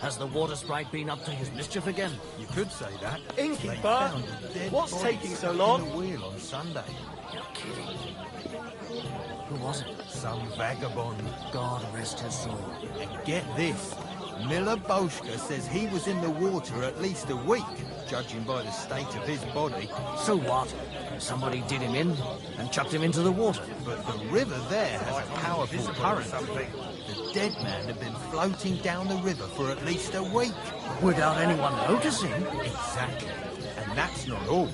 Has the water sprite been up to his mischief again? You could say that. Innkeeper, what's taking so long? The wheel on Sunday. You're kidding. Who was it? Some vagabond. God rest his soul. And get this. Miller Boschka says he was in the water at least a week, judging by the state of his body. So what? Somebody did him in and chucked him into the water. But the river there has a powerful current. The dead man had been floating down the river for at least a week. Without anyone noticing? Exactly. And that's not all.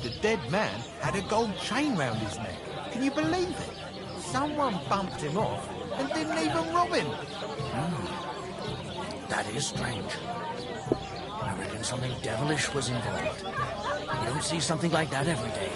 The dead man had a gold chain round his neck. Can you believe it? Someone bumped him off and didn't even rob him. That is strange. I reckon something devilish was involved. You don't see something like that every day.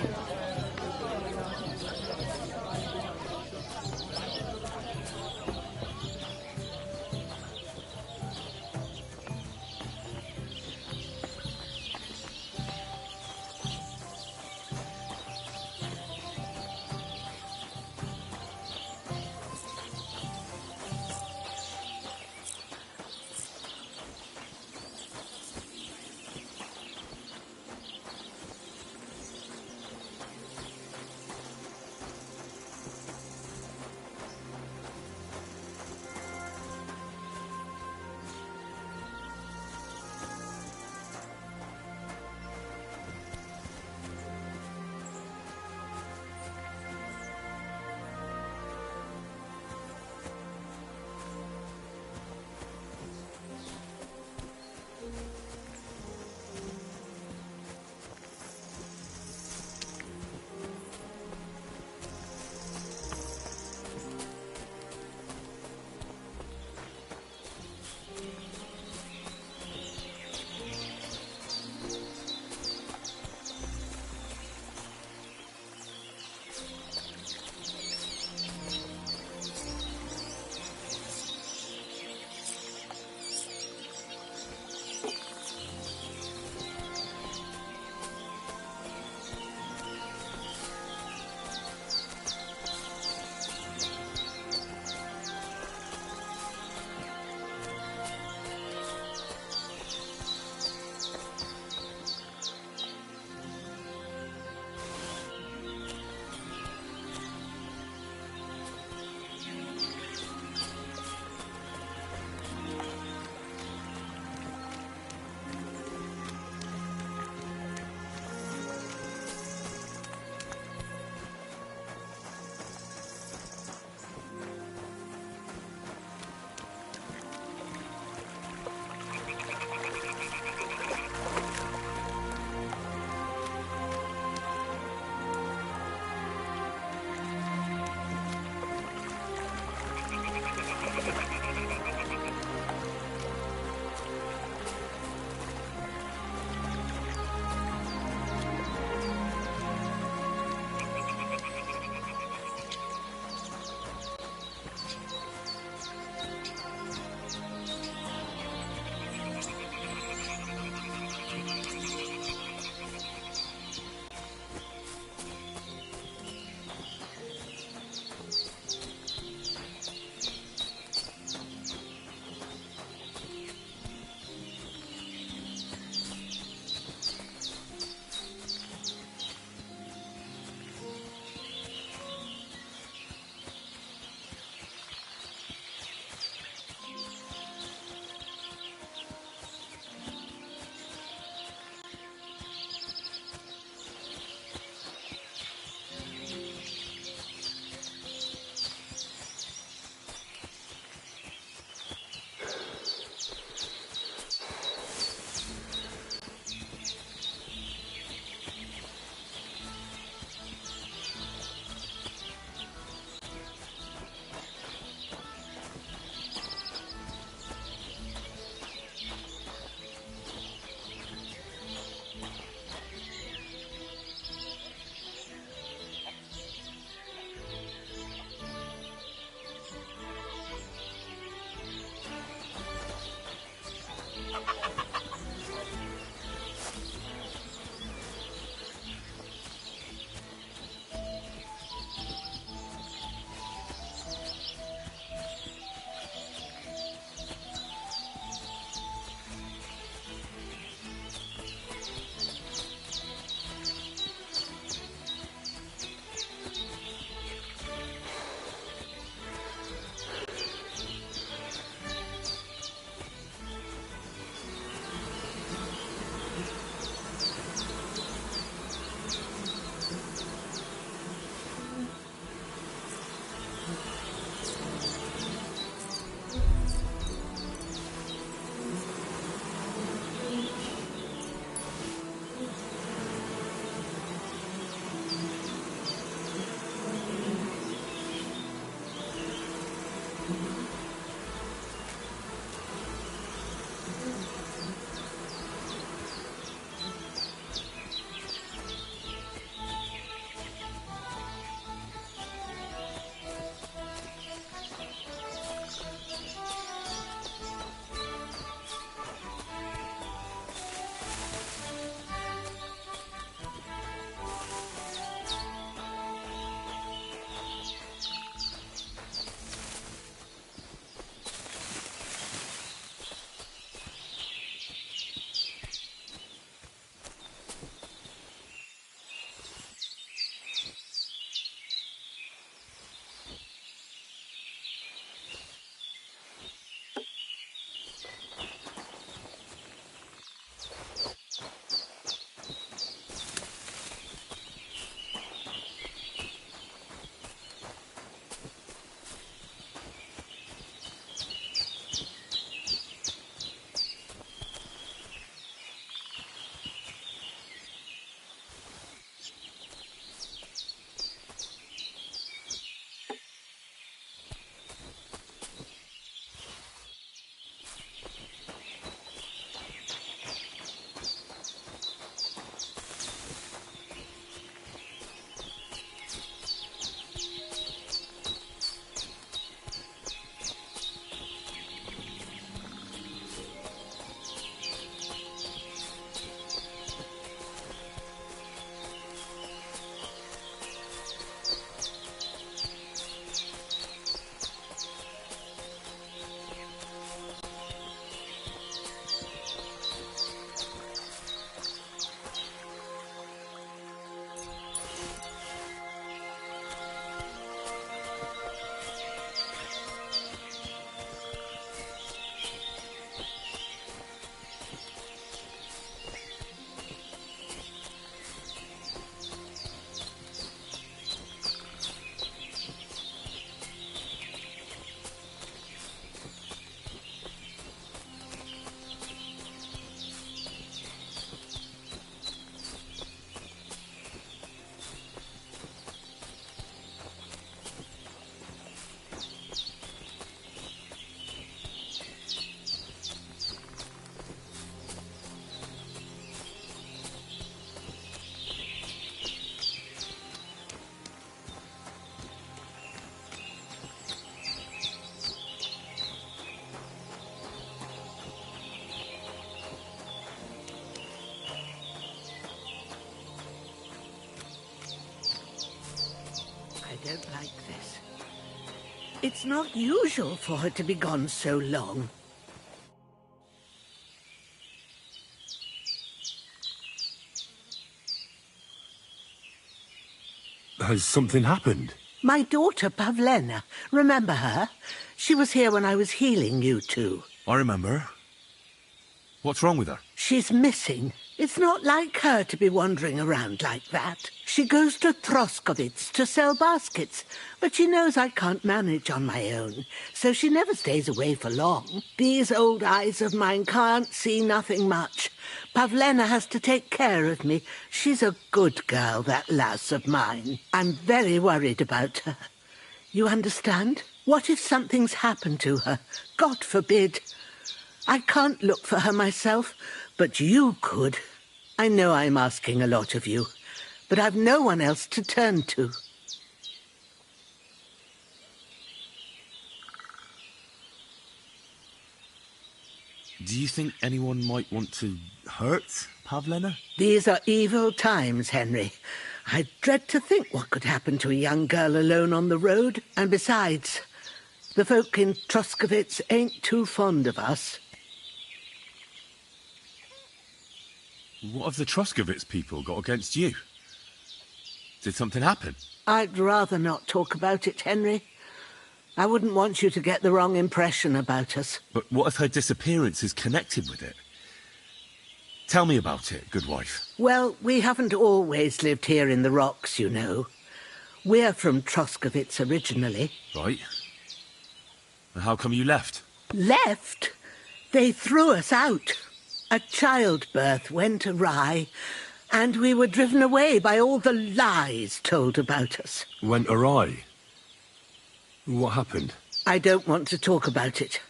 don't like this. It's not usual for her to be gone so long. Has something happened? My daughter, Pavlena. Remember her? She was here when I was healing you two. I remember. What's wrong with her? She's missing. It's not like her to be wandering around like that. She goes to Troskovitz to sell baskets, but she knows I can't manage on my own, so she never stays away for long. These old eyes of mine can't see nothing much. Pavlena has to take care of me. She's a good girl, that lass of mine. I'm very worried about her. You understand? What if something's happened to her? God forbid. I can't look for her myself, but you could. I know I'm asking a lot of you, but I've no one else to turn to. Do you think anyone might want to hurt Pavlena? These are evil times, Henry. I dread to think what could happen to a young girl alone on the road. And besides, the folk in Troskovitz ain't too fond of us. What have the Troskovitz people got against you? Did something happen? I'd rather not talk about it, Henry. I wouldn't want you to get the wrong impression about us. But what if her disappearance is connected with it? Tell me about it, good wife. Well, we haven't always lived here in the rocks, you know. We're from Troskovitz originally. Right. And how come you left? Left? They threw us out. A childbirth went awry, and we were driven away by all the lies told about us. Went awry? What happened? I don't want to talk about it.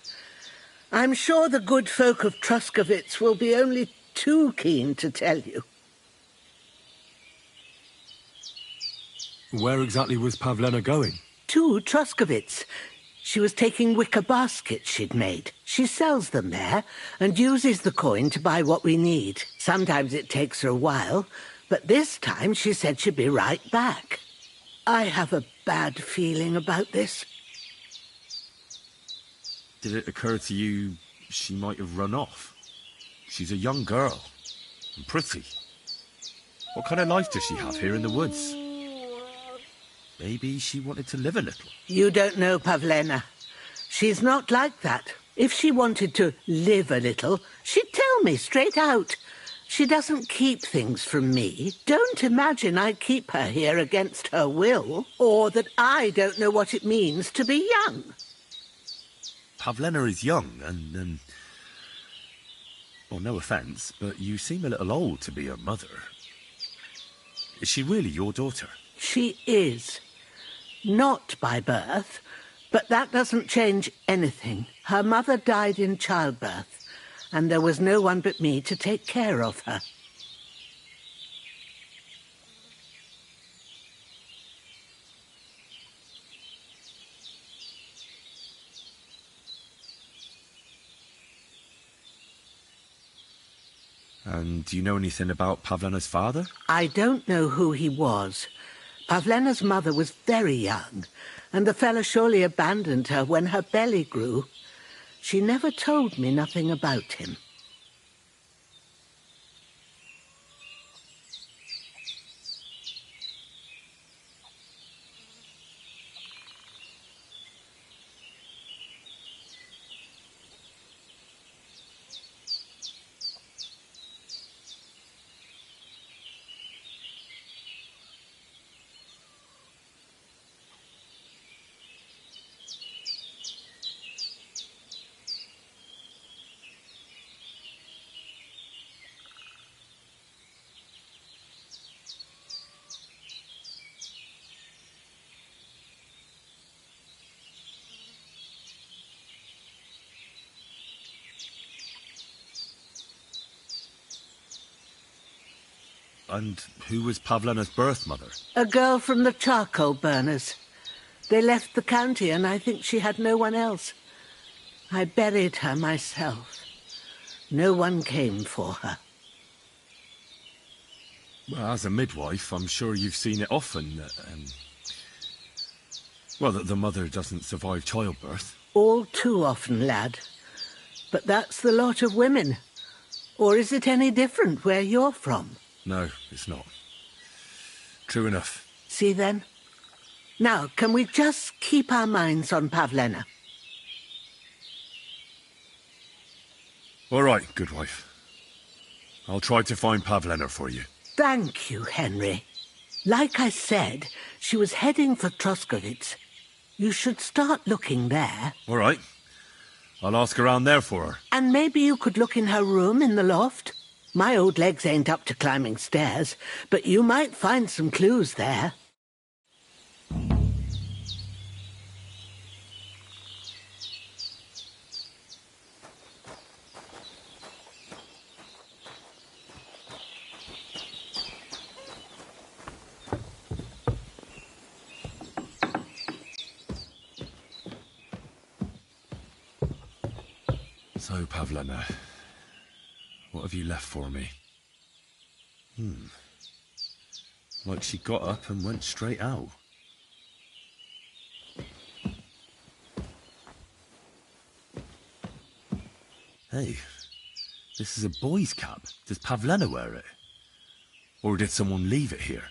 I'm sure the good folk of Troskovitz will be only too keen to tell you. Where exactly was Pavlena going? To Troskovitz. She was taking wicker baskets she'd made. She sells them there and uses the coin to buy what we need. Sometimes it takes her a while, but this time she said she'd be right back. I have a bad feeling about this. Did it occur to you she might have run off? She's a young girl, and pretty. What kind of life does she have here in the woods? Maybe she wanted to live a little. You don't know Pavlena. She's not like that. If she wanted to live a little, she'd tell me straight out. She doesn't keep things from me. Don't imagine I keep her here against her will, or that I don't know what it means to be young. Pavlena is young and, well, no offence, but you seem a little old to be her mother. Is she really your daughter? She is. Not by birth, but that doesn't change anything. Her mother died in childbirth, and there was no one but me to take care of her. And do you know anything about Pavlena's father? I don't know who he was. Pavlena's mother was very young, and the fella surely abandoned her when her belly grew. She never told me nothing about him. And who was Pavlena's birth mother? A girl from the charcoal burners. They left the county, and I think she had no one else. I buried her myself. No one came for her. Well, as a midwife, I'm sure you've seen it often. Well, that the mother doesn't survive childbirth. All too often, lad. But that's the lot of women. Or is it any different where you're from? No, it's not. True enough. See then? Now, can we just keep our minds on Pavlena? All right, good wife. I'll try to find Pavlena for you. Thank you, Henry. Like I said, she was heading for Troskovitz. You should start looking there. All right. I'll ask around there for her. And maybe you could look in her room in the loft. My old legs ain't up to climbing stairs, but you might find some clues there. So, Pavlena, what have you left for me? Like she got up and went straight out. Hey, this is a boy's cap. Does Pavlena wear it? Or did someone leave it here?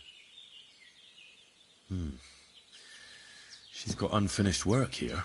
She's got unfinished work here.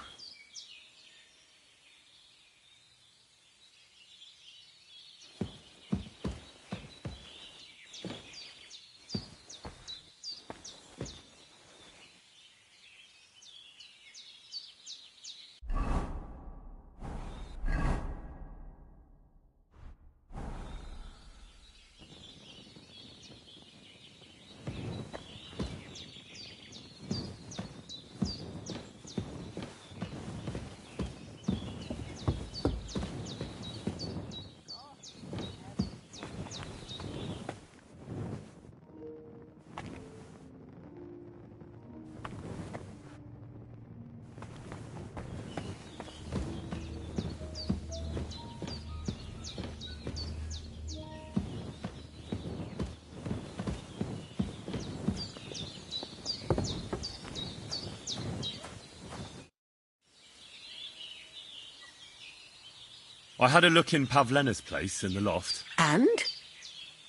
I had a look in Pavlena's place in the loft. And?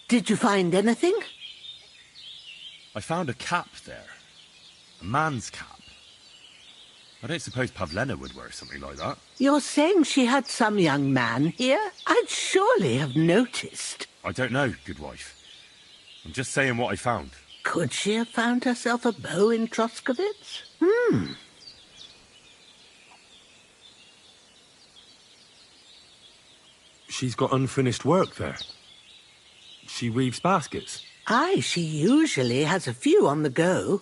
Did you find anything? I found a cap there. A man's cap. I don't suppose Pavlena would wear something like that. You're saying she had some young man here? I'd surely have noticed. I don't know, good wife. I'm just saying what I found. Could she have found herself a beau in Troskovitz? She's got unfinished work there. She weaves baskets. Aye, she usually has a few on the go.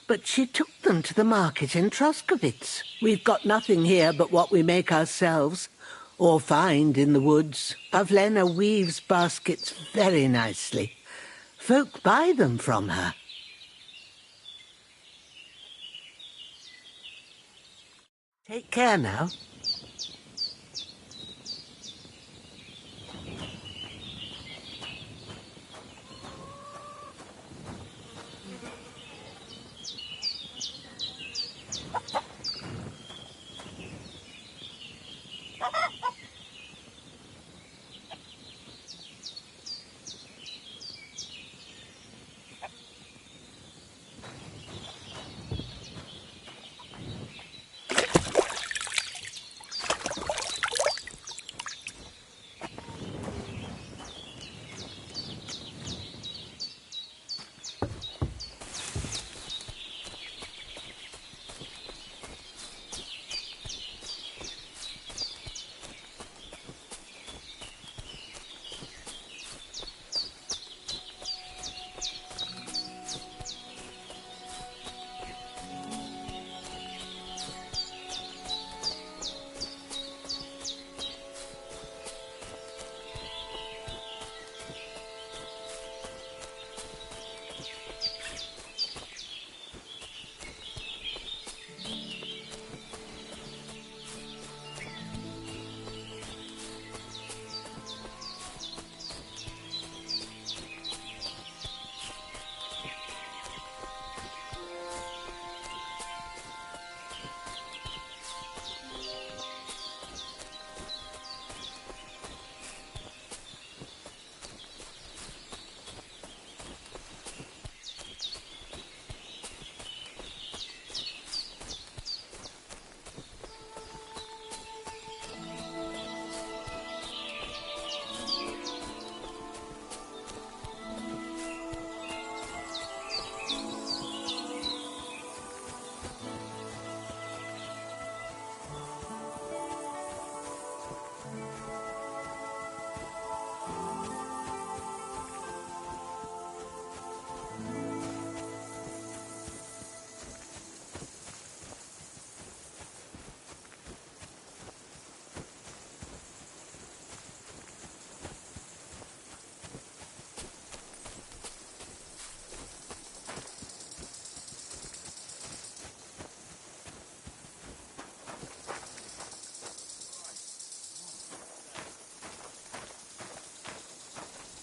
But she took them to the market in Troskovitz. We've got nothing here but what we make ourselves, or find in the woods. Pavlena weaves baskets very nicely. Folk buy them from her. Take care now.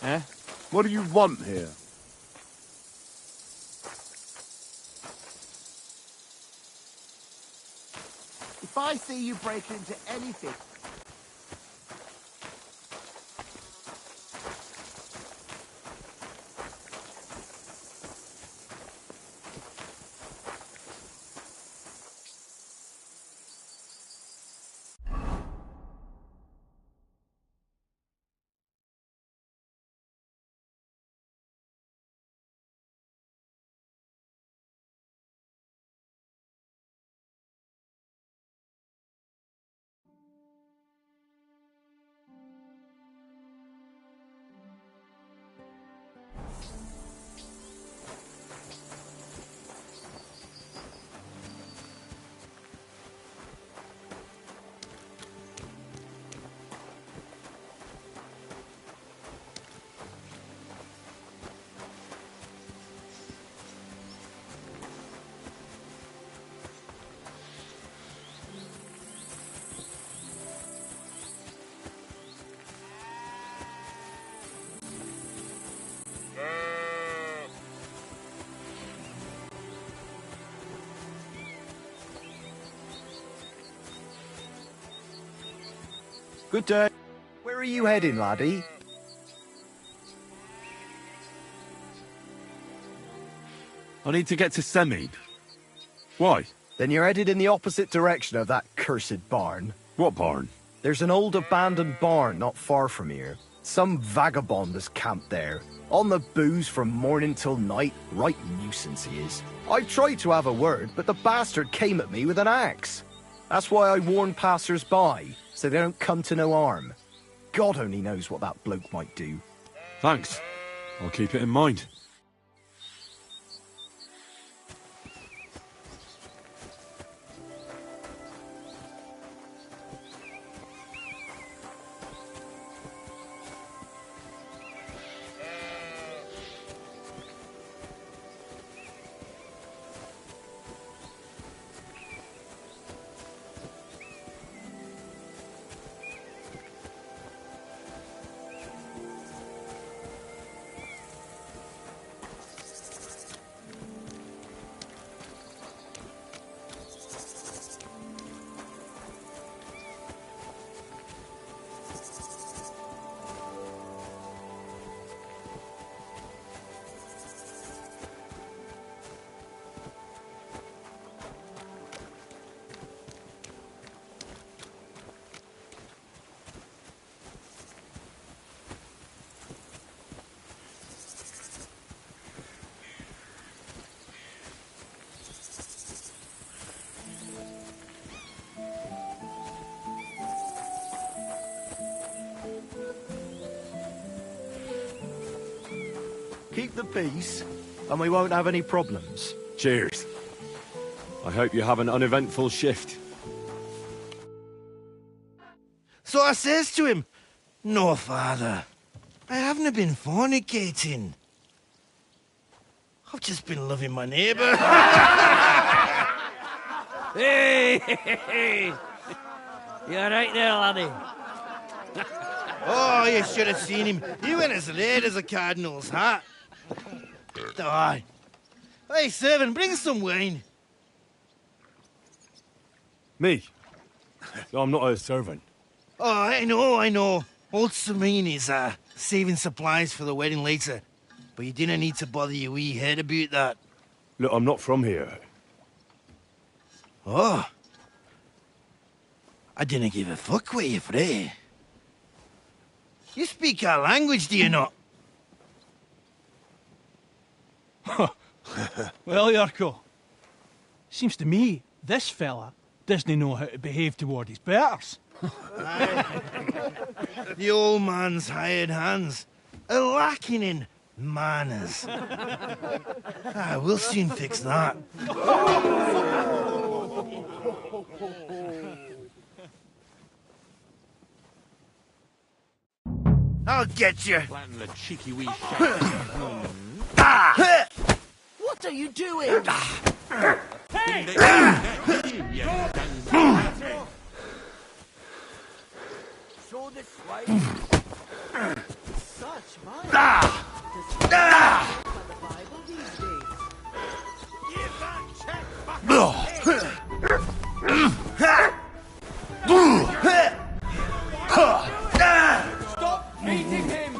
Eh? What do you want here? If I see you break into anything... Good day. Where are you heading, laddie? I need to get to Semib. Why? Then you're headed in the opposite direction of that cursed barn. What barn? There's an old abandoned barn not far from here. Some vagabond has camped there. On the booze from morning till night. Right nuisance he is. I tried to have a word, but the bastard came at me with an axe. That's why I warn passers-by, so they don't come to no harm. God only knows what that bloke might do. Thanks. I'll keep it in mind. Keep the peace, and we won't have any problems. Cheers. I hope you have an uneventful shift. So I says to him, "No, father, I haven't been fornicating. I've just been loving my neighbour." Hey! You alright there, laddie? Oh, you should have seen him. He went as red as a cardinal's hat. Aye. Hey, servant, bring some wine. Me? I'm not a servant. Oh, I know. Old Serene is saving supplies for the wedding later. But you didn't need to bother your wee head about that. Look, I'm not from here. Oh. I didn't give a fuck where you're from. You speak our language, do you not? Well, Yarko, seems to me this fella doesn't know how to behave toward his betters. The old man's hired hands are lacking in manners. We'll soon fix that. I'll get you. Flatten the cheeky wee What are you doing? So this way. Such Stop beating him!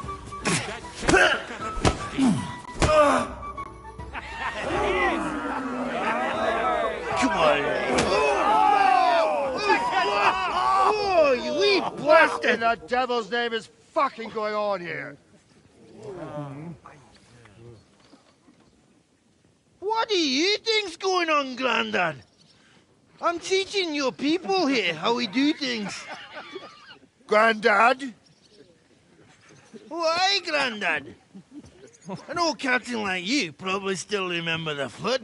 Come on. Oh, you wee What bastard! in the devil's name is fucking going on here? What do you think's going on, Grandad? I'm teaching your people here how we do things. Grandad? Why, Grandad? An old captain like you probably still remember the foot.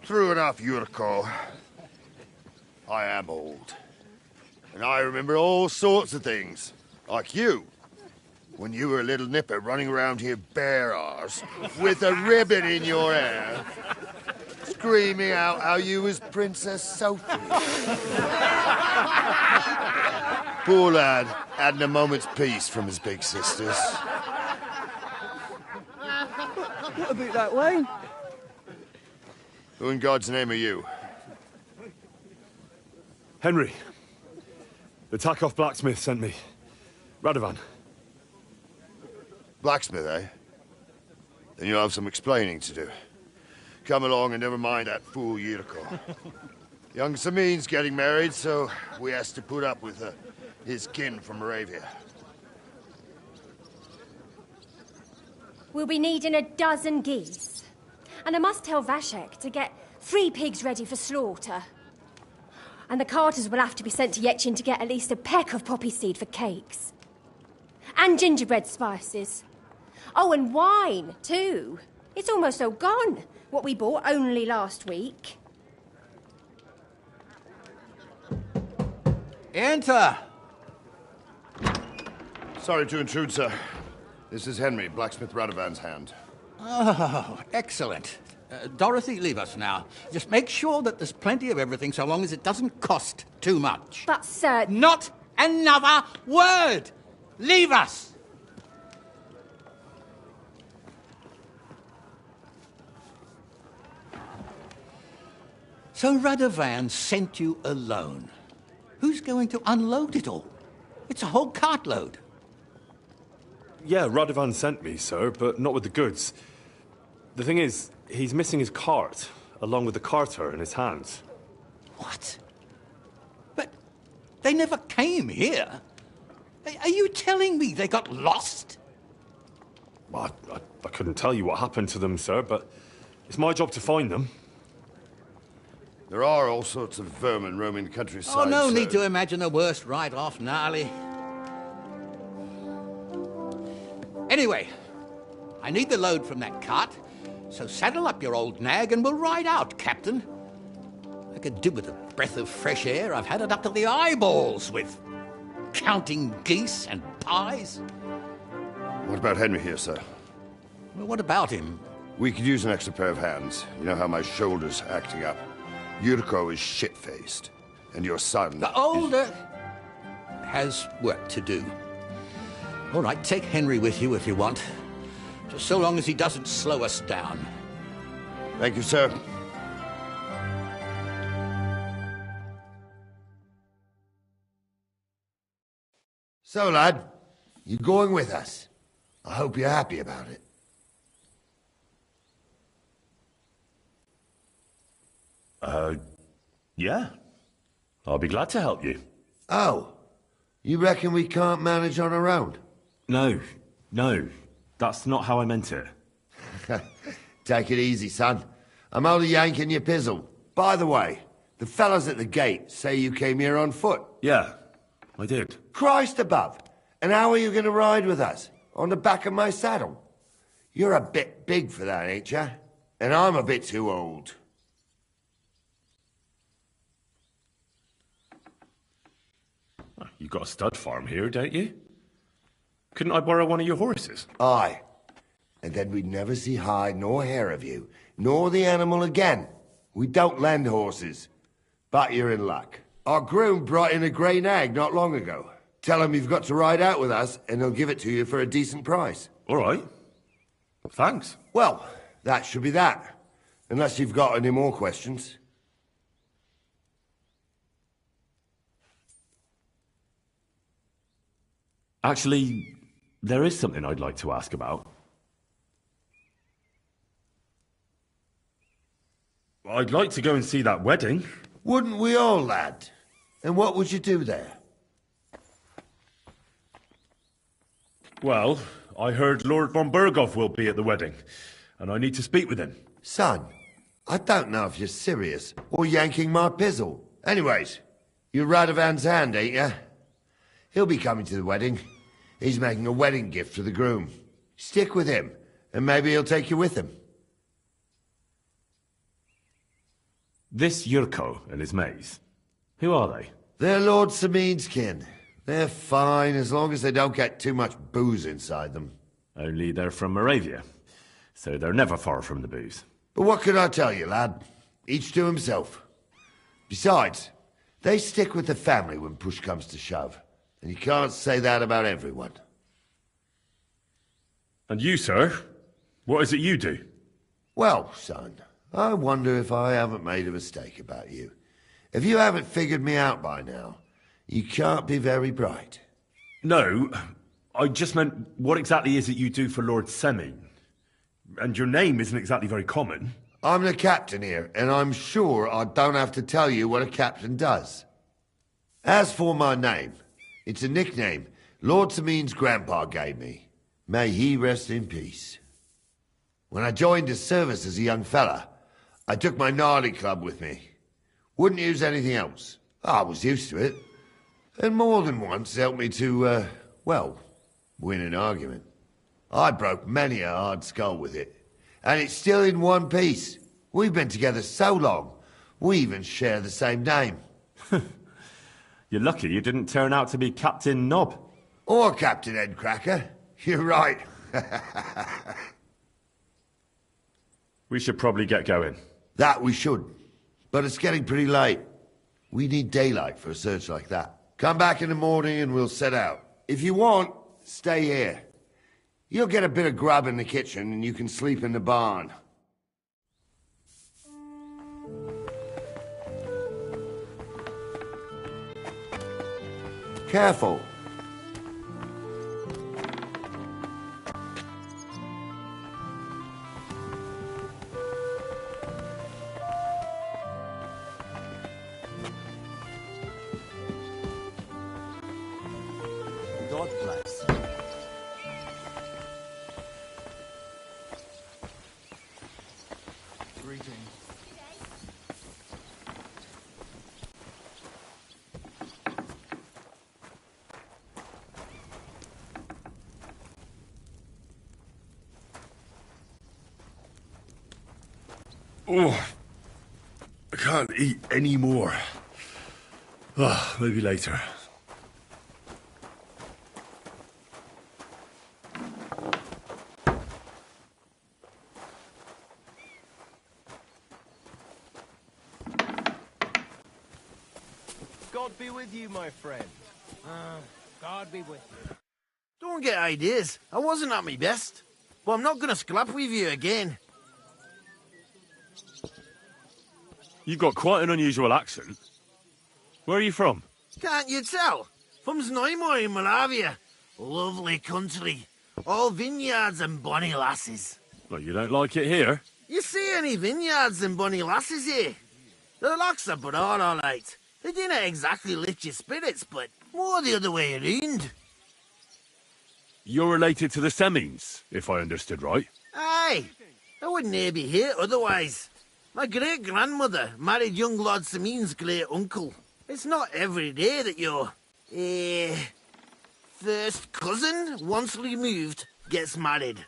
True enough, Yurko. I am old. And I remember all sorts of things. Like you. When you were a little nipper running around here bare arse, with a ribbon in your hair, screaming out how you was Princess Sophie. Poor lad, hadn't a moment's peace from his big sisters. What about that wine? Who in God's name are you? Henry. The Takoff blacksmith sent me. Radovan. Blacksmith, eh? Then you'll have some explaining to do. Come along and never mind that fool Yurko. Young Samin's getting married, so we has to put up with his kin from Moravia. We'll be needing a dozen geese. And I must tell Vashek to get 3 pigs ready for slaughter. And the carters will have to be sent to Yetchin to get at least a peck of poppy seed for cakes. And gingerbread spices. Oh, and wine, too. It's almost all gone, what we bought only last week. Enter! Sorry to intrude, sir. This is Henry, blacksmith Radovan's hand. Oh, excellent. Dorothy, leave us now. Just make sure that there's plenty of everything so long as it doesn't cost too much. But, sir... Not another word! Leave us! So Radovan sent you alone. Who's going to unload it all? It's a whole cartload. Yeah, Radovan sent me, sir, but not with the goods. The thing is, he's missing his cart, along with the carter in his hands. What? But they never came here. Are you telling me they got lost? Well, I couldn't tell you what happened to them, sir, but it's my job to find them. There are all sorts of vermin roaming the countryside. Oh, no sir. need to imagine the worst right off, gnarly. Anyway, I need the load from that cart, so saddle up your old nag and we'll ride out, Captain. I could do with a breath of fresh air. I've had it up to the eyeballs with counting geese and pies. What about Henry here, sir? Well, what about him? We could use an extra pair of hands. You know how my shoulder's acting up. Yurko is shit-faced. And your son... The older has work to do. All right, take Henry with you if you want. Just so long as he doesn't slow us down. Thank you, sir. So, lad, you going with us? I hope you're happy about it. Yeah. I'll be glad to help you. Oh, you reckon we can't manage on our own? No. That's not how I meant it. Take it easy, son. I'm only yanking your pizzle. By the way, the fellas at the gate say you came here on foot. Yeah, I did. Christ above. And how are you going to ride with us? On the back of my saddle? You're a bit big for that, ain't ya? And I'm a bit too old. You got a stud farm here, don't you? Couldn't I borrow one of your horses? Aye. And then we'd never see hide nor hair of you, nor the animal again. We don't lend horses. But you're in luck. Our groom brought in a grey nag not long ago. Tell him you've got to ride out with us, and he'll give it to you for a decent price. All right. Thanks. Well, that should be that. Unless you've got any more questions. Actually, there is something I'd like to ask about. I'd like to go and see that wedding. Wouldn't we all, lad? And what would you do there? Well, I heard Lord von Burgov will be at the wedding, and I need to speak with him. Son, I don't know if you're serious or yanking my pizzle. Anyways, you're Radovan's hand, ain't you? He'll be coming to the wedding. He's making a wedding gift for the groom. Stick with him, and maybe he'll take you with him. This Yurko and his mates, who are they? They're Lord Samin's kin. They're fine as long as they don't get too much booze inside them. Only they're from Moravia, so they're never far from the booze. But what can I tell you, lad? Each to himself. Besides, they stick with the family when push comes to shove. And you can't say that about everyone. And you, sir? What is it you do? Well, son, I wonder if I haven't made a mistake about you. If you haven't figured me out by now, you can't be very bright. No, I just meant, what exactly is it you do for Lord Semin? And your name isn't exactly very common. I'm the captain here, and I'm sure I don't have to tell you what a captain does. As for my name, it's a nickname Lord Samin's grandpa gave me. May he rest in peace. When I joined his service as a young fella, I took my gnarly club with me. Wouldn't use anything else. I was used to it. And more than once helped me to, well, win an argument. I broke many a hard skull with it. And it's still in one piece. We've been together so long, we even share the same name. You're lucky you didn't turn out to be Captain Knob. Or Captain Headcracker. You're right. We should probably get going. That we should. But it's getting pretty late. We need daylight for a search like that. Come back in the morning and we'll set out. If you want, stay here. You'll get a bit of grub in the kitchen and you can sleep in the barn. Careful. God bless. Greetings. Oh, I can't eat any more. Oh, maybe later. God be with you, my friend. God be with you. Don't get ideas. I wasn't at my best. But I'm not going to scrap with you again. You've got quite an unusual accent. Where are you from? Can't you tell? From Znojmo in Moravia. Lovely country. All vineyards and bonny lasses. Well, you don't like it here? You see any vineyards and bonny lasses here? The locks are broad, all right. They didn't exactly lift your spirits, but more the other way around. You're related to the Semines, if I understood right. Aye. I wouldn't near be here otherwise. My great-grandmother married young Lord Samin's great-uncle. It's not every day that your, first cousin, once removed, gets married.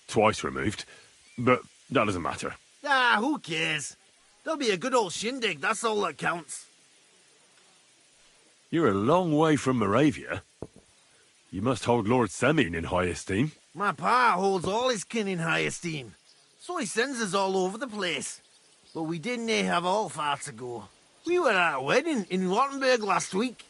Twice removed, but that doesn't matter. Ah, who cares? There'll be a good old shindig, that's all that counts. You're a long way from Moravia. You must hold Lord Semin in high esteem. My pa holds all his kin in high esteem, so he sends us all over the place. But we didn't have all far to go. We were at a wedding in Rottenburg last week.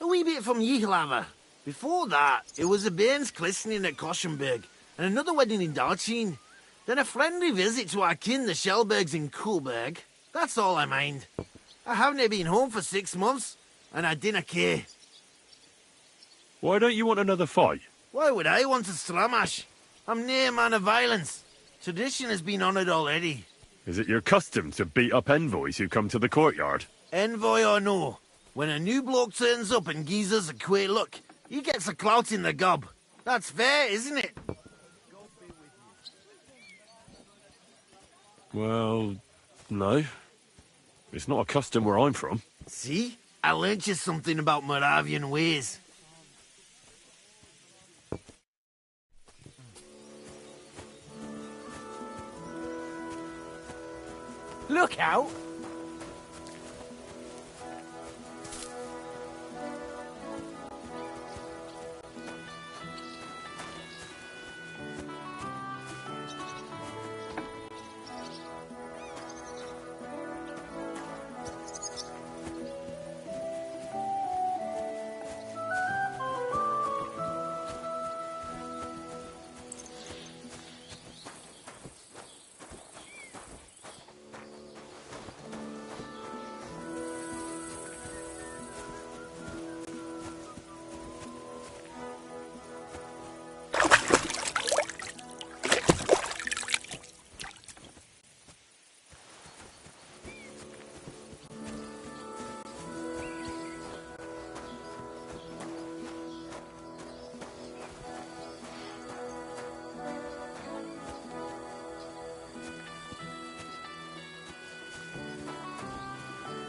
A wee bit from Yichlava. Before that, it was a bairn's christening at Koschenberg, and another wedding in Darchin. Then a friendly visit to our kin, the Shellbergs in Coolberg. That's all I mind. I haven't been home for 6 months, and I dinna care. Why don't you want another fight? Why would I want to stramash? I'm nae a man of violence. Tradition has been honoured already. Is it your custom to beat up envoys who come to the courtyard? Envoy or no, when a new bloke turns up and gives us a queer look, he gets a clout in the gob. That's fair, isn't it? Well, no. It's not a custom where I'm from. See? I learnt you something about Moravian ways. Look out!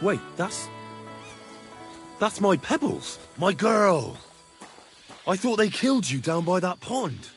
Wait, that's my Pebbles. My girl! I thought they killed you down by that pond.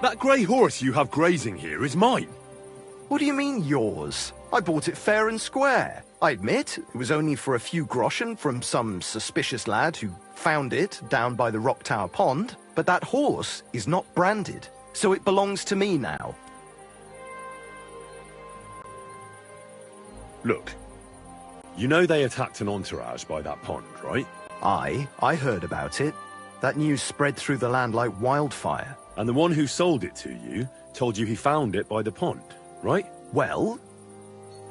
That grey horse you have grazing here is mine. What do you mean, yours? I bought it fair and square. I admit, it was only for a few groschen from some suspicious lad who found it down by the Rock Tower Pond, but that horse is not branded, so it belongs to me now. Look, you know they attacked an entourage by that pond, right? I heard about it. That news spread through the land like wildfire. And the one who sold it to you told you he found it by the pond, right? Well,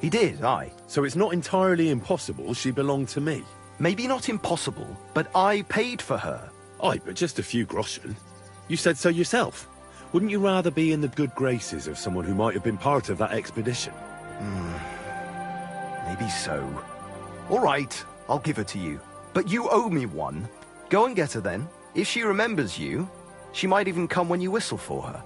he did, aye. So it's not entirely impossible she belonged to me. Maybe not impossible, but I paid for her. Aye, but just a few groschen. You said so yourself. Wouldn't you rather be in the good graces of someone who might have been part of that expedition? Maybe so. All right, I'll give her to you. But you owe me one. Go and get her then. If she remembers you, she might even come when you whistle for her.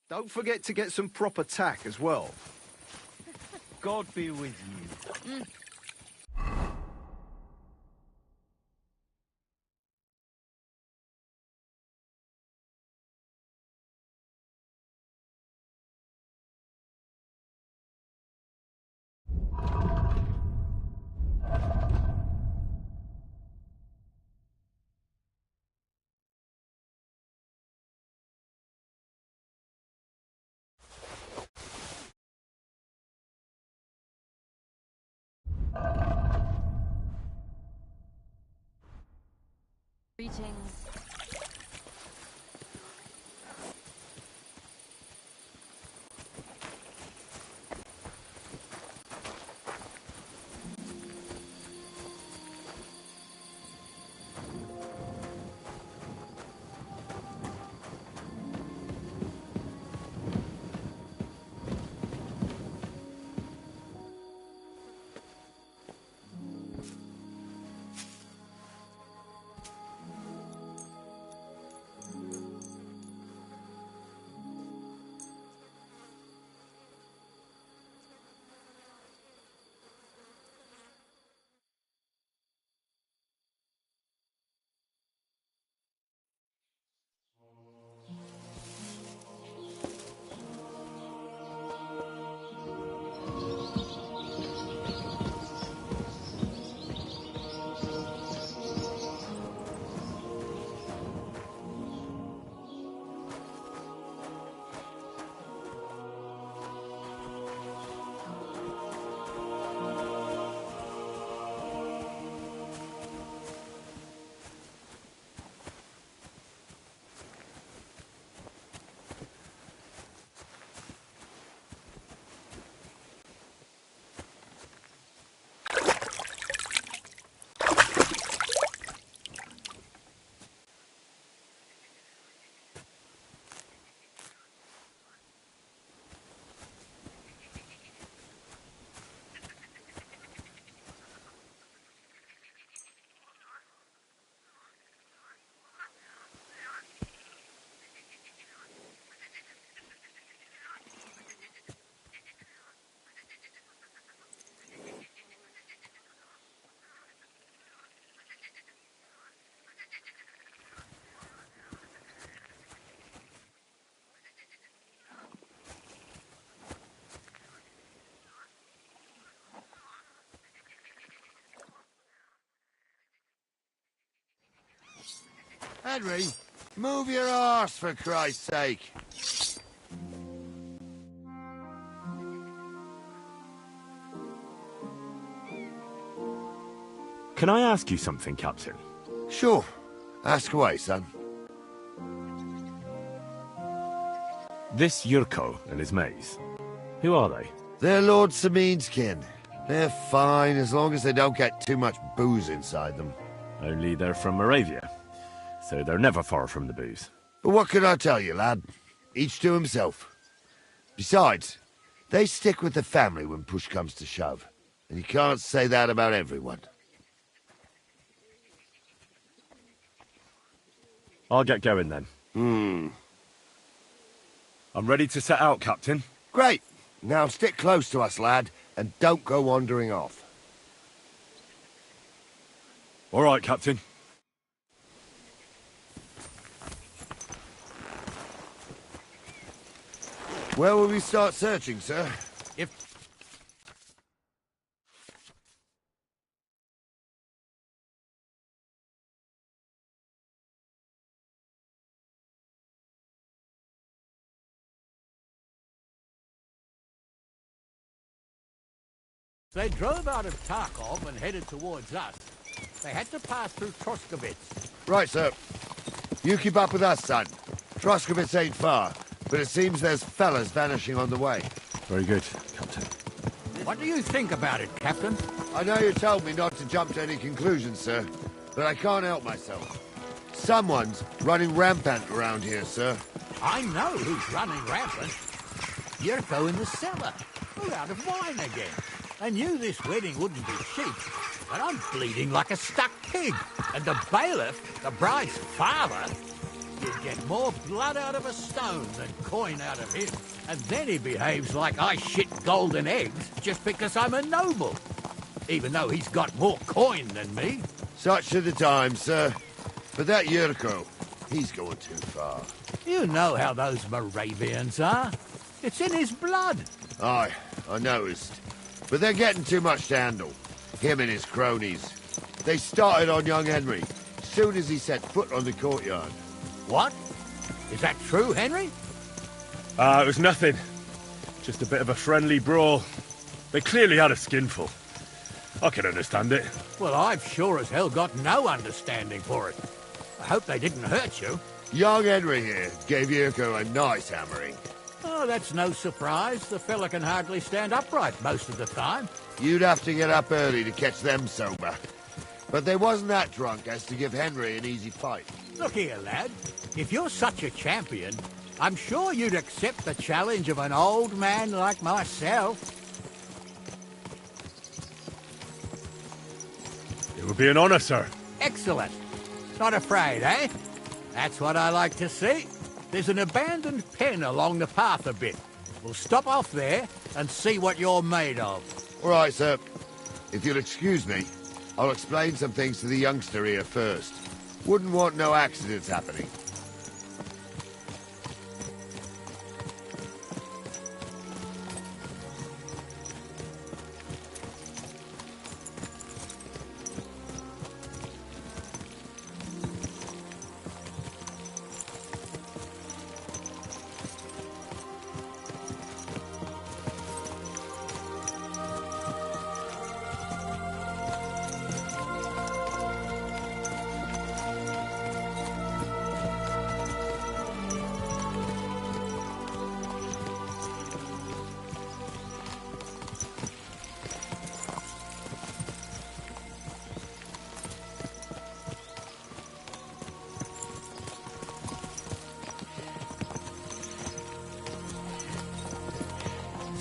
Don't forget to get some proper tack as well. God be with you. Greetings. Henry, move your arse for Christ's sake. Can I ask you something, Captain? Sure. Ask away, son. This Yurko and his mates, who are they? They're Lord Samin's kin. They're fine as long as they don't get too much booze inside them. Only they're from Moravia, so they're never far from the booze. But what can I tell you, lad? Each to himself. Besides, they stick with the family when push comes to shove. And you can't say that about everyone. I'll get going then. I'm ready to set out, Captain. Great. Now stick close to us, lad, and don't go wandering off. All right, Captain. Where will we start searching, sir? If they drove out of Tarkov and headed towards us, they had to pass through Troskovitz. Right, sir. You keep up with us, son. Troskovitz ain't far, but it seems there's fellas vanishing on the way. Very good, Captain. What do you think about it, Captain? I know you told me not to jump to any conclusions, sir, but I can't help myself. Someone's running rampant around here, sir. I know who's running rampant. Yurko in the cellar. We're out of wine again. I knew this wedding wouldn't be cheap, but I'm bleeding like a stuck pig. And the bailiff, the bride's father, you'd get more blood out of a stone than coin out of him. And then he behaves like I shit golden eggs just because I'm a noble. Even though he's got more coin than me. Such are the times, sir. But that Yurko, he's going too far. You know how those Moravians are. It's in his blood. Aye, I noticed. But they're getting too much to handle. Him and his cronies. They started on young Henry, soon as he set foot on the courtyard. What? Is that true, Henry? It was nothing. Just a bit of a friendly brawl. They clearly had a skinful. I can understand it. Well, I've sure as hell got no understanding for it. I hope they didn't hurt you. Young Henry here gave Yurko a nice hammering. Oh, that's no surprise. The fella can hardly stand upright most of the time. You'd have to get up early to catch them sober. But they wasn't that drunk as to give Henry an easy fight. Look here, lad. If you're such a champion, I'm sure you'd accept the challenge of an old man like myself. It would be an honor, sir. Excellent. Not afraid, eh? That's what I like to see. There's an abandoned pen along the path a bit. We'll stop off there and see what you're made of. All right, sir. If you'll excuse me, I'll explain some things to the youngster here first. Wouldn't want no accidents happening.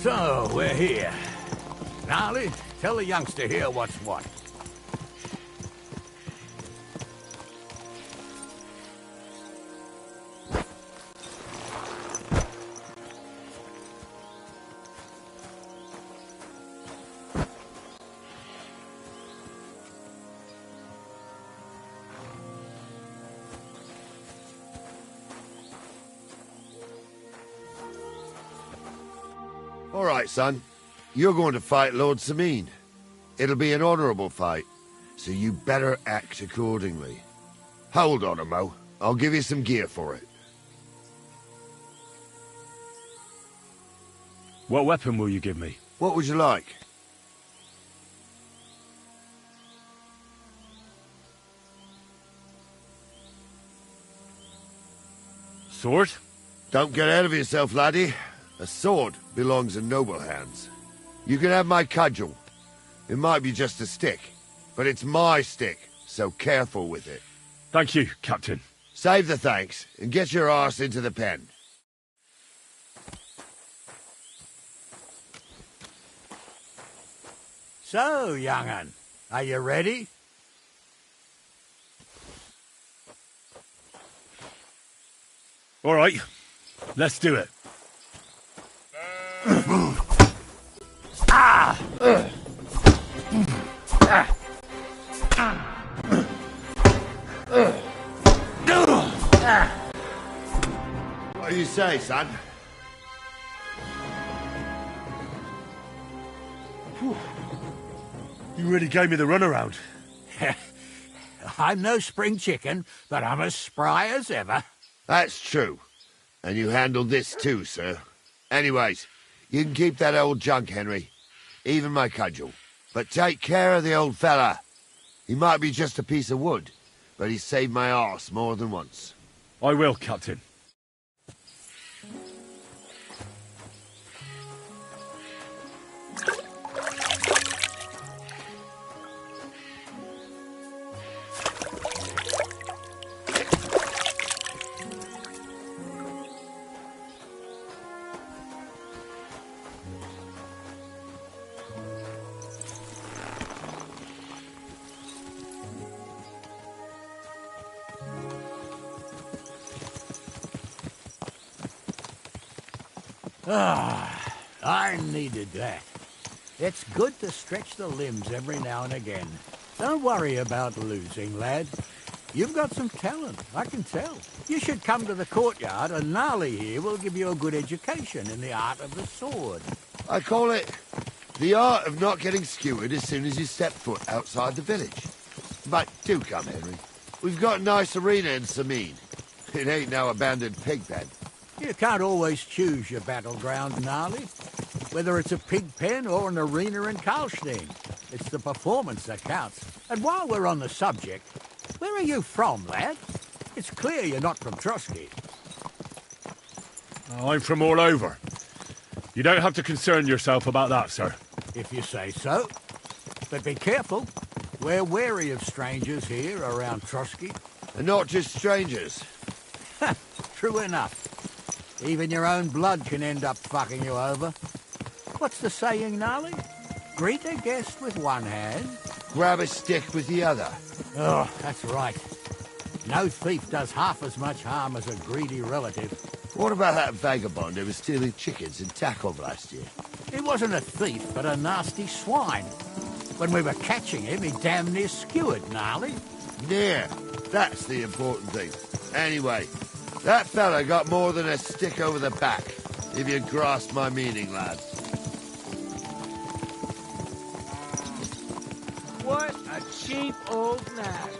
So, we're here. Gnarly, tell the youngster here what's what. All right, son. You're going to fight Lord Sameen. It'll be an honorable fight, so you better act accordingly. Hold on, Mo. I'll give you some gear for it. What weapon will you give me? What would you like? Sword? Don't get ahead of yourself, laddie. A sword belongs in noble hands. You can have my cudgel. It might be just a stick, but it's my stick, so careful with it. Thank you, Captain. Save the thanks, and get your arse into the pen. So, young'un, are you ready? All right, let's do it. What do you say, son? You really gave me the runaround. I'm no spring chicken, but I'm as spry as ever. That's true. And you handled this too, sir. Anyways, you can keep that old junk, Henry. Even my cudgel. But take care of the old fella. He might be just a piece of wood, but he saved my arse more than once. I will, Captain. I needed that. It's good to stretch the limbs every now and again. Don't worry about losing, lad. You've got some talent, I can tell. You should come to the courtyard, and Gnarly here will give you a good education in the art of the sword. I call it the art of not getting skewered as soon as you step foot outside the village. But do come, Henry. We've got a nice arena in Sameen. It ain't no abandoned pig pen. You can't always choose your battleground, Gnarly. Whether it's a pig pen or an arena in Karlstein, it's the performance that counts. And while we're on the subject, where are you from, lad? It's clear you're not from Trotsky. I'm from all over. You don't have to concern yourself about that, sir. If you say so. But be careful. We're wary of strangers here around Trotsky. And not just strangers. True enough. Even your own blood can end up fucking you over. What's the saying, Gnarly? Greet a guest with one hand. Grab a stick with the other. Oh, that's right. No thief does half as much harm as a greedy relative. What about that vagabond who was stealing chickens in Takov last year? He wasn't a thief, but a nasty swine. When we were catching him, he damn near skewered, Gnarly. Near. That's the important thing. Anyway, that fella got more than a stick over the back, if you grasp my meaning, lad. What a cheap old nag.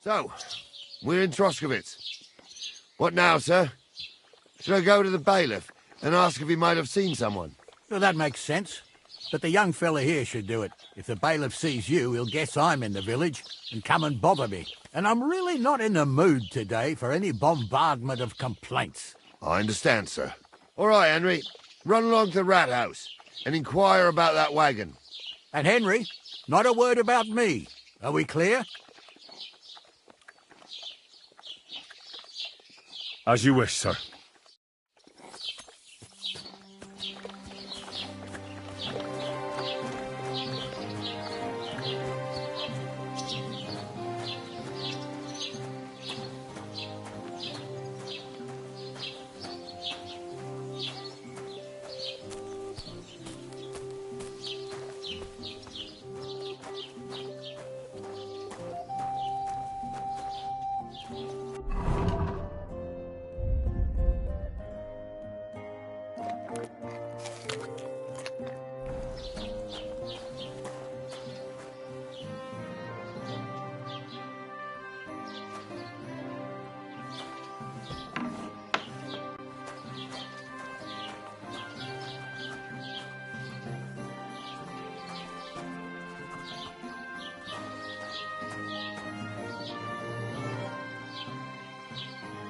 So, we're in Troskowitz. What now, sir? Should I go to the bailiff and ask if he might have seen someone? Well, that makes sense. But the young fella here should do it. If the bailiff sees you, he'll guess I'm in the village and come and bother me. And I'm really not in the mood today for any bombardment of complaints. I understand, sir. All right, Henry. Run along to the rat house and inquire about that wagon. And Henry, not a word about me. Are we clear? As you wish, sir.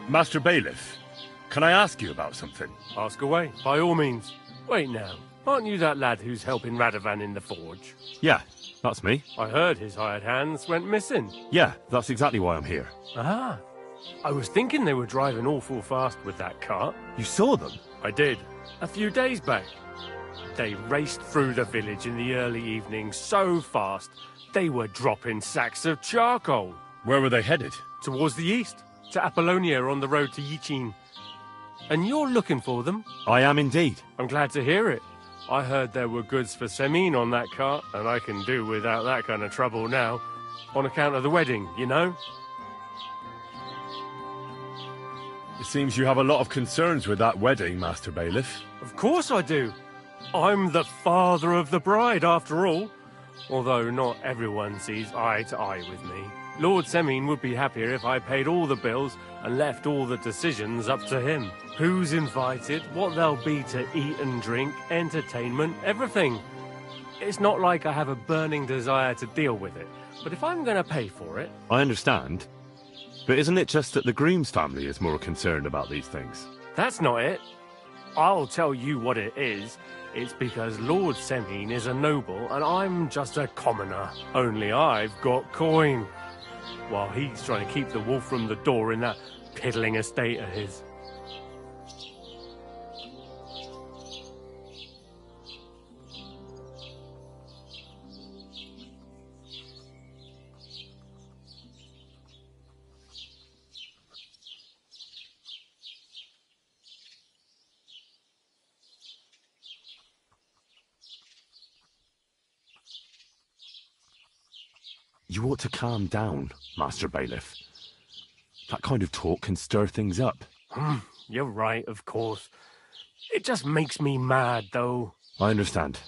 Master Bailiff, can I ask you about something? Ask away, by all means. Wait now, aren't you that lad who's helping Radovan in the forge? Yeah, that's me. I heard his hired hands went missing. Yeah, that's exactly why I'm here. Ah, I was thinking they were driving awful fast with that cart. You saw them? I did. A few days back. They raced through the village in the early evening so fast, they were dropping sacks of charcoal. Where were they headed? Towards the east, to Apollonia on the road to Yichin. And you're looking for them? I am indeed. I'm glad to hear it. I heard there were goods for Semine on that cart, and I can do without that kind of trouble now. On account of the wedding, you know? It seems you have a lot of concerns with that wedding, Master Bailiff. Of course I do. I'm the father of the bride, after all. Although not everyone sees eye to eye with me. Lord Semine would be happier if I paid all the bills and left all the decisions up to him. Who's invited, what there'll be to eat and drink, entertainment, everything. It's not like I have a burning desire to deal with it, but if I'm going to pay for it... I understand. But isn't it just that the groom's family is more concerned about these things? That's not it. I'll tell you what it is. It's because Lord Semine is a noble and I'm just a commoner. Only I've got coin. While he's trying to keep the wolf from the door in that piddling estate of his. You ought to calm down, Master Bailiff. That kind of talk can stir things up. You're right, of course. It just makes me mad, though. I understand.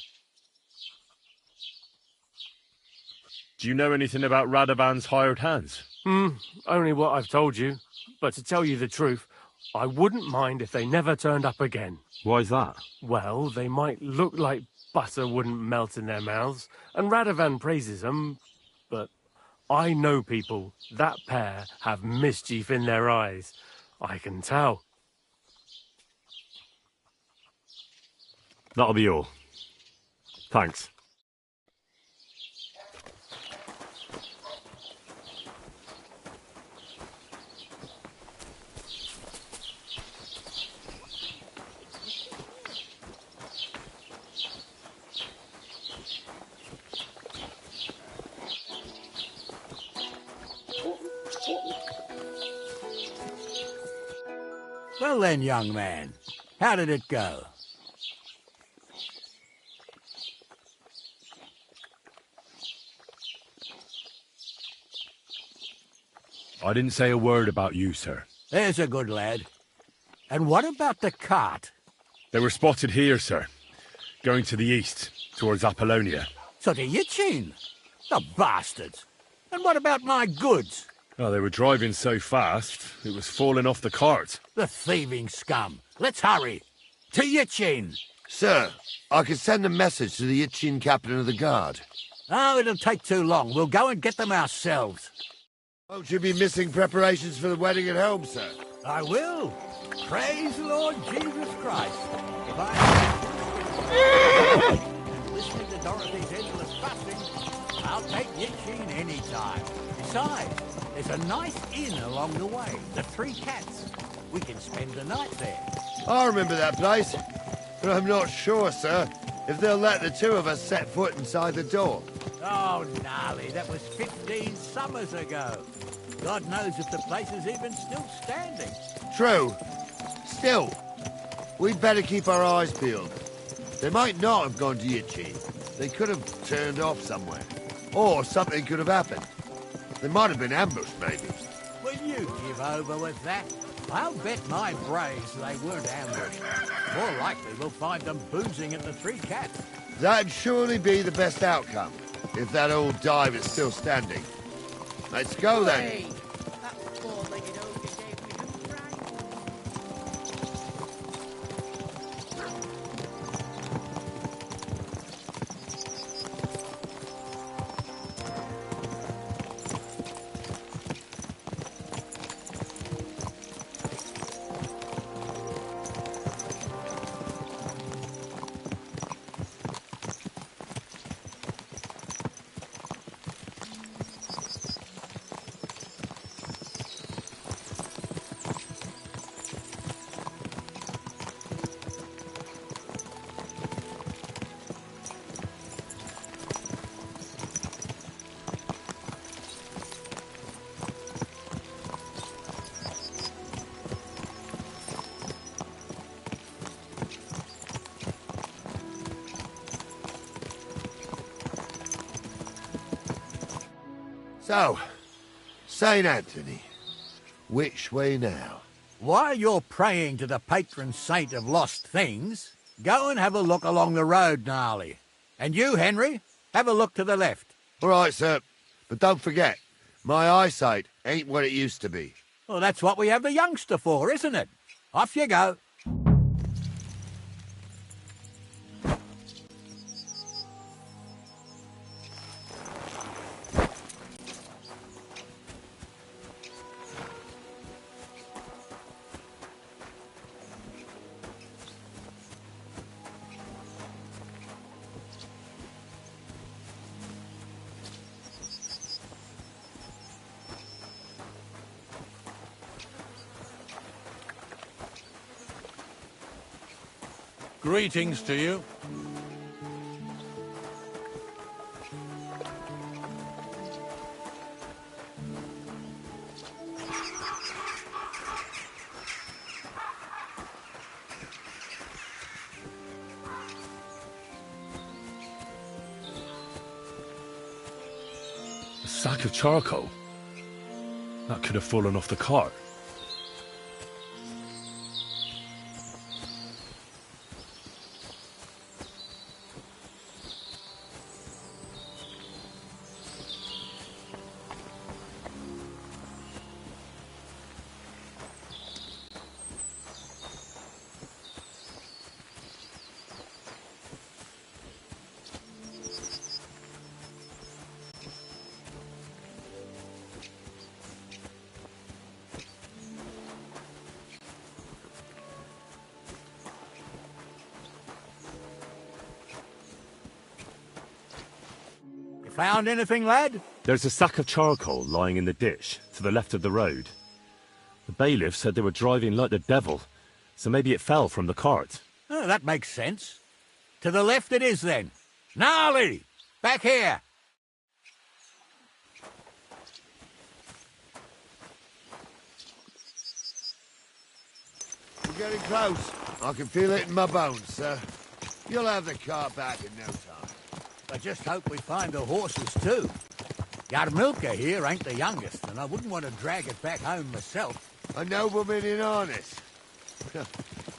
Do you know anything about Radovan's hired hands? Only what I've told you. But to tell you the truth, I wouldn't mind if they never turned up again. Why's that? Well, they might look like butter wouldn't melt in their mouths, and Radovan praises them, but I know people. That pair have mischief in their eyes. I can tell. That'll be all. Thanks. Well then, young man, how did it go? I didn't say a word about you, sir. There's a good lad. And what about the cart? They were spotted here, sir. Going to the east, towards Apollonia. So to Yichin? The bastards! And what about my goods? Oh, they were driving so fast, it was falling off the cart. The thieving scum! Let's hurry! To Yichin! Sir, I can send a message to the Yichin captain of the guard. Oh, it'll take too long. We'll go and get them ourselves. Won't you be missing preparations for the wedding at home, sir? I will. Praise the Lord Jesus Christ. If I... listening to Dorothy's endless fussing, I'll take Yichin any time. Besides, there's a nice inn along the way, the Three Cats. We can spend the night there. I remember that place, but I'm not sure, sir, if they'll let the two of us set foot inside the door. Oh, gnarly, that was 15 summers ago. God knows if the place is even still standing. True. Still, we'd better keep our eyes peeled. They might not have gone to Yichin. They could have turned off somewhere. Or something could have happened. They might have been ambushed, maybe. Will you give over with that? I'll bet my brains they weren't ambushed. More likely we'll find them boozing at the Three Cats. That'd surely be the best outcome, if that old dive is still standing. Let's go, then. So, St. Anthony, which way now? While you're praying to the patron saint of lost things, go and have a look along the road, Gnarly. And you, Henry, have a look to the left. All right, sir. But don't forget, my eyesight ain't what it used to be. Well, that's what we have the youngster for, isn't it? Off you go. Greetings to you. A sack of charcoal? That could have fallen off the cart. Found anything, lad? There's a sack of charcoal lying in the ditch to the left of the road. The bailiff said they were driving like the devil, so maybe it fell from the cart. Oh, that makes sense. To the left it is, then. Gnarly! Back here! We're getting close. I can feel it in my bones, sir. You'll have the car back in no time. I just hope we find the horses, too. Yarmilka here ain't the youngest, and I wouldn't want to drag it back home myself. A nobleman in harness.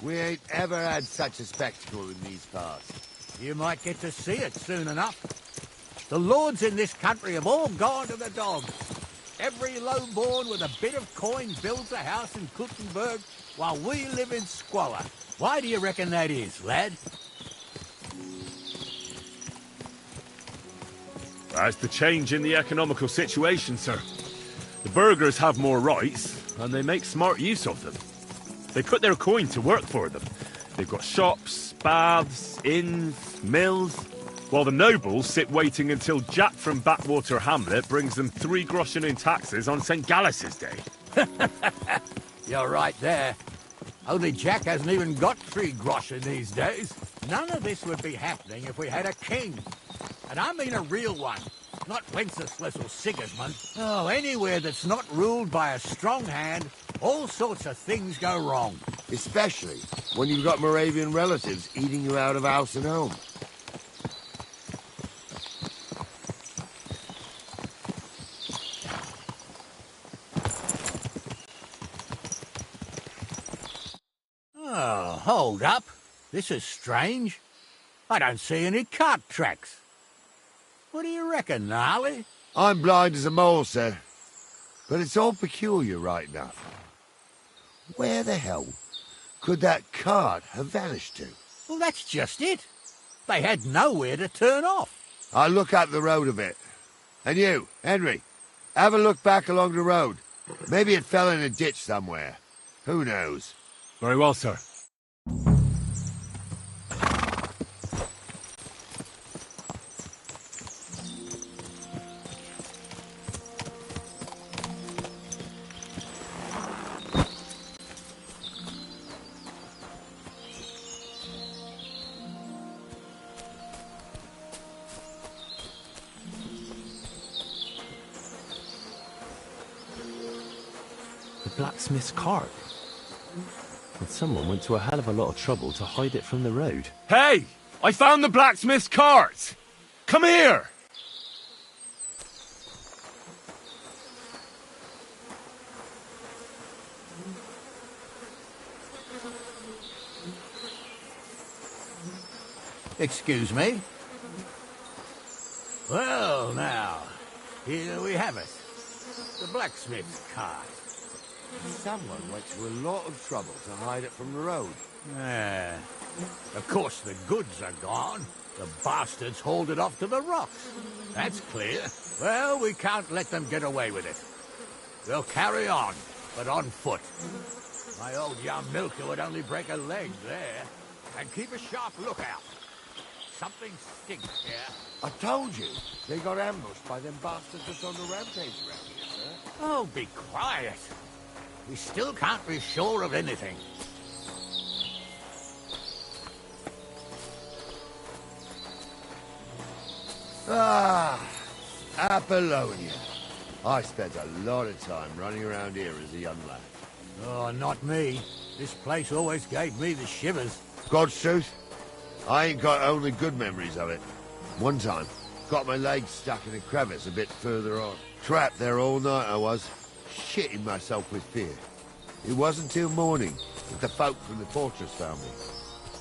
We ain't ever had such a spectacle in these parts. You might get to see it soon enough. The lords in this country have all gone to the dogs. Every lowborn with a bit of coin builds a house in Kuttenberg while we live in squalor. Why do you reckon that is, lad? That's the change in the economical situation, sir. The burghers have more rights, and they make smart use of them. They put their coin to work for them. They've got shops, baths, inns, mills, while the nobles sit waiting until Jack from Backwater Hamlet brings them 3 groschen in taxes on St. Gallus's Day. You're right there. Only Jack hasn't even got 3 groschen these days. None of this would be happening if we had a king. And I mean a real one, not Wenceslas or Sigismund. Oh, anywhere that's not ruled by a strong hand, all sorts of things go wrong. Especially when you've got Moravian relatives eating you out of house and home. Oh, hold up. This is strange. I don't see any cart tracks. What do you reckon, Gnarly? I'm blind as a mole, sir. But it's all peculiar right enough. Where the hell could that cart have vanished to? Well, that's just it. They had nowhere to turn off. I'll look up the road a bit. And you, Henry, have a look back along the road. Maybe it fell in a ditch somewhere. Who knows? Very well, sir. Blacksmith's cart. And someone went to a hell of a lot of trouble to hide it from the road. Hey! I found the blacksmith's cart! Come here! Excuse me? Well, now, here we have it. The blacksmith's cart. Someone went to a lot of trouble to hide it from the road. Of course, the goods are gone. The bastards hauled it off to the rocks. That's clear. Well, we can't let them get away with it. We'll carry on, but on foot. My old young milker would only break a leg there. And keep a sharp lookout. Something stinks here. I told you, they got ambushed by them bastards that's on the rampage around here, sir. Oh, be quiet. We still can't be sure of anything. Ah, Apollonia. I spent a lot of time running around here as a young lad. Oh, not me. This place always gave me the shivers. God's truth, I ain't got only good memories of it. One time, got my leg stuck in a crevice a bit further on. Trapped there all night I was, shitting myself with fear. It wasn't till morning that the folk from the fortress found me.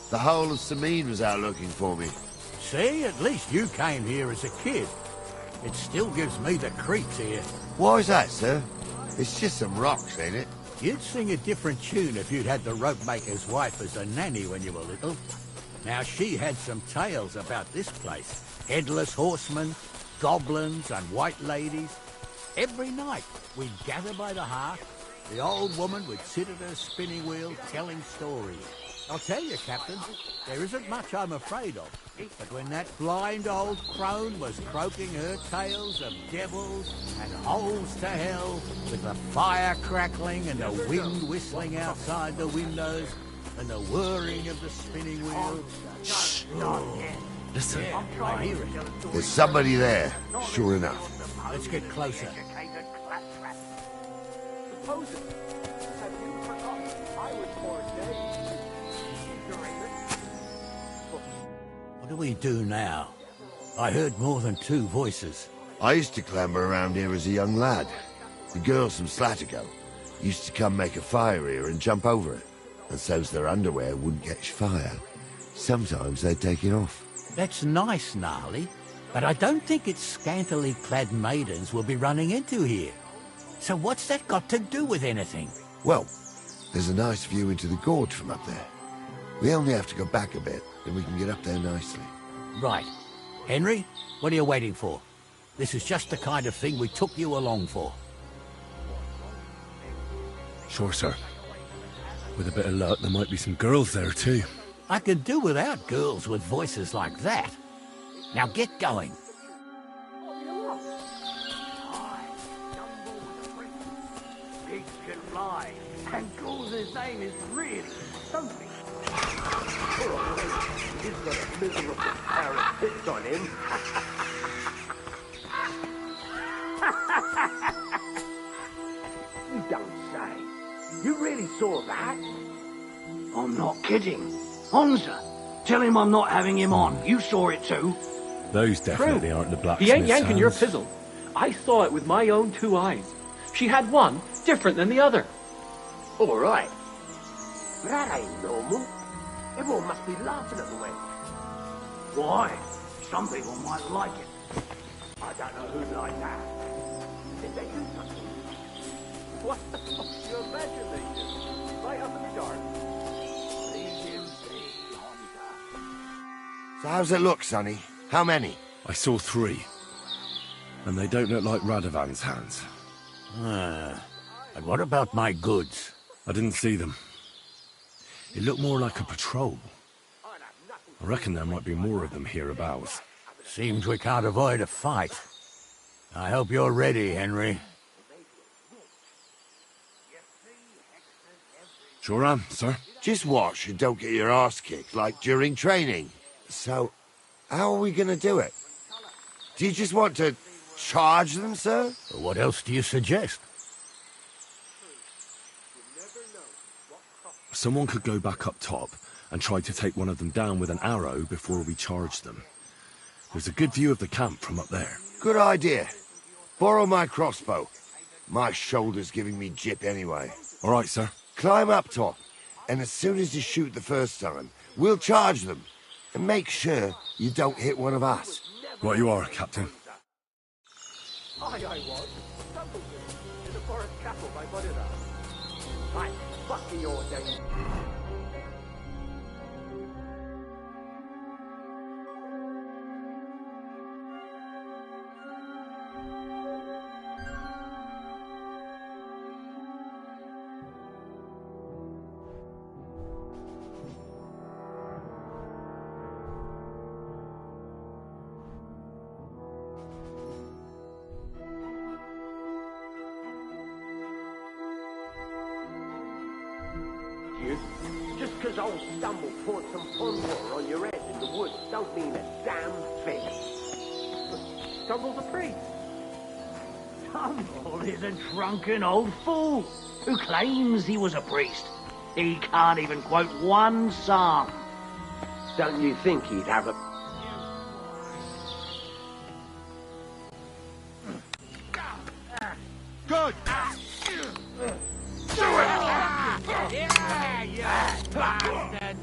The whole of Sameen was out looking for me. See, at least you came here as a kid. It still gives me the creeps here. Why's that, sir? It's just some rocks, ain't it? You'd sing a different tune if you'd had the rope maker's wife as a nanny when you were little. Now, she had some tales about this place. Headless horsemen, goblins and white ladies. Every night, we'd gather by the hearth. The old woman would sit at her spinning wheel telling stories. I'll tell you, Captain, there isn't much I'm afraid of. But when that blind old crone was croaking her tales of devils and holes to hell, with the fire crackling and the wind whistling outside the windows, and the whirring of the spinning wheel... Shh. Listen. Yeah, I hear it. There's somebody there, sure enough. Let's get closer. What do we do now? I heard more than two voices. I used to clamber around here as a young lad. The girls from Slatigo used to come make a fire here and jump over it, and so's their underwear wouldn't catch fire. Sometimes they'd take it off. That's nice, Gnarly, but I don't think it's scantily clad maidens we'll be running into here. So what's that got to do with anything? Well, there's a nice view into the gorge from up there. We only have to go back a bit, and we can get up there nicely. Right. Henry, what are you waiting for? This is just the kind of thing we took you along for. Sure, sir. With a bit of luck, there might be some girls there, too. I could do without girls with voices like that. Now get going. Pigs can fly, and Gauze's name is really Sophie. He's got a miserable pair of tits on him. You don't say. You really saw that? I'm not kidding. Honza, tell him I'm not having him on. You saw it too. Those definitely aren't the blacksmith's He ain't yanking your hands. pizzle. I saw it with my own two eyes. She had one different than the other. All right. But that ain't normal. Everyone must be laughing at the wench. Why? Some people might like it. I don't know who'd like that. Did they do something? What the fuck do you imagine they do? Right up in the dark. Leave him be, Honza. So how's it look, Sonny? How many? I saw 3. And they don't look like Radovan's hands. And what about my goods? I didn't see them. It looked more like a patrol. I reckon there might be more of them hereabouts. Seems we can't avoid a fight. I hope you're ready, Henry. Sure am, sir. Just watch and don't get your arse kicked like during training. So, how are we gonna do it? Do you just want to charge them, sir? What else do you suggest? Someone could go back up top and try to take one of them down with an arrow before we charge them. There's a good view of the camp from up there. Good idea. Borrow my crossbow. My shoulder's giving me jip anyway. All right, sir. Climb up top, and as soon as you shoot the first time, we'll charge them. And make sure you don't hit one of us. Right you are, Captain. I was. Dumbledore. In the forest chapel by Bodida. Right, fuck your day. Just because old Stumble poured some pond water on your head in the woods don't mean a damn thing. Stumble's a priest. Stumble is a drunken old fool who claims he was a priest. He can't even quote one psalm. Don't you think he'd have a... Good! Yeah, you bastard!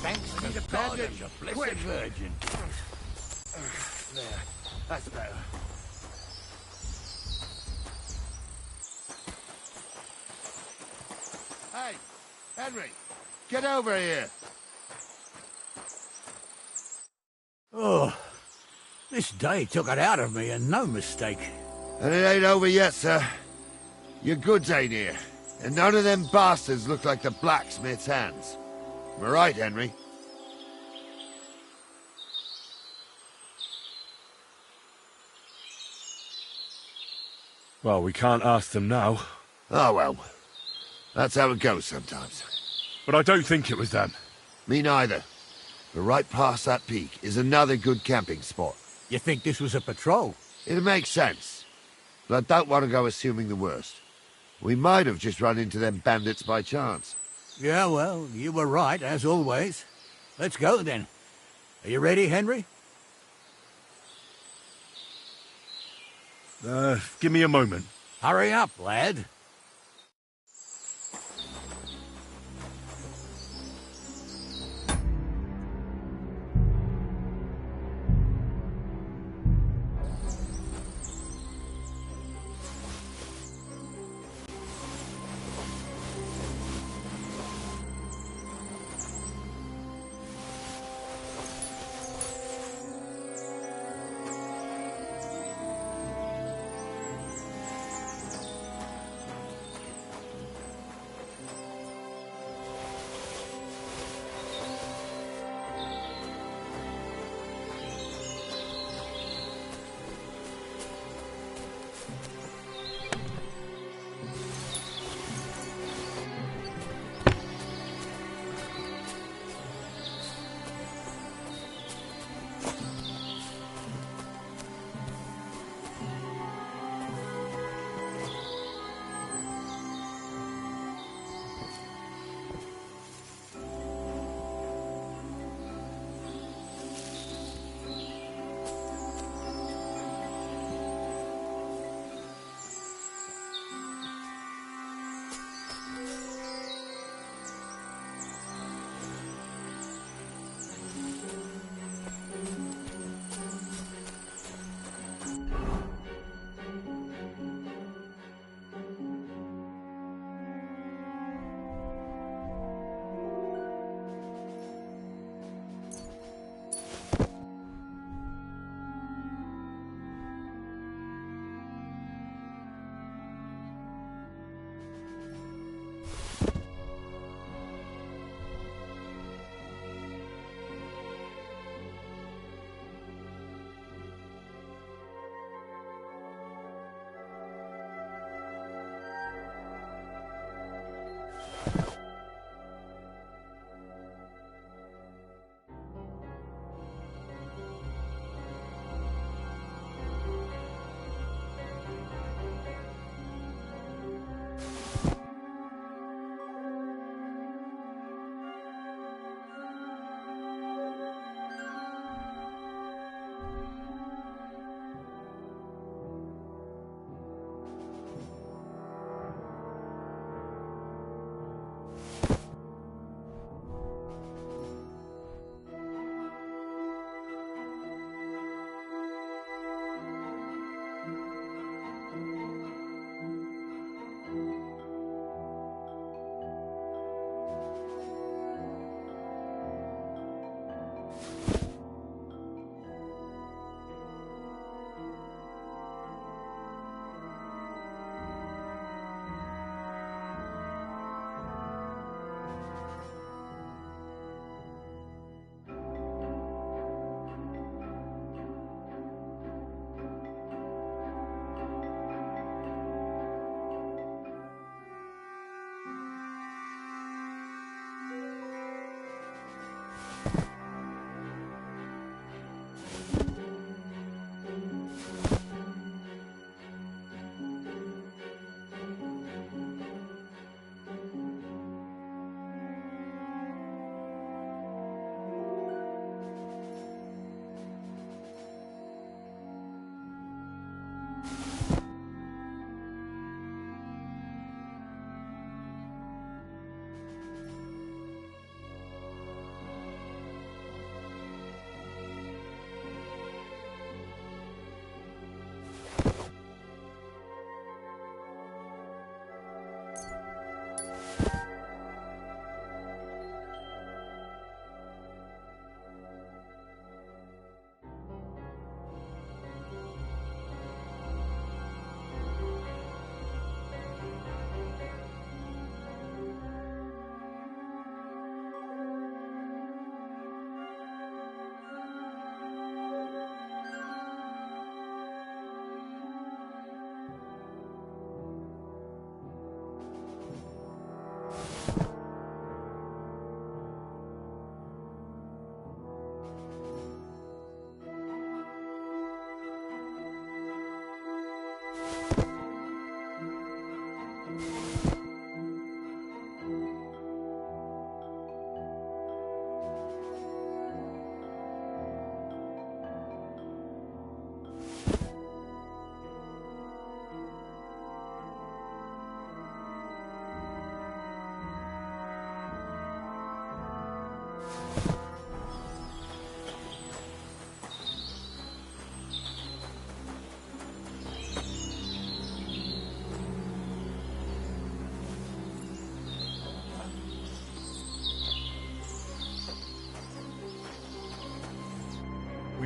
Thanks to the God of the Blessed Virgin. There, that's better. Hey, Henry, get over here. Oh, this day took it out of me, and no mistake. And it ain't over yet, sir. Your goods ain't here, and none of them bastards look like the blacksmith's hands. Am I right, Henry? Well, we can't ask them now. Oh, well. That's how it goes sometimes. But I don't think it was them. Me neither. But right past that peak is another good camping spot. You think this was a patrol? It makes sense. But I don't want to go assuming the worst. We might have just run into them bandits by chance. Yeah, well, you were right, as always. Let's go, then. Are you ready, Henry? Give me a moment. Hurry up, lad.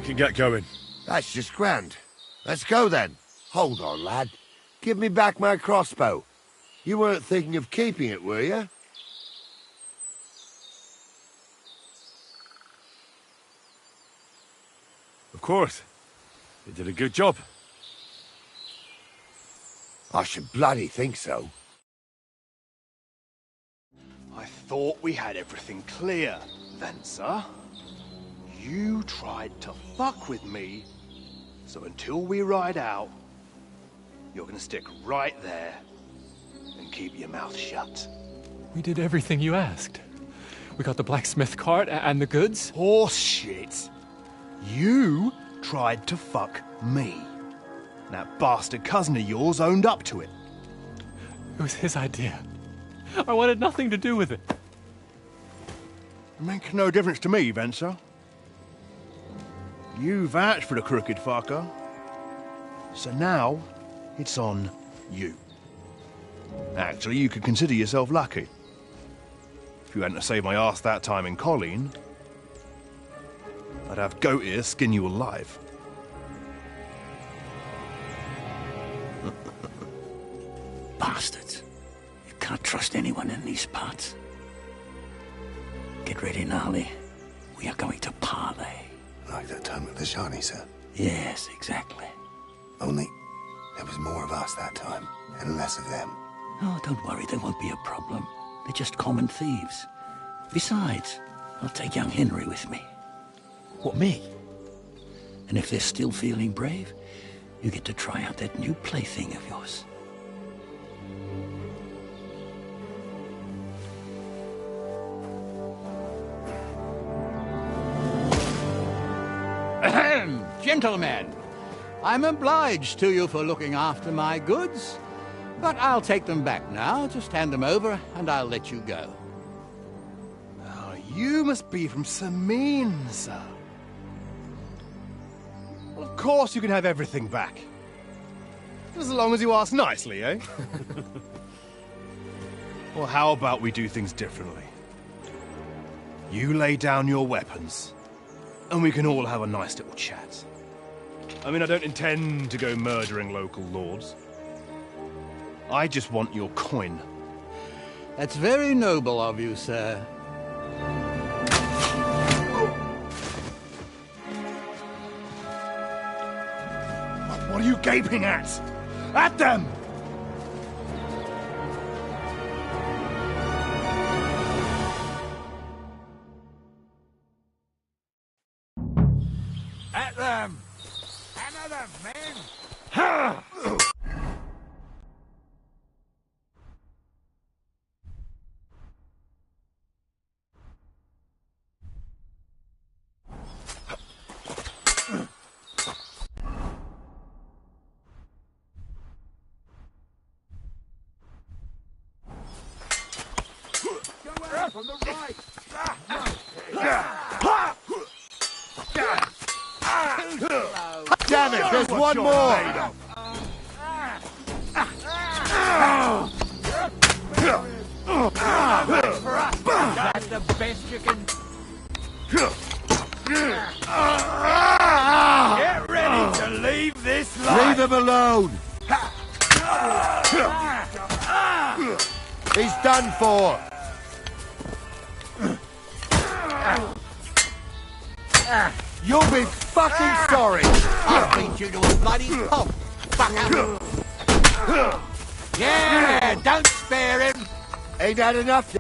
can get going. That's just grand. Let's go then. Hold on, lad. Give me back my crossbow. You weren't thinking of keeping it, were you? Of course. You did a good job. I should bloody think so. I thought we had everything clear, Venser. You tried to fuck with me, so until we ride out, you're gonna stick right there and keep your mouth shut. We did everything you asked. We got the blacksmith cart and the goods. Horse shit. You tried to fuck me. That bastard cousin of yours owned up to it. It was his idea. I wanted nothing to do with it. It makes no difference to me, Venser. You vouched for the crooked fucker. So now, it's on you. Actually, you could consider yourself lucky. If you hadn't to save my ass that time in Colleen, I'd have goat ear skin you alive. Bastards. You can't trust anyone in these parts. Get ready, Gnarly. We are going to parley. Like that time with the Shawnee, sir? Yes, exactly. Only there was more of us that time, and less of them. Oh, don't worry, there won't be a problem. They're just common thieves. Besides, I'll take young Henry with me. What, me? And if they're still feeling brave, you get to try out that new plaything of yours. Ahem, gentlemen, I'm obliged to you for looking after my goods, but I'll take them back now. Just hand them over, and I'll let you go. Oh, you must be from Samin, sir. Well, of course you can have everything back. As long as you ask nicely, eh? Well, how about we do things differently? You lay down your weapons, and we can all have a nice little chat. I mean, I don't intend to go murdering local lords. I just want your coin. That's very noble of you, sir. What are you gaping at? At them! At them! Hammer them, men! Ha! From the right! Damn it, there's one more! That's the best you can... Get ready to leave this life! Leave him alone! He's done for! You'll be fucking sorry! I'll beat you to a bloody pulp, fucker! Yeah, don't spare him! Ain't that enough?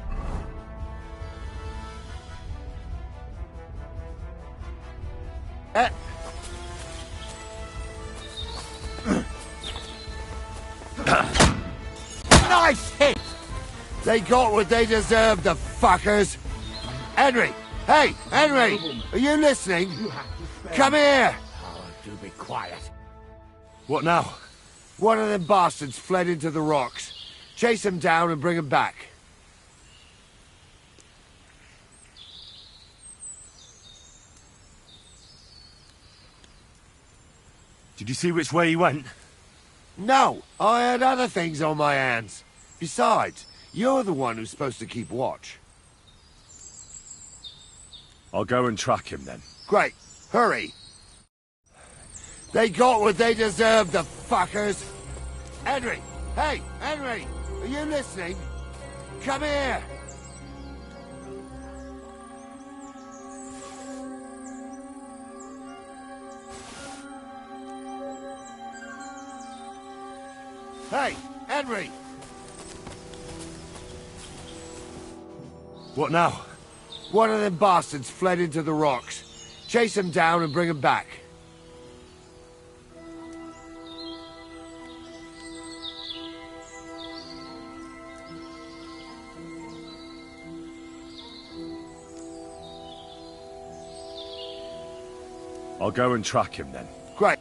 Nice hit! They got what they deserved, the fuckers! Henry! Hey, Henry! Are you listening? Come here! Oh, do be quiet. What now? One of them bastards fled into the rocks. Chase him down and bring him back. Did you see which way he went? No, I had other things on my hands. Besides, you're the one who's supposed to keep watch. I'll go and track him then. Great. Hurry. They got what they deserved, the fuckers. Henry! Hey, Henry! Are you listening? Come here! Hey, Henry! What now? One of them bastards fled into the rocks. Chase him down and bring him back. I'll go and track him then. Great.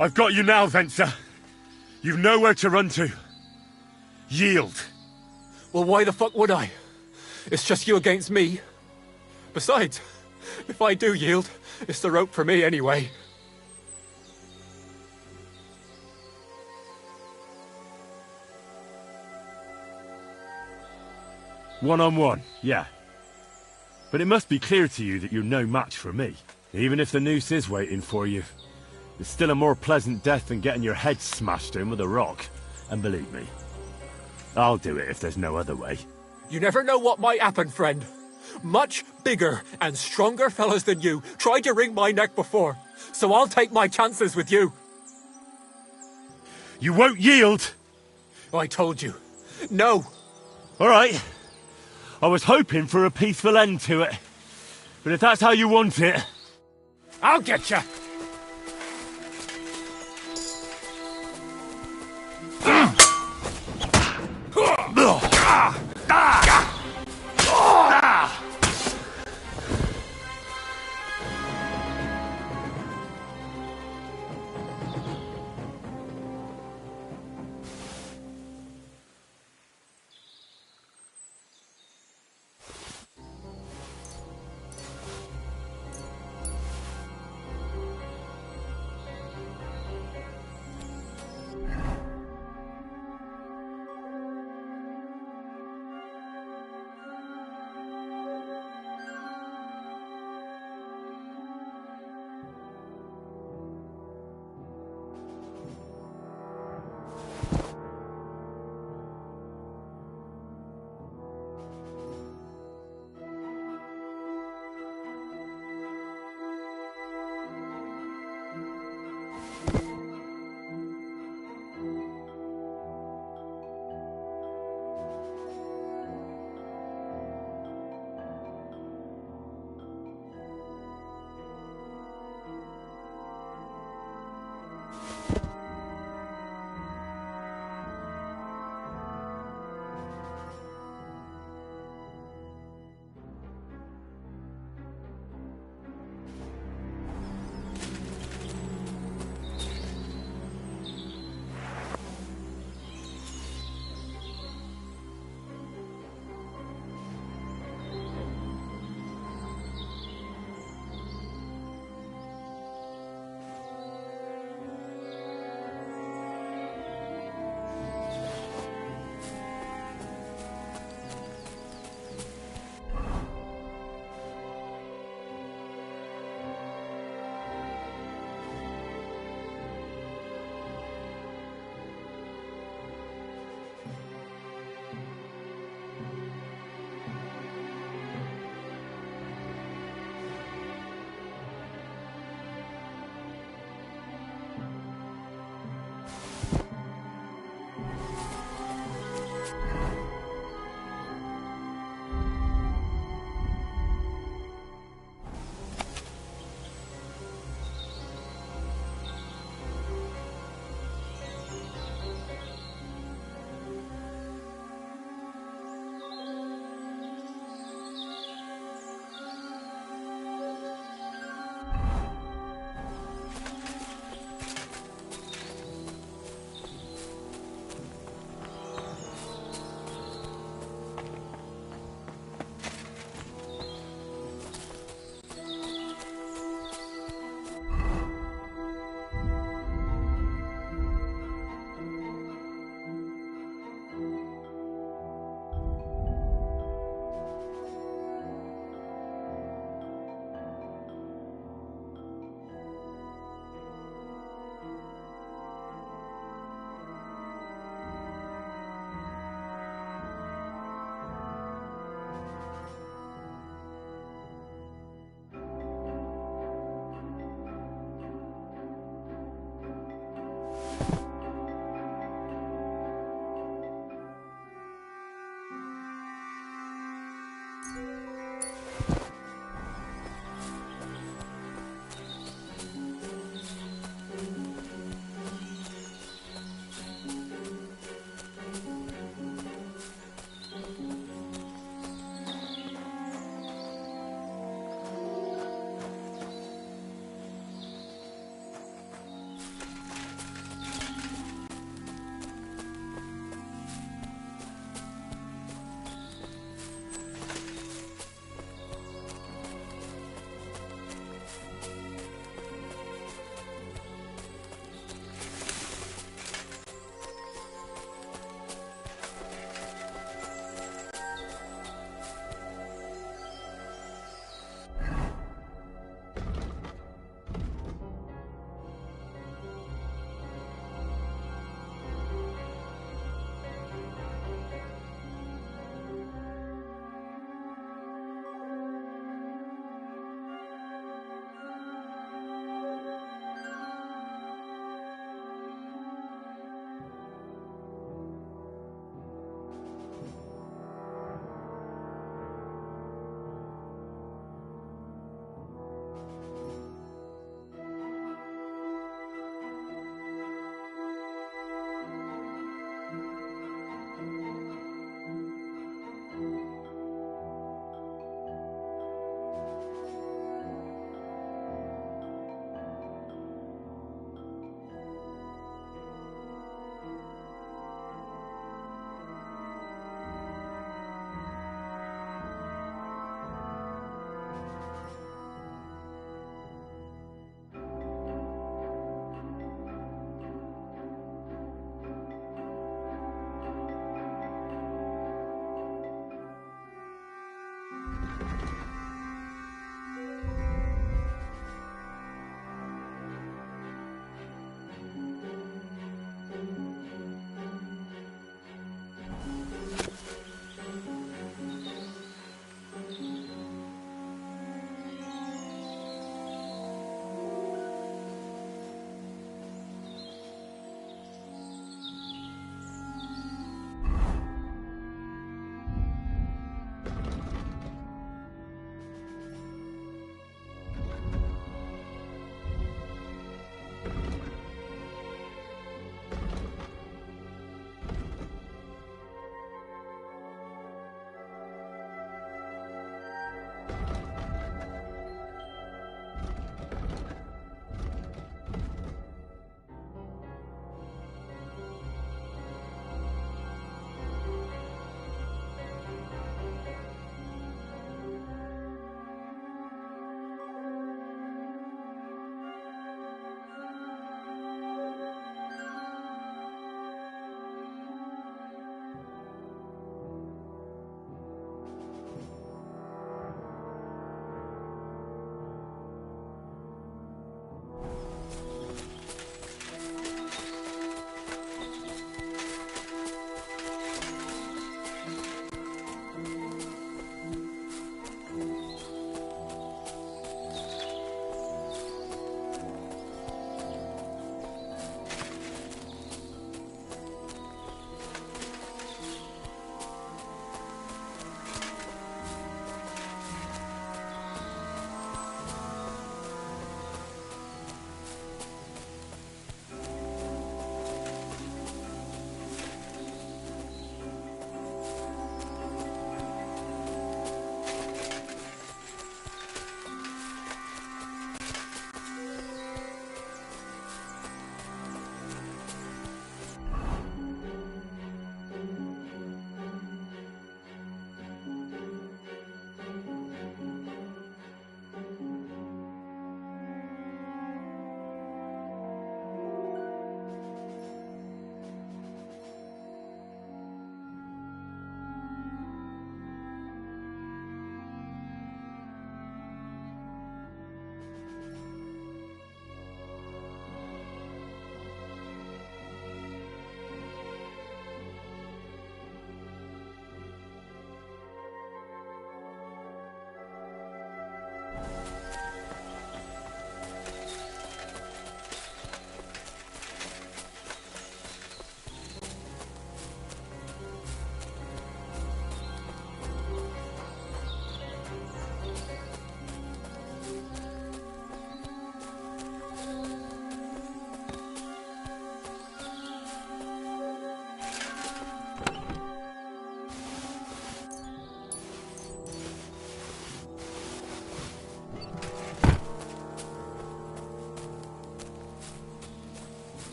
I've got you now, Venser. You've nowhere to run to. Yield. Well, why the fuck would I? It's just you against me. Besides, if I do yield, it's the rope for me anyway. One-on-one, yeah. But it must be clear to you that you're no match for me. Even if the noose is waiting for you, it's still a more pleasant death than getting your head smashed in with a rock. And believe me, I'll do it if there's no other way. You never know what might happen, friend. Much bigger and stronger fellas than you tried to wring my neck before, so I'll take my chances with you. You won't yield! I told you. No. All right. I was hoping for a peaceful end to it. But if that's how you want it, I'll get you!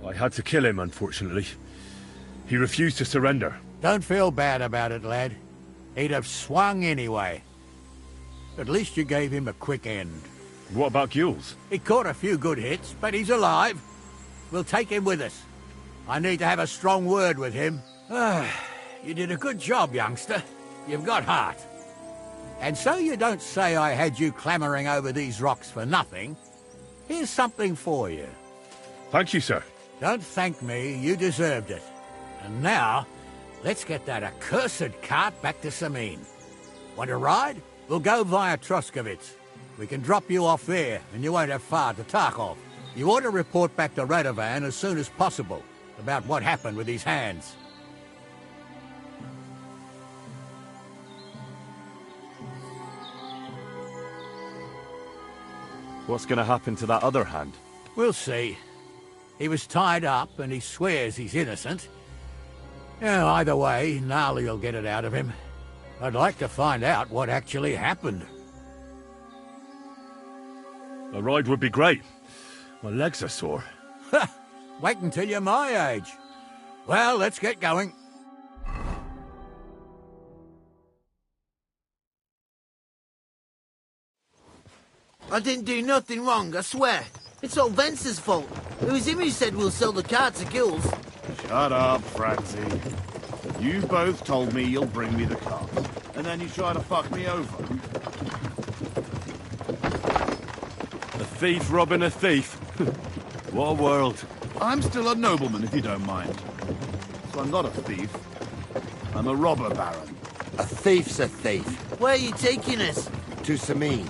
I had to kill him, unfortunately. He refused to surrender. Don't feel bad about it, lad. He'd have swung anyway. At least you gave him a quick end. What about Gules? He caught a few good hits, but he's alive. We'll take him with us. I need to have a strong word with him. You did a good job, youngster. You've got heart. And so you don't say I had you clambering over these rocks for nothing. Here's something for you. Thank you, sir. Don't thank me, you deserved it. And now, let's get that accursed cart back to Sameen. Want to ride? We'll go via Troskovitz. We can drop you off there, and you won't have far to Tarkov. You ought to report back to Radovan as soon as possible about what happened with his hands. What's going to happen to that other hand? We'll see. He was tied up, and he swears he's innocent. Yeah, either way, Gnarly will get it out of him. I'd like to find out what actually happened. A ride would be great. My legs are sore. Wait until you're my age. Well, let's get going. I didn't do nothing wrong, I swear. It's all Vence's fault. It was him who said we'll sell the car to Gules. Shut up, Francie. You both told me you'll bring me the car, and then you try to fuck me over. A thief robbing a thief. What a world. I'm still a nobleman, if you don't mind. So I'm not a thief. I'm a robber baron. A thief's a thief. Where are you taking us? To Sameen,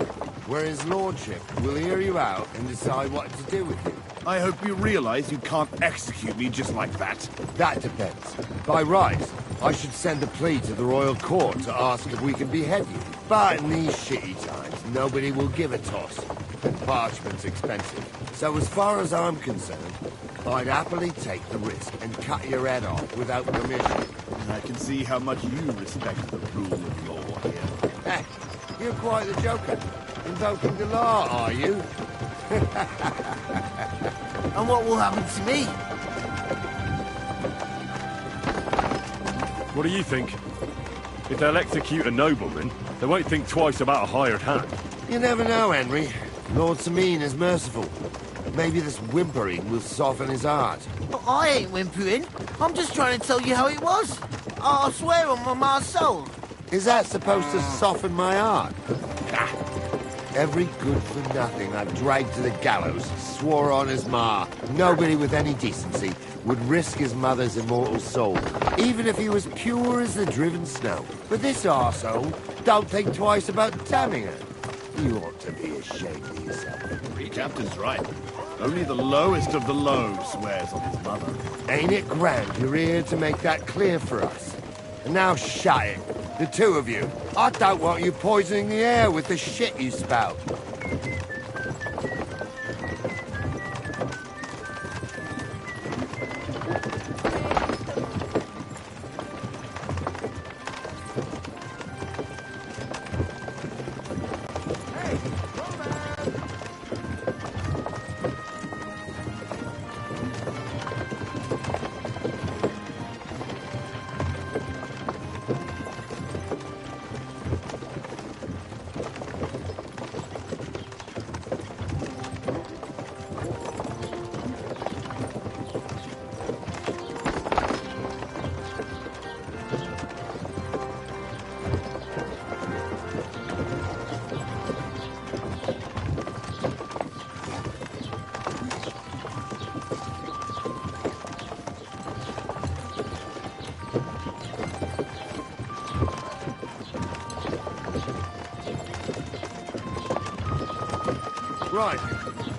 where his lordship will hear you out and decide what to do with you. I hope you realize you can't execute me just like that. That depends. By rights, I should send a plea to the royal court to ask if we can behead you. But in these shitty times, nobody will give a toss. And parchment's expensive. So as far as I'm concerned, I'd happily take the risk and cut your head off without permission. And I can see how much you respect the rule of law here. Hey, you're quite the joker. Invoking the law, are you? And what will happen to me? What do you think? If they'll execute a nobleman, they won't think twice about a hired hand. You never know, Henry. Lord Sameen is merciful. Maybe this whimpering will soften his heart. But I ain't whimpering. I'm just trying to tell you how it was. I swear on my soul. Is that supposed to soften my heart? Ah. Every good-for-nothing I've dragged to the gallows swore on his ma. Nobody with any decency would risk his mother's immortal soul, even if he was pure as the driven snow. But this arsehole don't think twice about damning her. You ought to be ashamed of yourself. The captain's right. Only the lowest of the low swears on his mother. Ain't it grand you're here to make that clear for us? And now shut it. The two of you. I don't want you poisoning the air with the shit you spout. Right,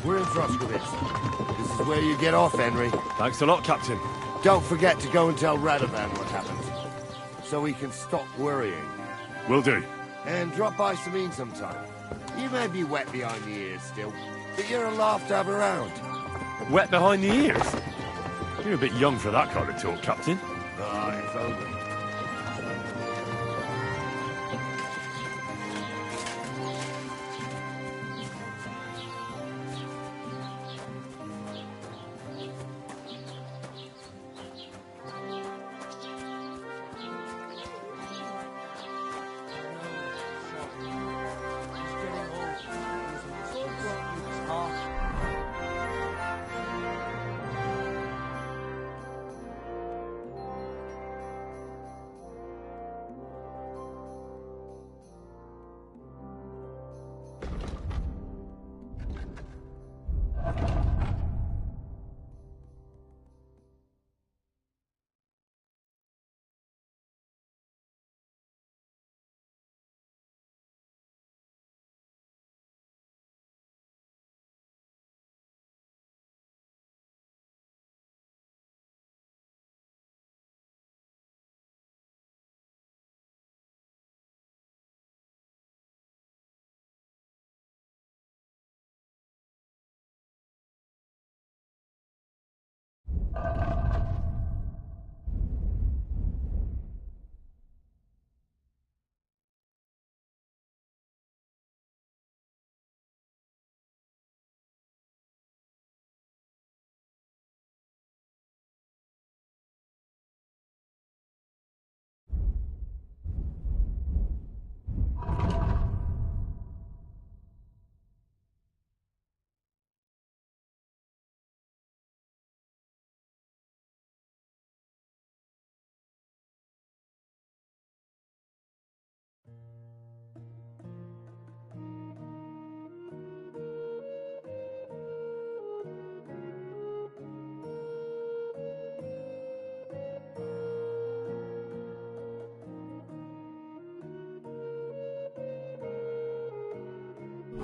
we're in Troskovitz. This is where you get off, Henry. Thanks a lot, Captain. Don't forget to go and tell Radovan what happened, so we can stop worrying. Will do. And drop by Sameen sometime. You may be wet behind the ears still, but you're a laugh to have around. Wet behind the ears? You're a bit young for that kind of talk, Captain. Ah, if only.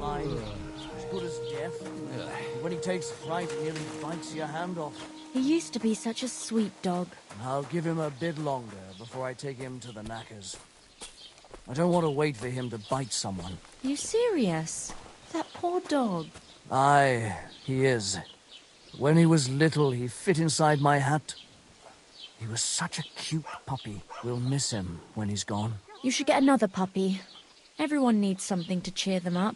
mine. As good as death. When he takes fright, he nearly bites your hand off. He used to be such a sweet dog. I'll give him a bit longer before I take him to the knackers. I don't want to wait for him to bite someone. You serious? That poor dog. Aye, he is. When he was little, he fit inside my hat. He was such a cute puppy. We'll miss him when he's gone. You should get another puppy. Everyone needs something to cheer them up.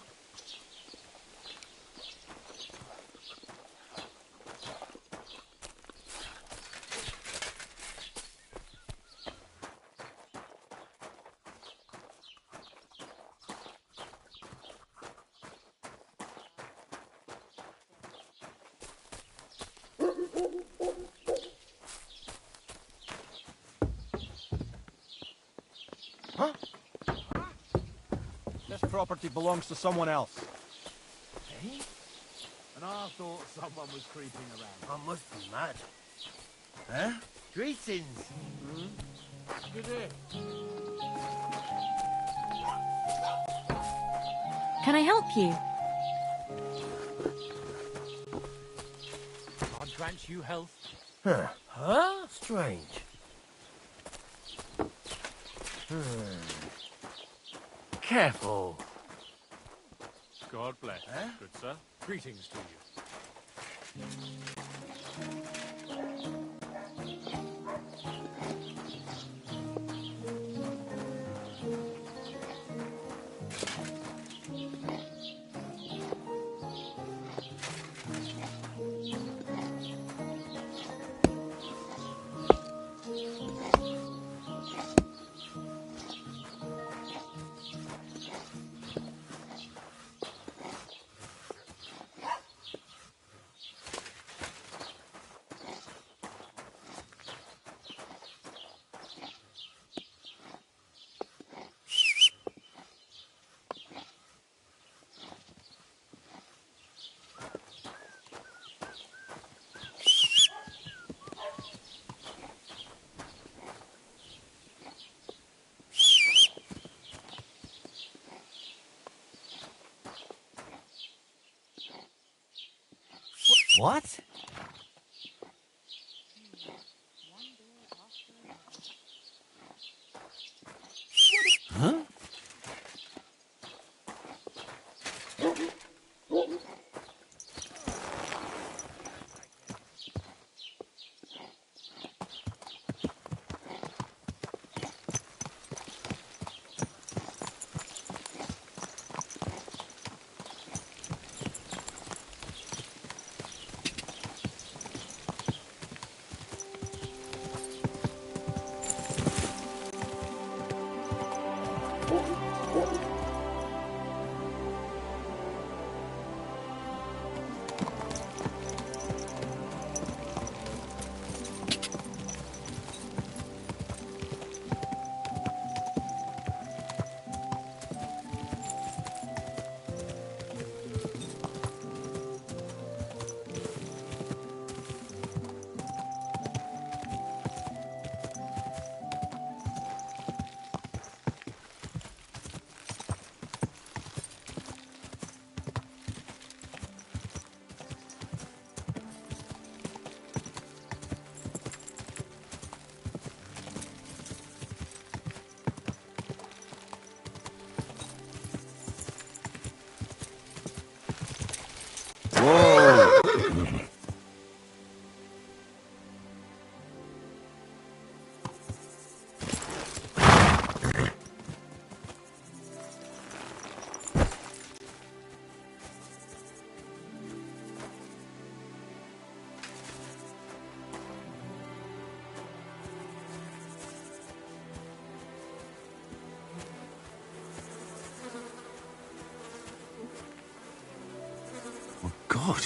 This property belongs to someone else. Eh? And I thought someone was creeping around. I must be mad. Huh? Greetings. Good day. Can I help you? God grant you health. Huh? Strange. Careful. God bless, good sir. Greetings to you. What? Huh? God,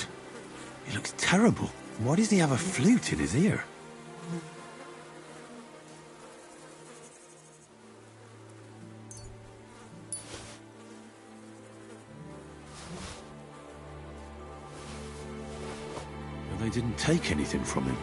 he looks terrible. Why does he have a flute in his ear? And they didn't take anything from him.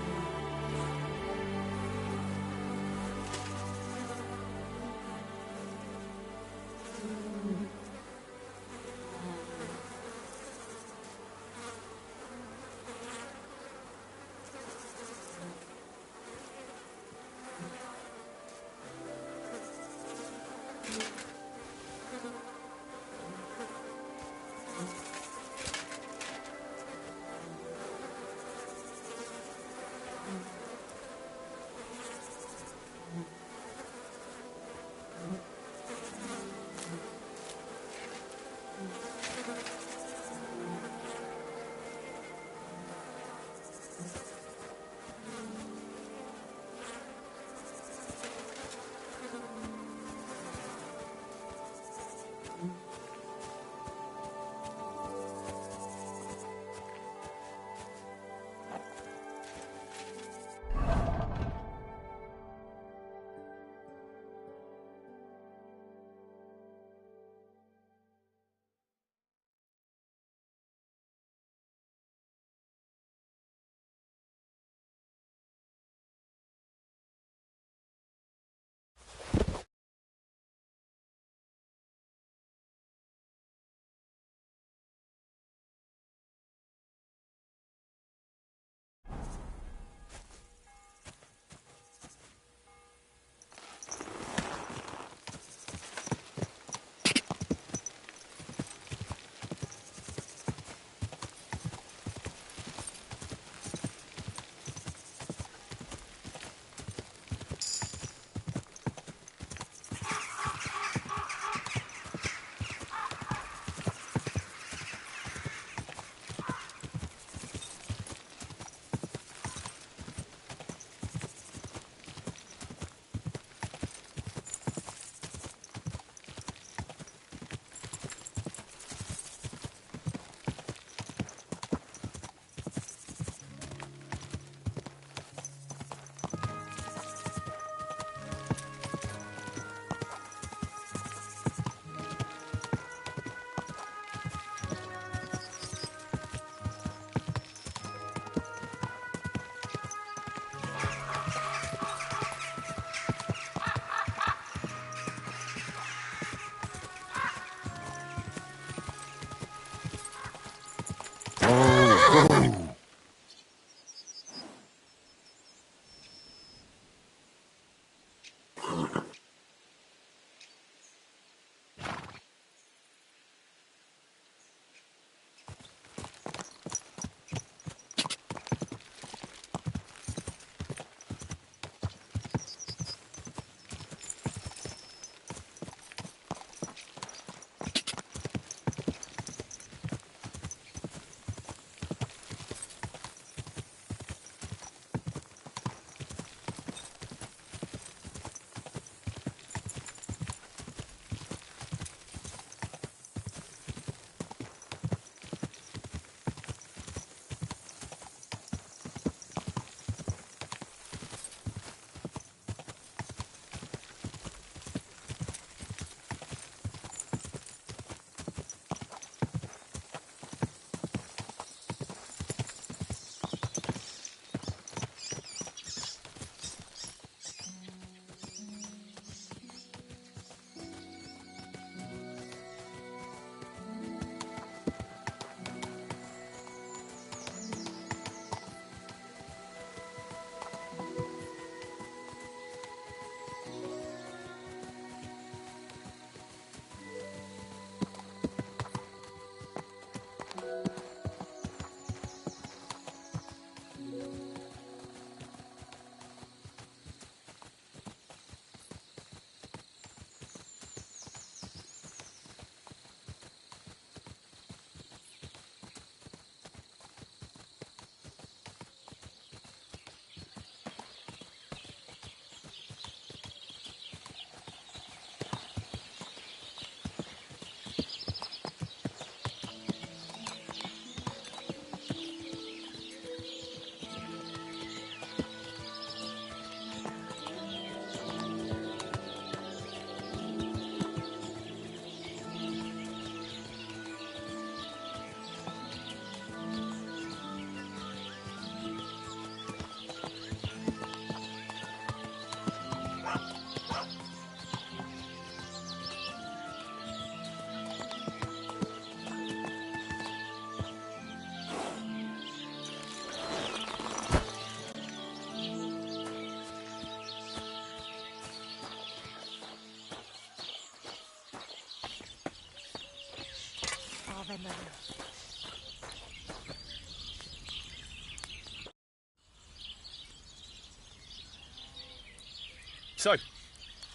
So,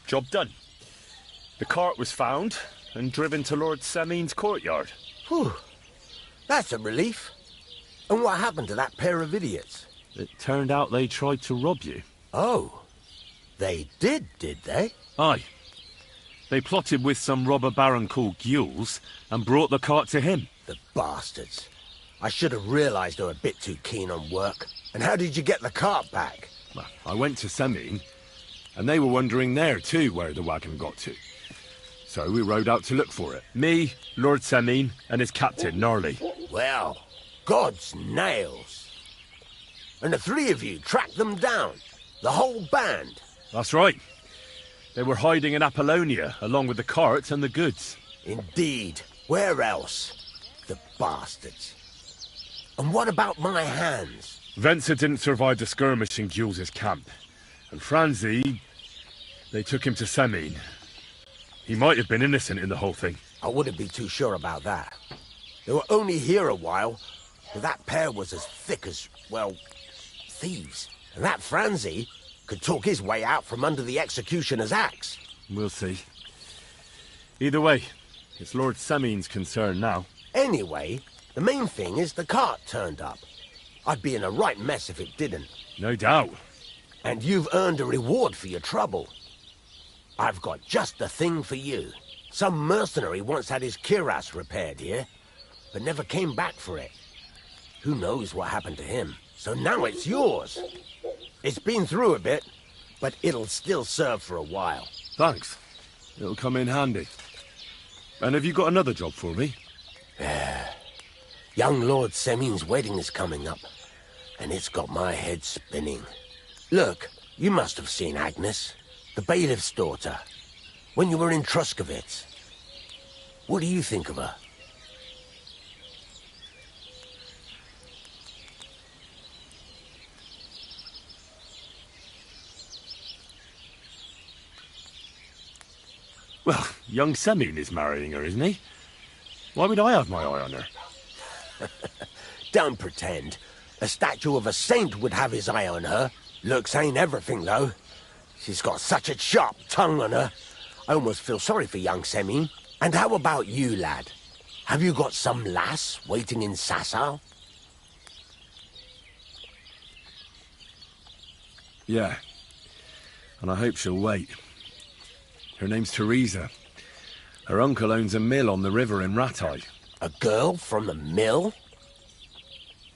job done. The cart was found and driven to Lord Semin's courtyard. Whew. That's a relief. And what happened to that pair of idiots? It turned out they tried to rob you. Oh. They did they? Aye. They plotted with some robber baron called Gules and brought the cart to him. The bastards. I should have realised they were a bit too keen on work. And how did you get the cart back? Well, I went to Semin, and they were wondering there too where the wagon got to. So we rode out to look for it. Me, Lord Semin, and his captain, Gnarly. Well, God's nails. And the three of you tracked them down. The whole band. That's right. They were hiding in Apollonia, along with the cart and the goods. Indeed. Where else? The bastards. And what about my hands? Venser didn't survive the skirmish in Gules' camp. And Franzi, they took him to Semin. He might have been innocent in the whole thing. I wouldn't be too sure about that. They were only here a while, but that pair was as thick as, well, thieves. And that Franzi could talk his way out from under the executioner's axe. We'll see. Either way, it's Lord Semin's concern now. Anyway, the main thing is the cart turned up. I'd be in a right mess if it didn't. No doubt. And you've earned a reward for your trouble. I've got just the thing for you. Some mercenary once had his cuirass repaired here, but never came back for it. Who knows what happened to him? So now it's yours. It's been through a bit, but it'll still serve for a while. Thanks. It'll come in handy. And have you got another job for me? Young Lord Semin's wedding is coming up, and it's got my head spinning. Look, you must have seen Agnes, the bailiff's daughter, when you were in Truscovitz. What do you think of her? Well, young Semin is marrying her, isn't he? Why would I have my eye on her? Don't pretend. A statue of a saint would have his eye on her. Looks ain't everything, though. She's got such a sharp tongue on her. I almost feel sorry for young Semin. And how about you, lad? Have you got some lass waiting in Sasau? Yeah. And I hope she'll wait. Her name's Teresa. Her uncle owns a mill on the river in Ratai. A girl from the mill?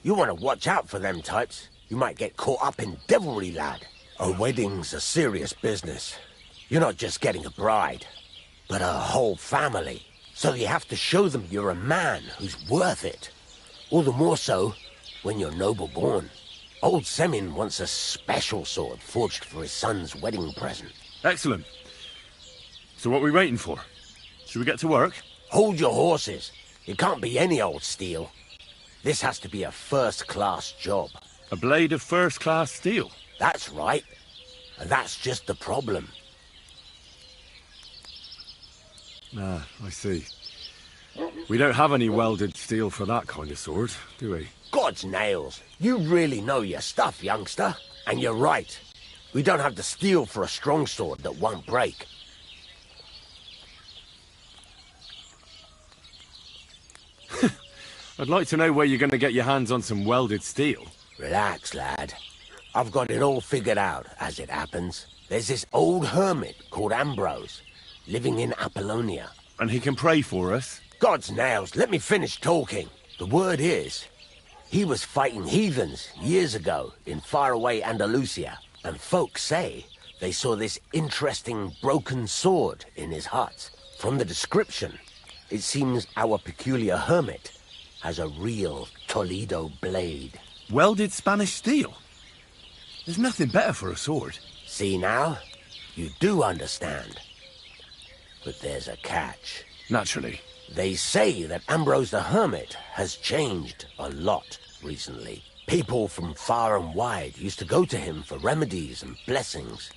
You want to watch out for them types. You might get caught up in devilry, lad. A wedding's a serious business. You're not just getting a bride, but a whole family. So you have to show them you're a man who's worth it. All the more so when you're noble-born. Old Semin wants a special sword forged for his son's wedding present. Excellent. So what are we waiting for? Should we get to work? Hold your horses. It can't be any old steel. This has to be a first-class job. A blade of first-class steel? That's right. And that's just the problem. Ah, I see. We don't have any welded steel for that kind of sword, do we? God's nails. You really know your stuff, youngster. And you're right. We don't have the steel for a strong sword that won't break. I'd like to know where you're going to get your hands on some welded steel. Relax, lad. I've got it all figured out, as it happens. There's this old hermit called Ambrose, living in Apollonia. And he can pray for us? God's nails, let me finish talking. The word is, he was fighting heathens years ago in faraway Andalusia. And folks say they saw this interesting broken sword in his hut. From the description, it seems our peculiar hermit has a real Toledo blade. Welded Spanish steel? There's nothing better for a sword. See now? You do understand. But there's a catch. Naturally. They say that Ambrose the Hermit has changed a lot recently. People from far and wide used to go to him for remedies and blessings.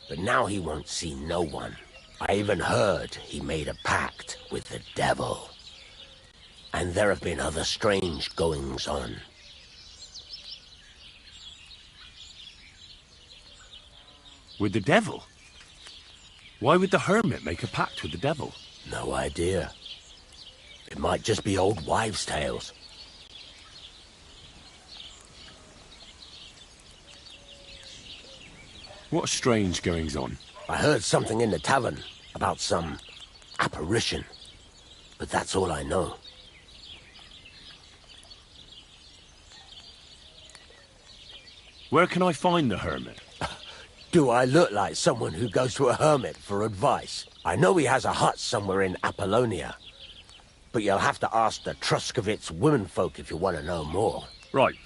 But now he won't see no one. I even heard he made a pact with the devil. And there have been other strange goings-on. With the devil? Why would the hermit make a pact with the devil? No idea. It might just be old wives' tales. What strange goings-on? I heard something in the tavern about some apparition, but that's all I know. Where can I find the hermit? Do I look like someone who goes to a hermit for advice? I know he has a hut somewhere in Apollonia, but you'll have to ask the Truscovitz womenfolk if you want to know more. Right.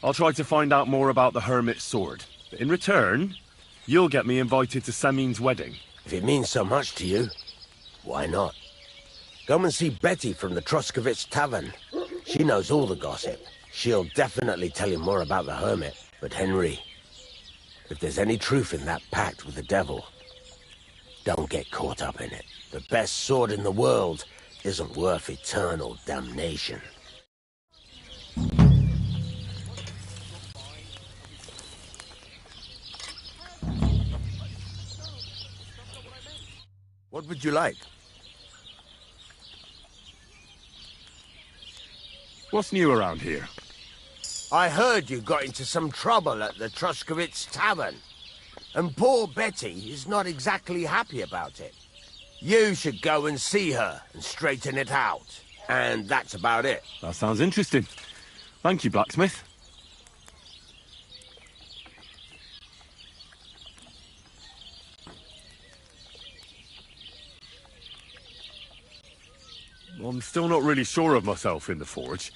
I'll try to find out more about the hermit's sword. But in return, you'll get me invited to Semin's wedding. If it means so much to you, why not? Come and see Betty from the Truscovitz Tavern. She knows all the gossip. She'll definitely tell you more about the hermit. But Henry, if there's any truth in that pact with the devil, don't get caught up in it. The best sword in the world isn't worth eternal damnation. What would you like? What's new around here? I heard you got into some trouble at the Truscovitz Tavern. And poor Betty is not exactly happy about it. You should go and see her and straighten it out. And that's about it. That sounds interesting. Thank you, blacksmith. I'm still not really sure of myself in the forge.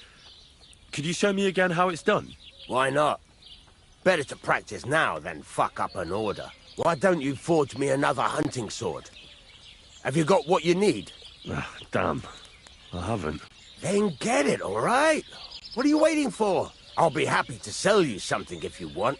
Could you show me again how it's done? Why not? Better to practice now than fuck up an order. Why don't you forge me another hunting sword? Have you got what you need? Damn. I haven't. Then get it, all right? What are you waiting for? I'll be happy to sell you something if you want.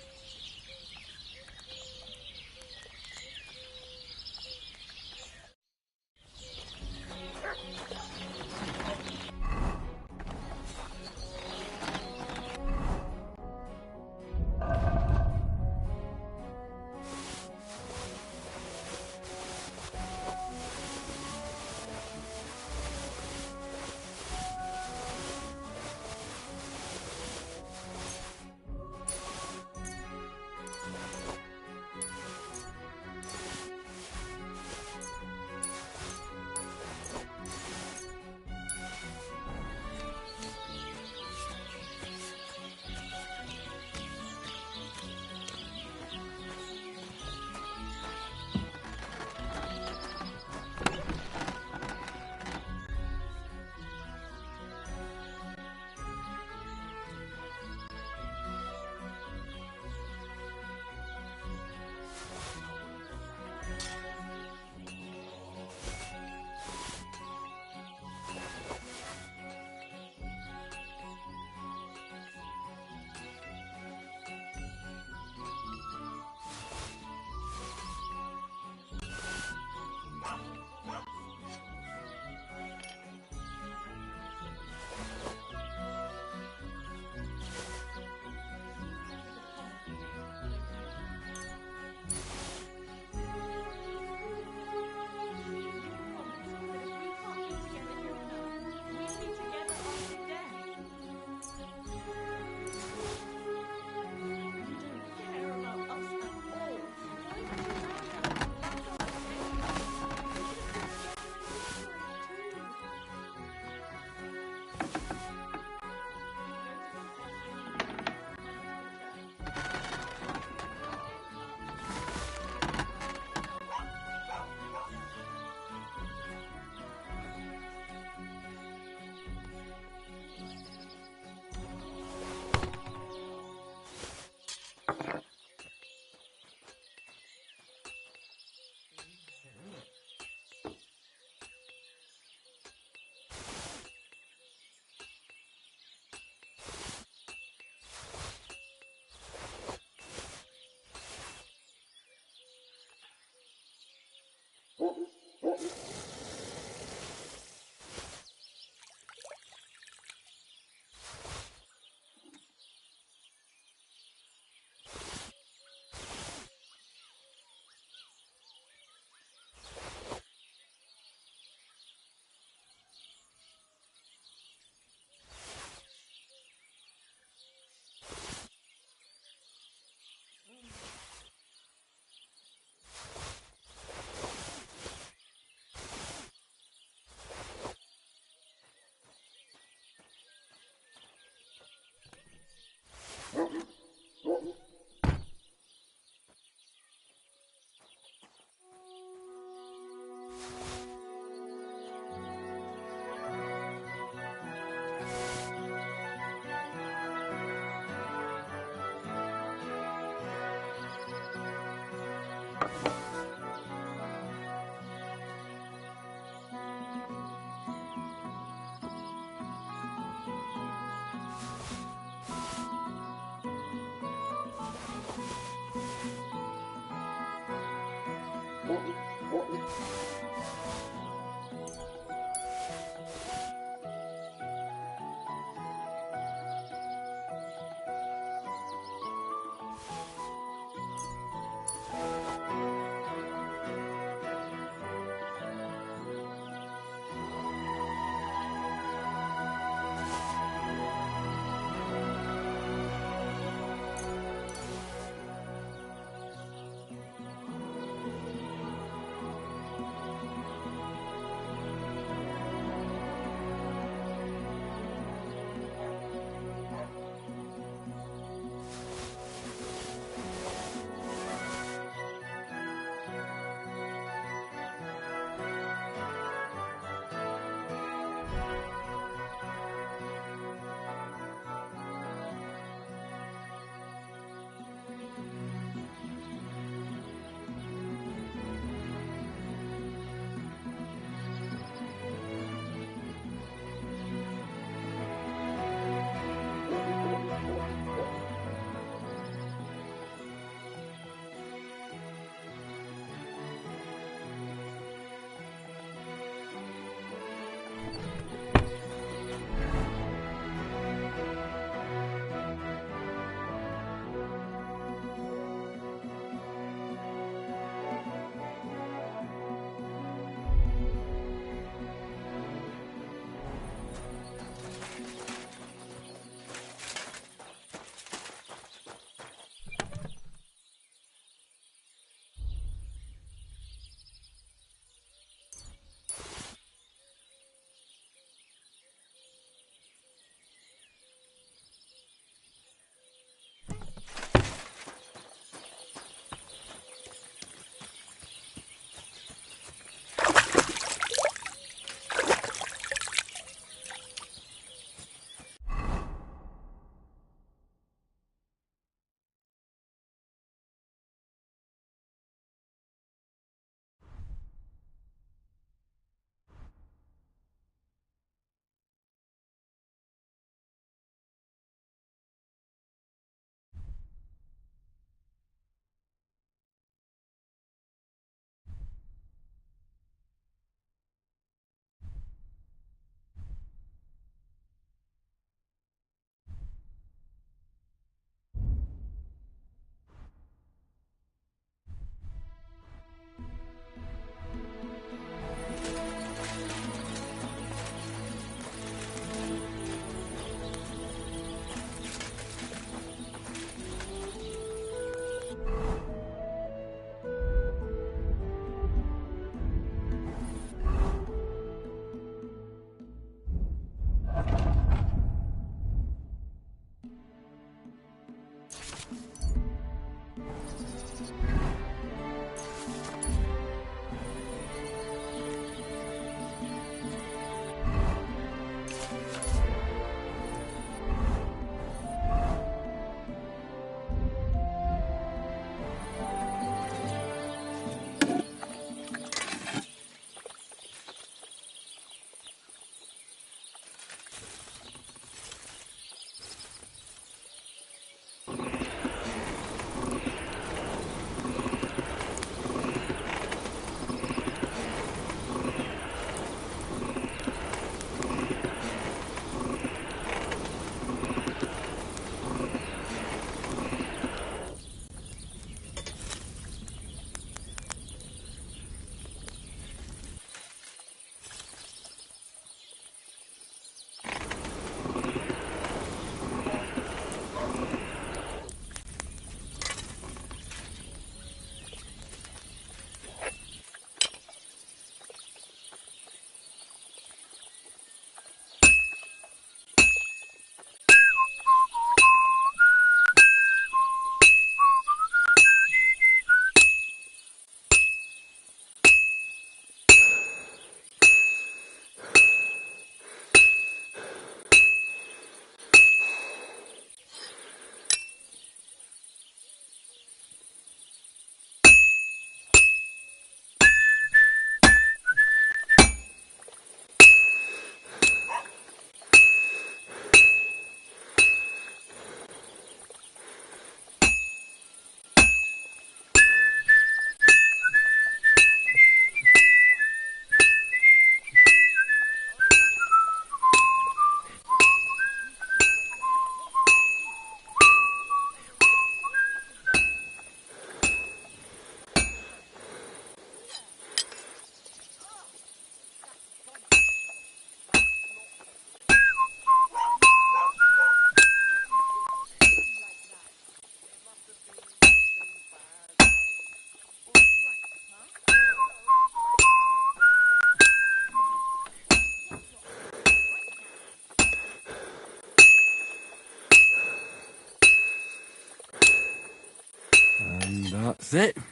That's it.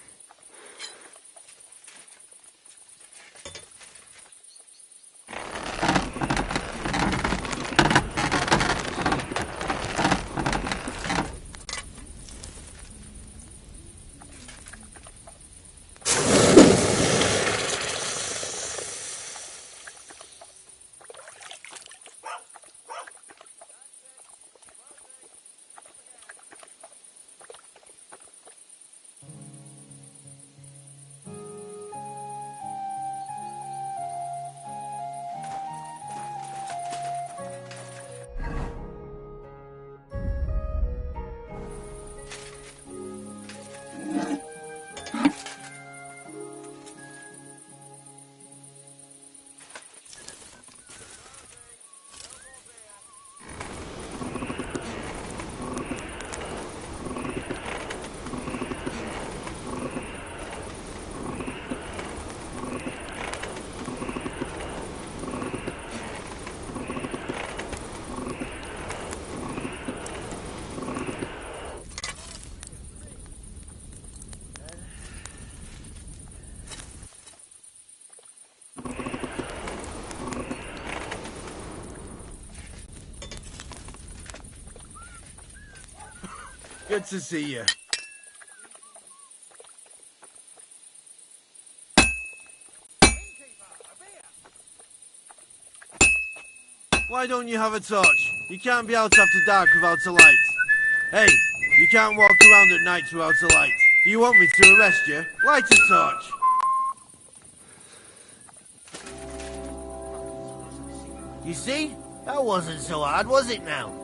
Good to see you. Why don't you have a torch? You can't be out after dark without a light. Hey, you can't walk around at night without a light. Do you want me to arrest you? Light a torch. You see? That wasn't so hard, was it now?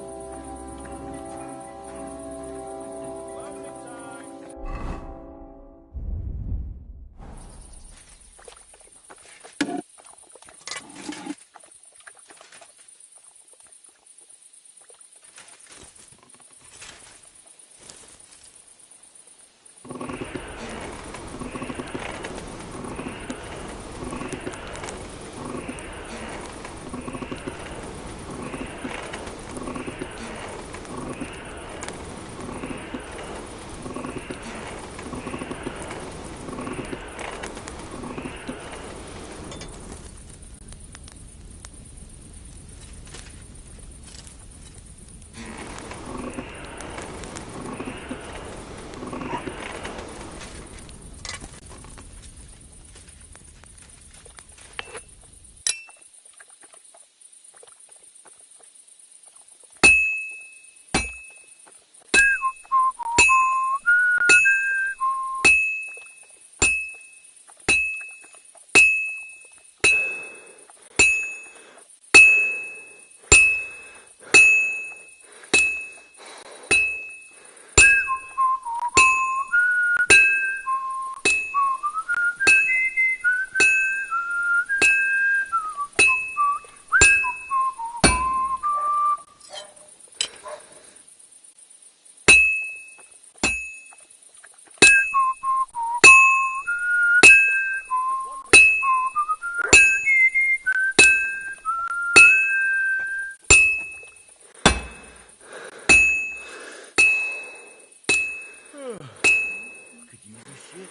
Could use this shit.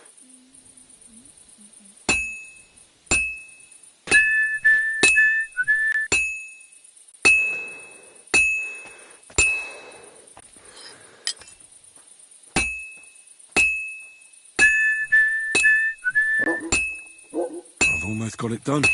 I've almost got it done.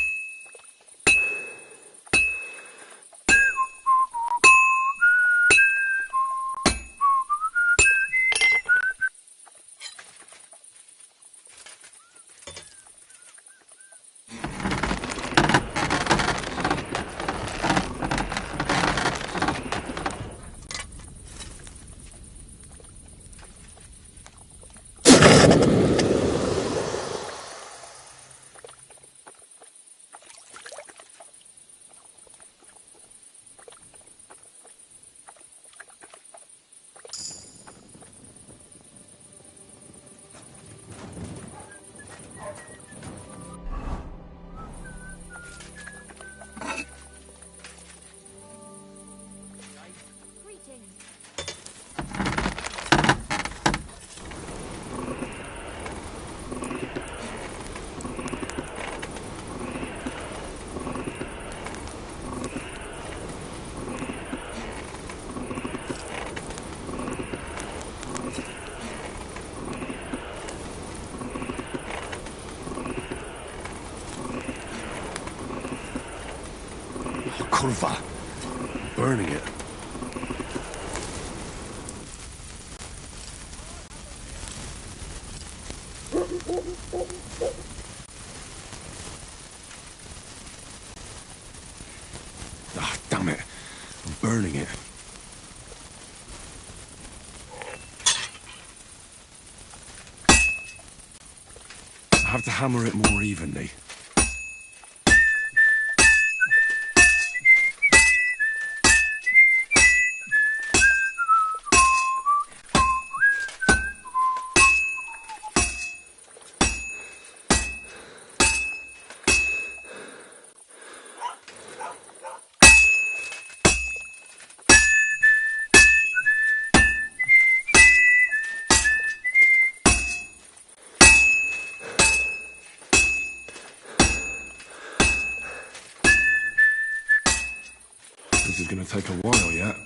Kurva. Burning it. Ah, damn it. I'm burning it. I have to hammer it more evenly. This is gonna take a while yet.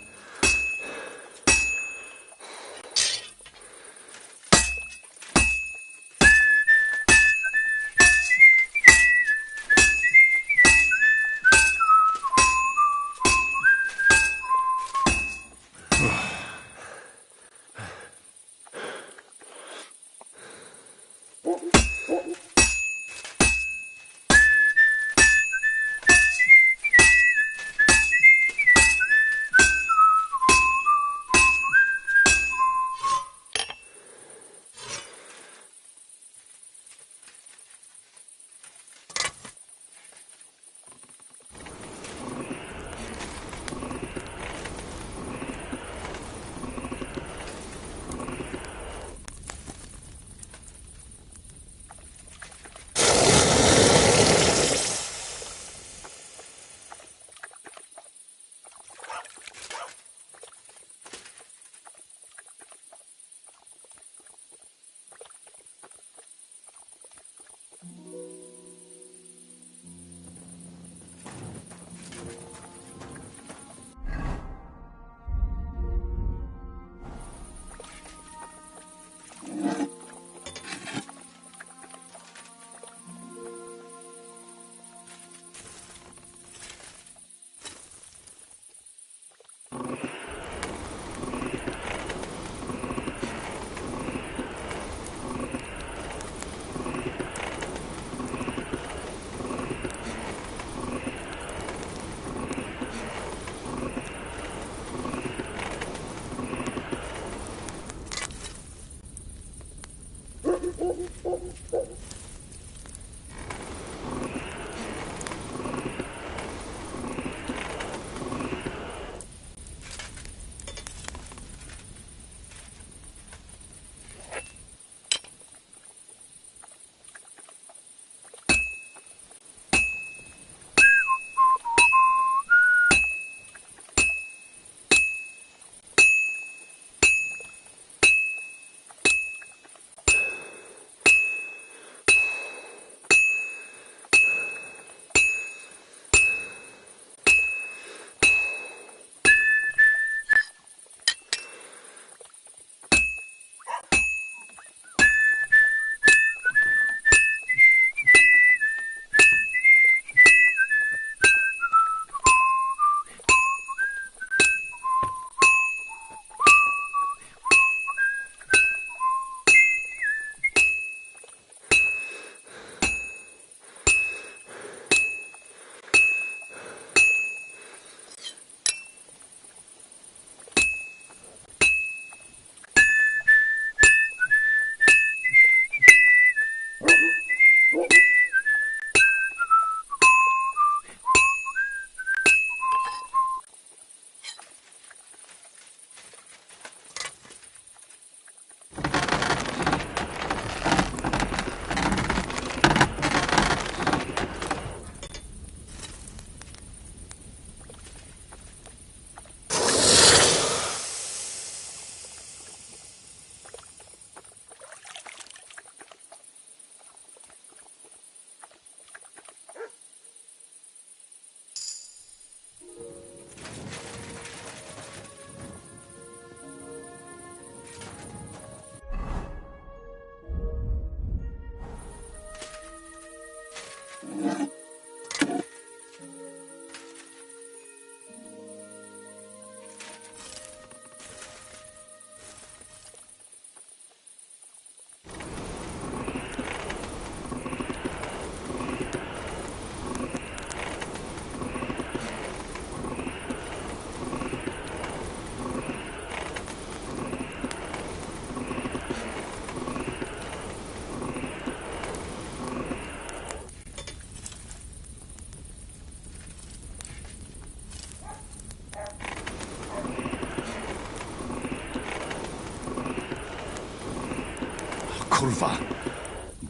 Kurva!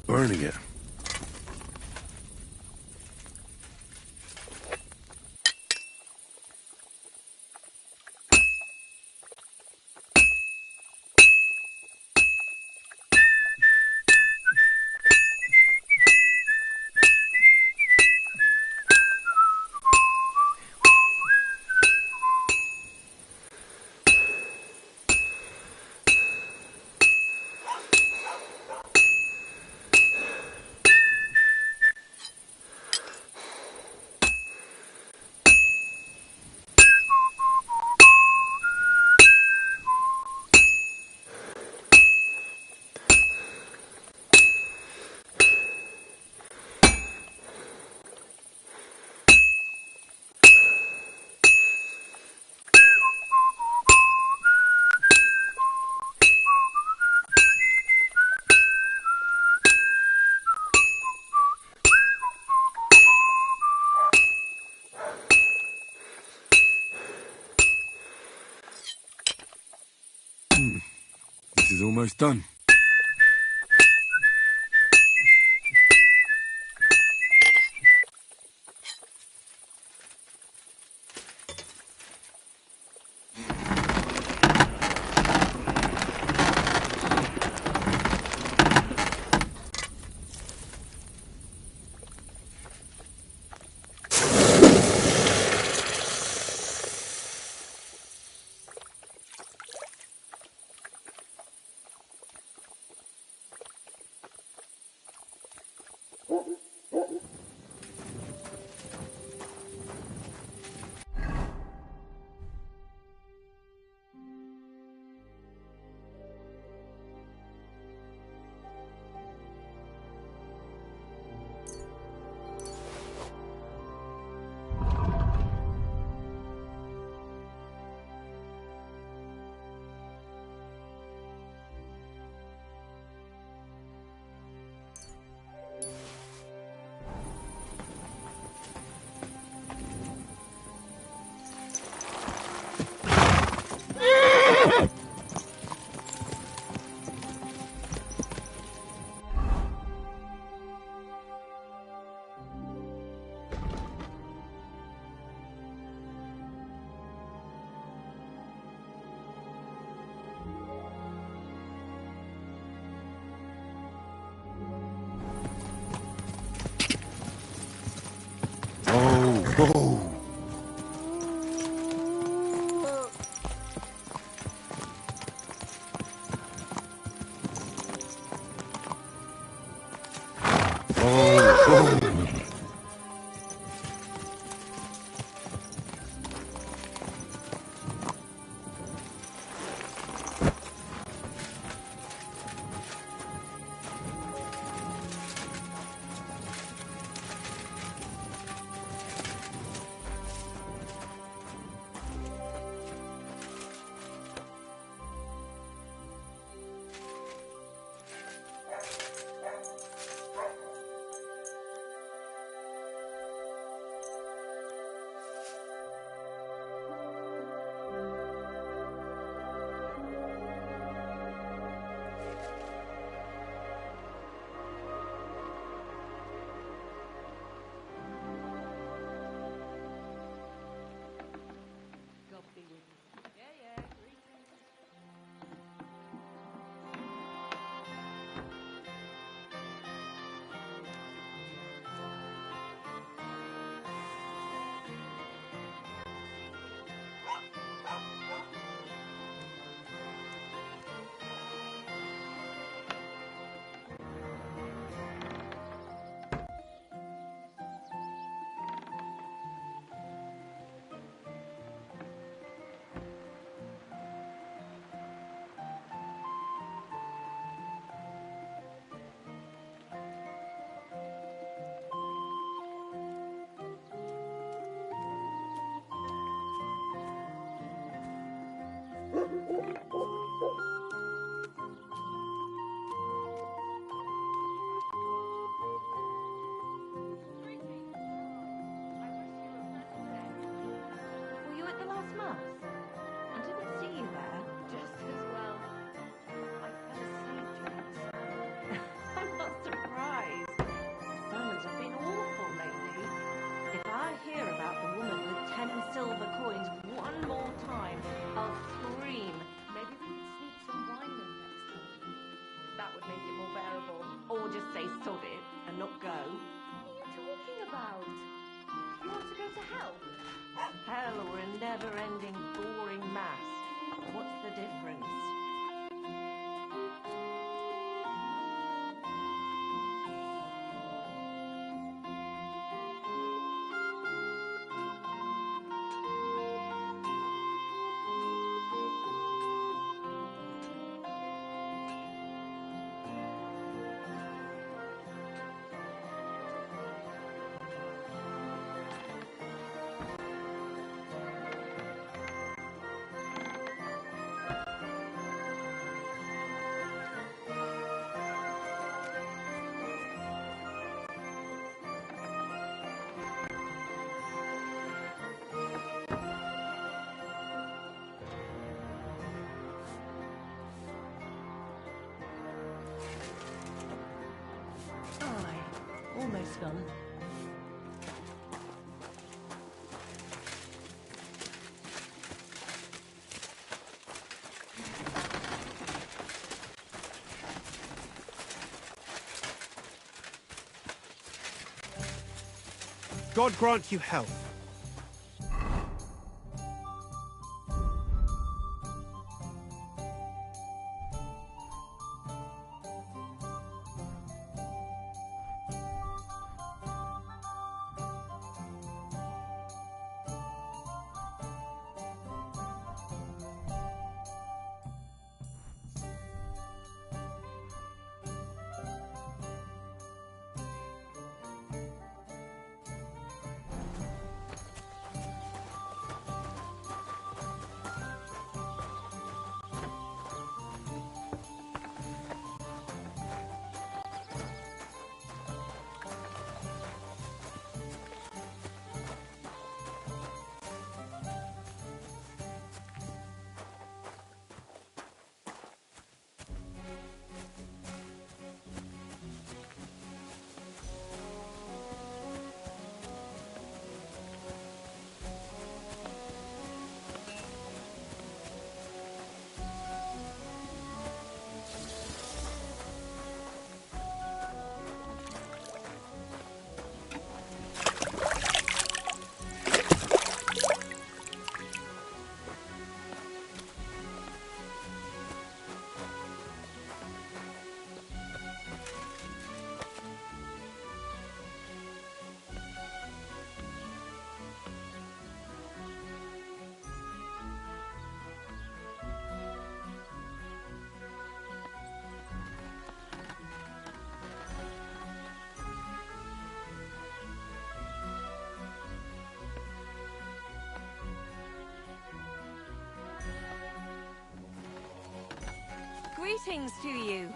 Burning it. This is almost done. Oh! Were you at the last mass? I didn't see you there. Just as well. I fell asleep during the sermon. never-ending, boring mass. What's the difference? Almost gone. God grant you health. Greetings to you.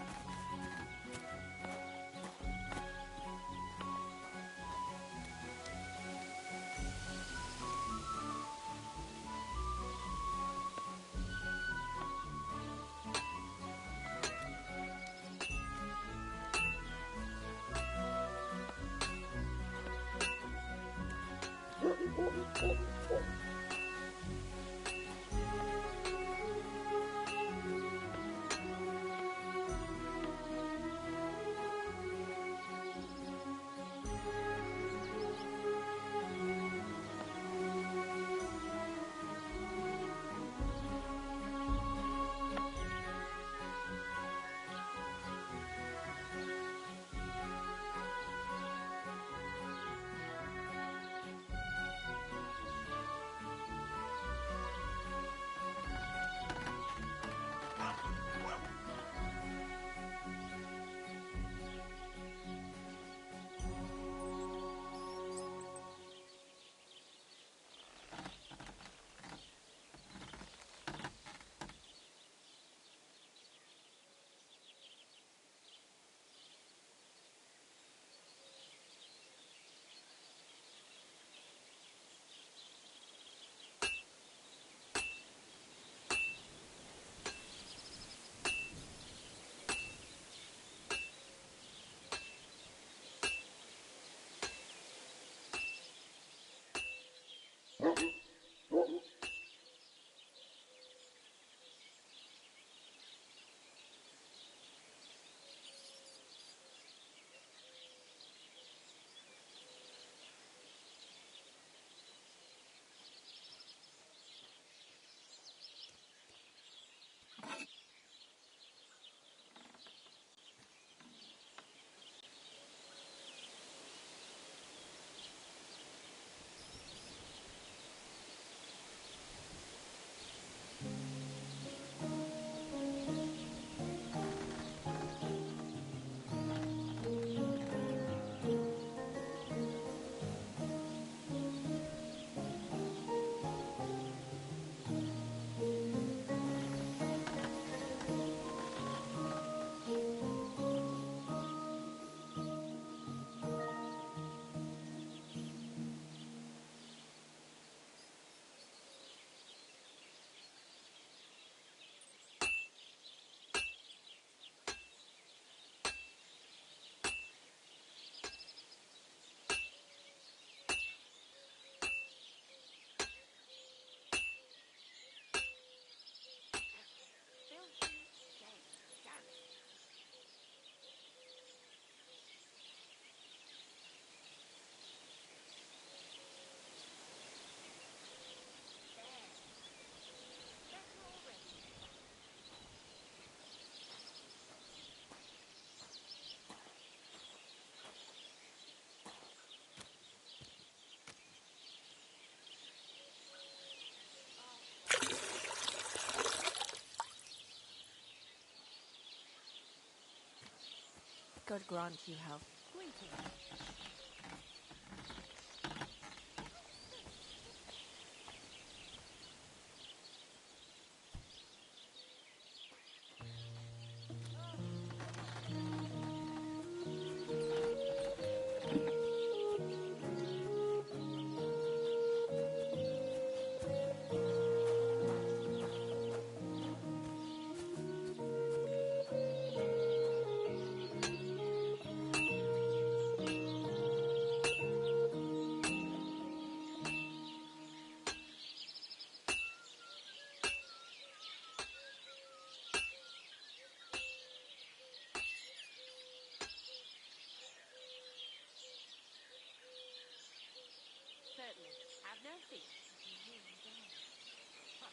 God grant you health. Greetings. Certainly. Have no fear. I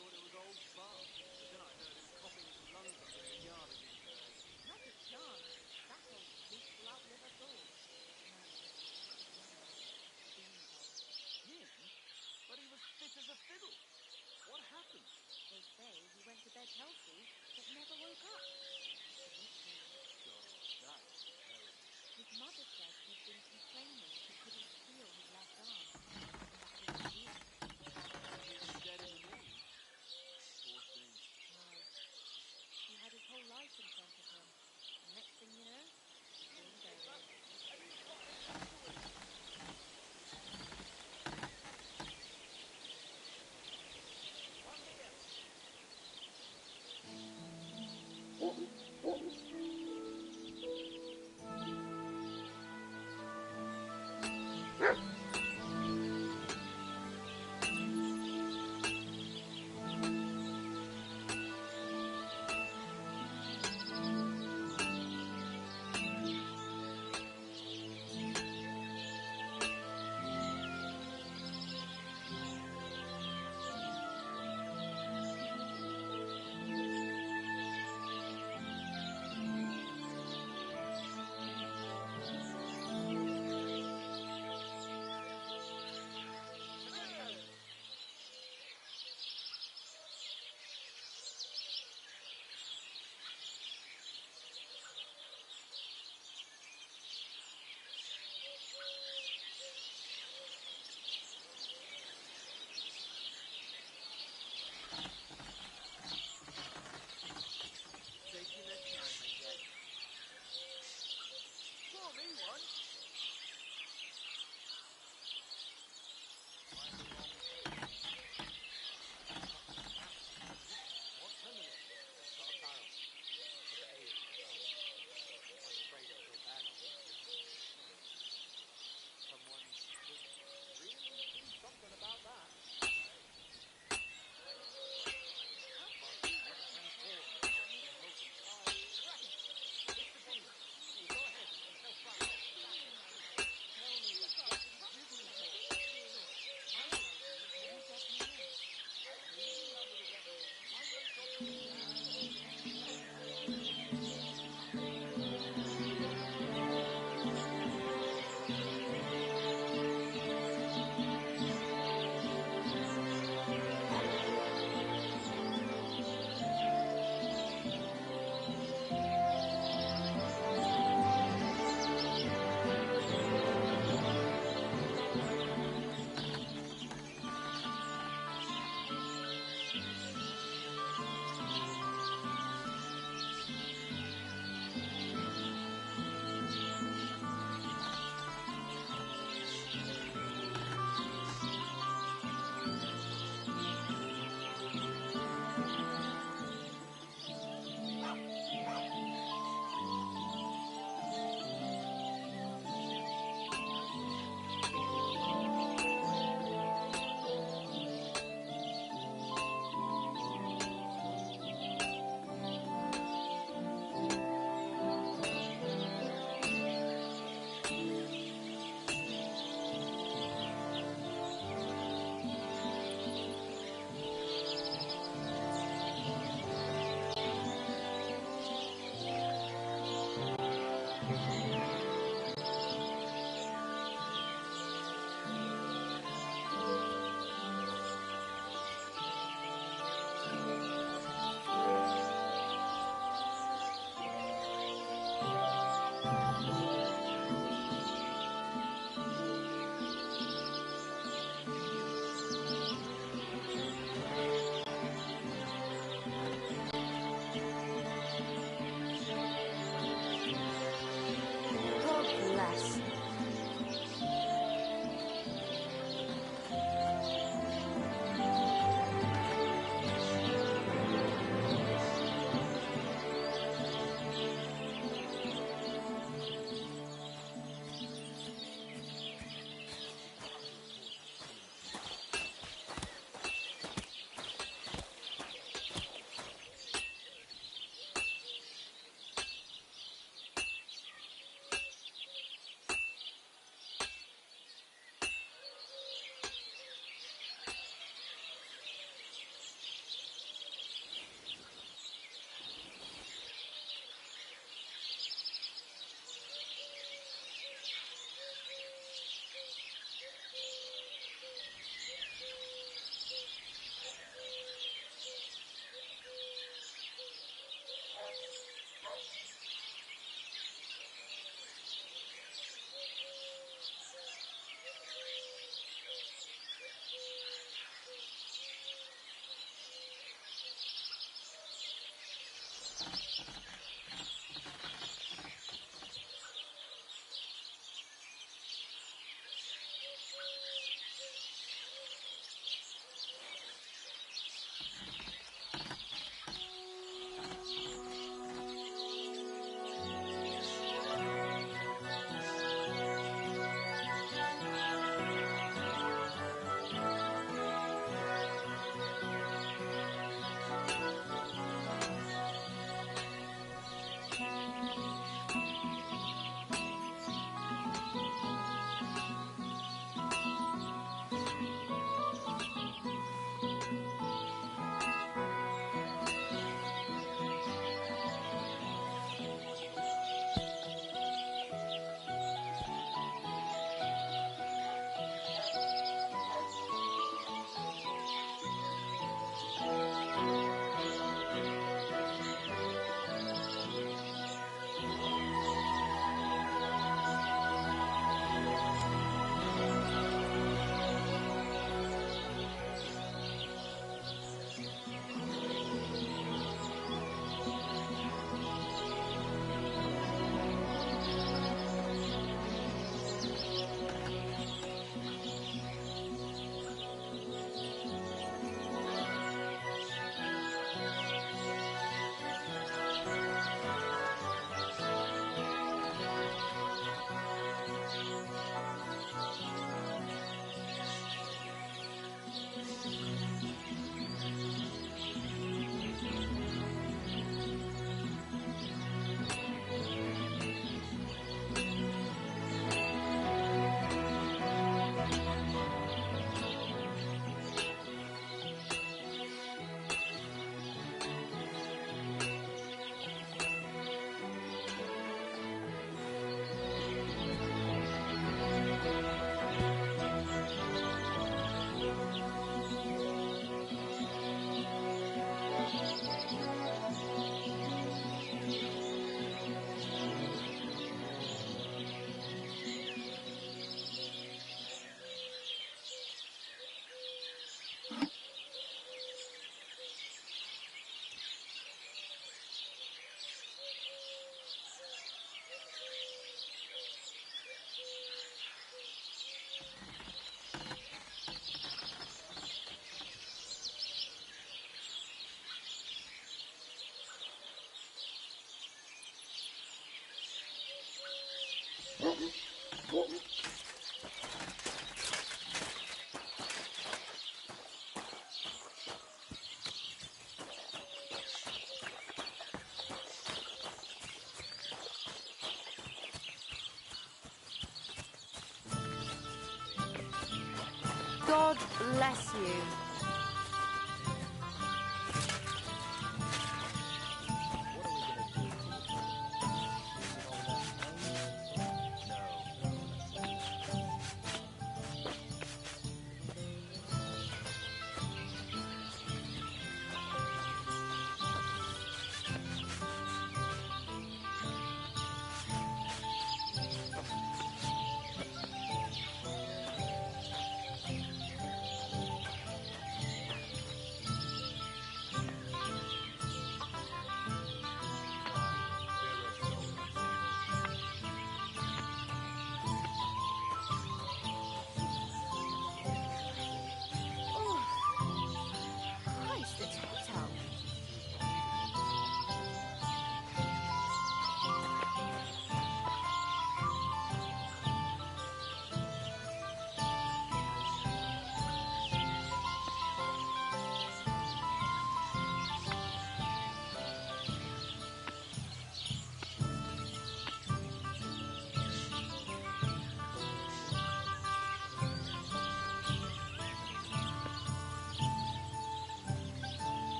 thought it was old Bart, but then I heard him coughing his lungs up in the yard again today. Not a chance. That old beast will outlive us all. No, Dean's old. Him? But he was fit as a fiddle. What happened? They say he went to bed healthy, but never woke up. It's a mystery. God, that's terrible. His mother said he'd been complaining he couldn't feel his left arm. And that was the deal. He'll be dead in the morning. Poor thing. God bless you. Christ, it's hot out.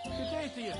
Good day to you.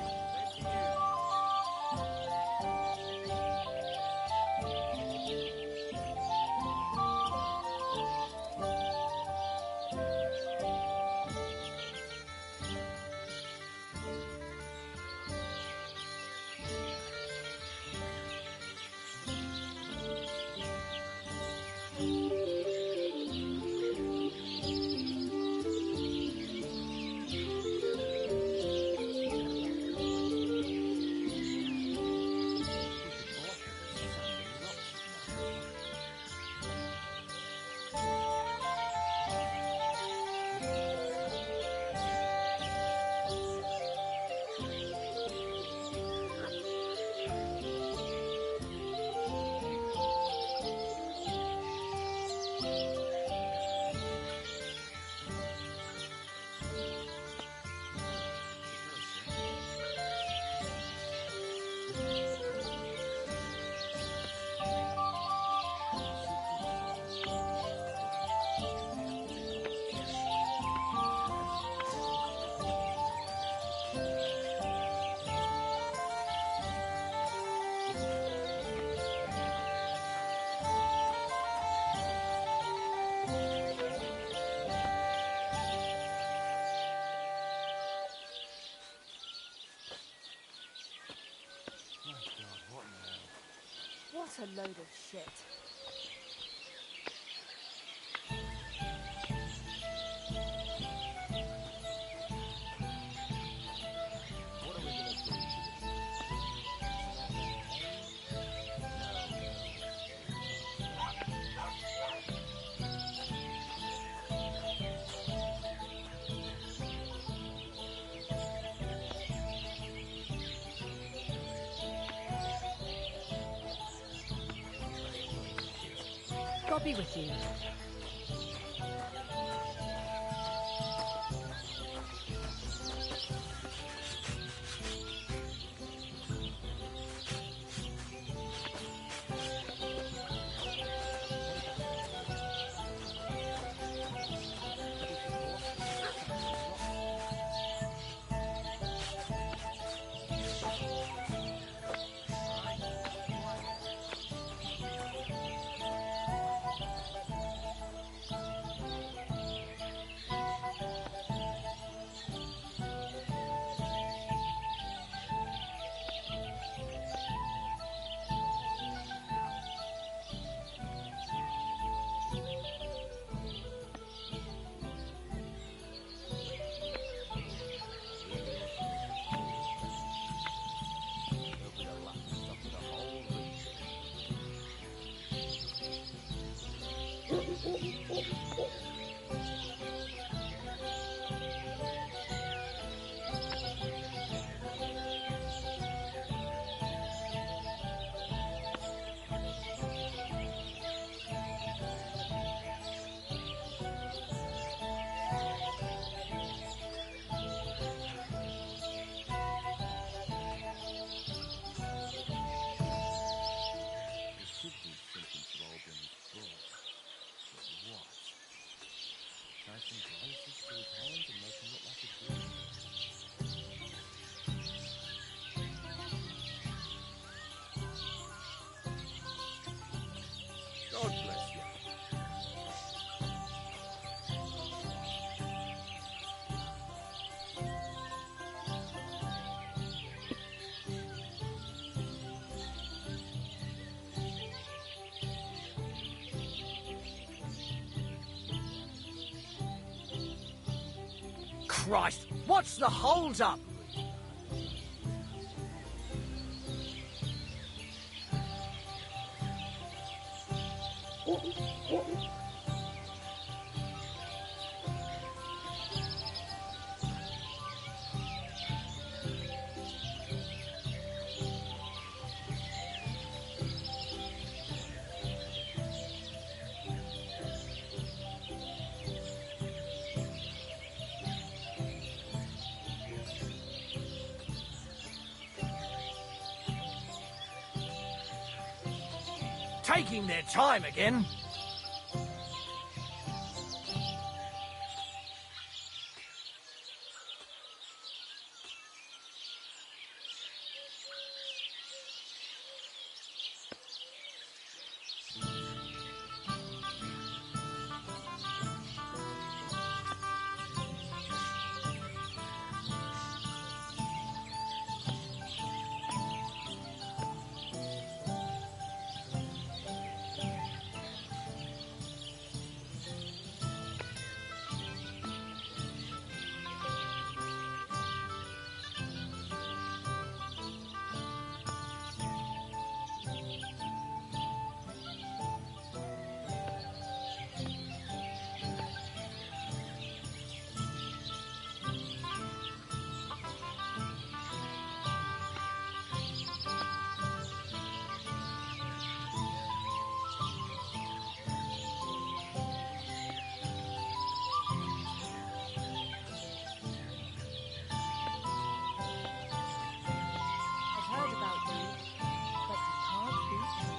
What a load of shit. God be with you. Christ! What's the hold up? Taking their time again. I've heard about you, but you can't beat me.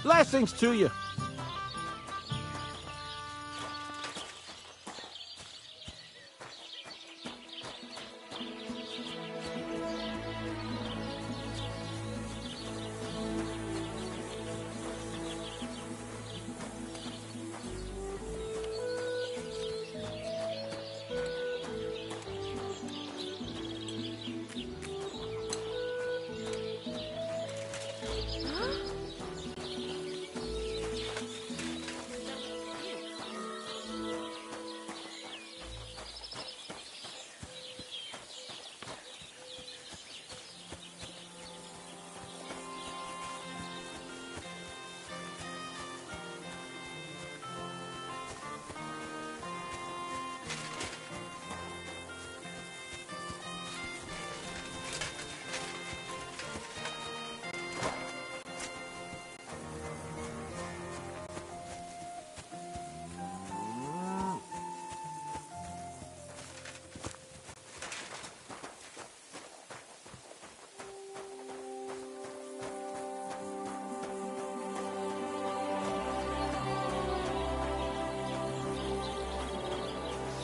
Blessings to you.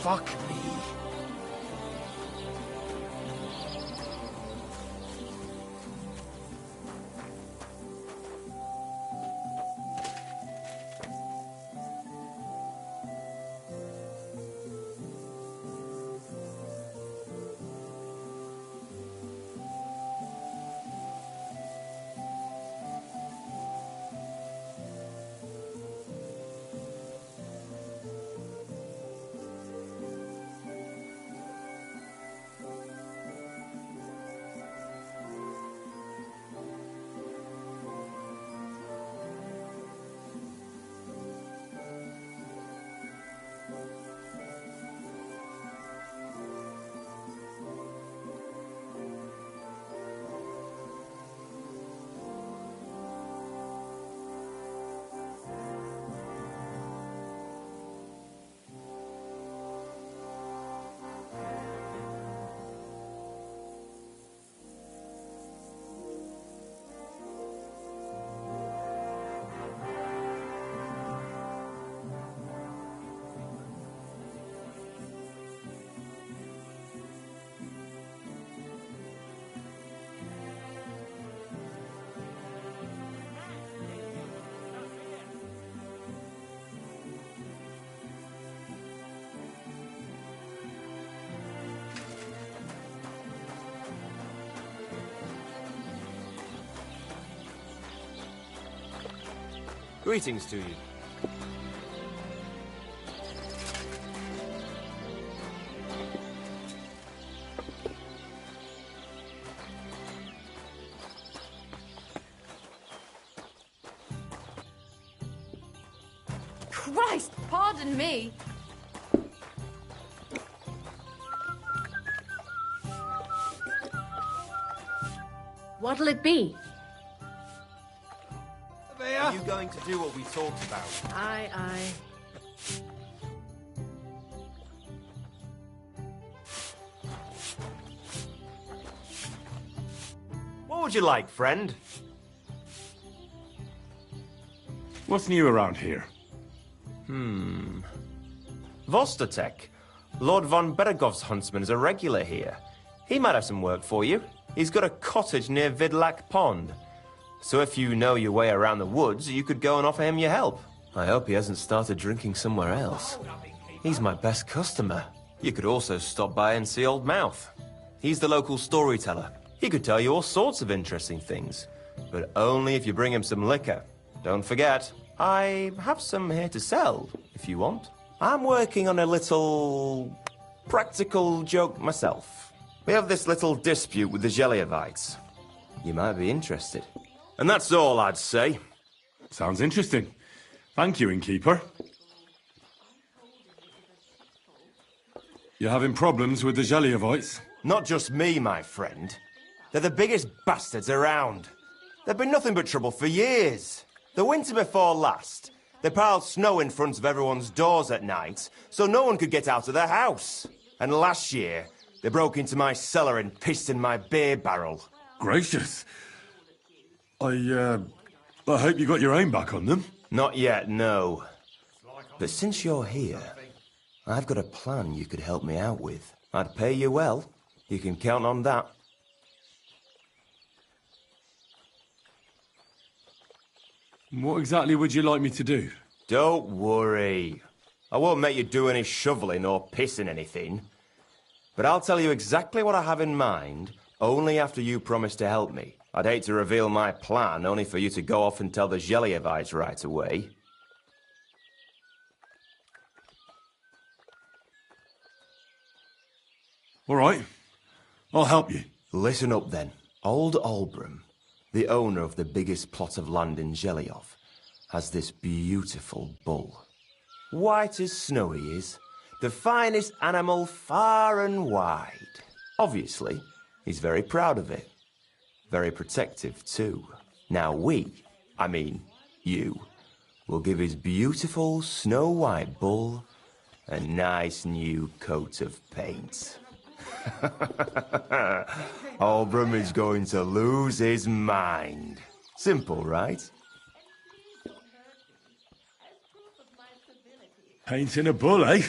Fuck me. Greetings to you. Christ, pardon me. What'll it be? Are you going to do what we talked about? Aye, aye. What would you like, friend? What's new around here? Vostatek. Lord von Beregov's huntsman is a regular here. He might have some work for you. He's got a cottage near Vidlak Pond. So if you know your way around the woods, you could go and offer him your help. I hope he hasn't started drinking somewhere else. He's my best customer. You could also stop by and see Old Mouth. He's the local storyteller. He could tell you all sorts of interesting things. But only if you bring him some liquor. Don't forget, I have some here to sell, if you want. I'm working on a little practical joke myself. We have this little dispute with the Gelievites. You might be interested. And that's all I'd say. Sounds interesting. Thank you, innkeeper. You're having problems with the Gelievites? Not just me, my friend. They're the biggest bastards around. They've been nothing but trouble for years. The winter before last, they piled snow in front of everyone's doors at night, so no one could get out of their house. And last year, they broke into my cellar and pissed in my beer barrel. Gracious. I hope you got your aim back on them. Not yet, no. But since you're here, I've got a plan you could help me out with. I'd pay you well. You can count on that. What exactly would you like me to do? Don't worry. I won't make you do any shoveling or pissing anything. But I'll tell you exactly what I have in mind, only after you promise to help me. I'd hate to reveal my plan, only for you to go off and tell the Gelievites right away. All right. I'll help you. Listen up, then. Old Olbram, the owner of the biggest plot of land in Geliov, has this beautiful bull. White as snow he is. The finest animal far and wide. Obviously, he's very proud of it. Very protective, too. Now you, will give his beautiful snow-white bull a nice new coat of paint. Olbram is going to lose his mind. Simple, right? Painting a bull, eh?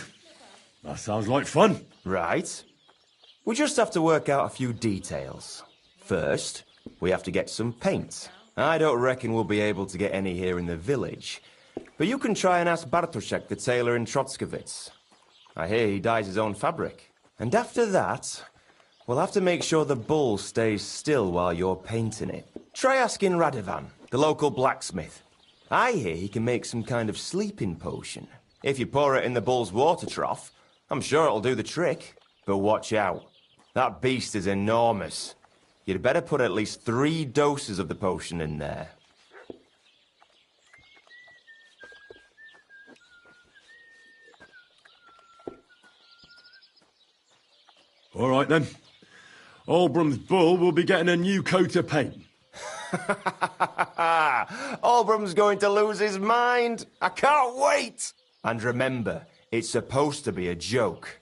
That sounds like fun. Right. We just have to work out a few details. First, we have to get some paint. I don't reckon we'll be able to get any here in the village. But you can try and ask Bartoszek, the tailor in Trotskovitz. I hear he dyes his own fabric. And after that, we'll have to make sure the bull stays still while you're painting it. Try asking Radovan, the local blacksmith. I hear he can make some kind of sleeping potion. If you pour it in the bull's water trough, I'm sure it'll do the trick. But watch out. That beast is enormous. You'd better put at least 3 doses of the potion in there. All right, then. Olbram's bull will be getting a new coat of paint. Olbram's going to lose his mind. I can't wait. And remember, it's supposed to be a joke.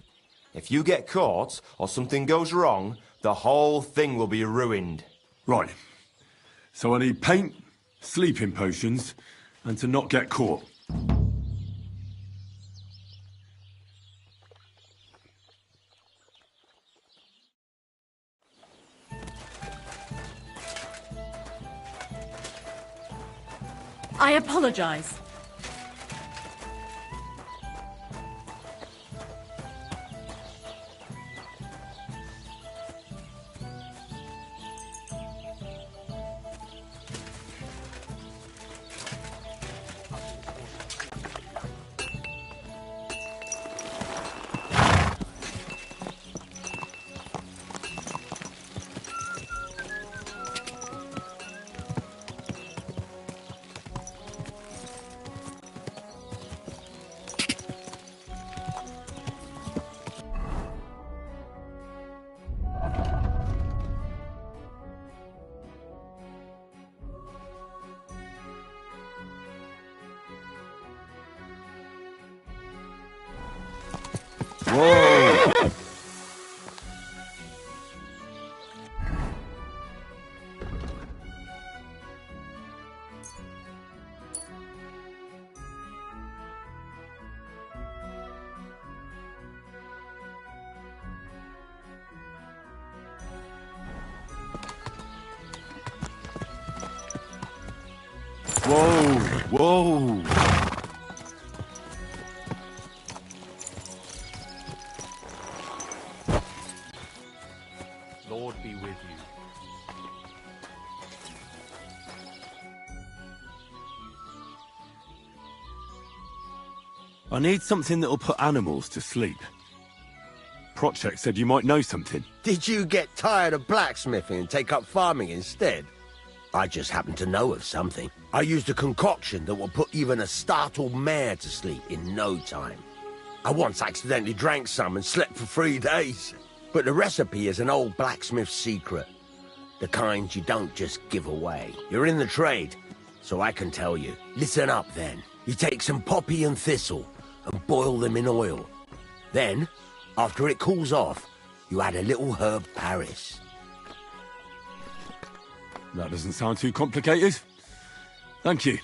If you get caught or something goes wrong, the whole thing will be ruined. Right. So I need paint, sleeping potions, and to not get caught. I apologize. Whoa! Whoa! Whoa! Lord be with you. I need something that'll put animals to sleep. Procek said you might know something. Did you get tired of blacksmithing and take up farming instead? I just happen to know of something. I used a concoction that will put even a startled mare to sleep in no time. I once accidentally drank some and slept for 3 days. But the recipe is an old blacksmith's secret. The kind you don't just give away. You're in the trade, so I can tell you. Listen up then. You take some poppy and thistle and boil them in oil. Then, after it cools off, you add a little herb Paris. That doesn't sound too complicated. Thank you.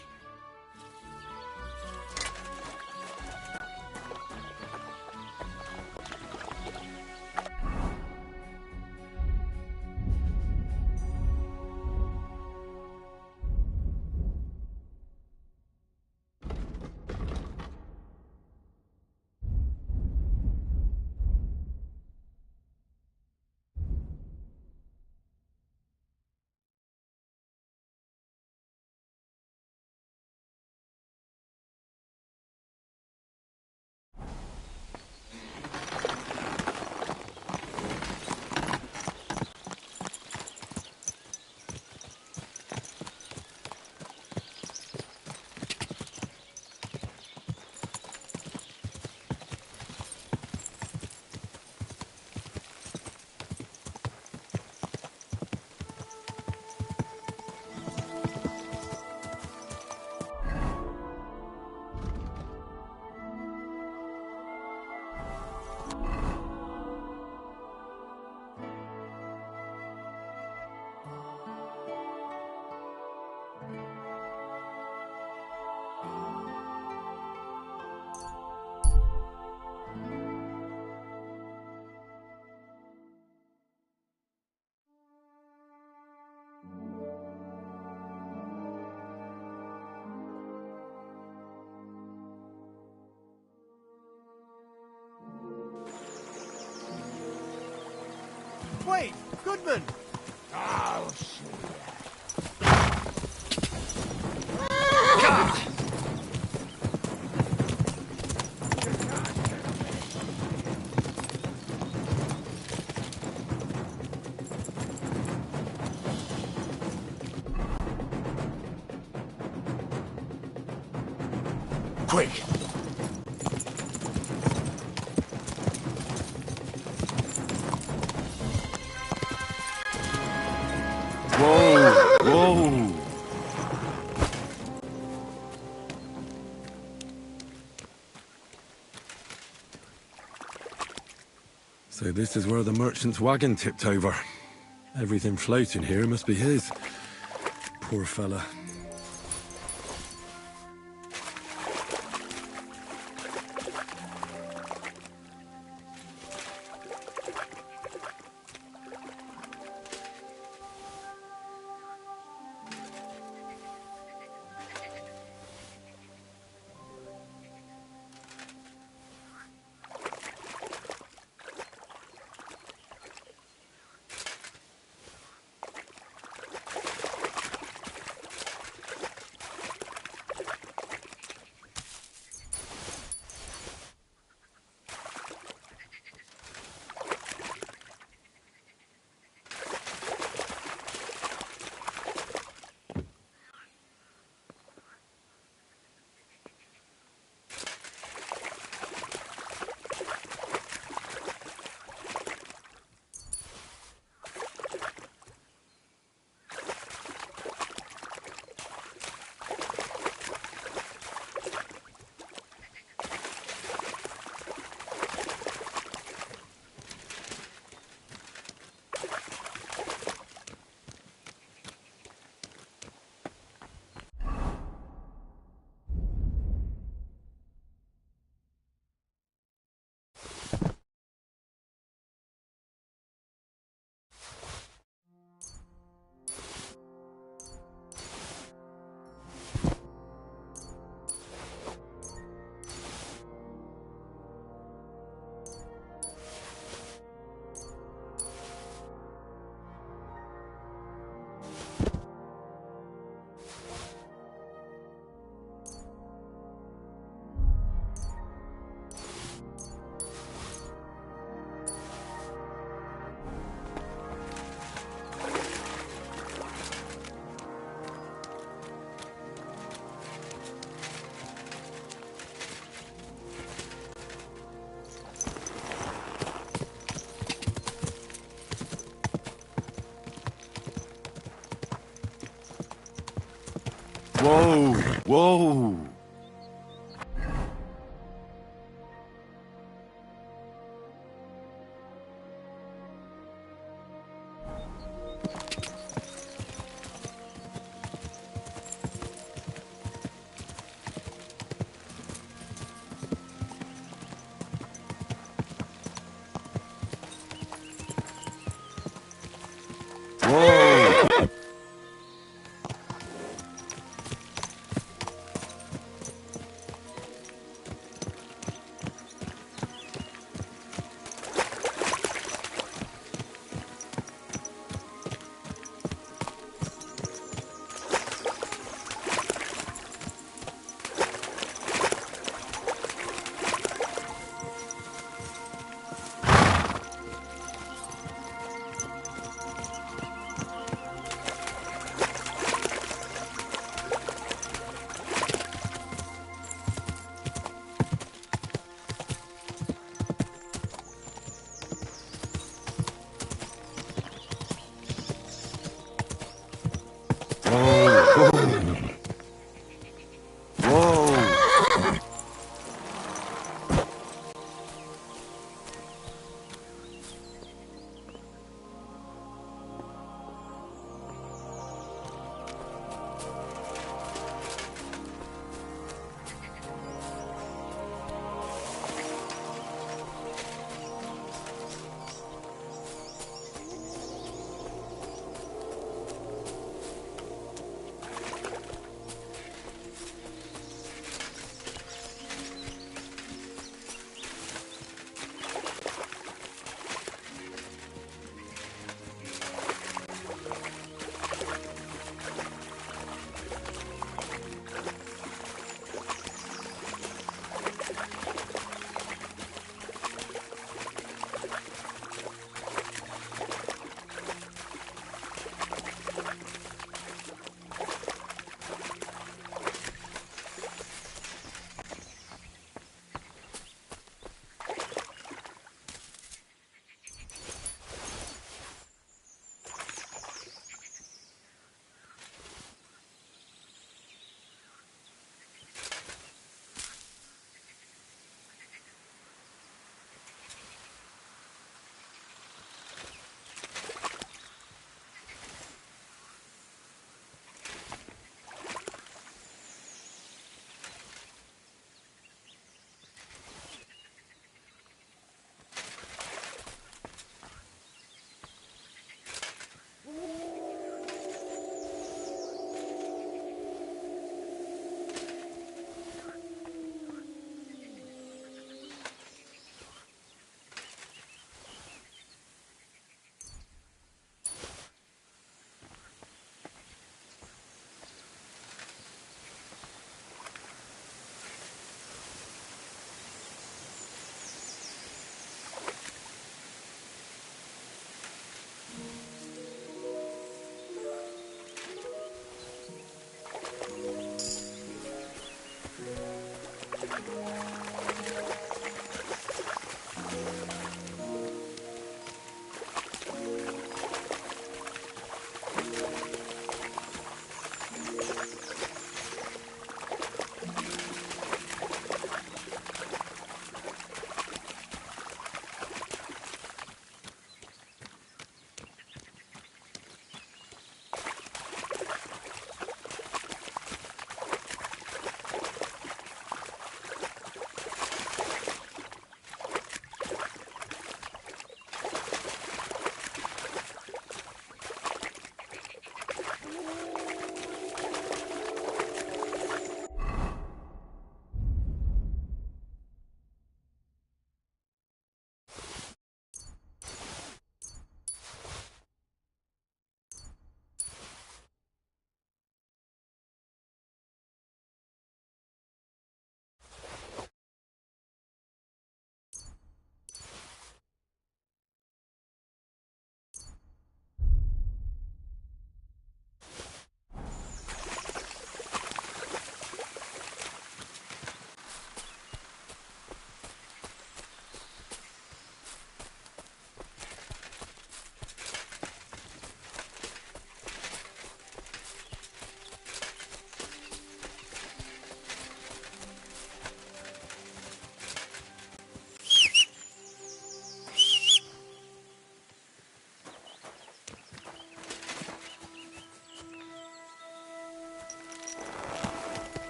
Wait, Goodman! Oh, shit. Quick! Whoa! Whoa! So this is where the merchant's wagon tipped over. Everything floating here must be his. Poor fella. Whoa! Whoa! Whoa!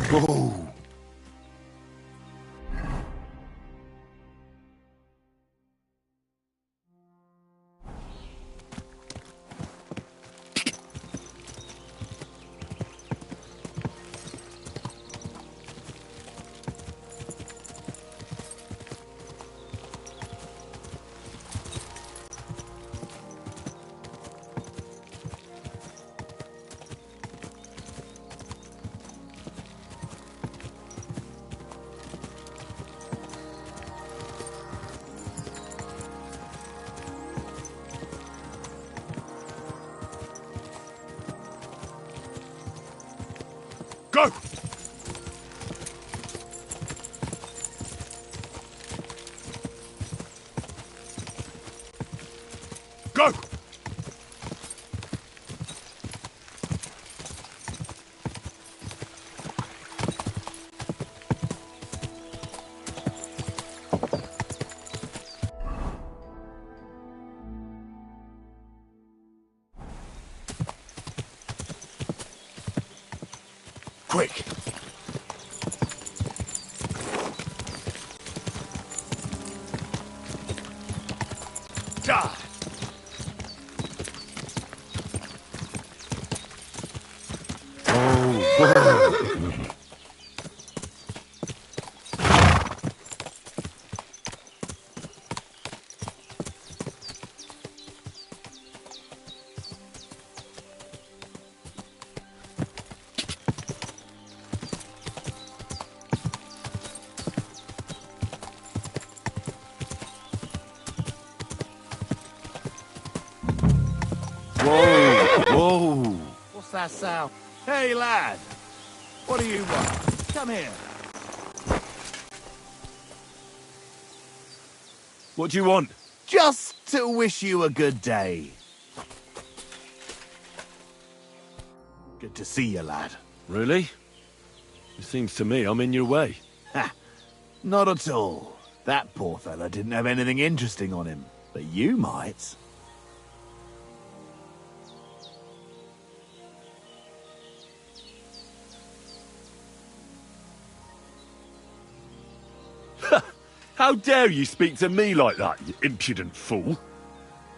Oh. Go! Go! Quick! Die! Whoa! Whoa! What's that sound? Hey, lad! What do you want? Come here. What do you want? Just to wish you a good day. Good to see you, lad. Really? It seems to me I'm in your way. Ha! Not at all. That poor fella didn't have anything interesting on him, but you might. How dare you speak to me like that, you impudent fool?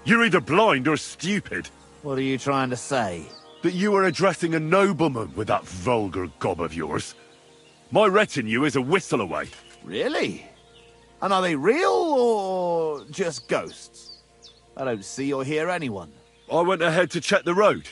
You're either blind or stupid. What are you trying to say? That you are addressing a nobleman with that vulgar gob of yours. My retinue is a whistle away. Really? And are they real or just ghosts? I don't see or hear anyone. I went ahead to check the road.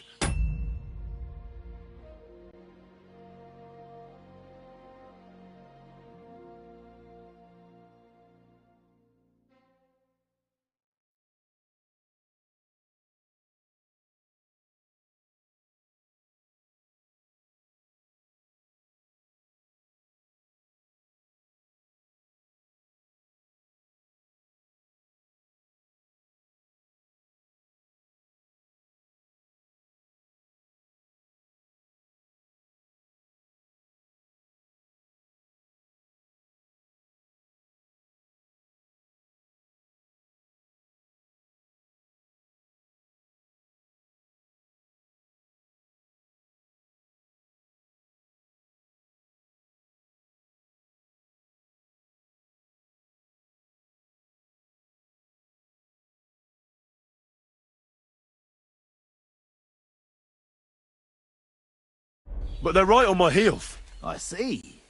But they're right on my heels. I see.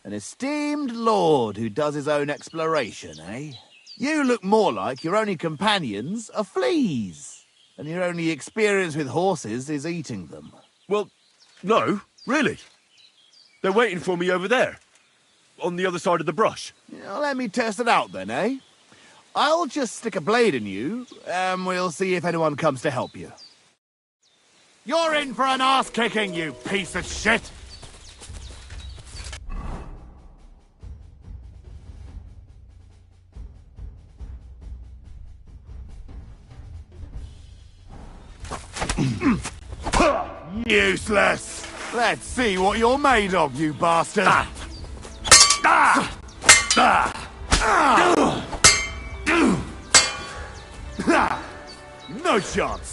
An esteemed lord who does his own exploration, eh? You look more like your only companions are fleas, and your only experience with horses is eating them. Well, no, really. They're waiting for me over there, on the other side of the brush. Yeah, let me test it out then, eh? I'll just stick a blade in you, and we'll see if anyone comes to help you. You're in for an ass-kicking, you piece of shit! Useless! Let's see what you're made of, you bastard! No chance!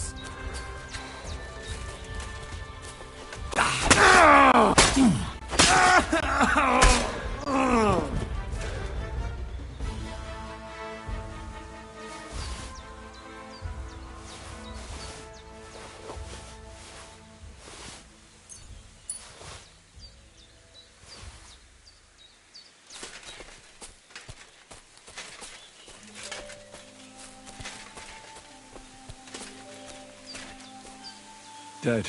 Dead,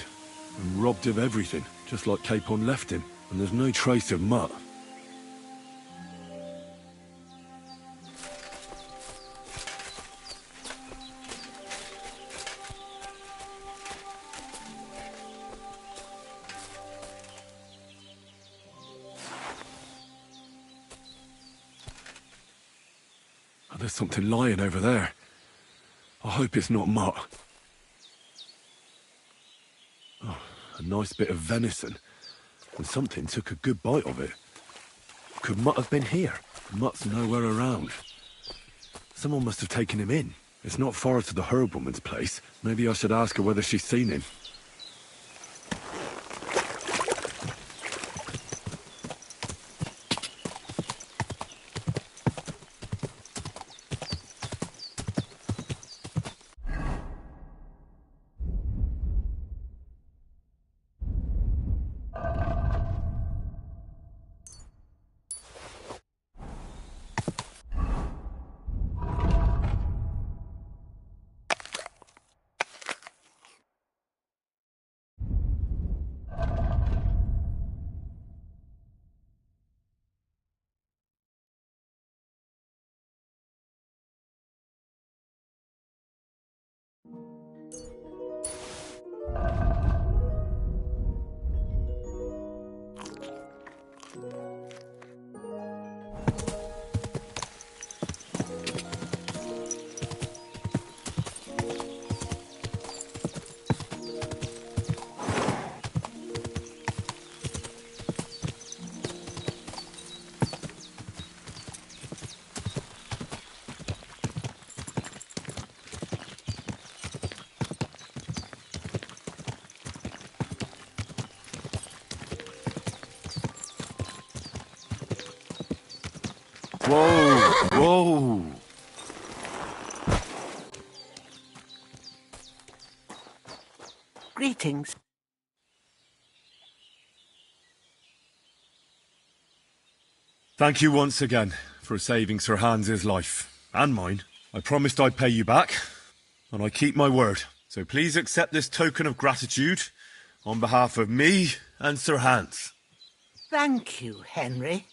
and robbed of everything, just like Capon left him, and there's no trace of Mutt. Oh, there's something lying over there. I hope it's not Mutt. Oh, a nice bit of venison. And something took a good bite of it. Could Mutt have been here? Mutt's nowhere around. Someone must have taken him in. It's not far to the herb woman's place. Maybe I should ask her whether she's seen him. Whoa! Whoa! Greetings. Thank you once again for saving Sir Hans's life. And mine. I promised I'd pay you back, and I keep my word. So please accept this token of gratitude on behalf of me and Sir Hans. Thank you, Henry.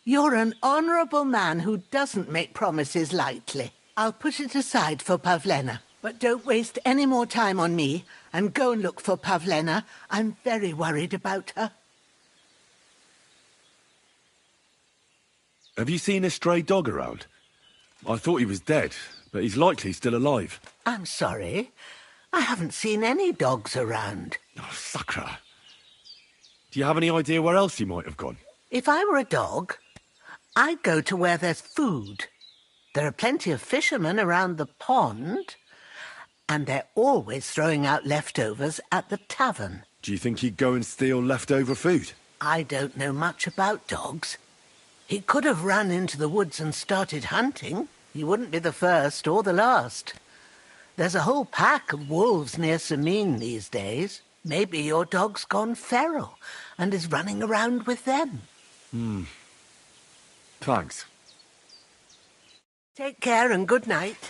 You're an honourable man who doesn't make promises lightly. I'll put it aside for Pavlena. But don't waste any more time on me, and go and look for Pavlena. I'm very worried about her. Have you seen a stray dog around? I thought he was dead, but he's likely still alive. I'm sorry. I haven't seen any dogs around. Oh, Sakra. Do you have any idea where else he might have gone? If I were a dog, I'd go to where there's food. There are plenty of fishermen around the pond, and they're always throwing out leftovers at the tavern. Do you think he'd go and steal leftover food? I don't know much about dogs. He could have run into the woods and started hunting. He wouldn't be the first or the last. There's a whole pack of wolves near Sameen these days. Maybe your dog's gone feral and is running around with them. Thanks. Take care and good night.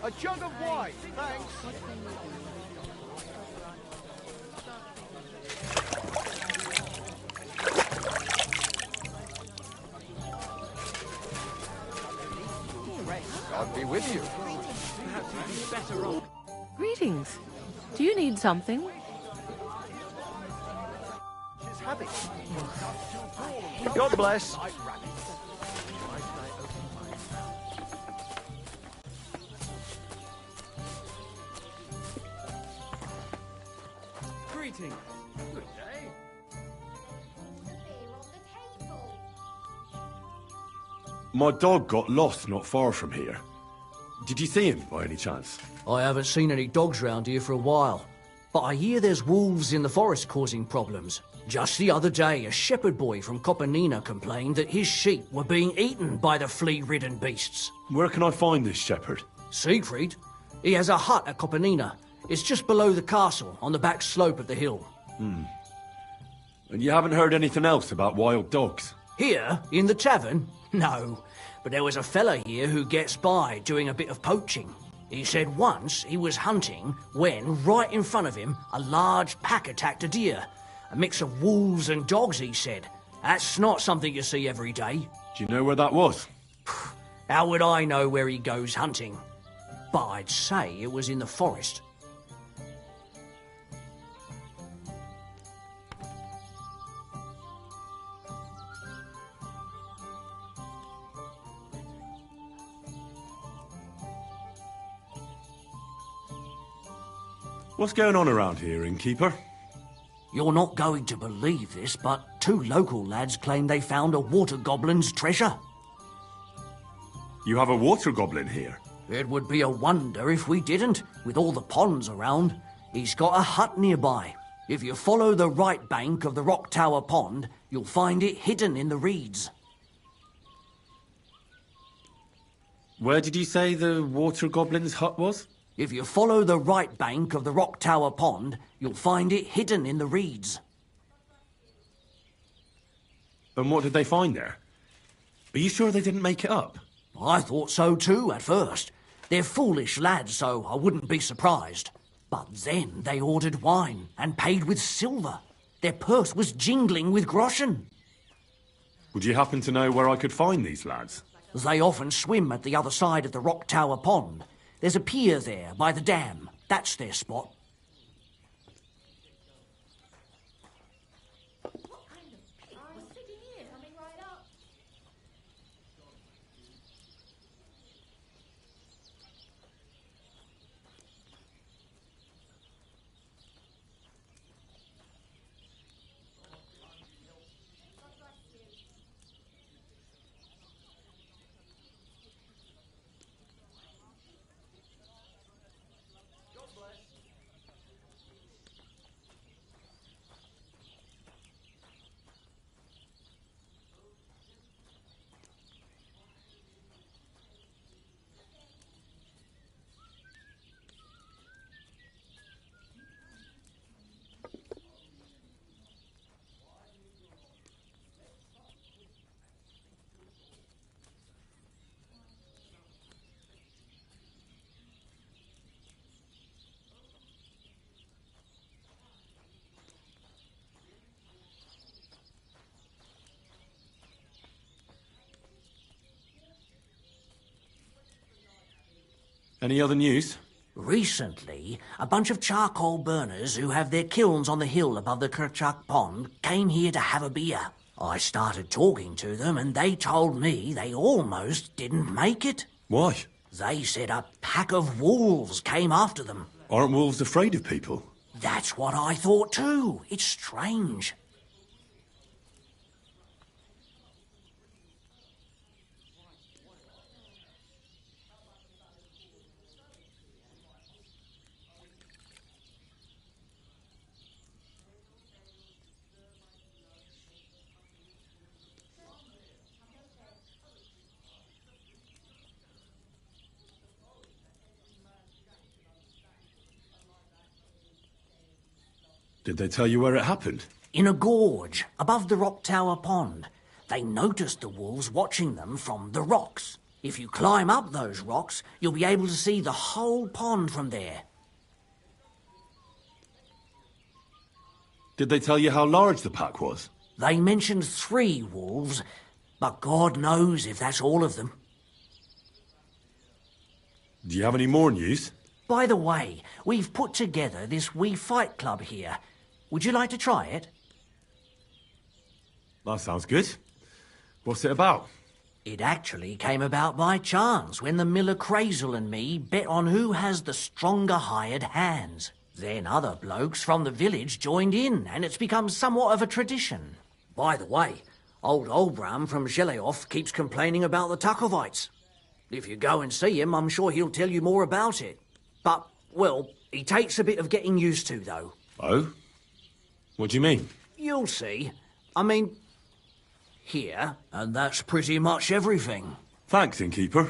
A jug of wine, thanks. need something? God bless. Greeting. Good day. My dog got lost not far from here. Did you see him by any chance? I haven't seen any dogs round here for a while, but I hear there's wolves in the forest causing problems. Just the other day, a shepherd boy from Copenina complained that his sheep were being eaten by the flea-ridden beasts. Where can I find this shepherd? Siegfried? He has a hut at Copenina. It's just below the castle, on the back slope of the hill. And you haven't heard anything else about wild dogs? Here, in the tavern? No, but there was a fella here who gets by doing a bit of poaching. He said once he was hunting when, right in front of him, a large pack attacked a deer. A mix of wolves and dogs, he said. That's not something you see every day. Do you know where that was? How would I know where he goes hunting? But I'd say it was in the forest. What's going on around here, innkeeper? You're not going to believe this, but 2 local lads claim they found a water goblin's treasure. You have a water goblin here? It would be a wonder if we didn't, with all the ponds around. He's got a hut nearby. If you follow the right bank of the Rock Tower Pond, you'll find it hidden in the reeds. Where did you say the water goblin's hut was? If you follow the right bank of the Rock Tower Pond, you'll find it hidden in the reeds. And what did they find there? Are you sure they didn't make it up? I thought so too at first. They're foolish lads, so I wouldn't be surprised. But then they ordered wine and paid with silver. Their purse was jingling with groschen. Would you happen to know where I could find these lads? They often swim at the other side of the Rock Tower Pond. There's a pier there by the dam. That's their spot. Any other news? Recently, a bunch of charcoal burners who have their kilns on the hill above the Kerchak Pond came here to have a beer. I started talking to them and they told me they almost didn't make it. Why? They said a pack of wolves came after them. Aren't wolves afraid of people? That's what I thought too. It's strange. Did they tell you where it happened? In a gorge, above the Rock Tower Pond. They noticed the wolves watching them from the rocks. If you climb up those rocks, you'll be able to see the whole pond from there. Did they tell you how large the pack was? They mentioned 3 wolves, but God knows if that's all of them. Do you have any more news? By the way, we've put together this wee fight club here. Would you like to try it? That sounds good. What's it about? It actually came about by chance when the miller Crazel and me bet on who has the stronger hired hands. Then other blokes from the village joined in, and it's become somewhat of a tradition. By the way, old Olbram from Sheleoff keeps complaining about the Tuckovites. If you go and see him, I'm sure he'll tell you more about it. But, well, he takes a bit of getting used to, though. Oh? What do you mean? You'll see. I mean, here, and that's pretty much everything. Thanks, innkeeper.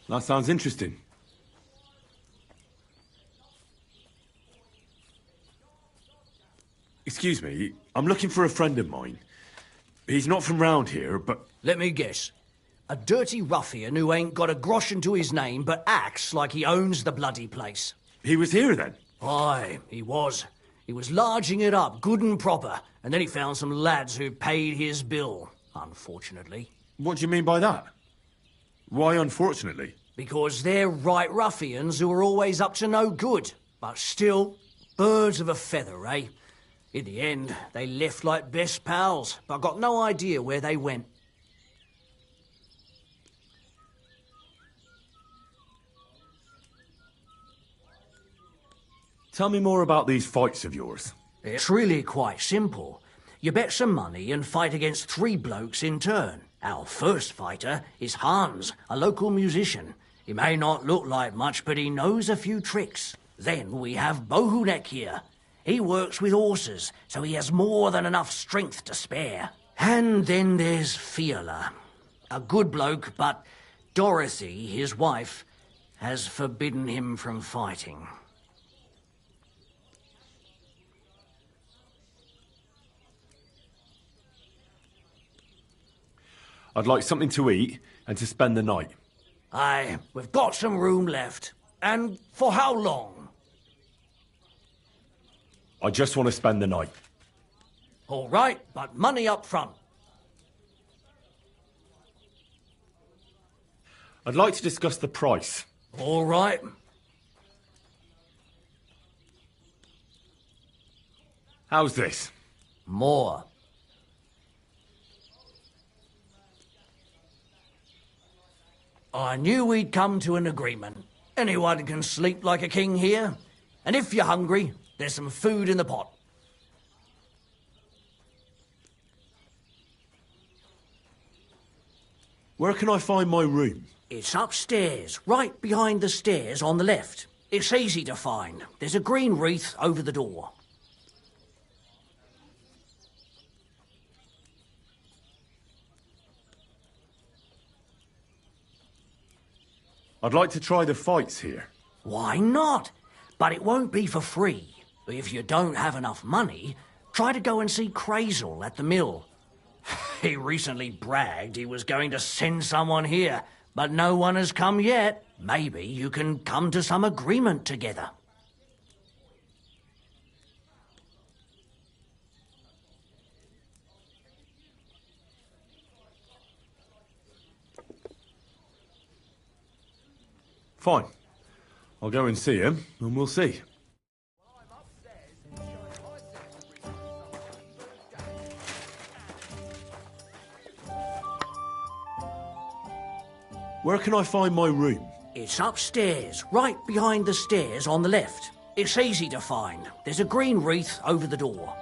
That sounds interesting. Excuse me, I'm looking for a friend of mine. He's not from round here, but... Let me guess. A dirty ruffian who ain't got a groschen to his name but acts like he owns the bloody place. He was here then? Aye, he was. He was larging it up, good and proper, and then he found some lads who paid his bill, unfortunately. What do you mean by that? Why unfortunately? Because they're right ruffians who are always up to no good, but still, birds of a feather, eh? In the end, they left like best pals, but got no idea where they went. Tell me more about these fights of yours. It's really quite simple. You bet some money and fight against 3 blokes in turn. Our first fighter is Hans, a local musician. He may not look like much, but he knows a few tricks. Then we have Bohunek here. He works with horses, so he has more than enough strength to spare. And then there's Fiala. A good bloke, but Dorothy, his wife, has forbidden him from fighting. I'd like something to eat and to spend the night. Aye, we've got some room left. And for how long? I just want to spend the night. All right, but money up front. I'd like to discuss the price. All right. How's this? More. I knew we'd come to an agreement. Anyone can sleep like a king here. And if you're hungry, there's some food in the pot. Where can I find my room? It's upstairs, right behind the stairs on the left. It's easy to find. There's a green wreath over the door. I'd like to try the fights here. Why not? But it won't be for free. If you don't have enough money, try to go and see Crazel at the mill. He recently bragged he was going to send someone here, but no one has come yet. Maybe you can come to some agreement together. Fine. I'll go and see him, and we'll see. Where can I find my room? It's upstairs, right behind the stairs on the left. It's easy to find. There's a green wreath over the door.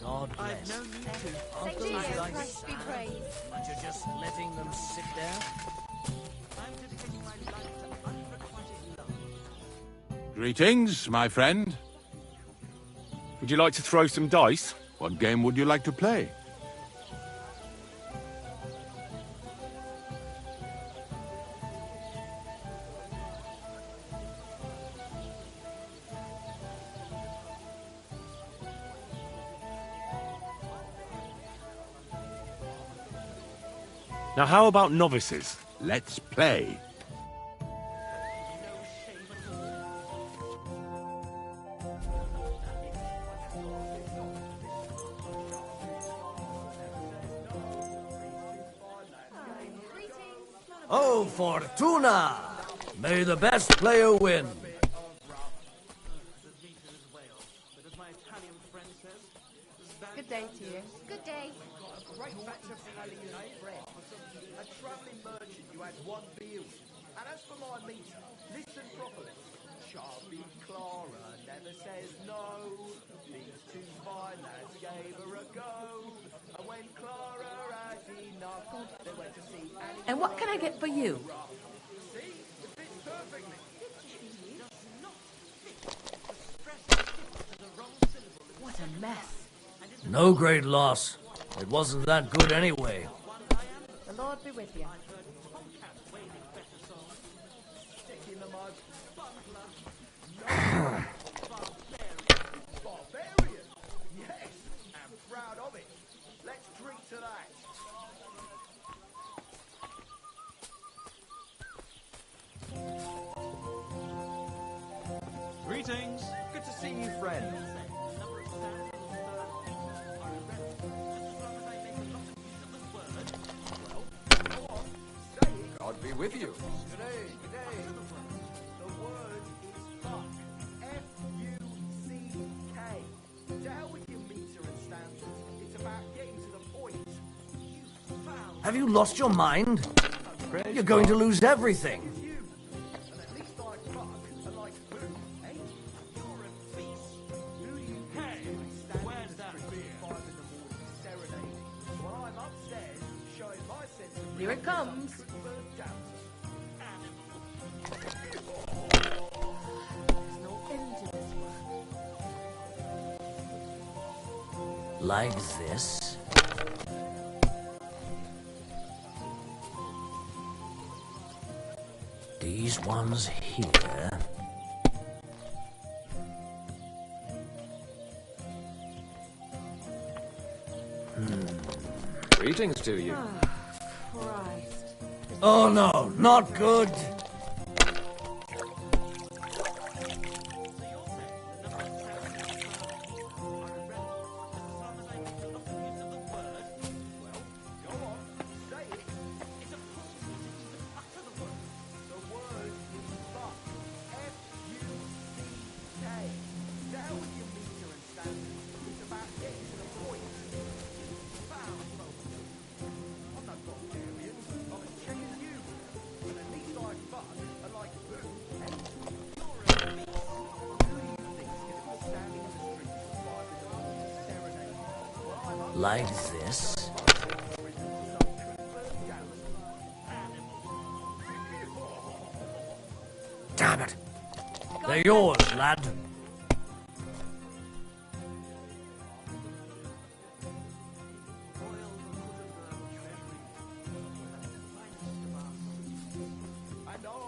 God bless. I've known you to. Aren't Say those cheers, like Christ be sand, praised. and you're just letting them sit there? I'm dedicating my life to unrequited love. Greetings, my friend. Would you like to throw some dice? What game would you like to play? Now, how about novices? Let's play. Oh, Fortuna! May the best player win. Good day to you. Good day. Great batch of Italian bread. A travelling merchant you had one beer with. And as for my meter, listen properly. Sharpie Clara never says no. These two fine lads gave her a go. And when Clara had enough, they went to see Annie. And what can I get for you? See? It fits perfectly. What a mess. No great loss. It wasn't that good anyway. The Lord be with you. Barbarian! Yes, I'm proud of it. Let's drink to that. Greetings. Good to see you, friends. God be with you. Today. The word is fuck. F-U-C-K. To hell with your meter and stand Have you lost your mind? You're going to lose everything. Here it comes. There's no end to this one. Like this? These ones here. Greetings to you. Christ. Oh no, not good. Like this? Damn it! They're yours, lad. I know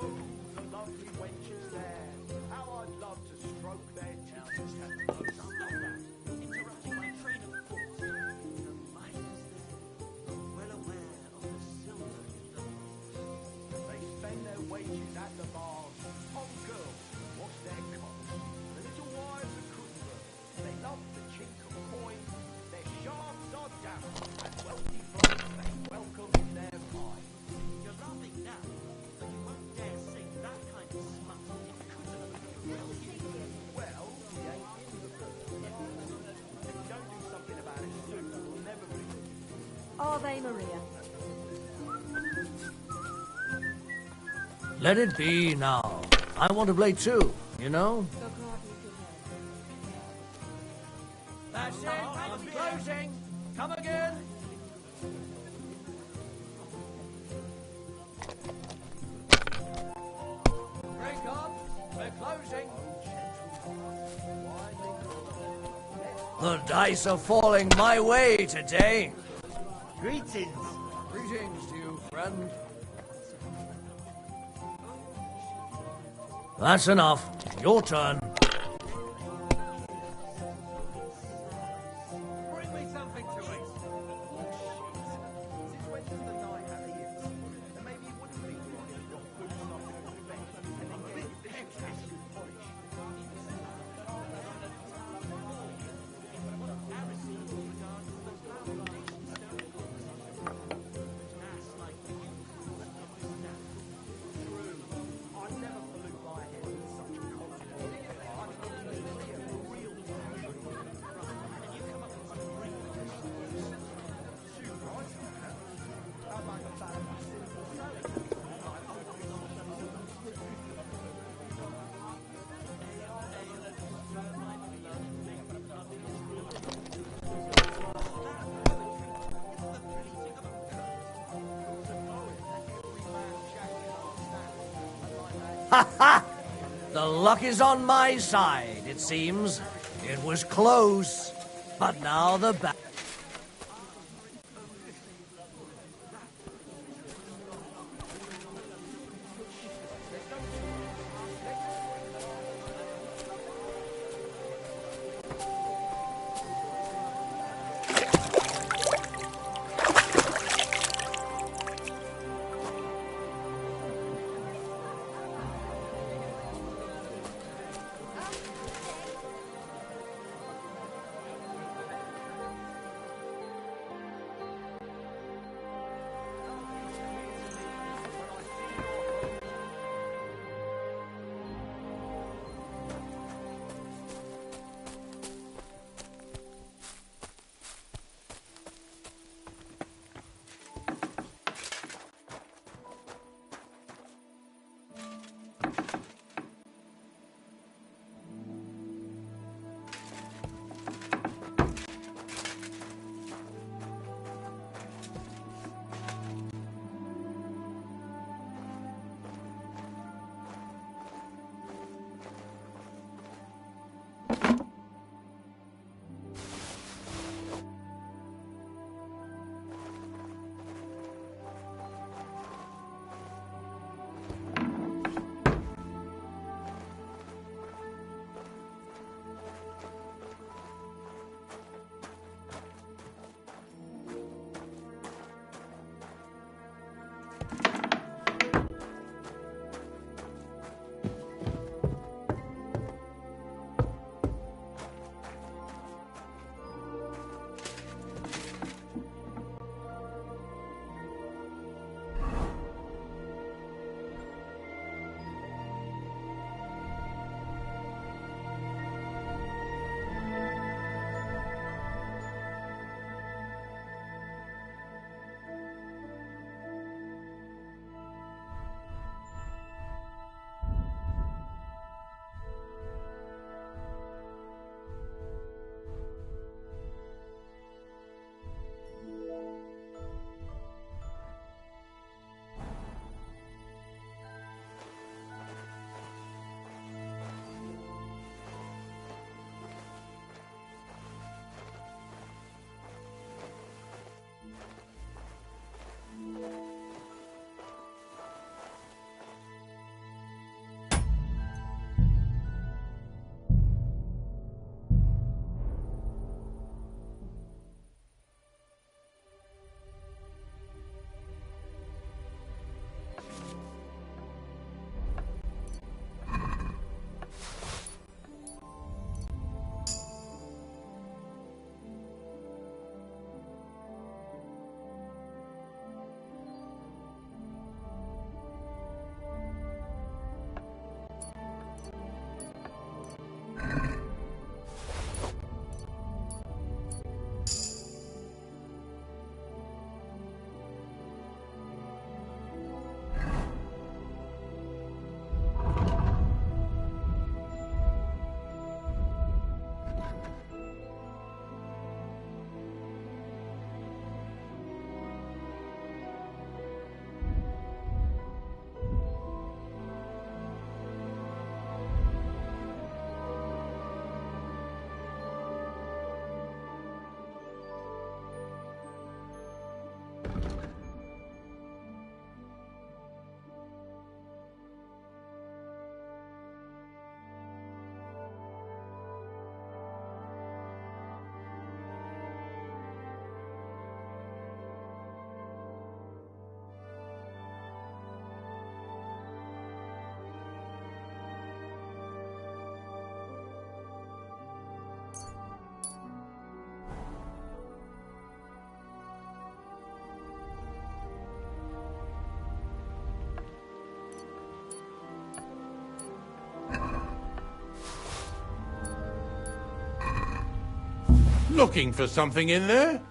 the lovely wenches there. How I'd love to stroke their teeth. Interrupting my train of thought. The miners there are well aware of the silver in the vault. They spend their wages at the bars. On girls, wash their cocks. The little wives of cookbooks. They love the chink of coin. Their shafts are damp, and wealthy folks they welcome in their pie. You're laughing now, but you won't dare say that kind of smut in Cooper's Well, we ain't in the book. If we don't do something about it soon, we'll never be. Are they, Maria? Let it be now. I want to play too, you know? That's it. I'm closing. Come again. Break up. We're closing. The dice are falling my way today. Greetings. Greetings to you, friend. That's enough. Your turn. Bring me something to eat. Since when does the night have ears? And maybe it wouldn't be right if your food stopped in the bed and then get the extras with polish. I'd never pollute my head with such a compliment. I'd love to hear a real and you come up with some great soup, right? I'd like a bag of simple salad. Ha ha! The luck is on my side, it seems. It was close, but now the back. Looking for something in there?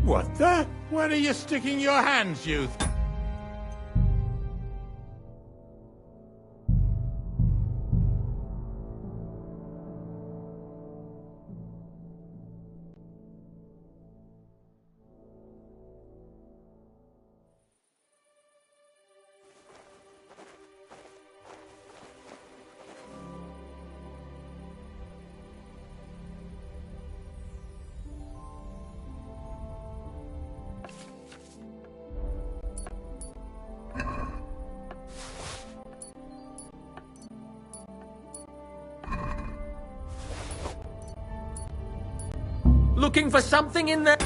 What the? Where are you sticking your hands, youth? Looking for something in there?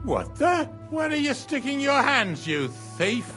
What the? Where are you sticking your hands, you thief?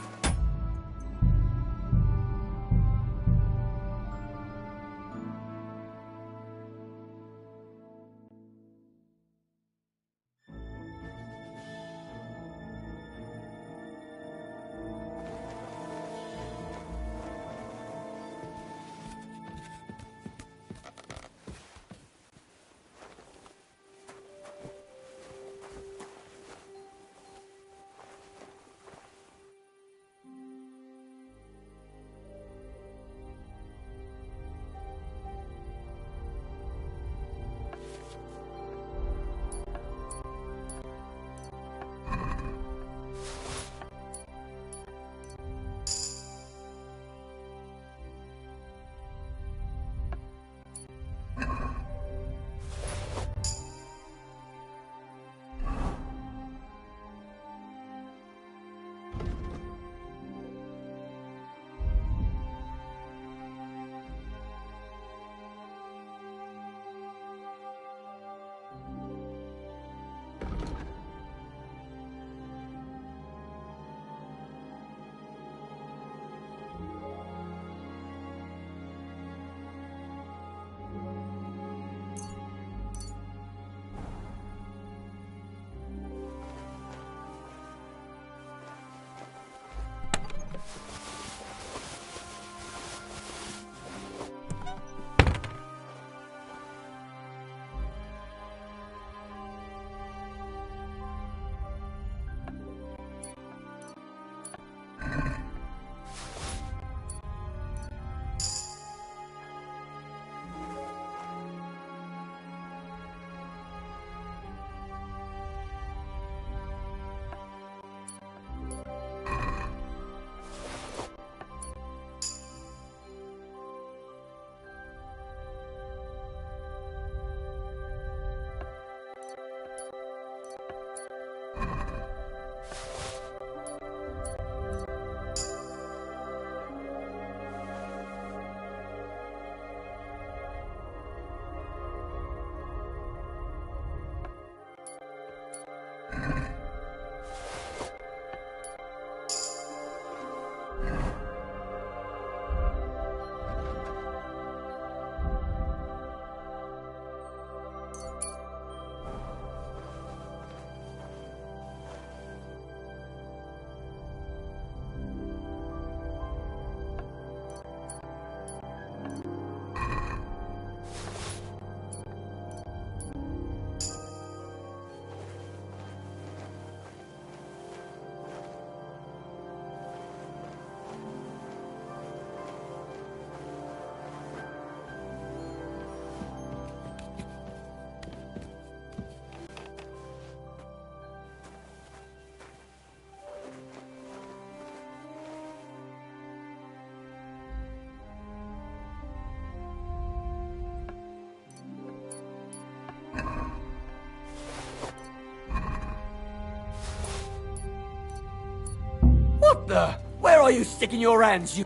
What the? Where are you sticking your hands, you...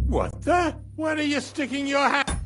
What the? Where are you sticking your hand?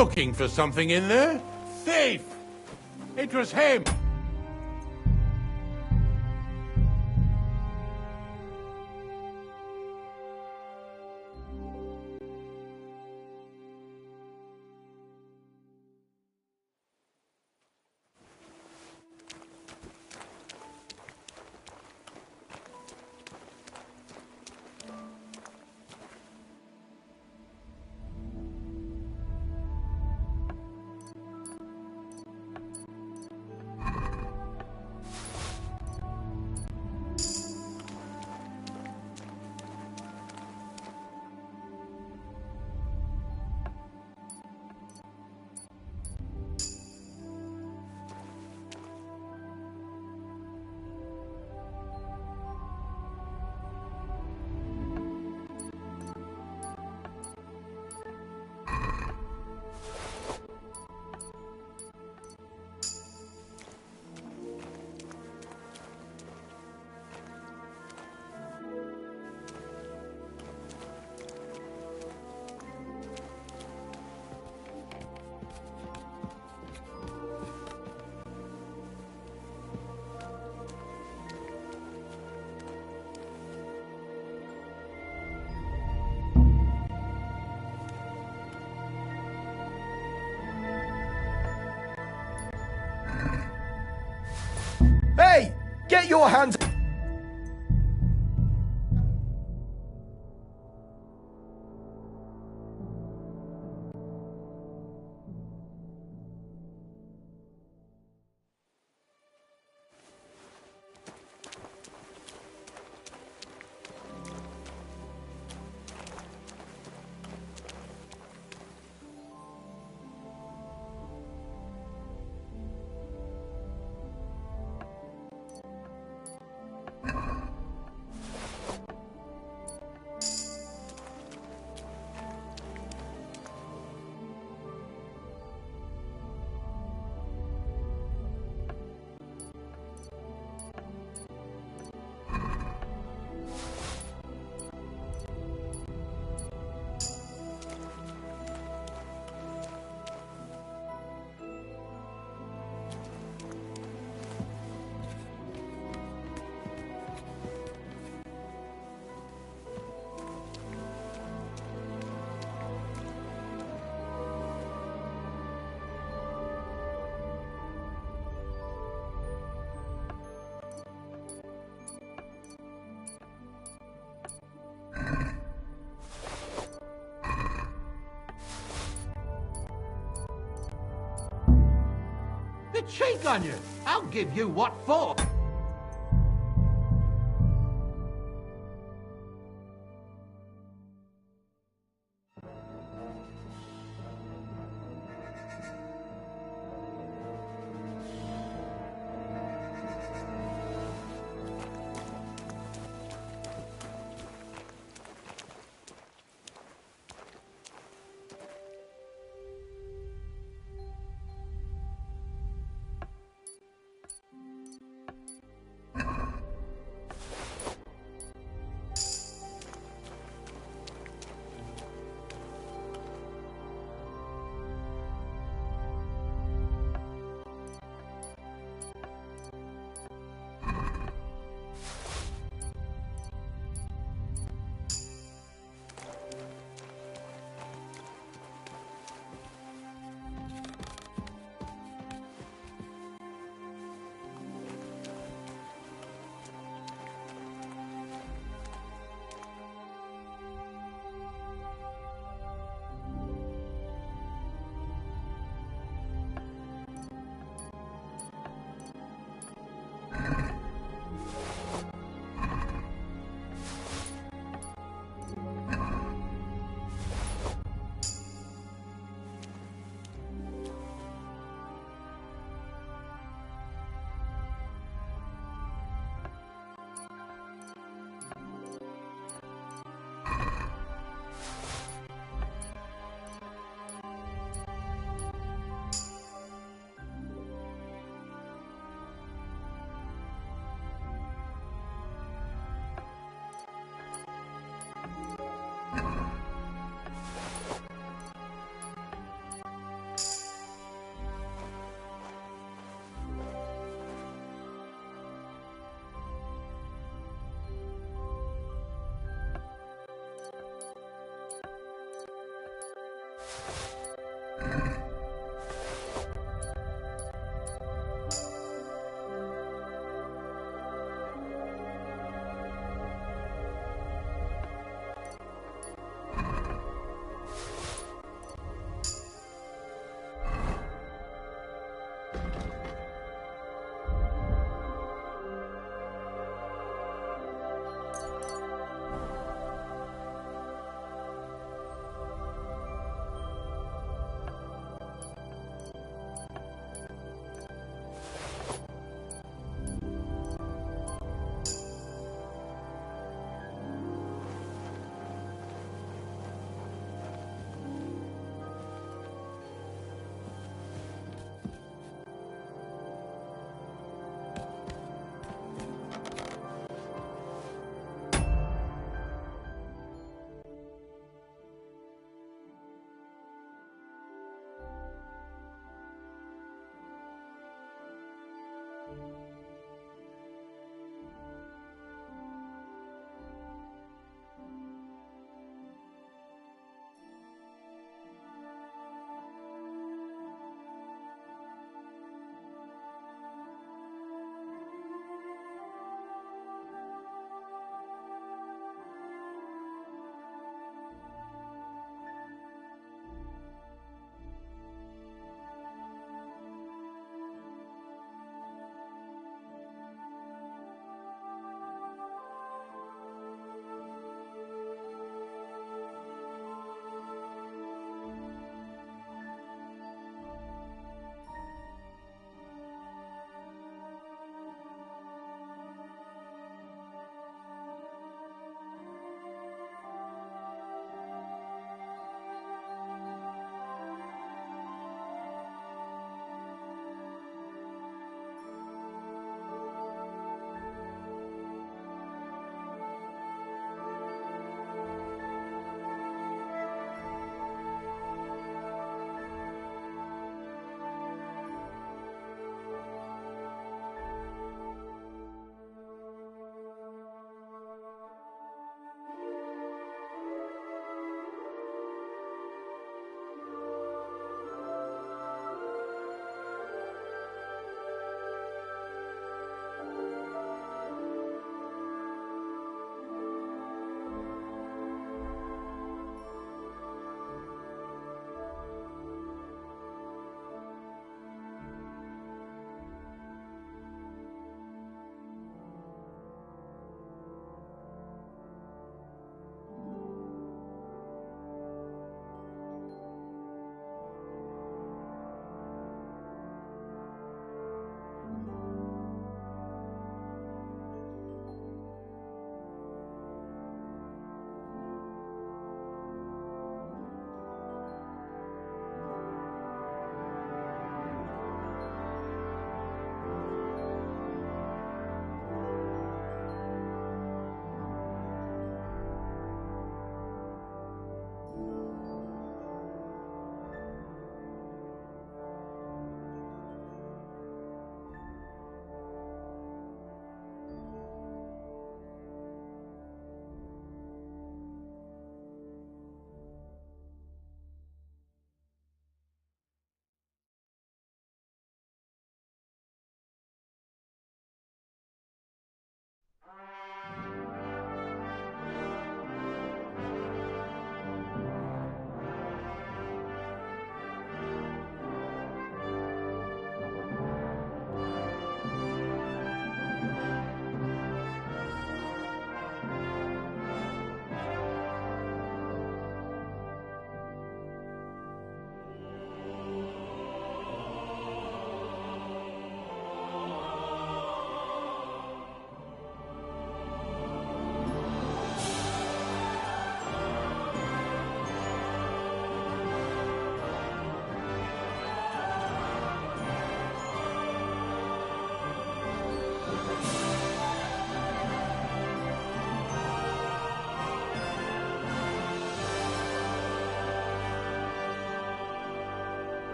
looking for something in there? Thief! It was him! Hey! Get your hands... The cheek on you! I'll give you what for!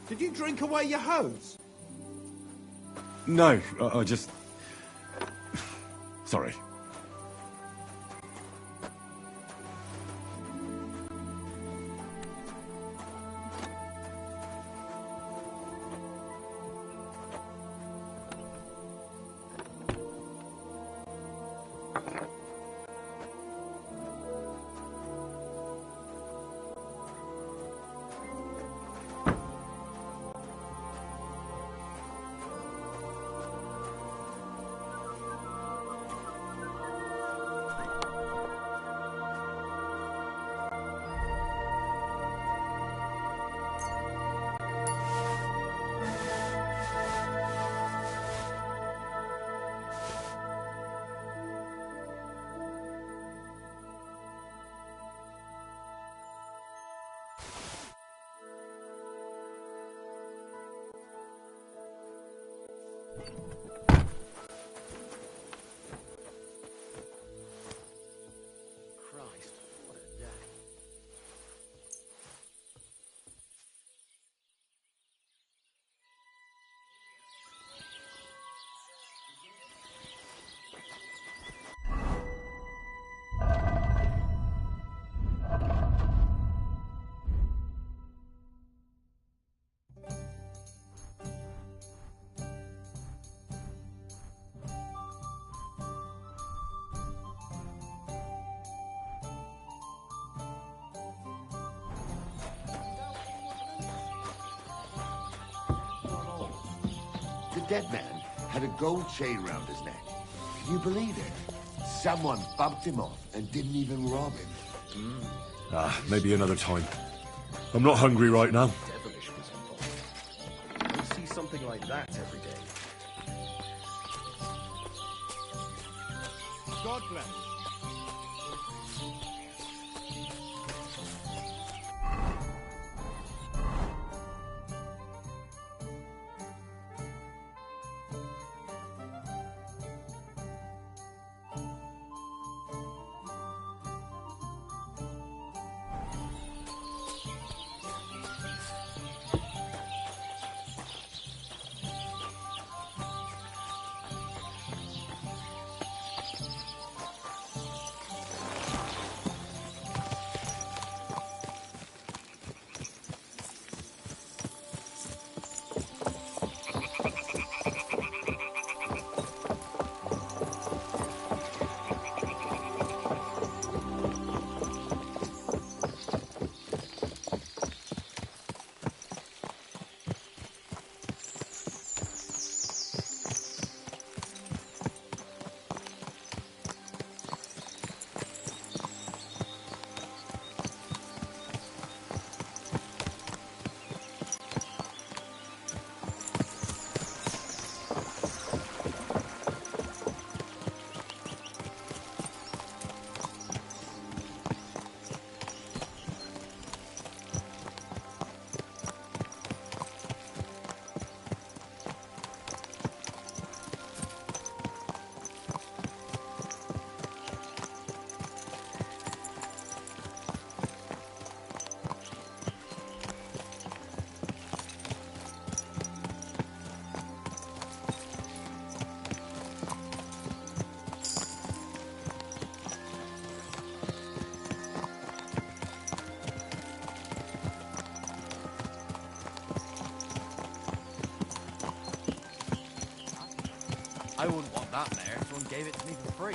Did you drink away your hose? No, I just... Sorry. Christ, what a day. The dead man had a gold chain round his neck. Can you believe it? Someone bumped him off and didn't even rob him. Maybe another time. I'm not hungry right now. Devilish was involved. You see something like that every day. God bless. I wouldn't want that there. Someone gave it to me for free.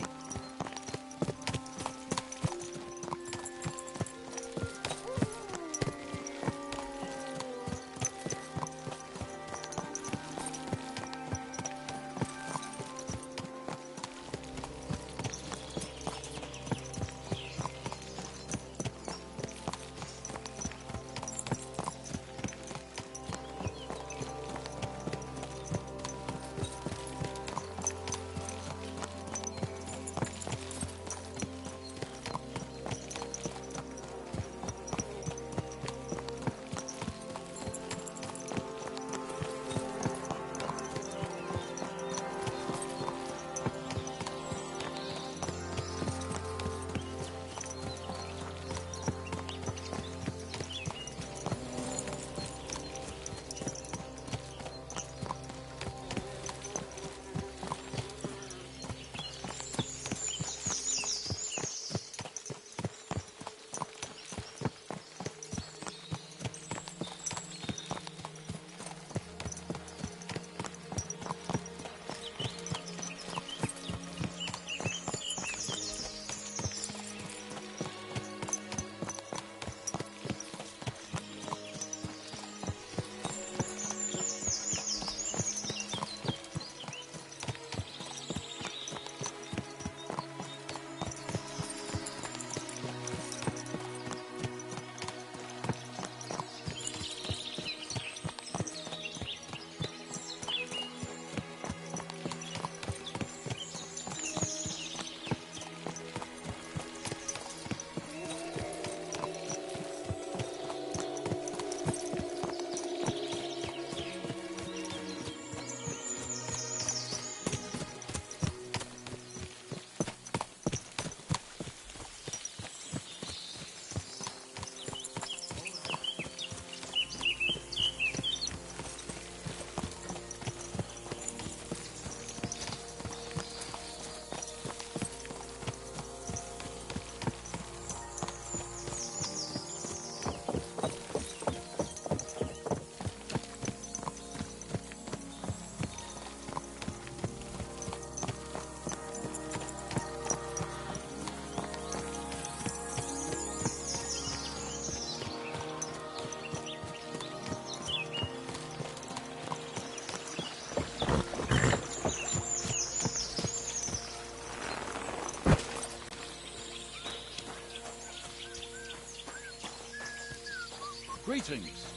Greetings.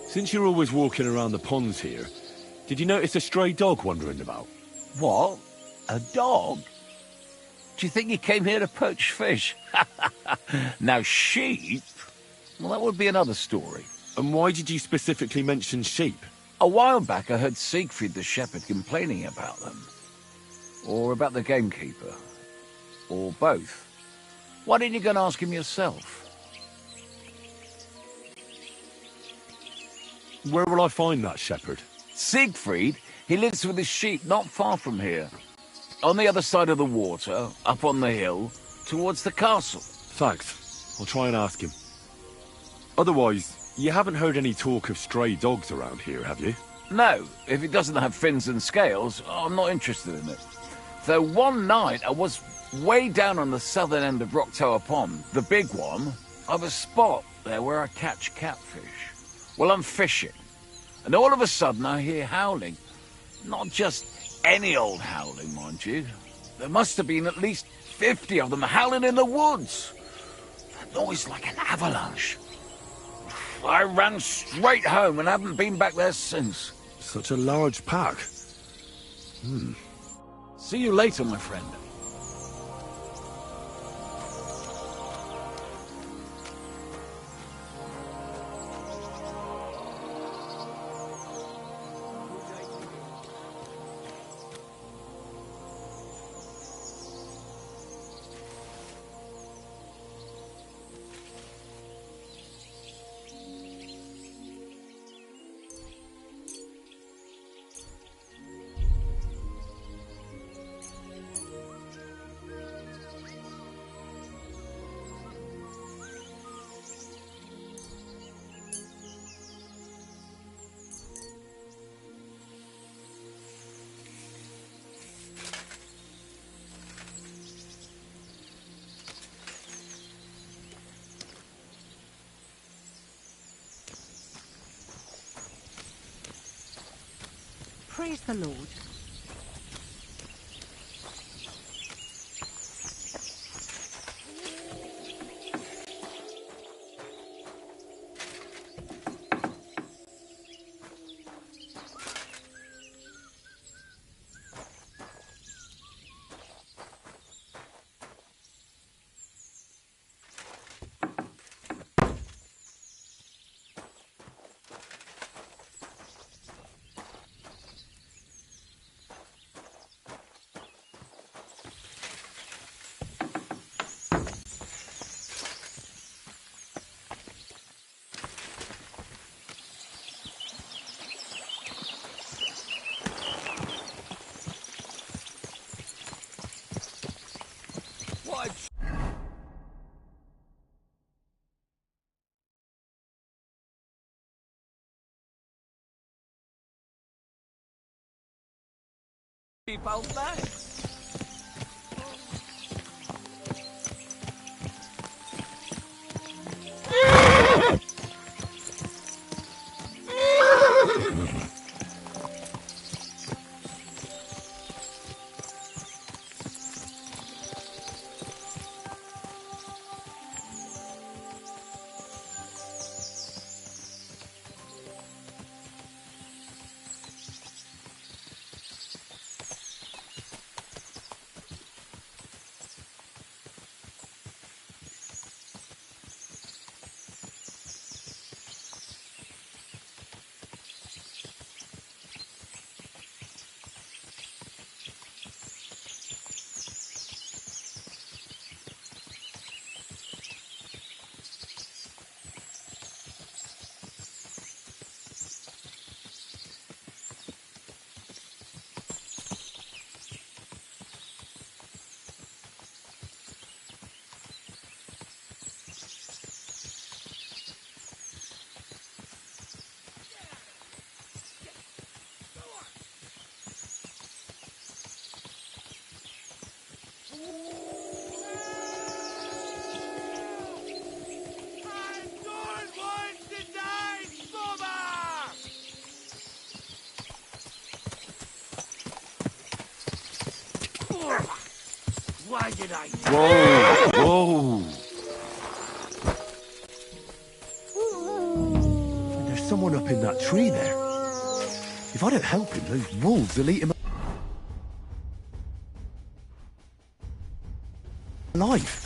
Since you're always walking around the ponds here, did you notice a stray dog wandering about? What? A dog? Do you think he came here to poach fish? Now, sheep? Well, that would be another story. And why did you specifically mention sheep? A while back I heard Siegfried the shepherd complaining about them. Or about the gamekeeper. Or both. Why didn't you go and ask him yourself? Where will I find that shepherd? Siegfried? He lives with his sheep not far from here. On the other side of the water, up on the hill, towards the castle. Thanks. I'll try and ask him. Otherwise, you haven't heard any talk of stray dogs around here, have you? No, if it doesn't have fins and scales, I'm not interested in it. Though one night I was way down on the southern end of Rock Tower Pond, the big one, I've a spot there where I catch catfish. Well, I'm fishing, and all of a sudden I hear howling. Not just any old howling, mind you. There must have been at least 50 of them howling in the woods. A noise like an avalanche. I ran straight home and haven't been back there since. Such a large pack. See you later, my friend. Praise the Lord. People back. Why did I? Whoa! Whoa! There's someone up in that tree there. If I don't help him, those wolves will eat him alive.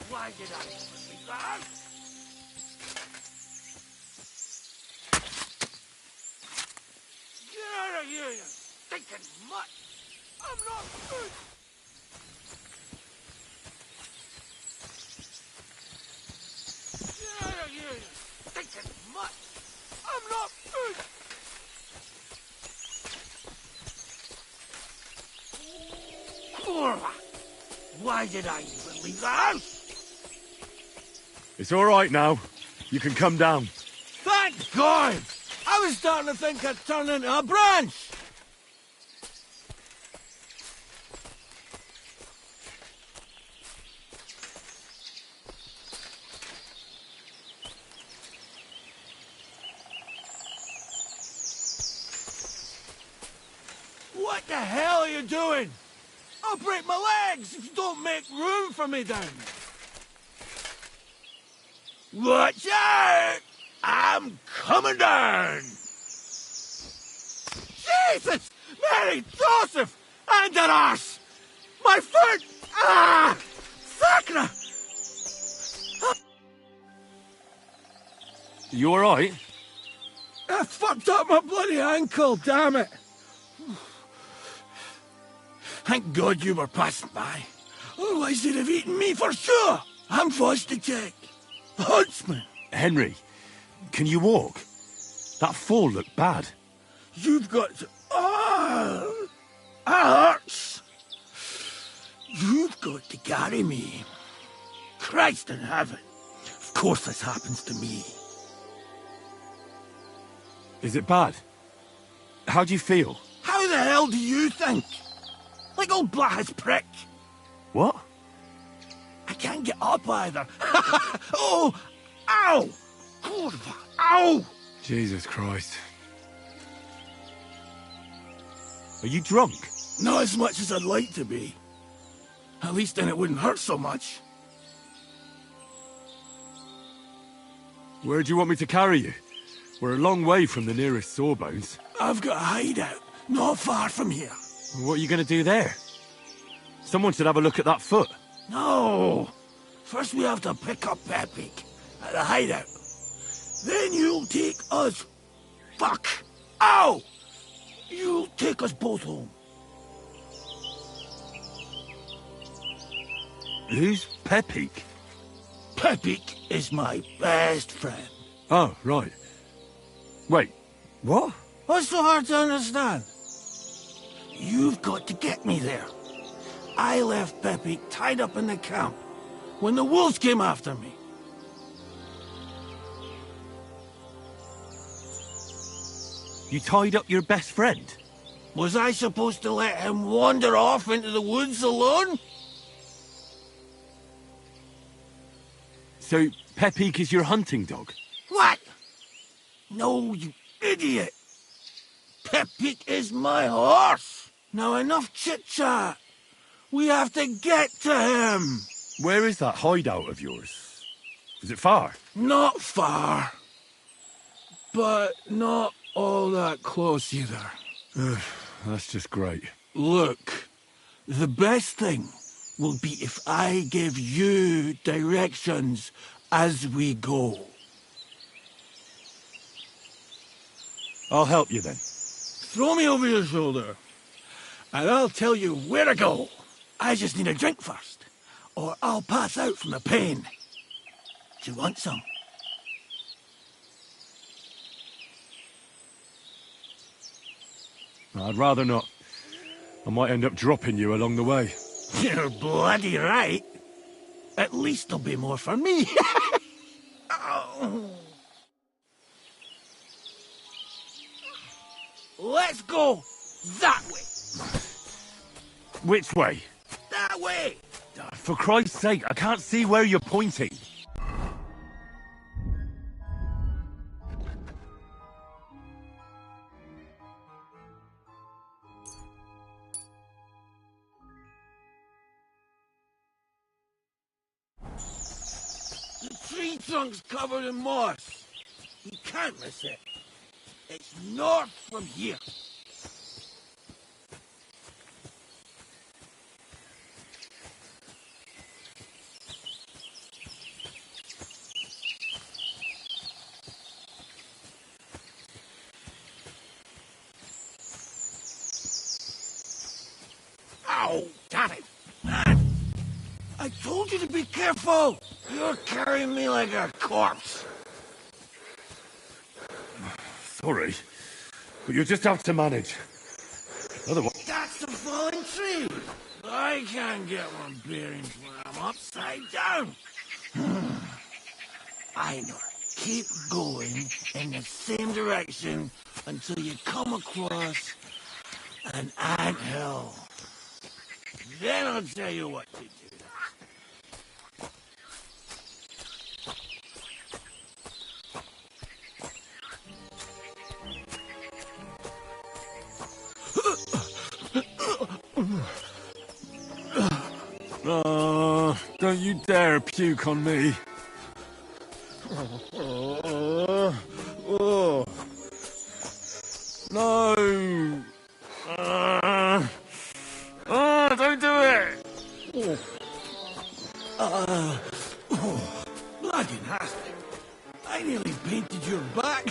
Why did I open me out? Get out of here, you stinking mutt! I'm not good! Get out of here, you stinking mutt! I'm not good! Why did I even leave the house? It's all right now. You can come down. Thank God! I was starting to think I'd turn into a branch! What the hell are you doing? I'll break my legs if you don't make room for me down there. Watch out! I'm coming down! Jesus! Mary Joseph! And an arse! My foot! Ah! Sacra! You all right? I fucked up my bloody ankle, damn it! Thank God you were passing by. Otherwise they'd have eaten me for sure! I'm forced to check. Huntsman! Henry, can you walk? That fall looked bad. You've got to... Oh! That hurts! You've got to carry me. Christ in heaven. Of course this happens to me. Is it bad? How do you feel? How the hell do you think? Like old Black's prick. What? I can't get up either. Oh! Ow! Kurva! Ow! Jesus Christ. Are you drunk? Not as much as I'd like to be. At least then it wouldn't hurt so much. Where do you want me to carry you? We're a long way from the nearest sawbones. I've got a hideout, not far from here. What are you going to do there? Someone should have a look at that foot. No! First we have to pick up Peppy at the hideout. Then you'll take us... Fuck! Ow! You'll take us both home. Who's Peppy? Peppy is my best friend. Oh, right. Wait, what? What's so hard to understand? You've got to get me there. I left Peppy tied up in the camp when the wolves came after me. You tied up your best friend? Was I supposed to let him wander off into the woods alone? So, Peppy is your hunting dog? What? No, you idiot. Peppy is my horse. Now enough chit-chat. We have to get to him. Where is that hideout of yours? Is it far? Not far. But not all that close either. That's just great. Look, the best thing will be if I give you directions as we go. I'll help you then. Throw me over your shoulder, and I'll tell you where to go. I just need a drink first, or I'll pass out from the pain. Do you want some? I'd rather not. I might end up dropping you along the way. You're bloody right. At least there'll be more for me. Oh. Let's go that way. Which way? That way. For Christ's sake, I can't see where you're pointing. The tree trunk's covered in moss. You can't miss it. It's north from here. Ow! Damn it! Man! I told you to be careful! You're carrying me like a corpse. Sorry, but you'll just have to manage. Otherwise... That's the falling tree! I can't get my bearings when I'm upside down. I know. Keep going in the same direction until you come across an anthill. Then I'll tell you what to do. Don't you dare puke on me. No. Don't do it. Bloody nasty. I nearly painted your back.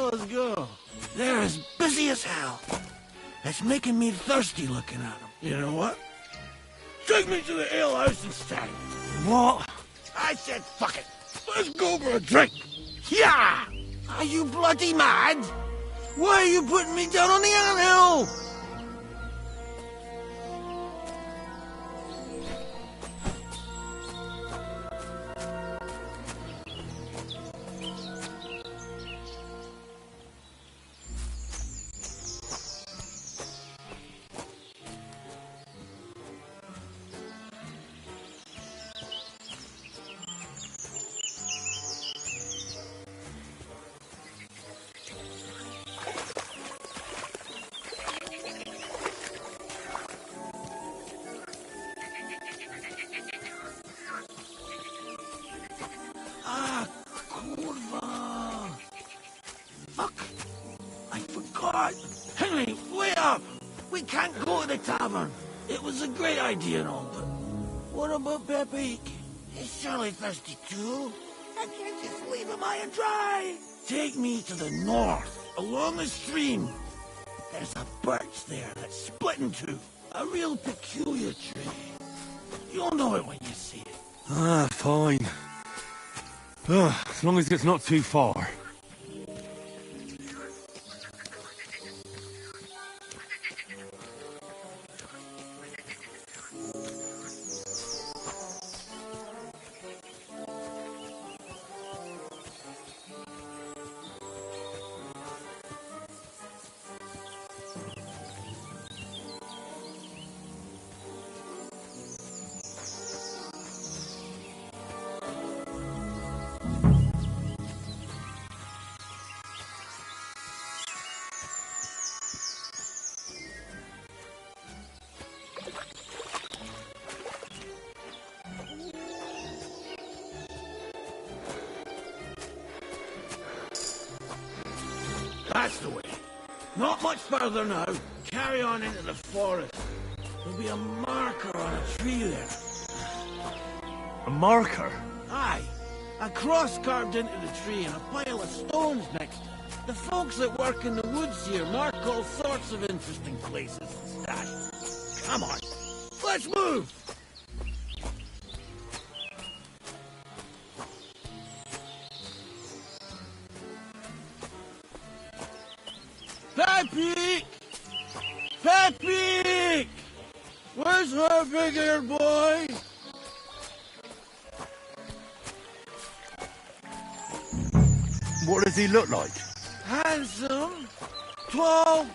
fellas go. They're as busy as hell. It's making me thirsty looking at them. You know what? Take me to the alehouse instead. What? I said fuck it. Let's go for a drink. Yeah! Are you bloody mad? Why are you putting me down on the anthill? Fuck! I forgot! Henry, wait up! We can't go to the tavern! It was a great idea and all, but what about Pepe? He's surely thirsty too. I can't just leave him high and dry! Take me to the north, along the stream. There's a birch there that's split in two. A real peculiar tree. You'll know it when you see it. Ah, fine. As long as it's not too far. That's the way. Not much further now. Carry on into the forest. There'll be a marker on a tree there. A marker? Aye. A cross carved into the tree and a pile of stones next to it. The folks that work in the woods here mark all sorts of interesting places and stashes. Come on. Let's move! Pepe! Pepe! Where's her big-eared boy? What does he look like? Handsome, tall.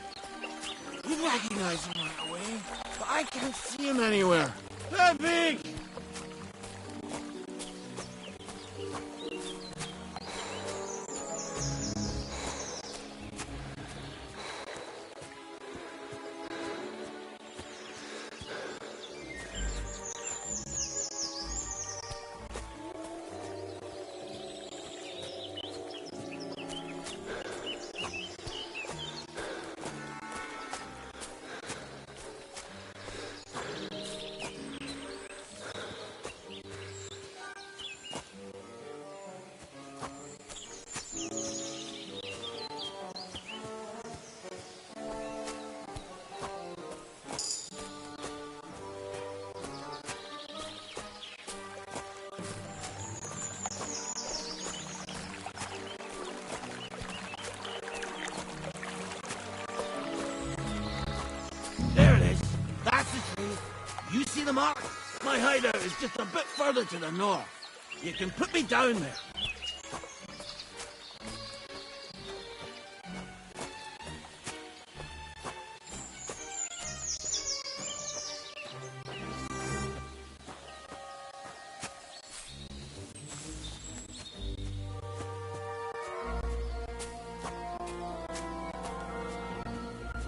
You recognize him right away, but I can't see him anywhere. Pepe! You see the mark? My hideout is just a bit further to the north. You can put me down there.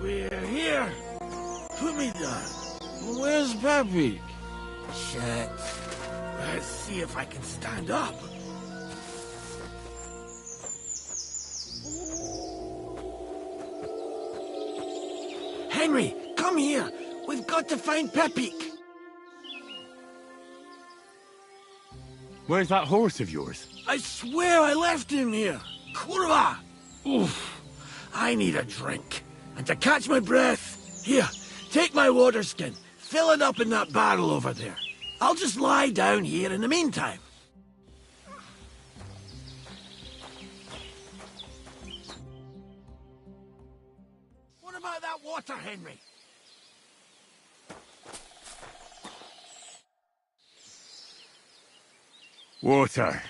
We're here. Put me down. Where's Pepe? Shit. Let's see if I can stand up. Henry, come here. We've got to find Pepe. Where's that horse of yours? I swear I left him here. Kurwa! Oof. I need a drink. And to catch my breath, here, take my water skin. Fill it up in that barrel over there. I'll just lie down here in the meantime. What about that water, Henry? Water.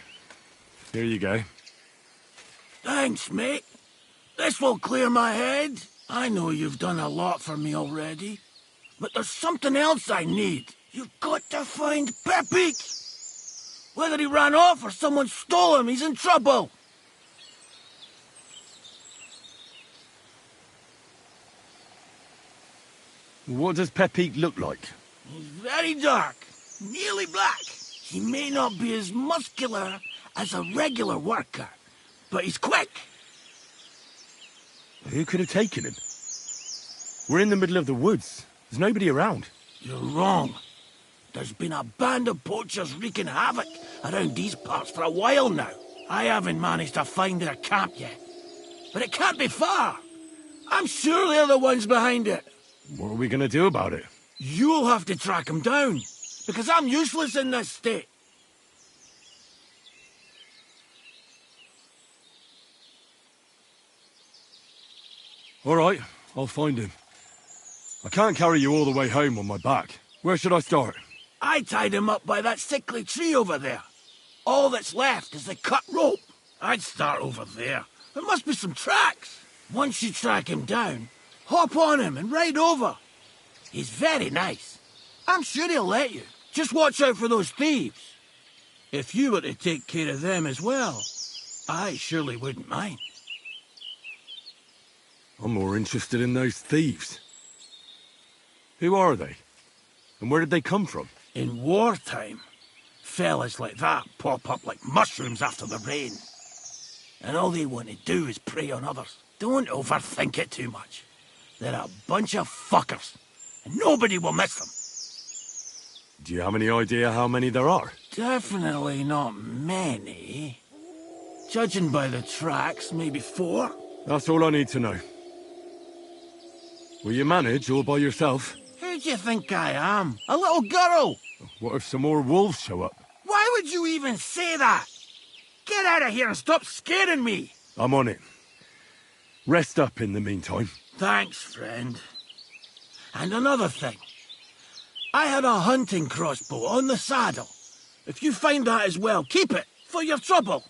Here you go. Thanks, mate. This will clear my head. I know you've done a lot for me already. But there's something else I need. You've got to find Pepik. Whether he ran off or someone stole him, he's in trouble. What does Pepik look like? He's very dark, nearly black. He may not be as muscular as a regular worker, but he's quick. Who could have taken him? We're in the middle of the woods. There's nobody around. You're wrong. There's been a band of poachers wreaking havoc around these parts for a while now. I haven't managed to find their camp yet. But it can't be far. I'm sure they're the ones behind it. What are we going to do about it? You'll have to track them down, because I'm useless in this state. All right, I'll find him. I can't carry you all the way home on my back. Where should I start? I tied him up by that sickly tree over there. All that's left is the cut rope. I'd start over there. There must be some tracks. Once you track him down, hop on him and ride over. He's very nice. I'm sure he'll let you. Just watch out for those thieves. If you were to take care of them as well, I surely wouldn't mind. I'm more interested in those thieves. Who are they? And where did they come from? In wartime, fellas like that pop up like mushrooms after the rain. And all they want to do is prey on others. Don't overthink it too much. They're a bunch of fuckers, and nobody will miss them. Do you have any idea how many there are? Definitely not many. Judging by the tracks, maybe 4. That's all I need to know. Will you manage all by yourself? Who do you think I am? A little girl? What if some more wolves show up? Why would you even say that? Get out of here and stop scaring me! I'm on it. Rest up in the meantime. Thanks, friend. And another thing. I had a hunting crossbow on the saddle. If you find that as well, keep it for your trouble.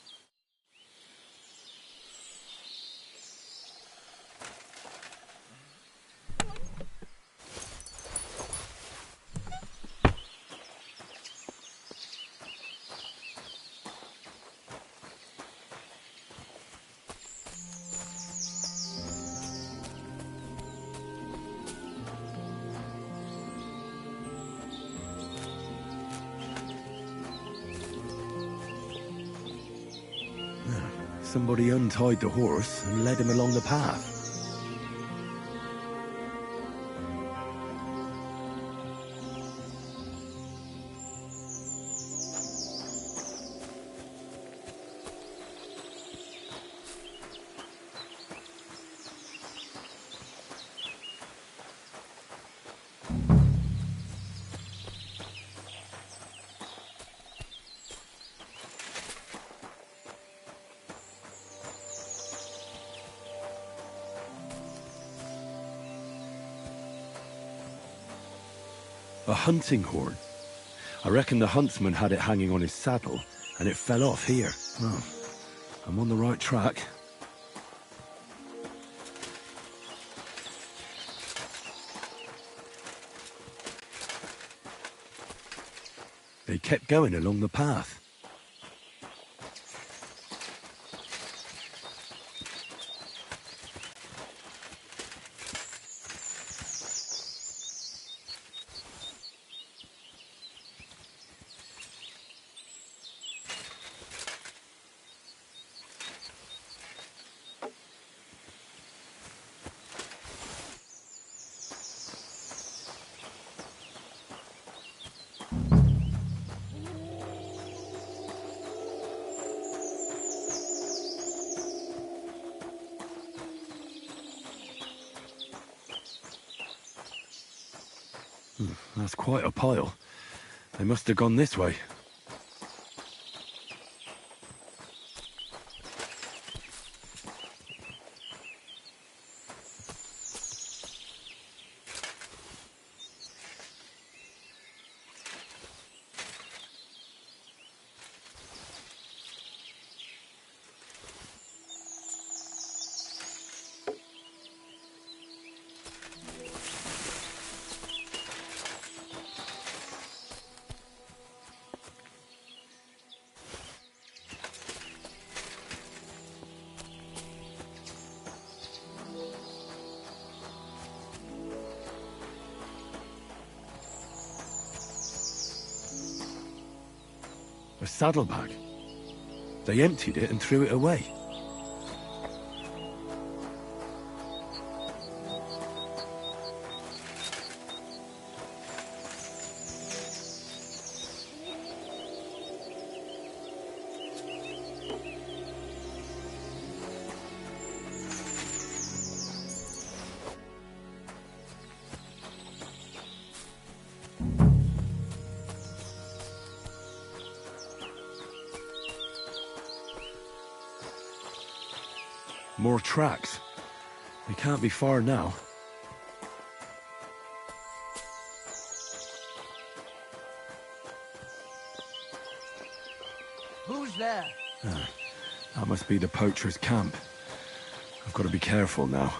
Somebody untied the horse and led him along the path. A hunting horn. I reckon the huntsman had it hanging on his saddle, and it fell off here. Oh, I'm on the right track. They kept going along the path. That's quite a pile. They must have gone this way. A saddlebag. They emptied it and threw it away. More tracks. They can't be far now. Who's there? That must be the poacher's camp. I've got to be careful now.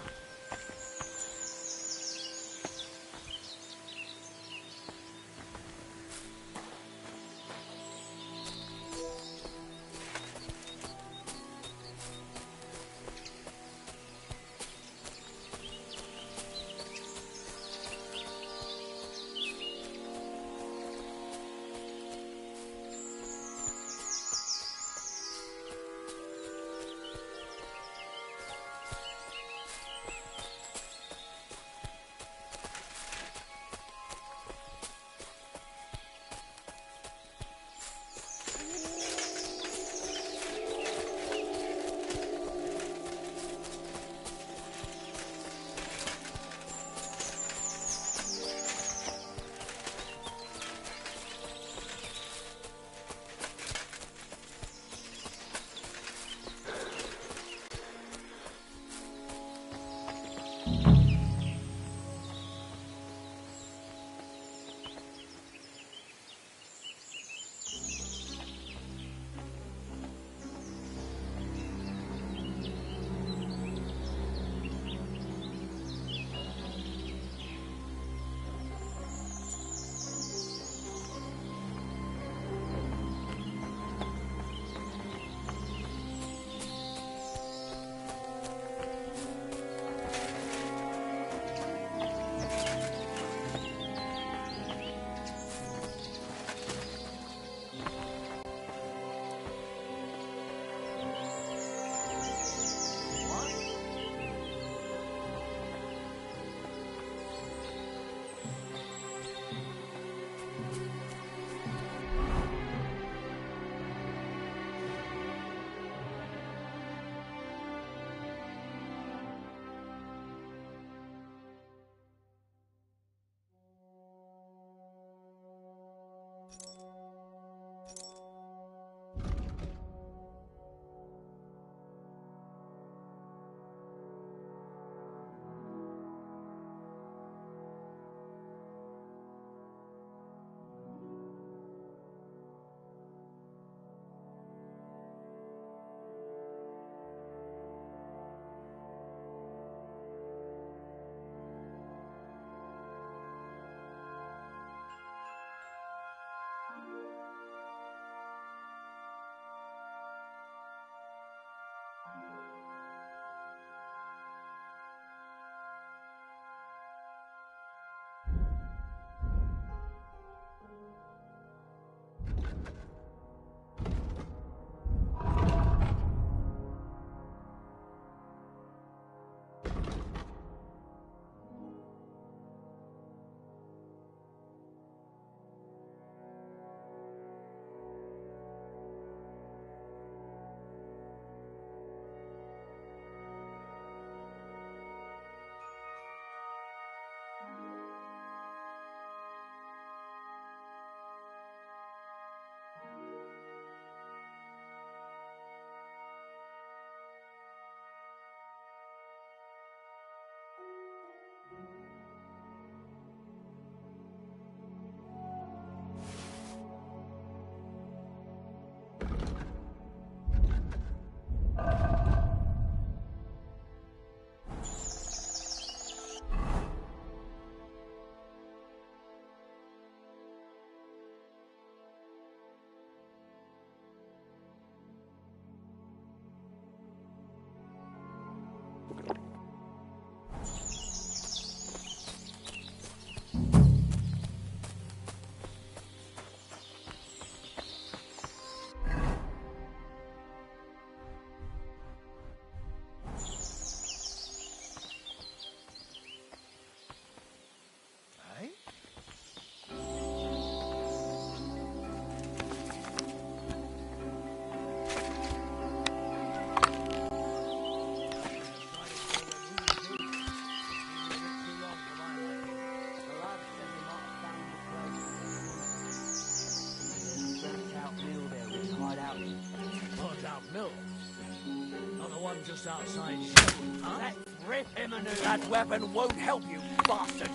Not the one just outside Shelton, huh? Let's rip him a new. That weapon won't help you, bastard!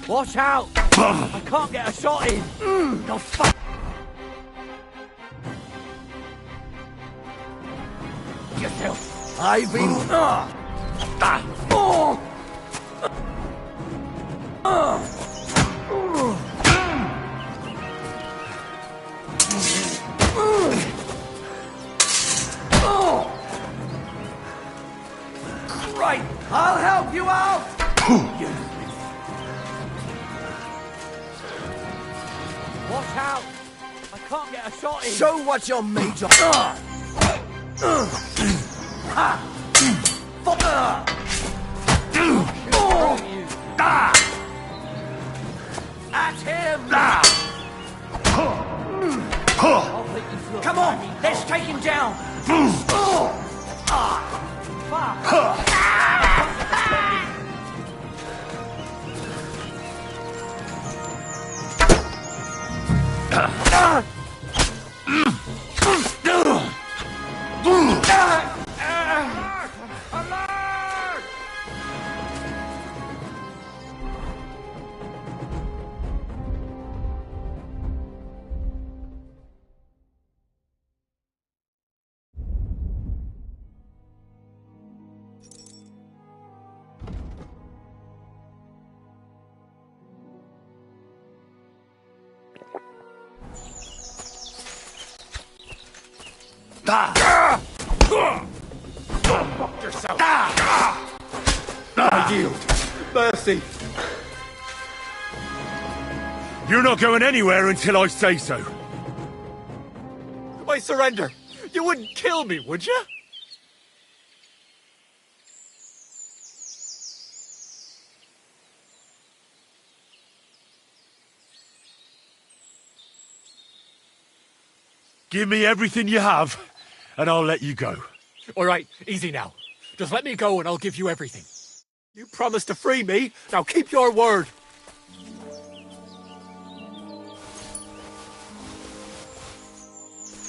Watch out! I can't get a shot in. No fuck. Yourself. I've been. Right, I'll help you out. Watch out! I can't get a shot in. Show what you're made of. At him! Come on, let's take him down! Fuck yourself. I yield. Mercy. You're not going anywhere until I say so. I surrender. You wouldn't kill me, would you? Give me everything you have, and I'll let you go. All right, easy now. Just let me go and I'll give you everything. You promised to free me, now keep your word.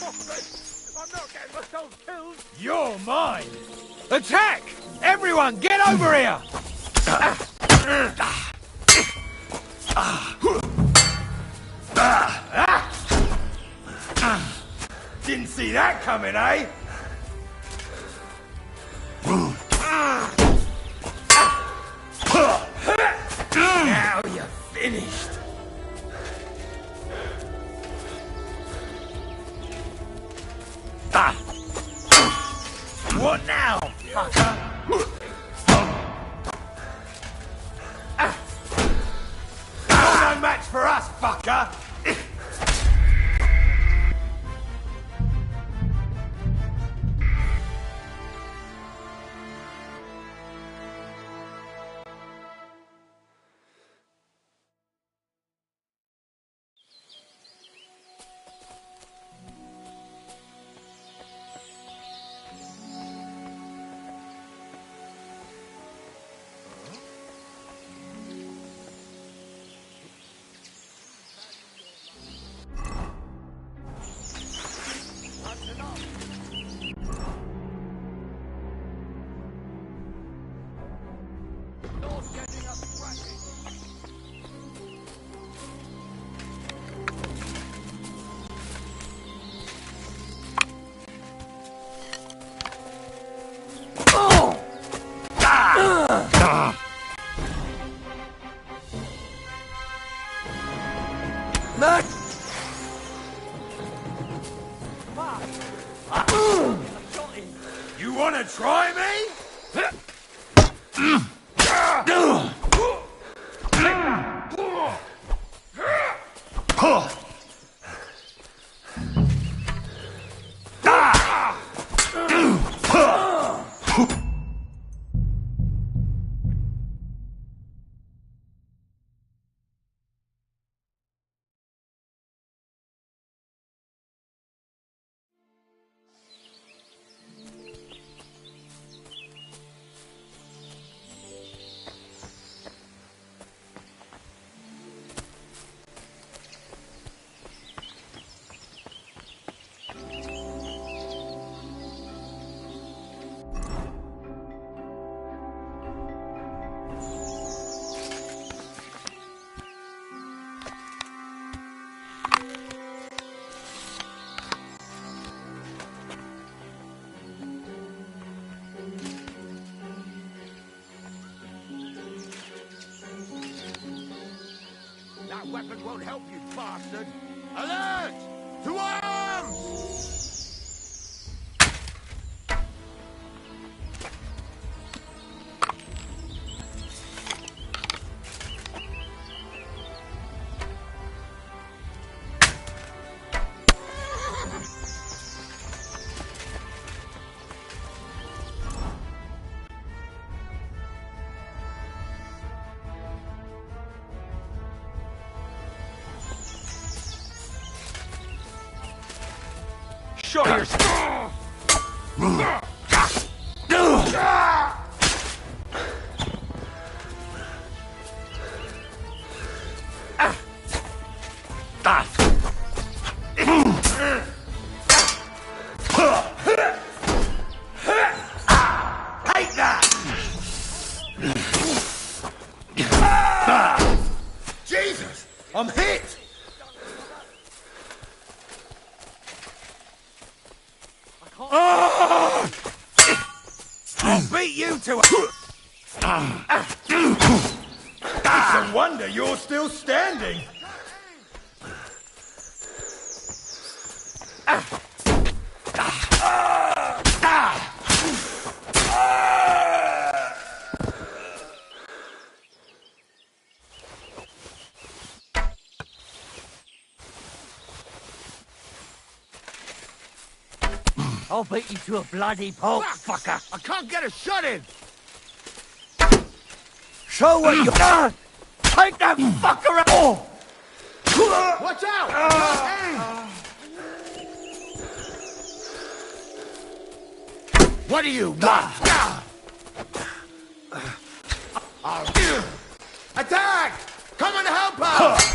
I'm not getting myself killed. You're mine! Attack! Everyone, get over here! Didn't see that coming, eh? Now you're finished. What now, fucker? You're no match for us, fucker! want to try me? That weapon won't help you, bastard! Alert! To arms! Show yourself! Take that! Jesus! I'm hit! I'll beat you to it! It's a wonder you're still standing! I'll beat you to a bloody pulp, fucker. I can't get a shot in! Show what you done! Take that fucker out! Watch out! I can't aim! What do you want? Attack! Come and help us!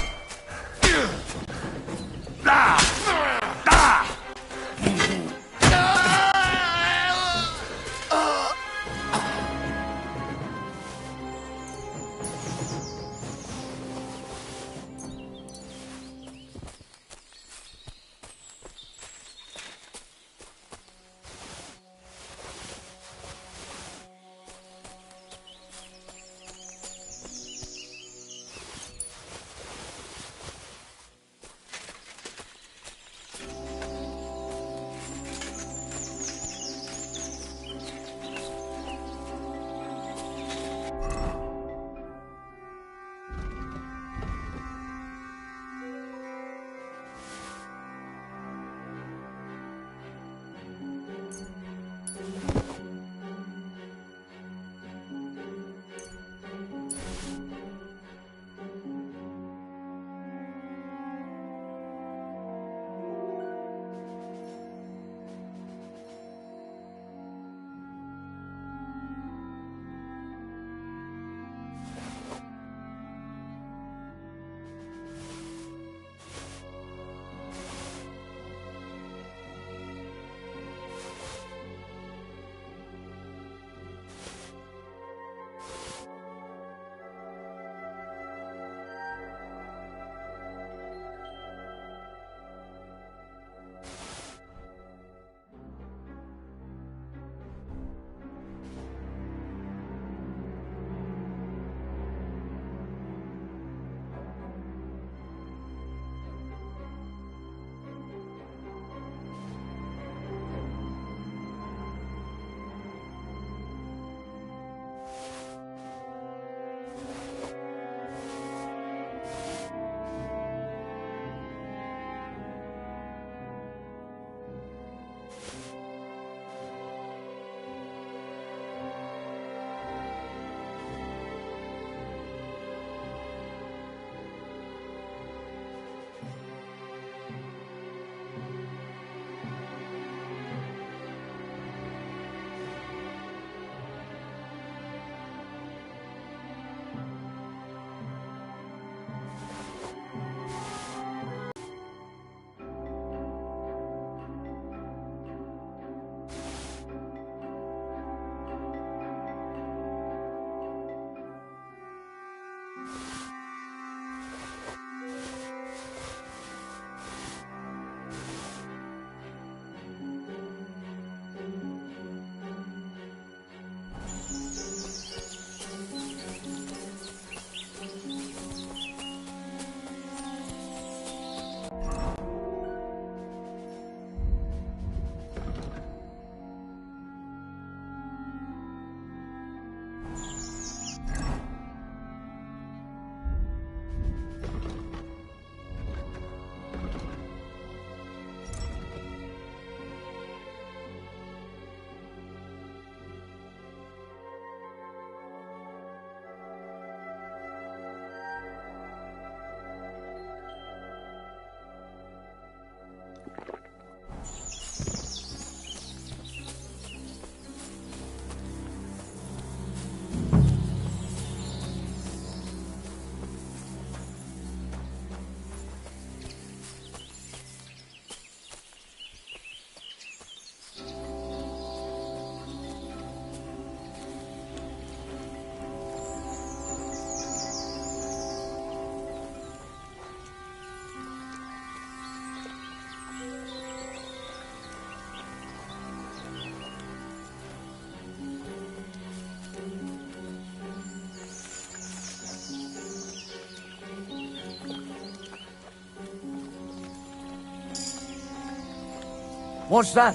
What's that?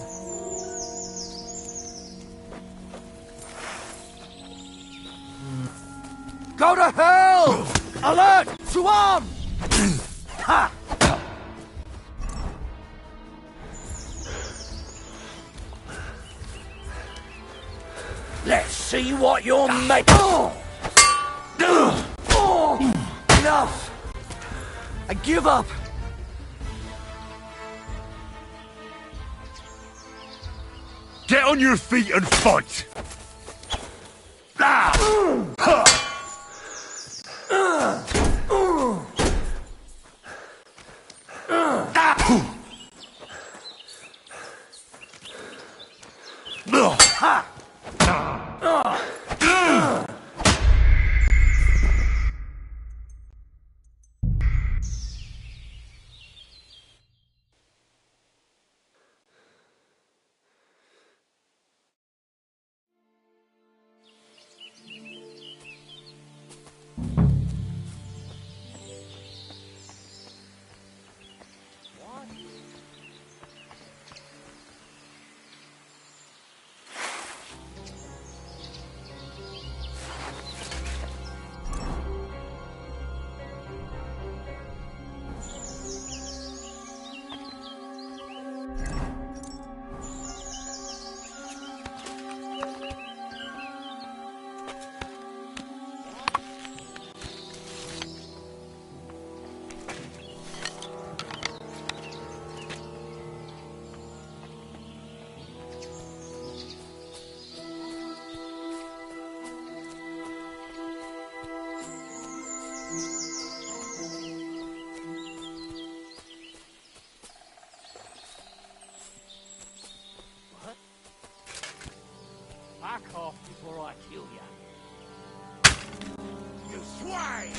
Go to hell! Alert! To arm! Ha! Let's see what you're made. Enough! I give up! Get on your feet and fight! Back off before I kill you. You swine!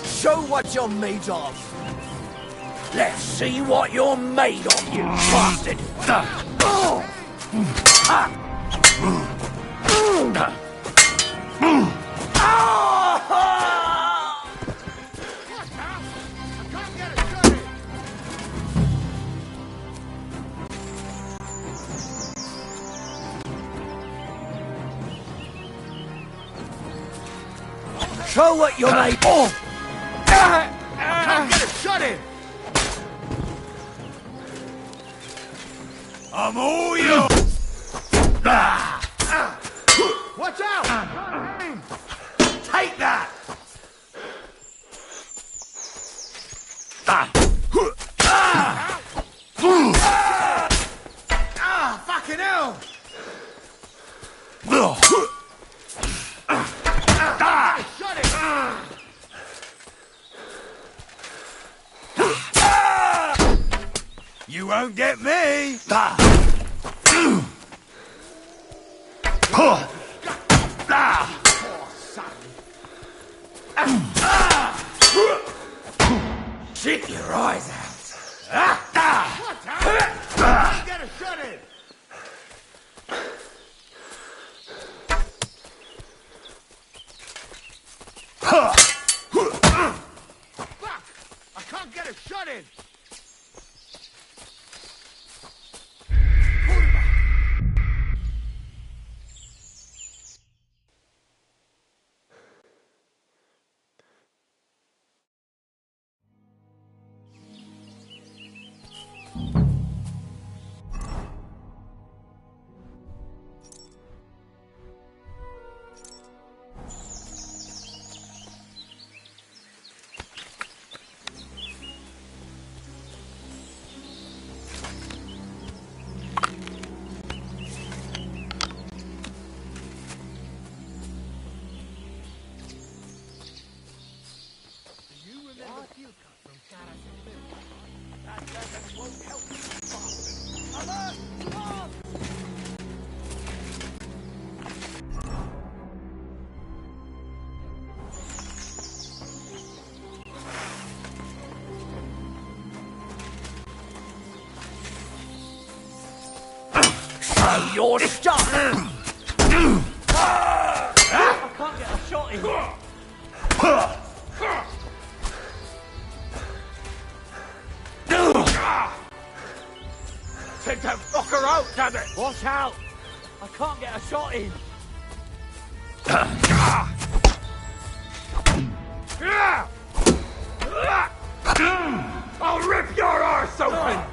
Show what you're made of! Let's see what you're made of, you bastard! Show what you're made of! I can't get a shot in! I'm all yours! Watch out! Take that! Fucking hell! Shut it! You won't get me! Shit your eyes out! Get a shot in! Fuck! I can't get a shot in! You're stuck! I can't get a shot in. Take that fucker out, damn it! Watch out! I can't get a shot in. I'll rip your arse open!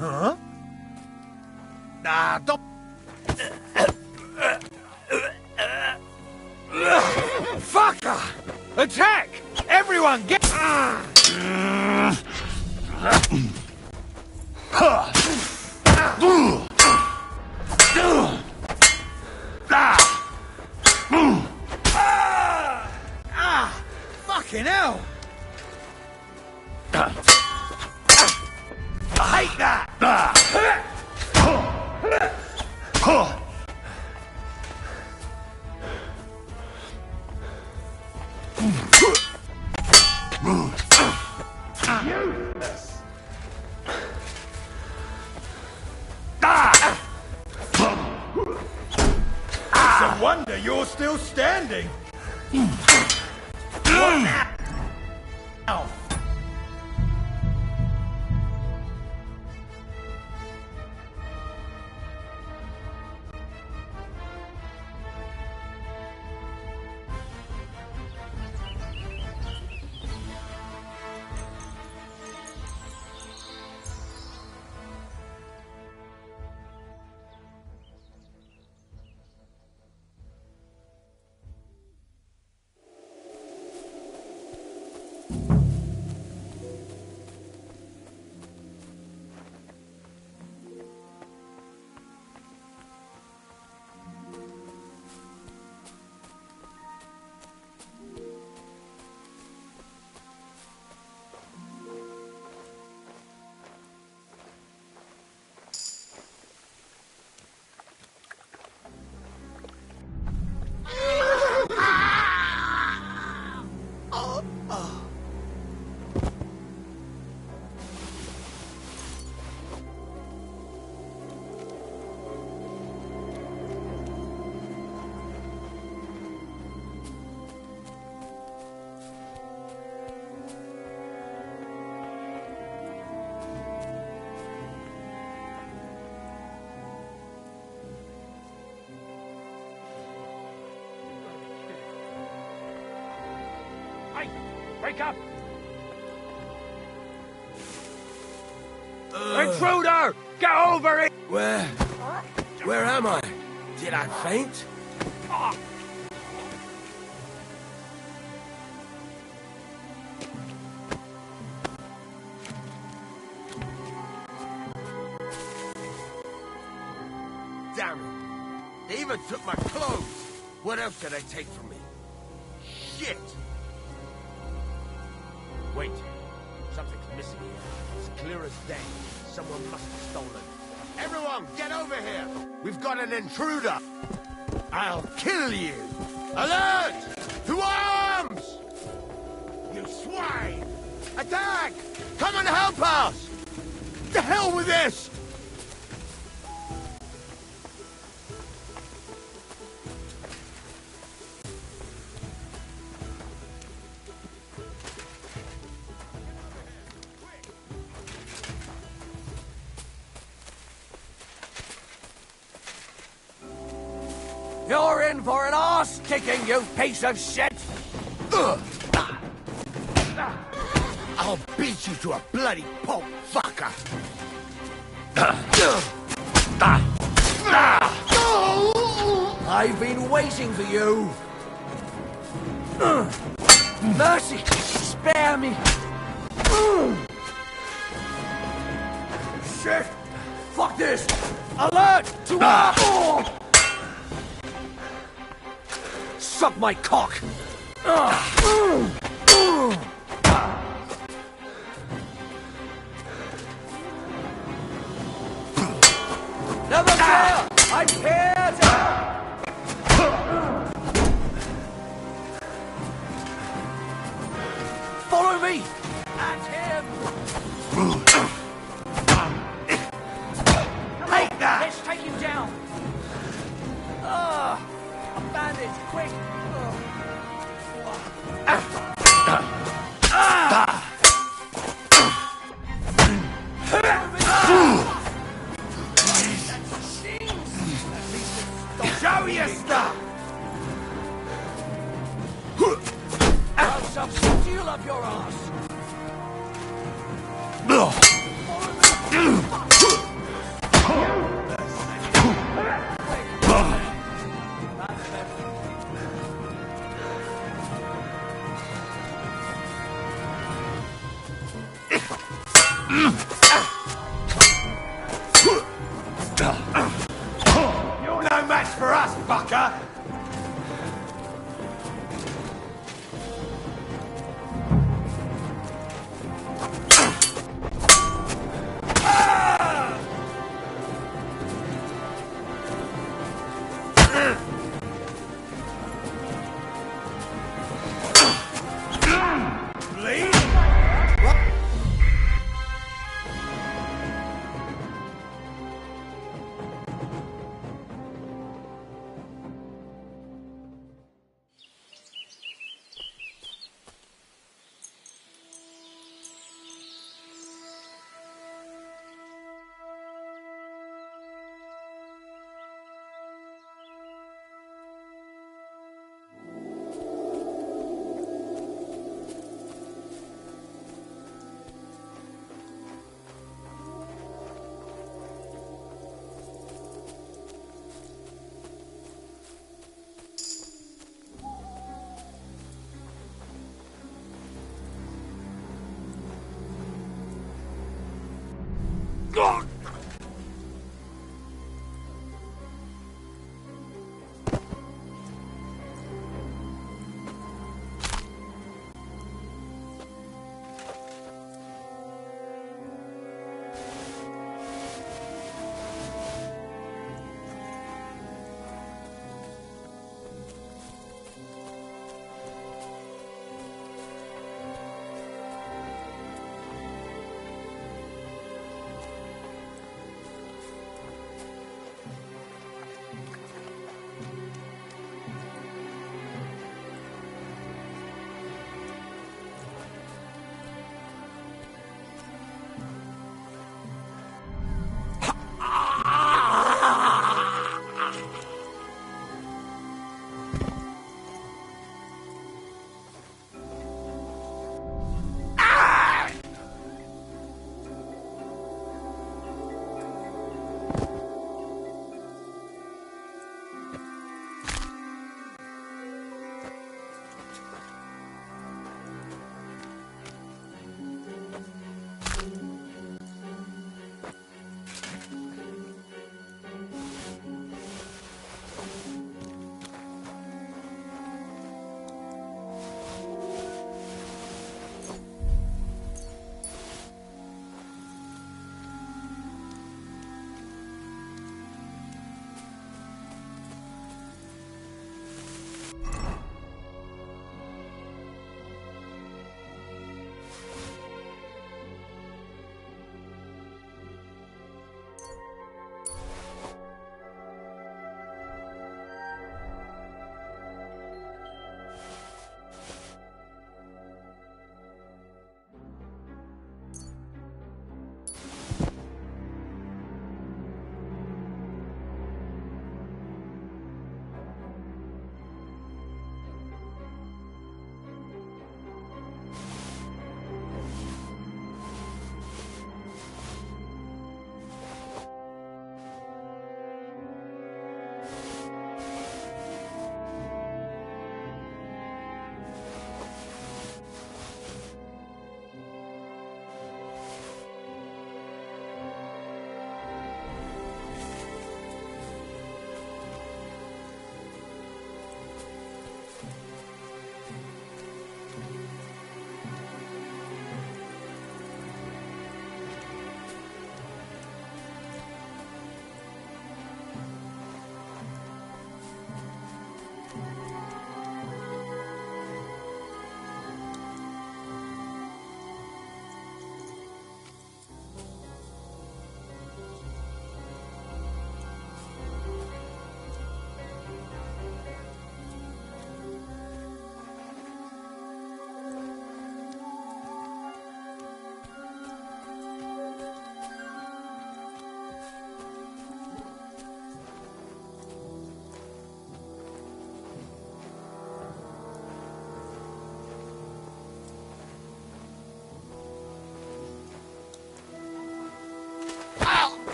Huh? Nah, don't... Fucker! Attack! Everyone get... Fucking hell! I hate that! It's a wonder you're still standing. What now? Wake up! Intruder! Get over it! Where am I? Did I faint? Damn it! They even took my clothes! What else did they take from me? Shit! Wait. Something's missing here. It's clear as day. Someone must have stolen. Everyone, get over here! We've got an intruder! I'll kill you! Alert! To arms! You swine! Attack! Come and help us! To hell with this! You're in for an arse kicking, you piece of shit! I'll beat you to a bloody pulp, fucker! I've been waiting for you! Mercy! Spare me! Shit! Fuck this! Alert! To suck my cock! Never fear! I'm here to follow me! At him! Take that! Let's take him down! A bandage, quick! Show your stuff! I'll some steel up your ass! You're no match for us, fucker!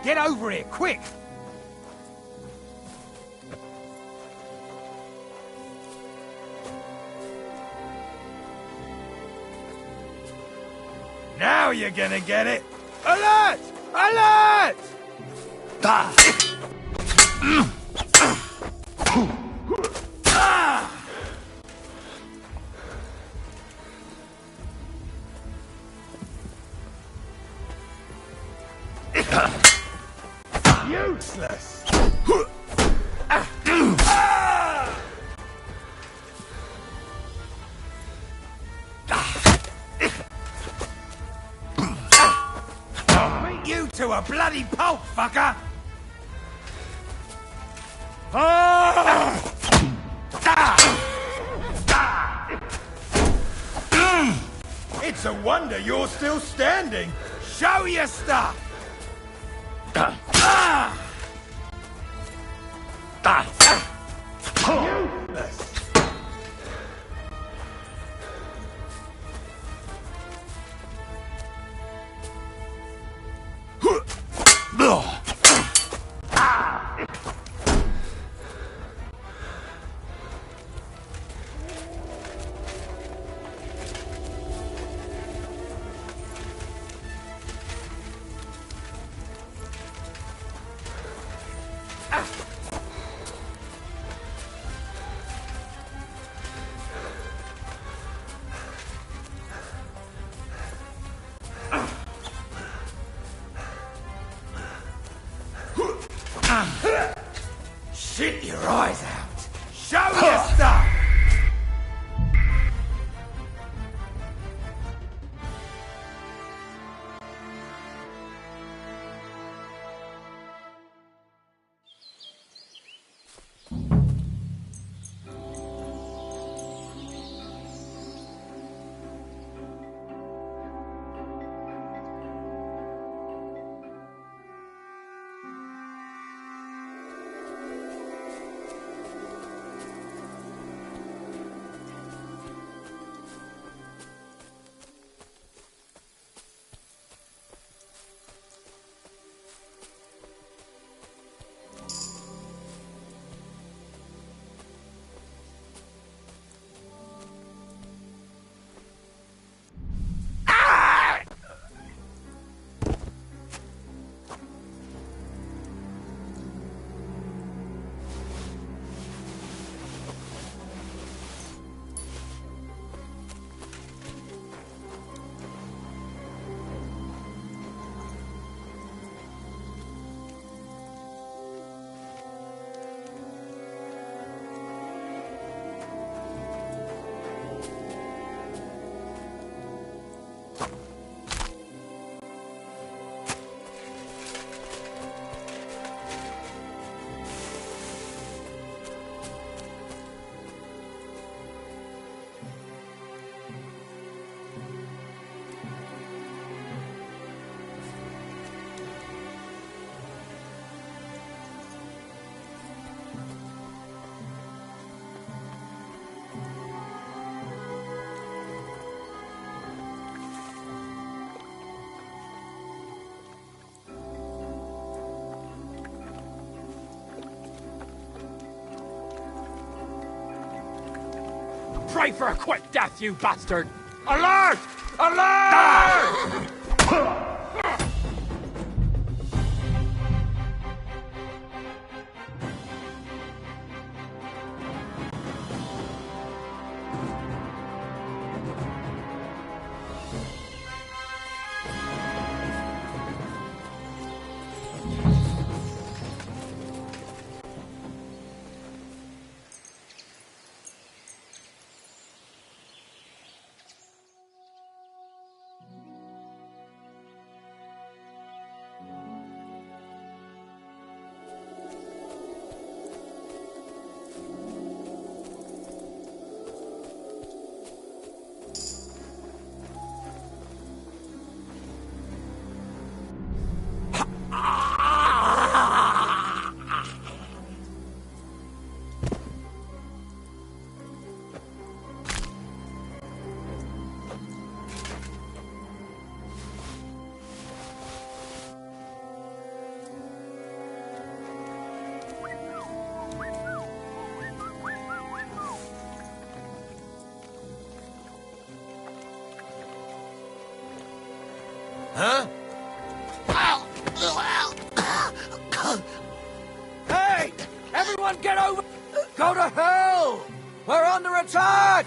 Get over here, quick! Now you're gonna get it! Alert! Alert! Ah. Useless! Beat you to a bloody pulp, fucker! It's a wonder you're still standing! Show your stuff! Useless! Shit your eyes out! Show your stuff! Pray for a quick death, you bastard! Alert! Alert! Huh? Hey! Everyone get over! Go to hell! We're under attack!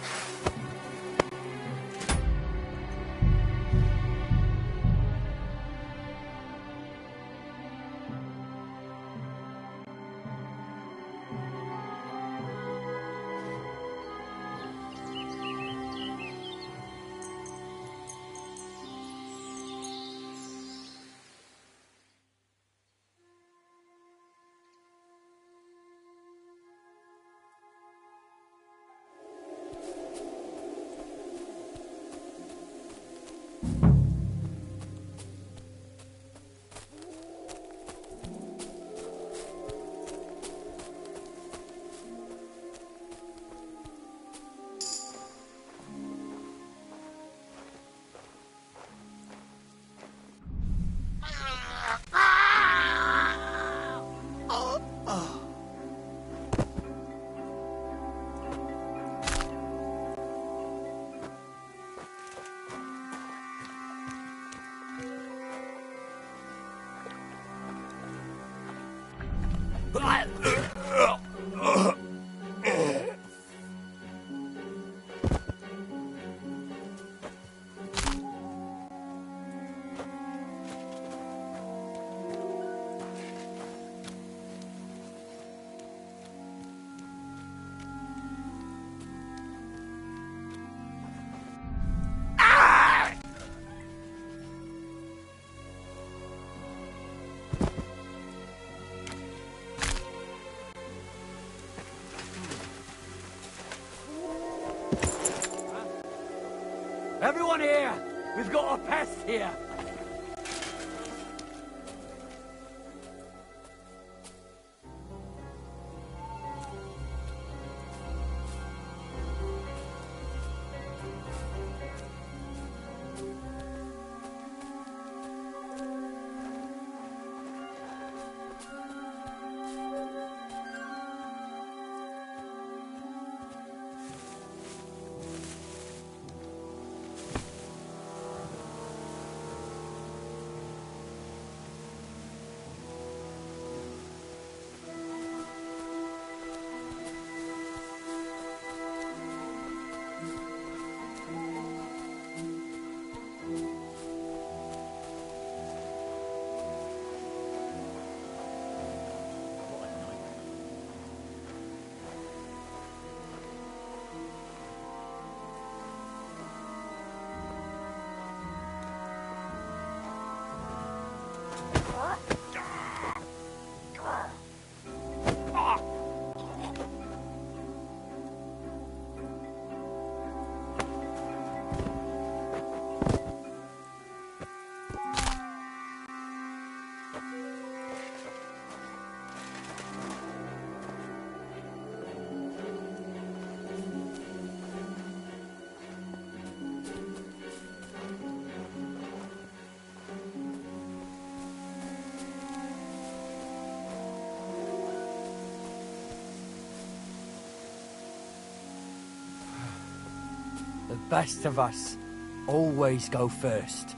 Everyone here! We've got a pest here! The best of us always go first.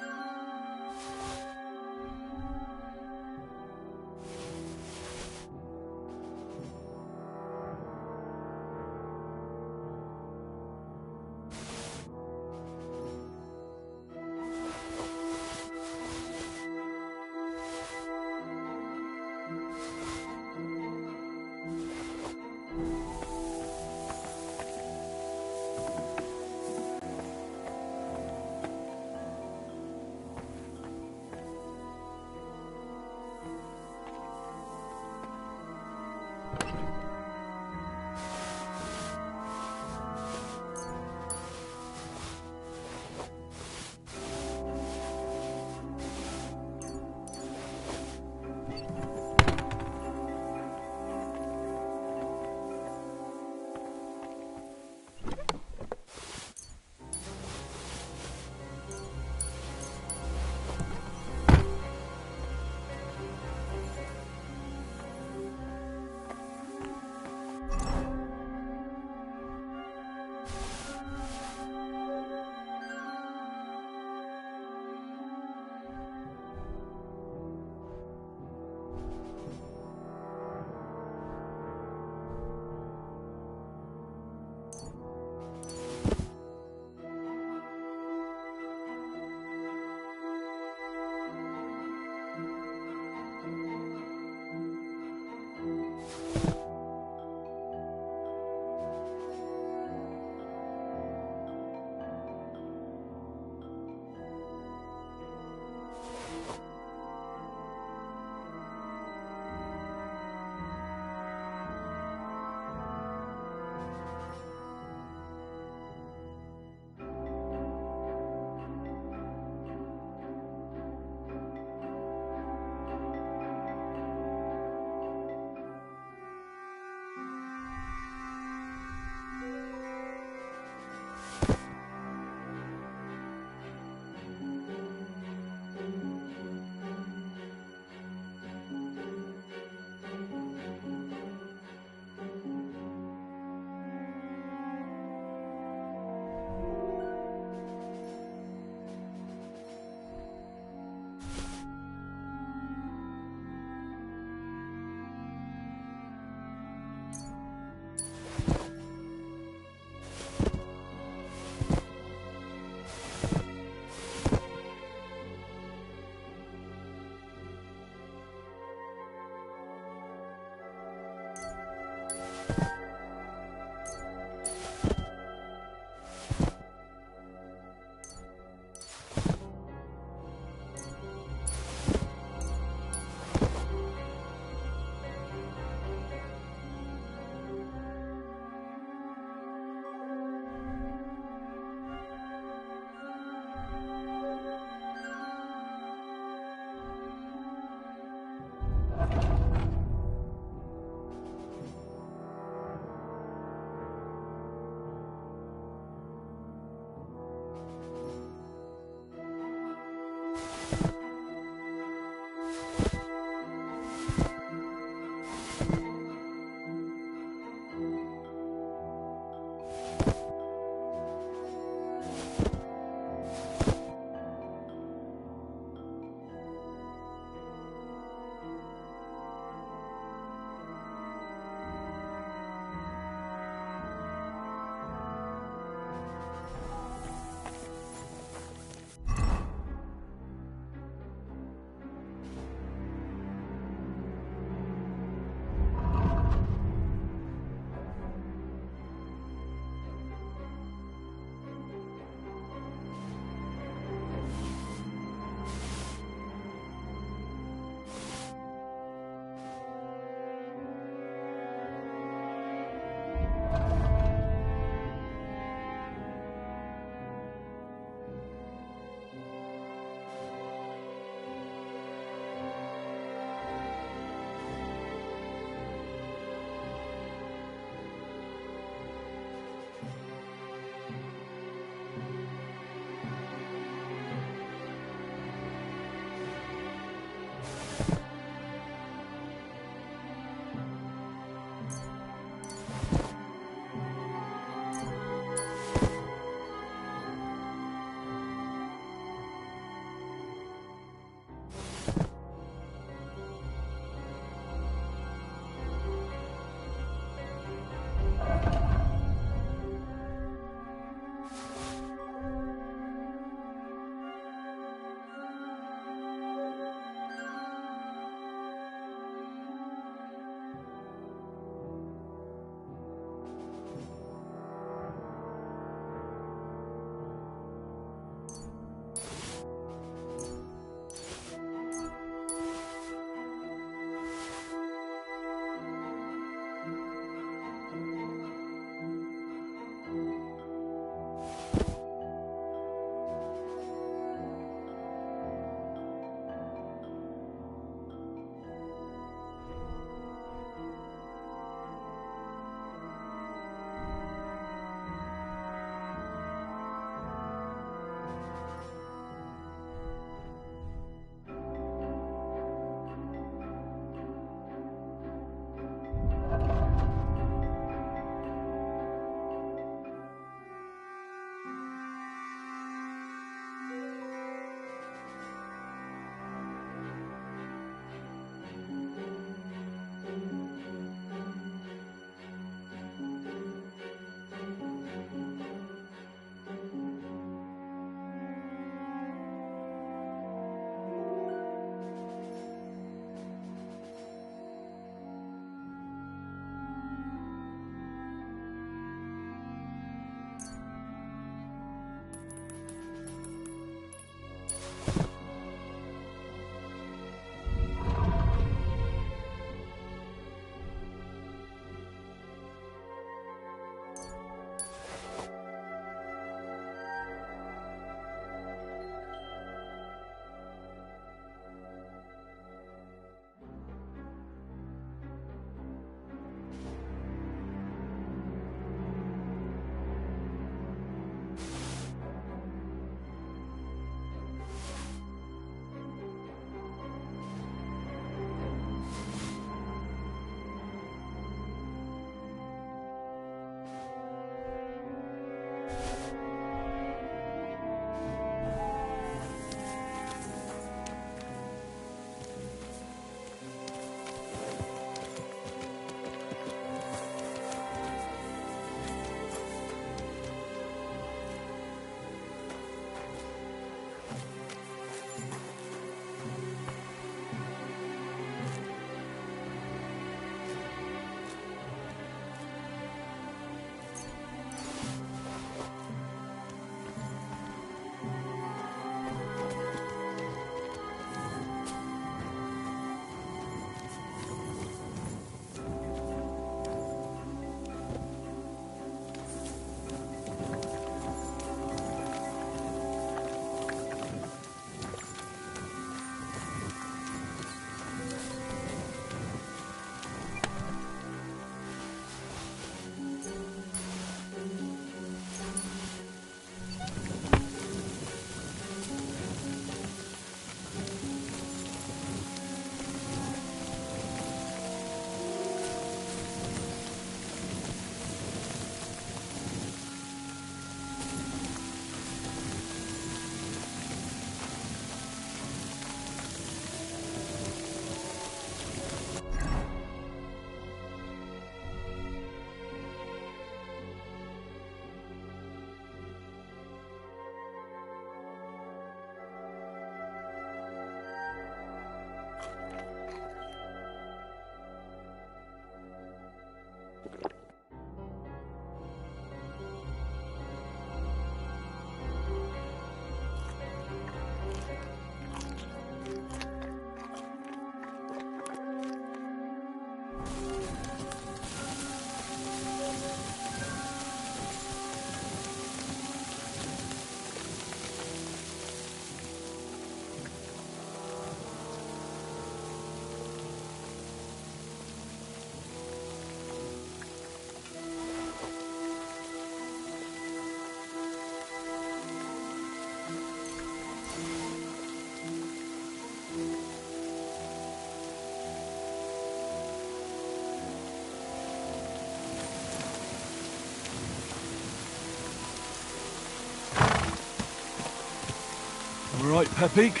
Right, Pepik.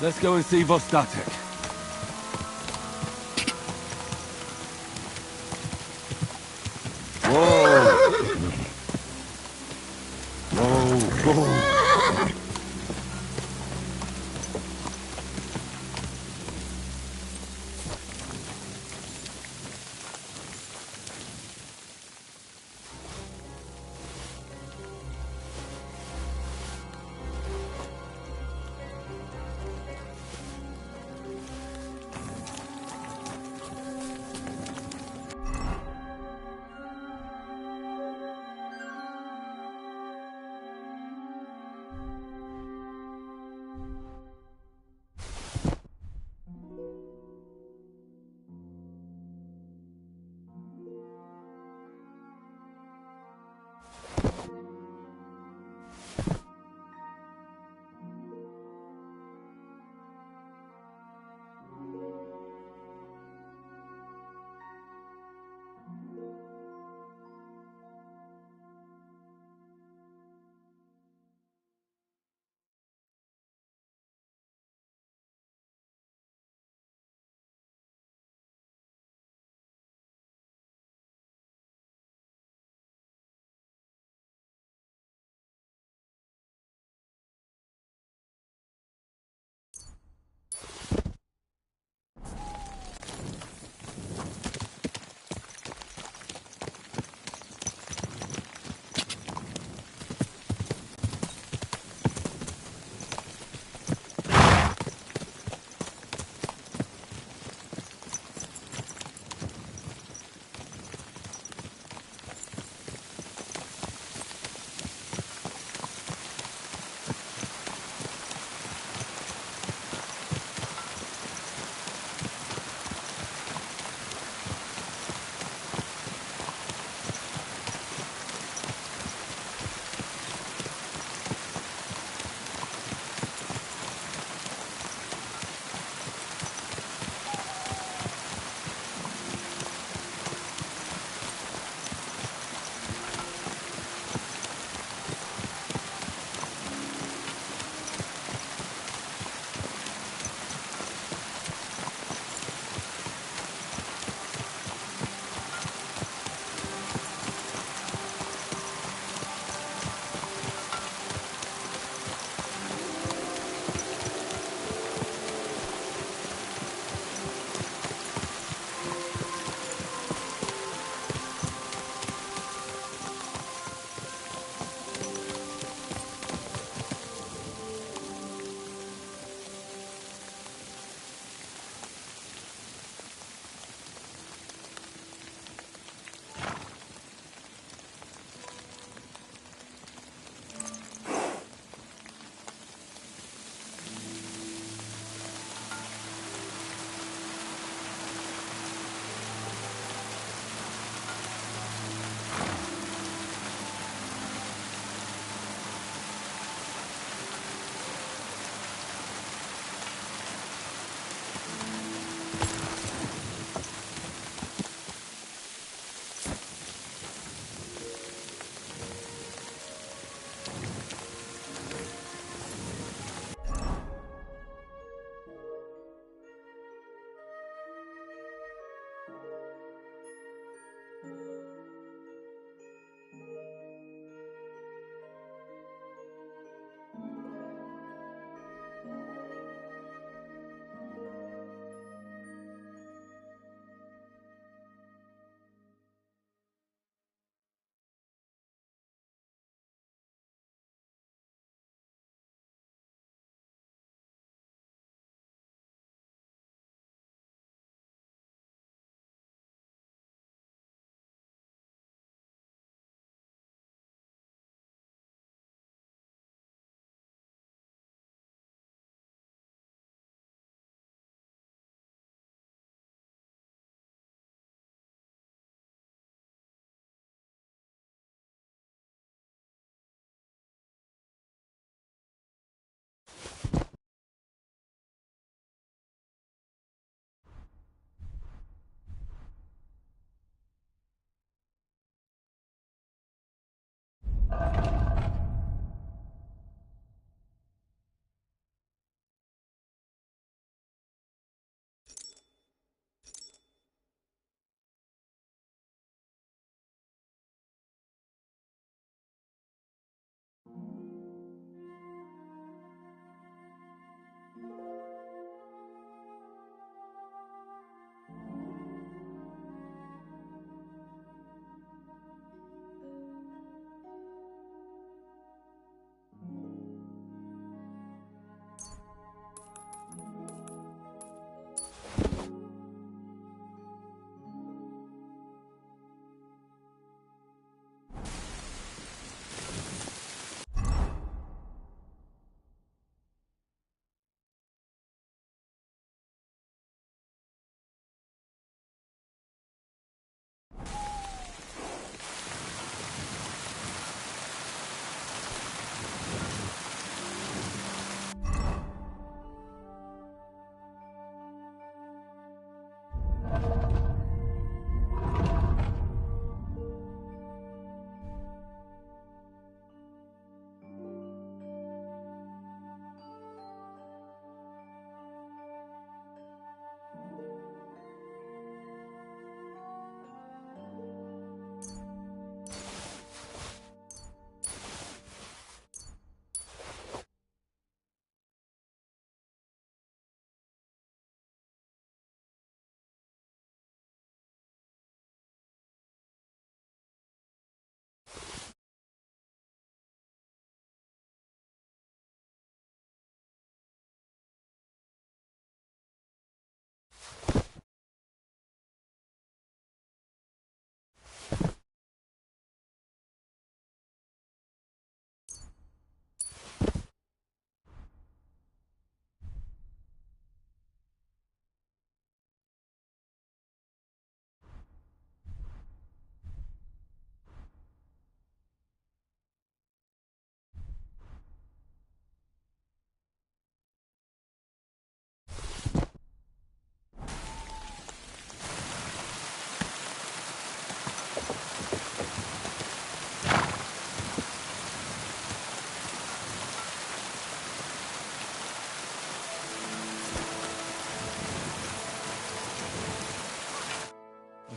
Let's go and see Vostatek. Whoa!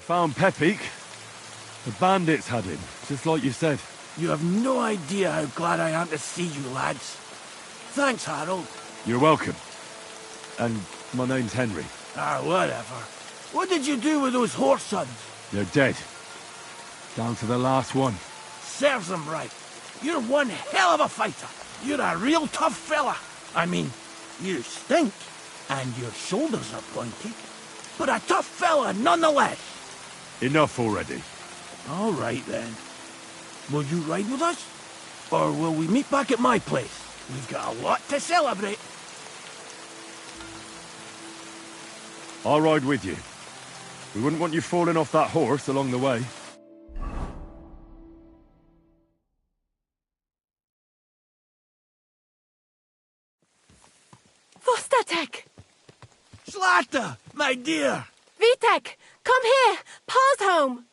Found Pepik. The bandits had him, just like you said. You have no idea how glad I am to see you, lads. Thanks, Harold. You're welcome. And my name's Henry. Ah, whatever. What did you do with those horse sons? They're dead. Down to the last one. Serves them right. You're one hell of a fighter. You're a real tough fella. I mean, you stink, and your shoulders are pointy. But a tough fella nonetheless. Enough already. All right, then. Will you ride with us? Or will we meet back at my place? We've got a lot to celebrate. I'll ride with you. We wouldn't want you falling off that horse along the way. Vostatek! Zlata, my dear! Vitek! Come here! Pa's home!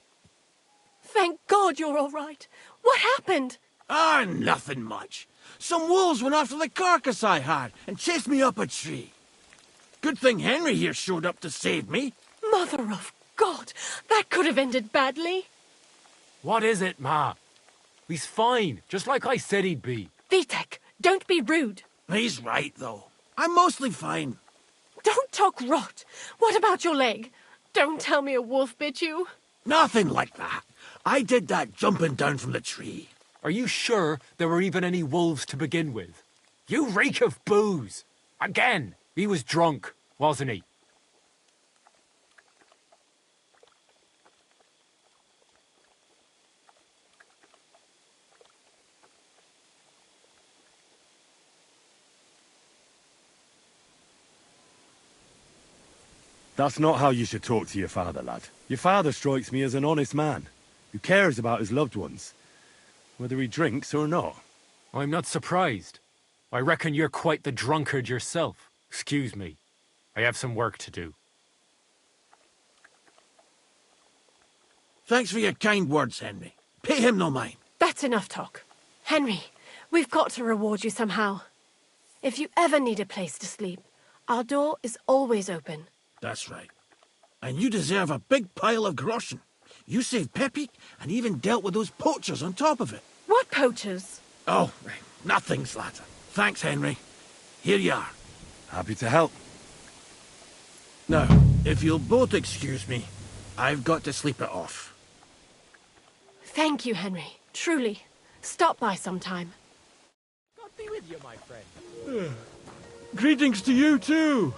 Thank God you're all right. What happened? Ah, nothing much. Some wolves went after the carcass I had and chased me up a tree. Good thing Henry here showed up to save me. Mother of God! That could have ended badly. What is it, Ma? He's fine, just like I said he'd be. Vitek, don't be rude. He's right, though. I'm mostly fine. Don't talk rot. What about your leg? Don't tell me a wolf bit you. Nothing like that. I did that jumping down from the tree. Are you sure there were even any wolves to begin with? You reek of booze. Again, he was drunk, wasn't he? That's not how you should talk to your father, lad. Your father strikes me as an honest man, who cares about his loved ones, whether he drinks or not. I'm not surprised. I reckon you're quite the drunkard yourself. Excuse me. I have some work to do. Thanks for your kind words, Henry. Pay him no mind. That's enough talk. Henry, we've got to reward you somehow. If you ever need a place to sleep, our door is always open. That's right. And you deserve a big pile of groschen. You saved Pepik and even dealt with those poachers on top of it. What poachers? Oh, nothing, Zlata. Thanks, Henry. Here you are. Happy to help. Now, if you'll both excuse me, I've got to sleep it off. Thank you, Henry. Truly. Stop by sometime. God be with you, my friend. Greetings to you too.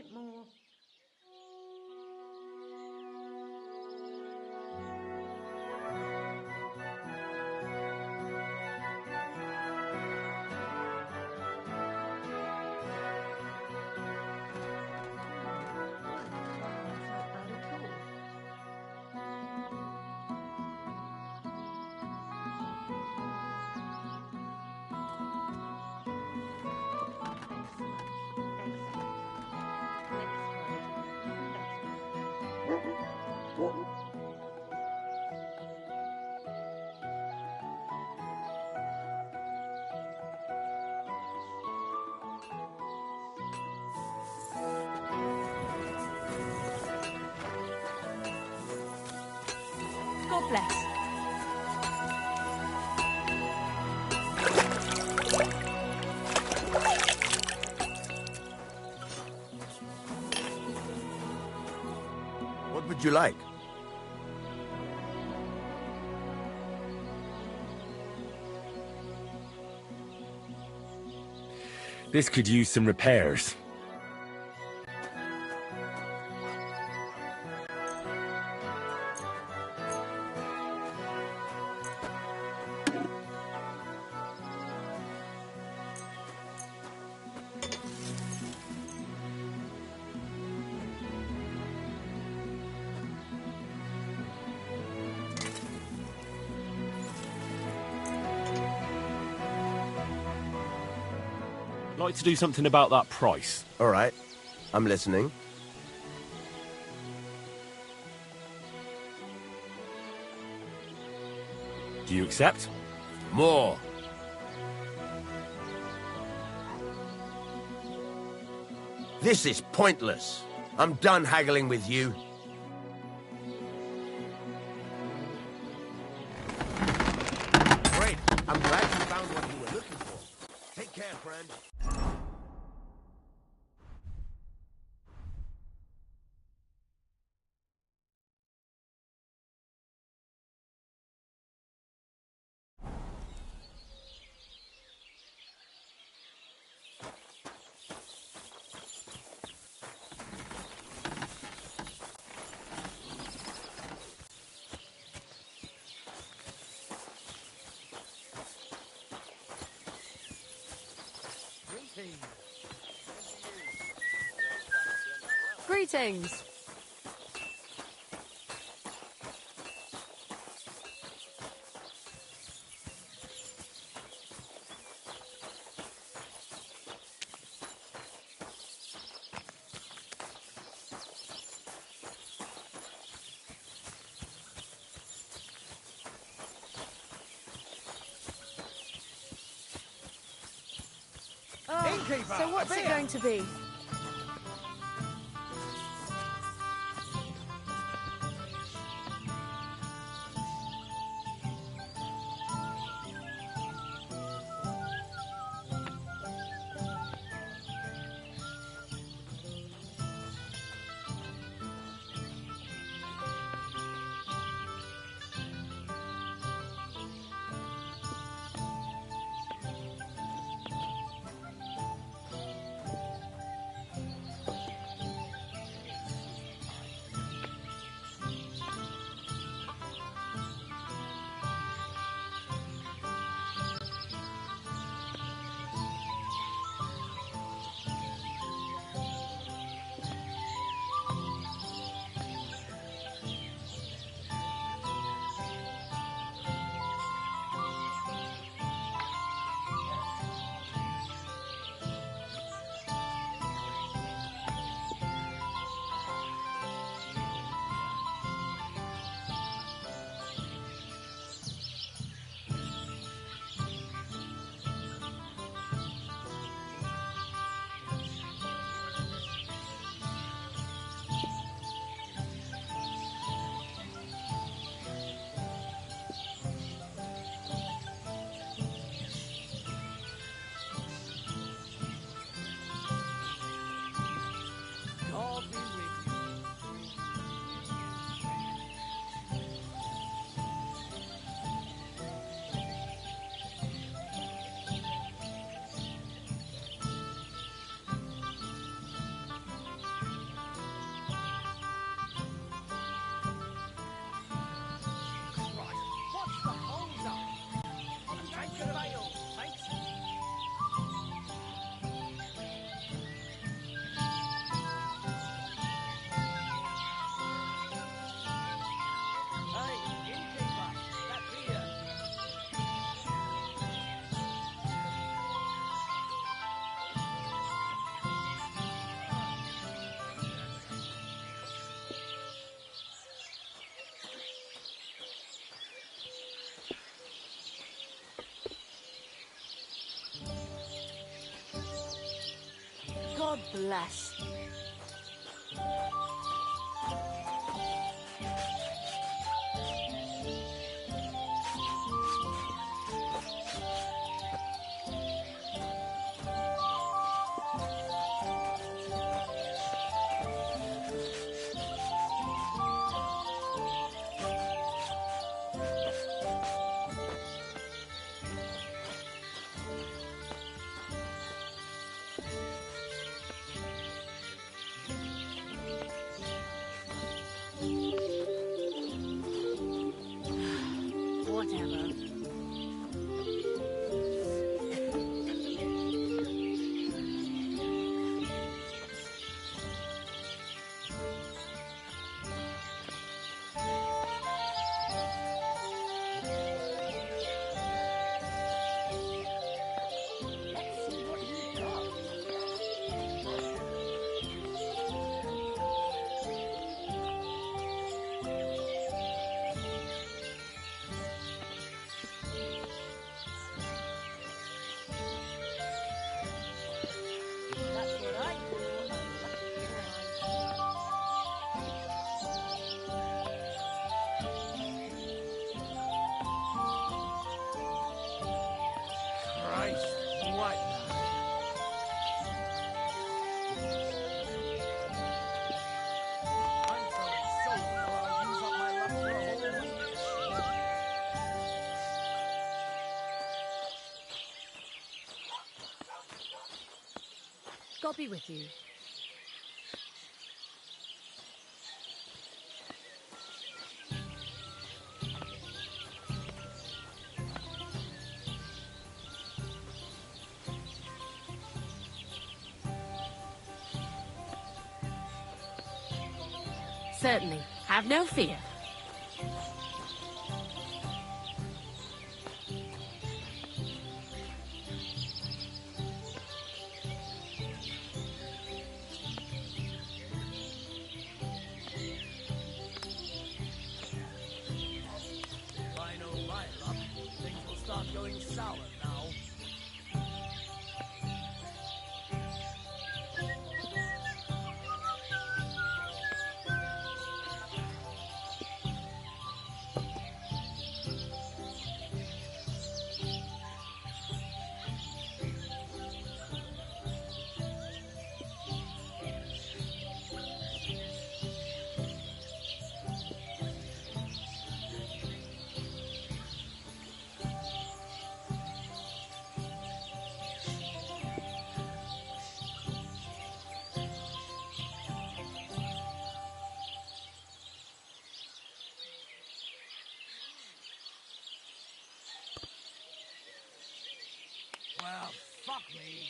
bit more. God bless. What would you like? This could use some repairs. Like to do something about that price. All right. I'm listening. Do you accept? More. This is pointless. I'm done haggling with you. Great. I'm glad you found what you were looking for. Take care, friend. Greetings. Oh, so what's it going to be? bless. Whatever. Let's see what he got. That's what I call a lucky Christ, what? I'm throwing so well, I'll use up my luck for a whole week. God be with you. Certainly. Have no fear. If I know my luck, things will start going sour now. Well, fuck me.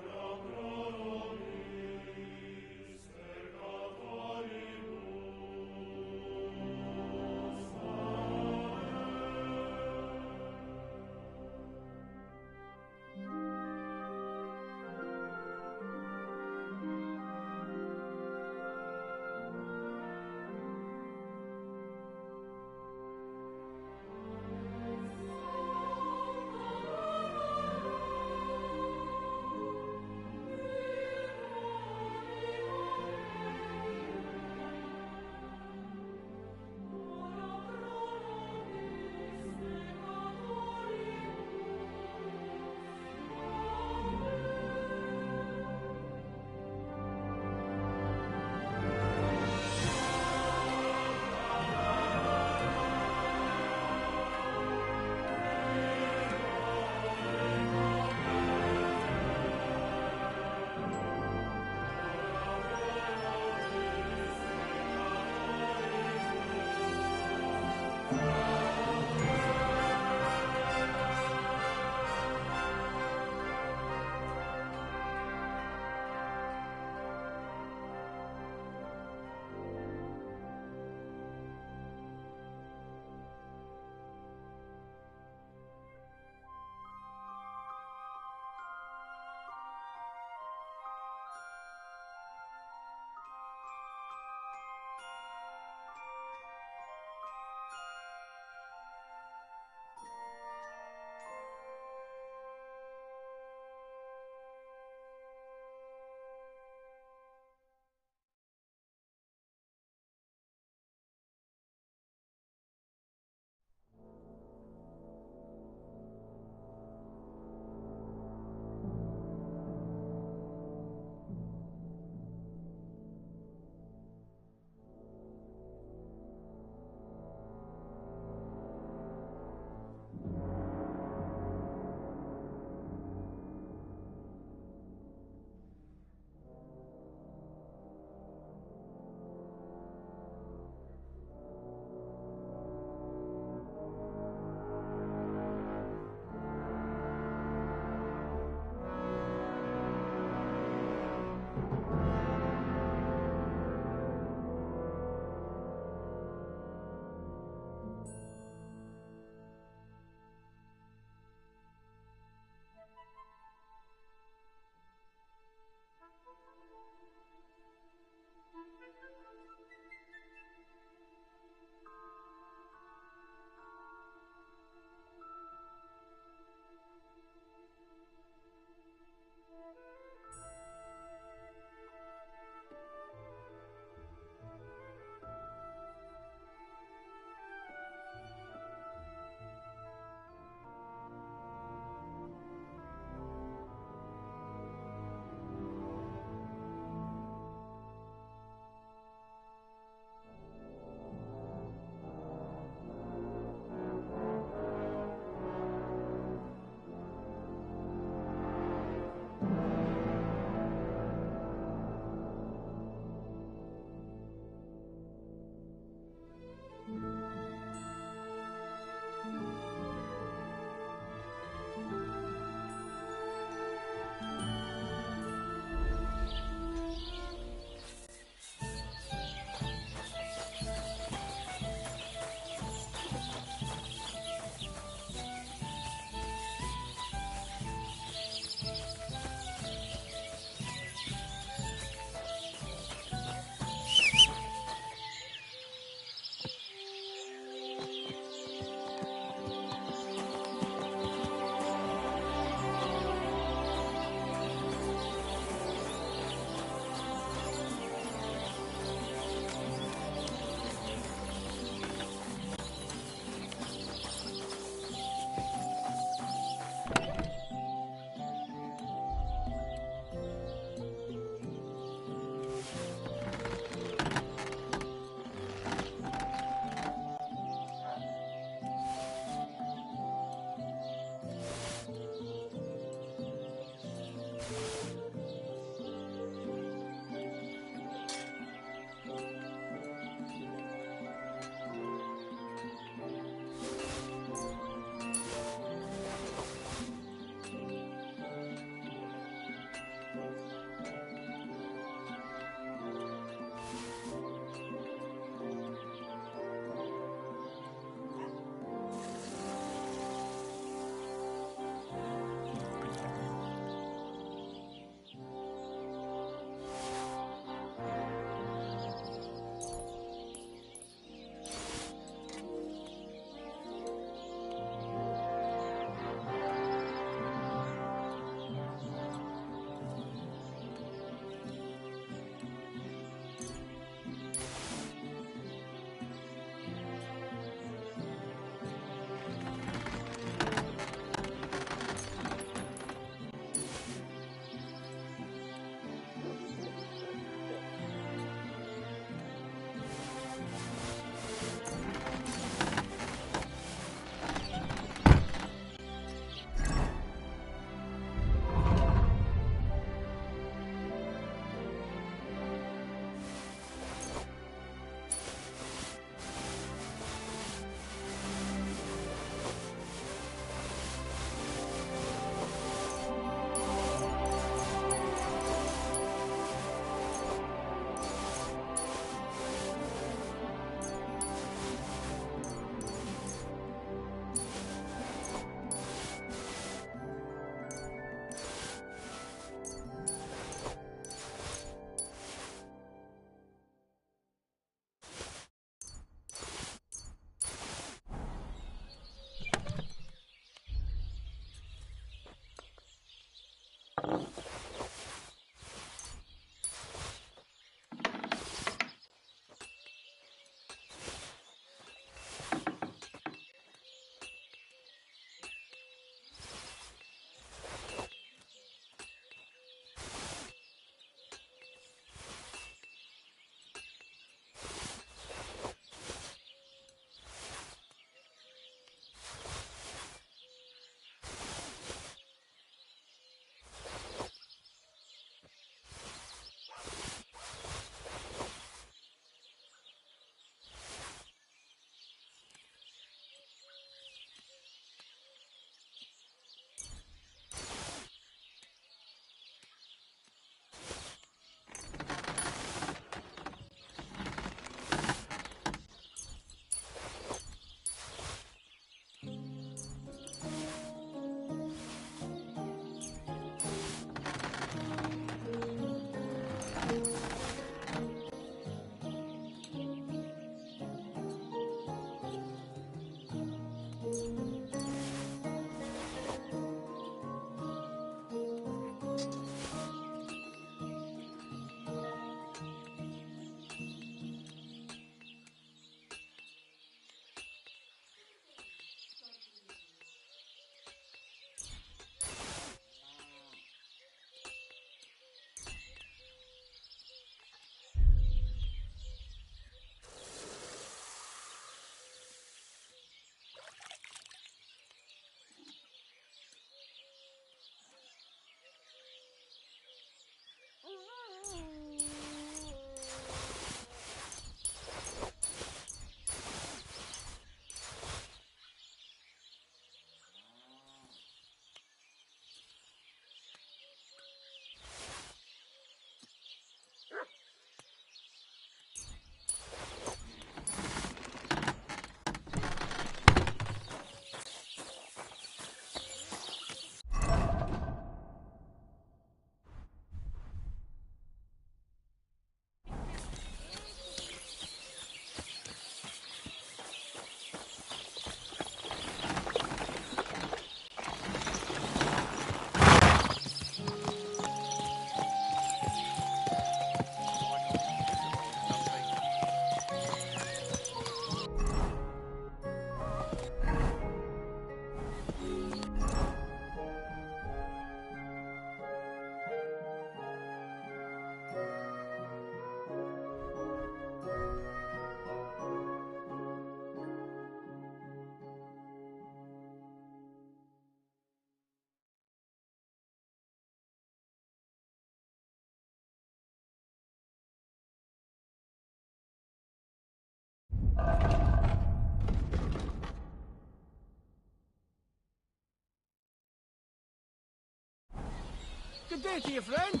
Good day to you, friend.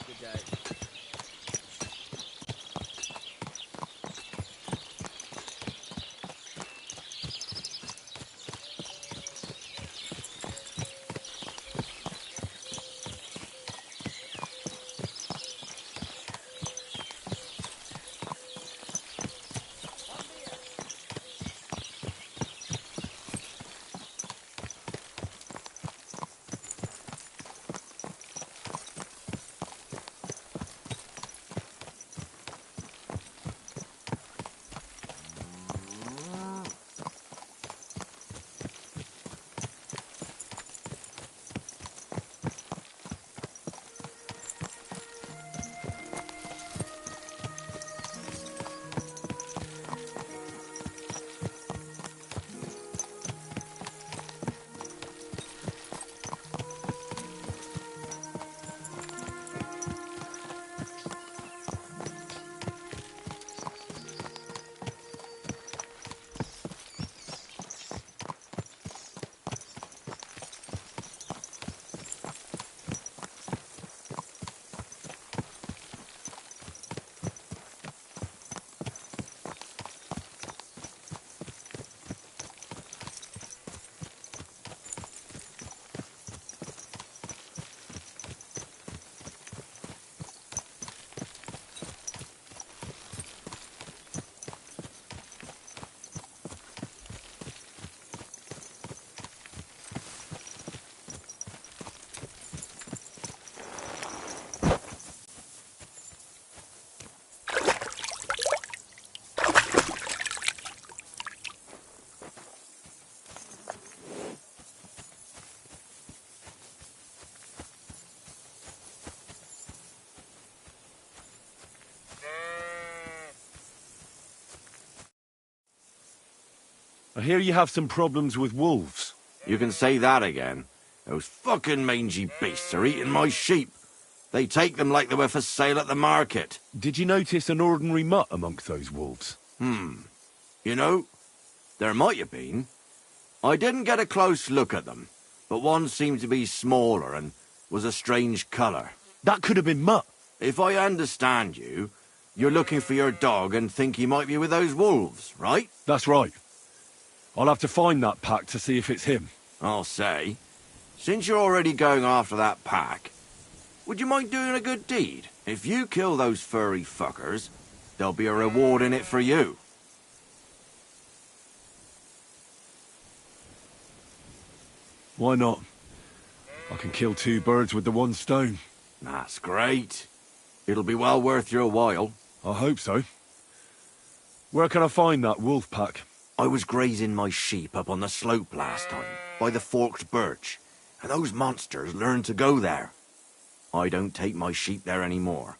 Good day. I hear you have some problems with wolves. You can say that again. Those fucking mangy beasts are eating my sheep. They take them like they were for sale at the market. Did you notice an ordinary mutt amongst those wolves? You know, there might have been. I didn't get a close look at them, but one seemed to be smaller and was a strange colour. That could have been Mutt. If I understand you, you're looking for your dog and think he might be with those wolves, right? That's right. I'll have to find that pack to see if it's him. I'll say, since you're already going after that pack, would you mind doing a good deed? If you kill those furry fuckers, there'll be a reward in it for you. Why not? I can kill 2 birds with the 1 stone. That's great. It'll be well worth your while. I hope so. Where can I find that wolf pack? I was grazing my sheep up on the slope last time, by the forked birch, and those monsters learned to go there. I don't take my sheep there anymore,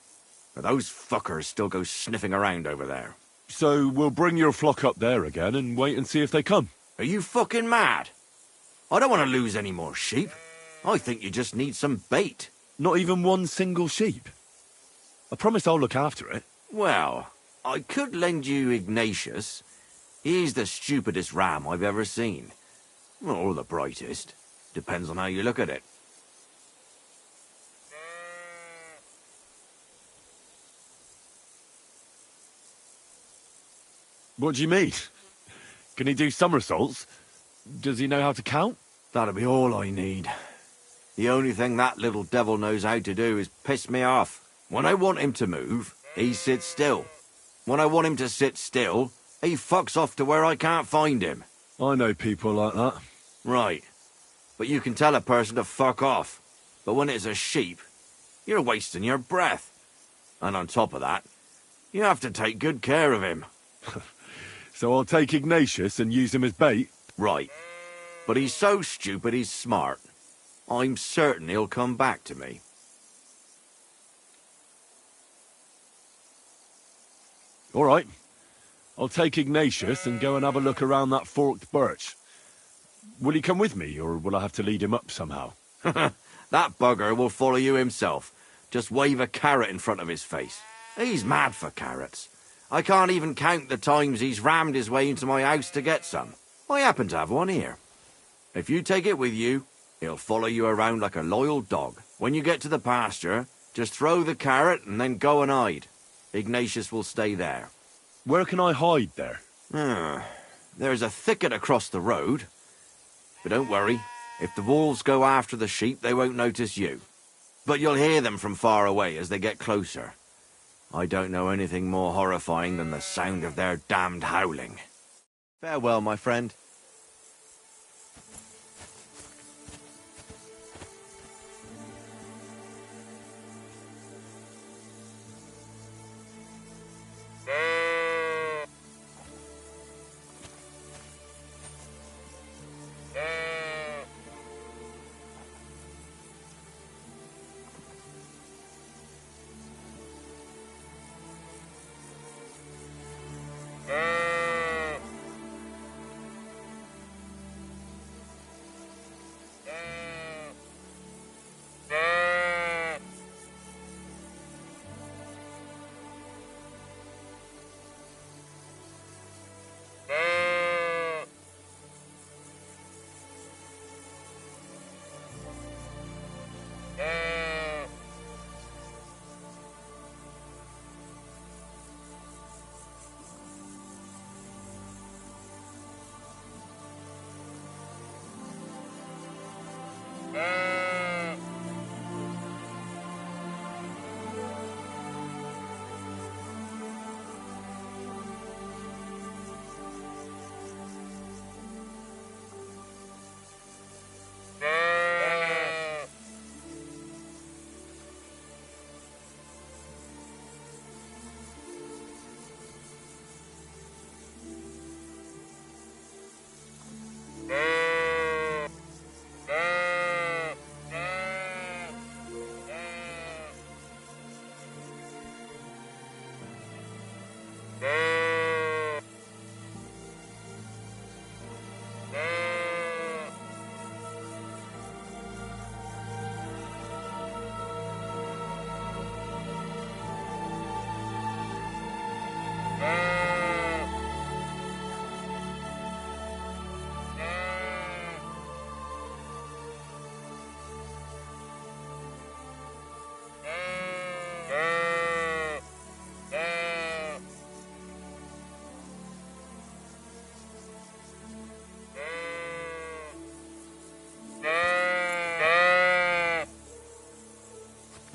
but those fuckers still go sniffing around over there. So we'll bring your flock up there again and wait and see if they come. Are you fucking mad? I don't want to lose any more sheep. I think you just need some bait. Not even 1 single sheep? I promise I'll look after it. Well, I could lend you Ignatius. He's the stupidest ram I've ever seen. Or the brightest. Depends on how you look at it. What do you mean? Can he do somersaults? Does he know how to count? That'll be all I need. The only thing that little devil knows how to do is piss me off. When I want him to move, he sits still. When I want him to sit still, he fucks off to where I can't find him. I know people like that. Right. But you can tell a person to fuck off. But when it's a sheep, you're wasting your breath. And on top of that, you have to take good care of him. So I'll take Ignatius and use him as bait? Right. But he's so stupid he's smart. I'm certain he'll come back to me. All right. I'll take Ignatius and go and have a look around that forked birch. Will he come with me, or will I have to lead him up somehow? That bugger will follow you himself. Just wave a carrot in front of his face. He's mad for carrots. I can't even count the times he's rammed his way into my house to get some. I happen to have one here. If you take it with you, he'll follow you around like a loyal dog. When you get to the pasture, just throw the carrot and then go and hide. Ignatius will stay there. Where can I hide there? There's a thicket across the road. But don't worry, if the wolves go after the sheep, they won't notice you. But you'll hear them from far away as they get closer. I don't know anything more horrifying than the sound of their damned howling. Farewell, my friend.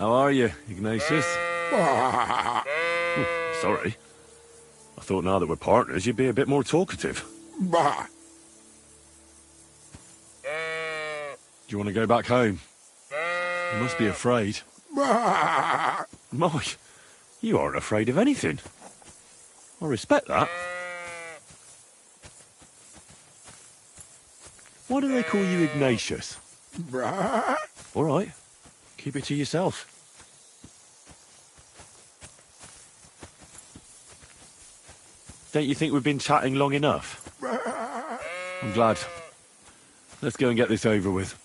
How are you, Ignatius? Sorry. I thought now that we're partners, you'd be a bit more talkative. Do you want to go back home? You must be afraid. Mike, you aren't afraid of anything. I respect that. Why do they call you Ignatius? All right, keep it to yourself. Don't you think we've been chatting long enough? I'm glad. Let's go and get this over with.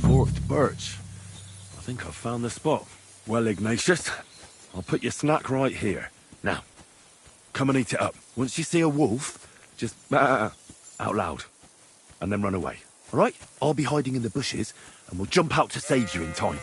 Forked birch. I think I've found the spot. Well, Ignatius, I'll put your snack right here. Now, come and eat it up. Once you see a wolf, just out loud, and then run away. All right? I'll be hiding in the bushes, and we'll jump out to save you in time.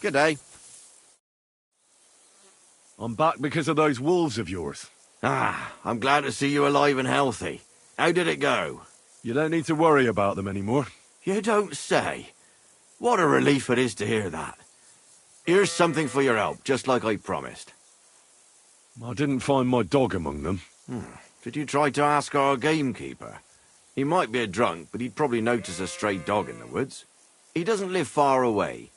Good day. I'm back because of those wolves of yours. Ah, I'm glad to see you alive and healthy. How did it go? You don't need to worry about them anymore. You don't say. What a relief it is to hear that. Here's something for your help, just like I promised. I didn't find my dog among them. Did you try to ask our gamekeeper? He might be a drunk, but he'd probably notice a stray dog in the woods. He doesn't live far away.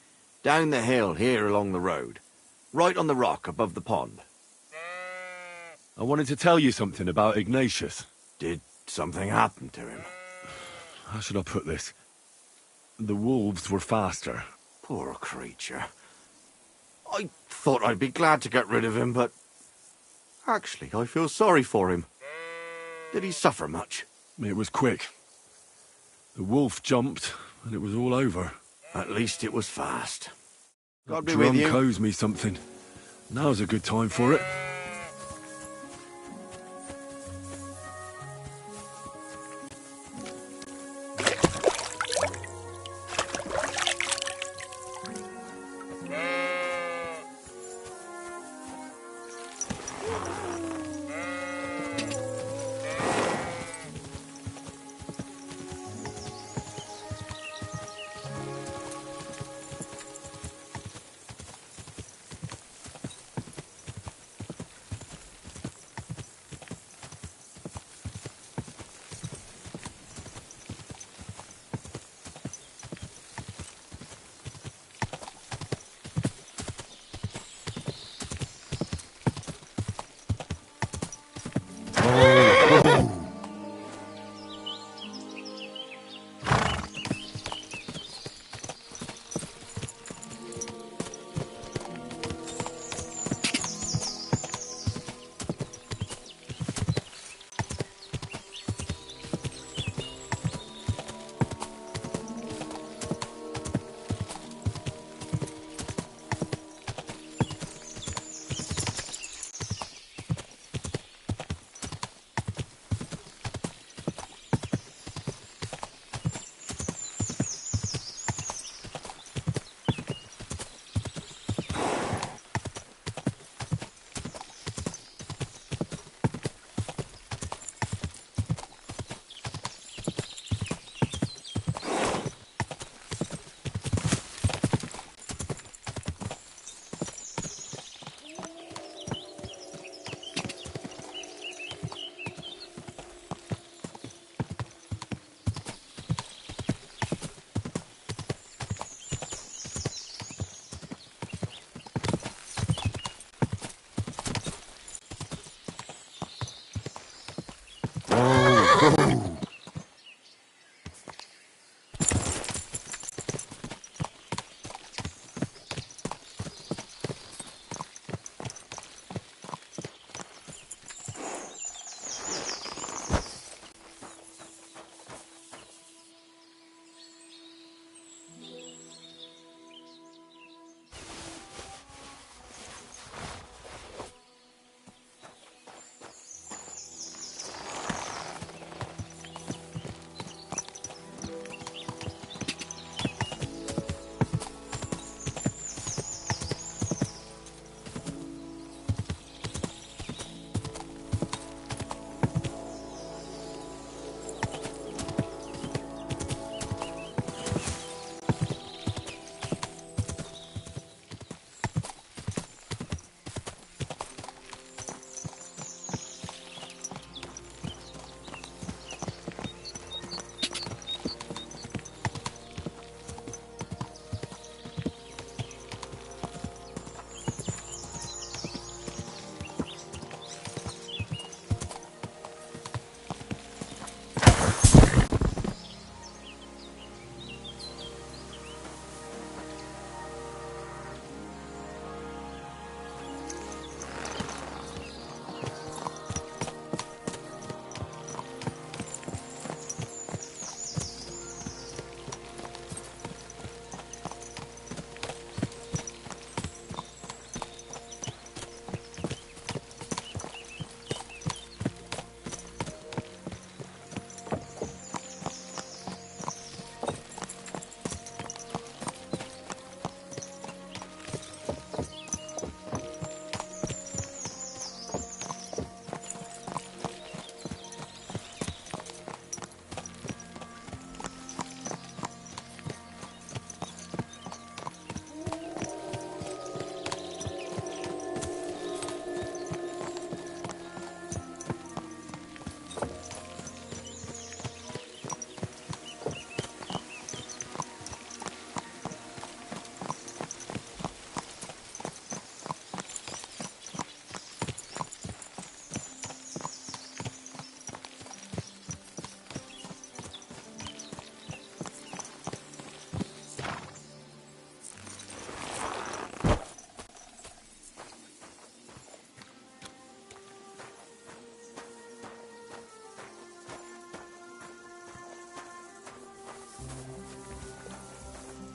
Down the hill here along the road. Right on the rock above the pond. I wanted to tell you something about Ignatius. Did something happen to him? How should I put this? The wolves were faster. Poor creature. I thought I'd be glad to get rid of him, but... Actually, I feel sorry for him. Did he suffer much? It was quick. The wolf jumped, and it was all over. At least it was fast. God be Drunk with you. owes me something. Now's a good time for it.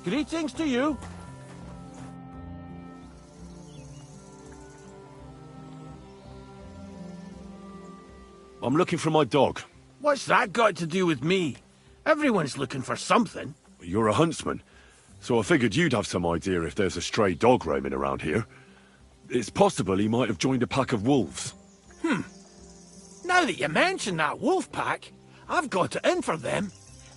Greetings to you. I'm looking for my dog. What's that got to do with me? Everyone's looking for something. You're a huntsman, so I figured you'd have some idea if there's a stray dog roaming around here. It's possible he might have joined a pack of wolves. Now that you mention that wolf pack, I've got it in for them.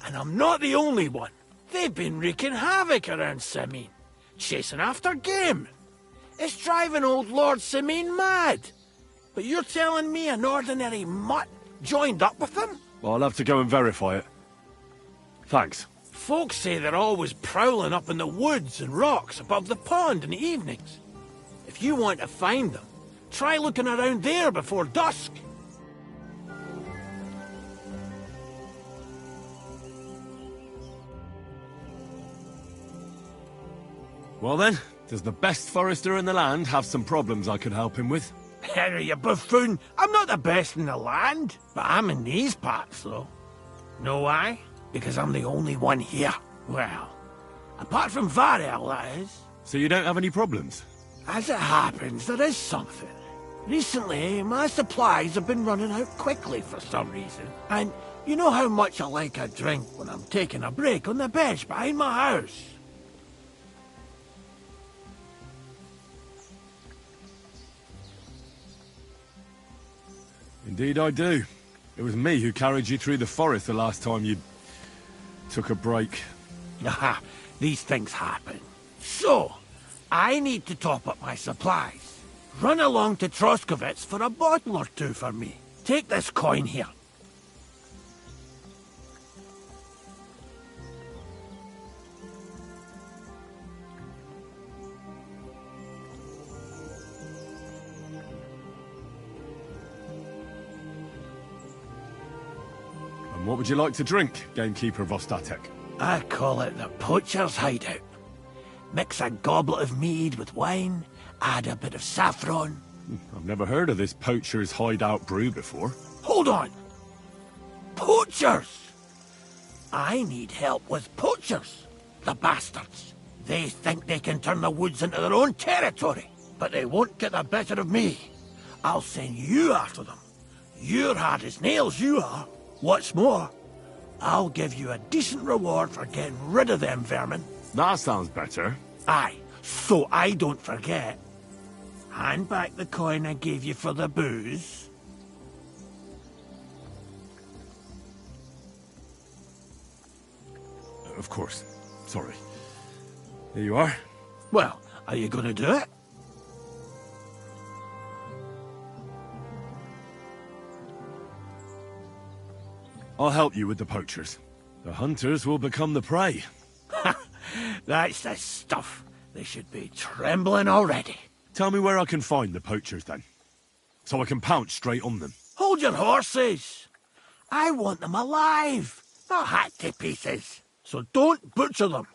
And I'm not the only one. They've been wreaking havoc around Simene, chasing after game. It's driving old Lord Simene mad. But you're telling me an ordinary mutt joined up with them? I'll have to go and verify it. Thanks. Folks say they're always prowling up in the woods and rocks above the pond in the evenings. If you want to find them, try looking around there before dusk. Well then, does the best forester in the land have some problems I could help him with? Henry, you buffoon. I'm not the best in the land, but I'm in these parts, though. Know why? Because I'm the only one here. Well, apart from Varel, that is. So you don't have any problems? As it happens, there is something. Recently, my supplies have been running out quickly for some reason. And you know how much I like a drink when I'm taking a break on the bench behind my house. Indeed I do. It was me who carried you through the forest the last time you took a break. Aha, these things happen. So, I need to top up my supplies. Run along to Troskovitz for a bottle or two for me. Take this coin here. And what would you like to drink, gamekeeper of Ostatek? I call it the poacher's hideout. Mix a goblet of mead with wine, add a bit of saffron. I've never heard of this poacher's hideout brew before. Hold on! Poachers! I need help with poachers. The bastards. They think they can turn the woods into their own territory, but they won't get the better of me. I'll send you after them. You're hard as nails, you are. What's more, I'll give you a decent reward for getting rid of them vermin. That sounds better. Aye, so I don't forget. Hand back the coin I gave you for the booze. Of course. Sorry. Here you are. Well, are you going to do it? I'll help you with the poachers. The hunters will become the prey. That's the stuff. They should be trembling already. Tell me where I can find the poachers, then. So I can pounce straight on them. Hold your horses. I want them alive, not hacked to pieces. So don't butcher them.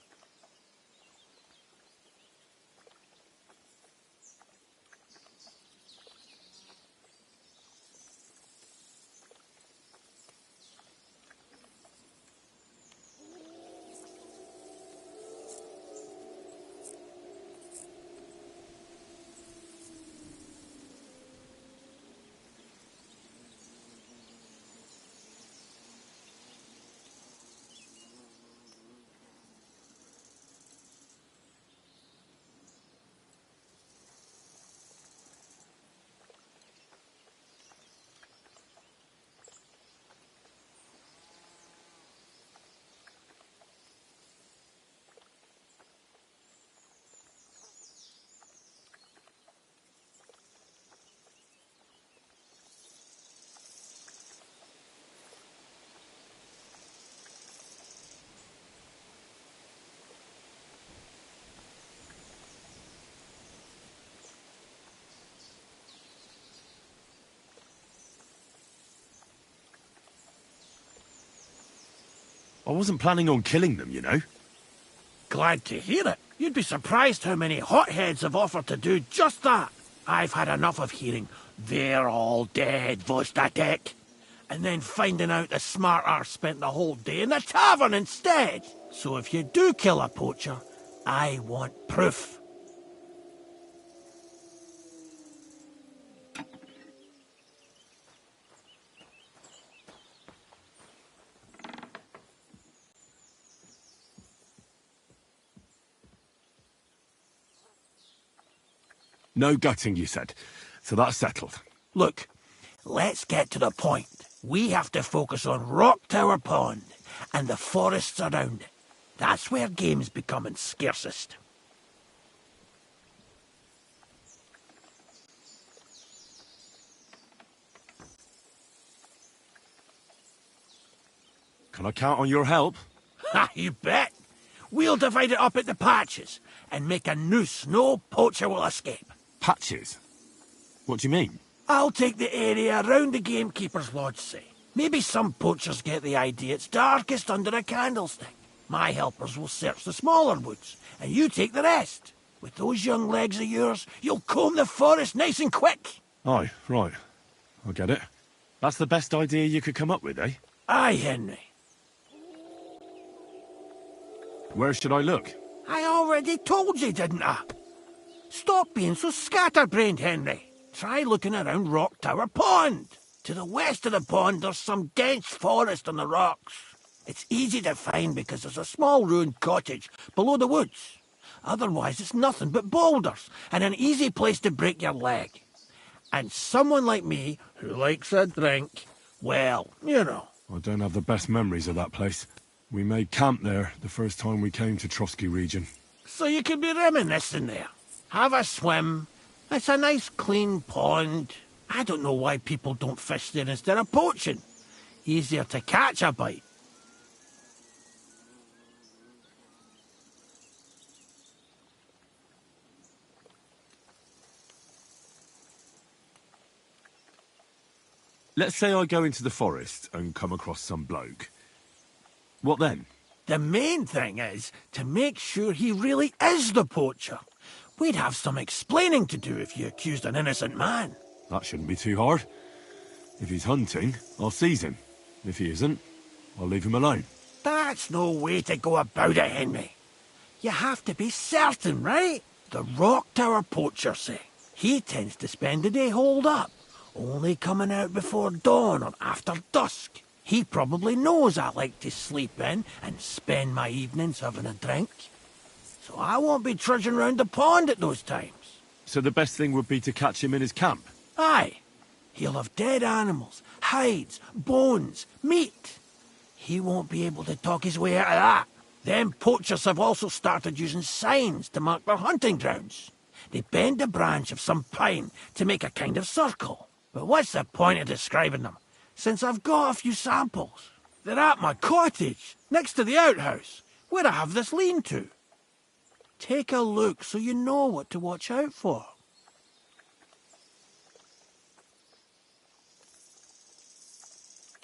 I wasn't planning on killing them, you know. Glad to hear it. You'd be surprised how many hotheads have offered to do just that. I've had enough of hearing, "They're all dead, Vostatek." and then finding out the smart arse spent the whole day in the tavern instead. So if you do kill a poacher, I want proof. No gutting, you said. So that's settled. Look, let's get to the point. We have to focus on Rock Tower Pond and the forests around it. That's where game's becoming scarcest. Can I count on your help? Ha, you bet. We'll divide it up into patches and make a noose no poacher will escape. Patches? What do you mean? I'll take the area around the gamekeeper's lodge, say. Maybe some poachers get the idea it's darkest under a candlestick. My helpers will search the smaller woods, and you take the rest. With those young legs of yours, you'll comb the forest nice and quick. Aye, right. I get it. That's the best idea you could come up with, eh? Aye, Henry. Where should I look? I already told you, didn't I? Stop being so scatterbrained, Henry. Try looking around Rock Tower Pond. To the west of the pond, there's some dense forest on the rocks. It's easy to find because there's a small ruined cottage below the woods. Otherwise, it's nothing but boulders and an easy place to break your leg. And someone like me, who likes a drink, well, you know. I don't have the best memories of that place. We made camp there the first time we came to Trotsky region. So you could be reminiscing there. Have a swim. It's a nice clean pond. I don't know why people don't fish there instead of poaching. Easier to catch a bite. Let's say I go into the forest and come across some bloke. What then? The main thing is to make sure he really is the poacher. We'd have some explaining to do if you accused an innocent man. That shouldn't be too hard. If he's hunting, I'll seize him. If he isn't, I'll leave him alone. That's no way to go about it, Henry. You have to be certain, right? The Rock Tower poacher, say. He tends to spend the day holed up, only coming out before dawn or after dusk. He probably knows I like to sleep in and spend my evenings having a drink. So I won't be trudging round the pond at those times. So the best thing would be to catch him in his camp? Aye. He'll have dead animals, hides, bones, meat. He won't be able to talk his way out of that. Them poachers have also started using signs to mark their hunting grounds. They bend a branch of some pine to make a kind of circle. But what's the point of describing them, since I've got a few samples? They're at my cottage, next to the outhouse, where I have this lean-to. Take a look so you know what to watch out for.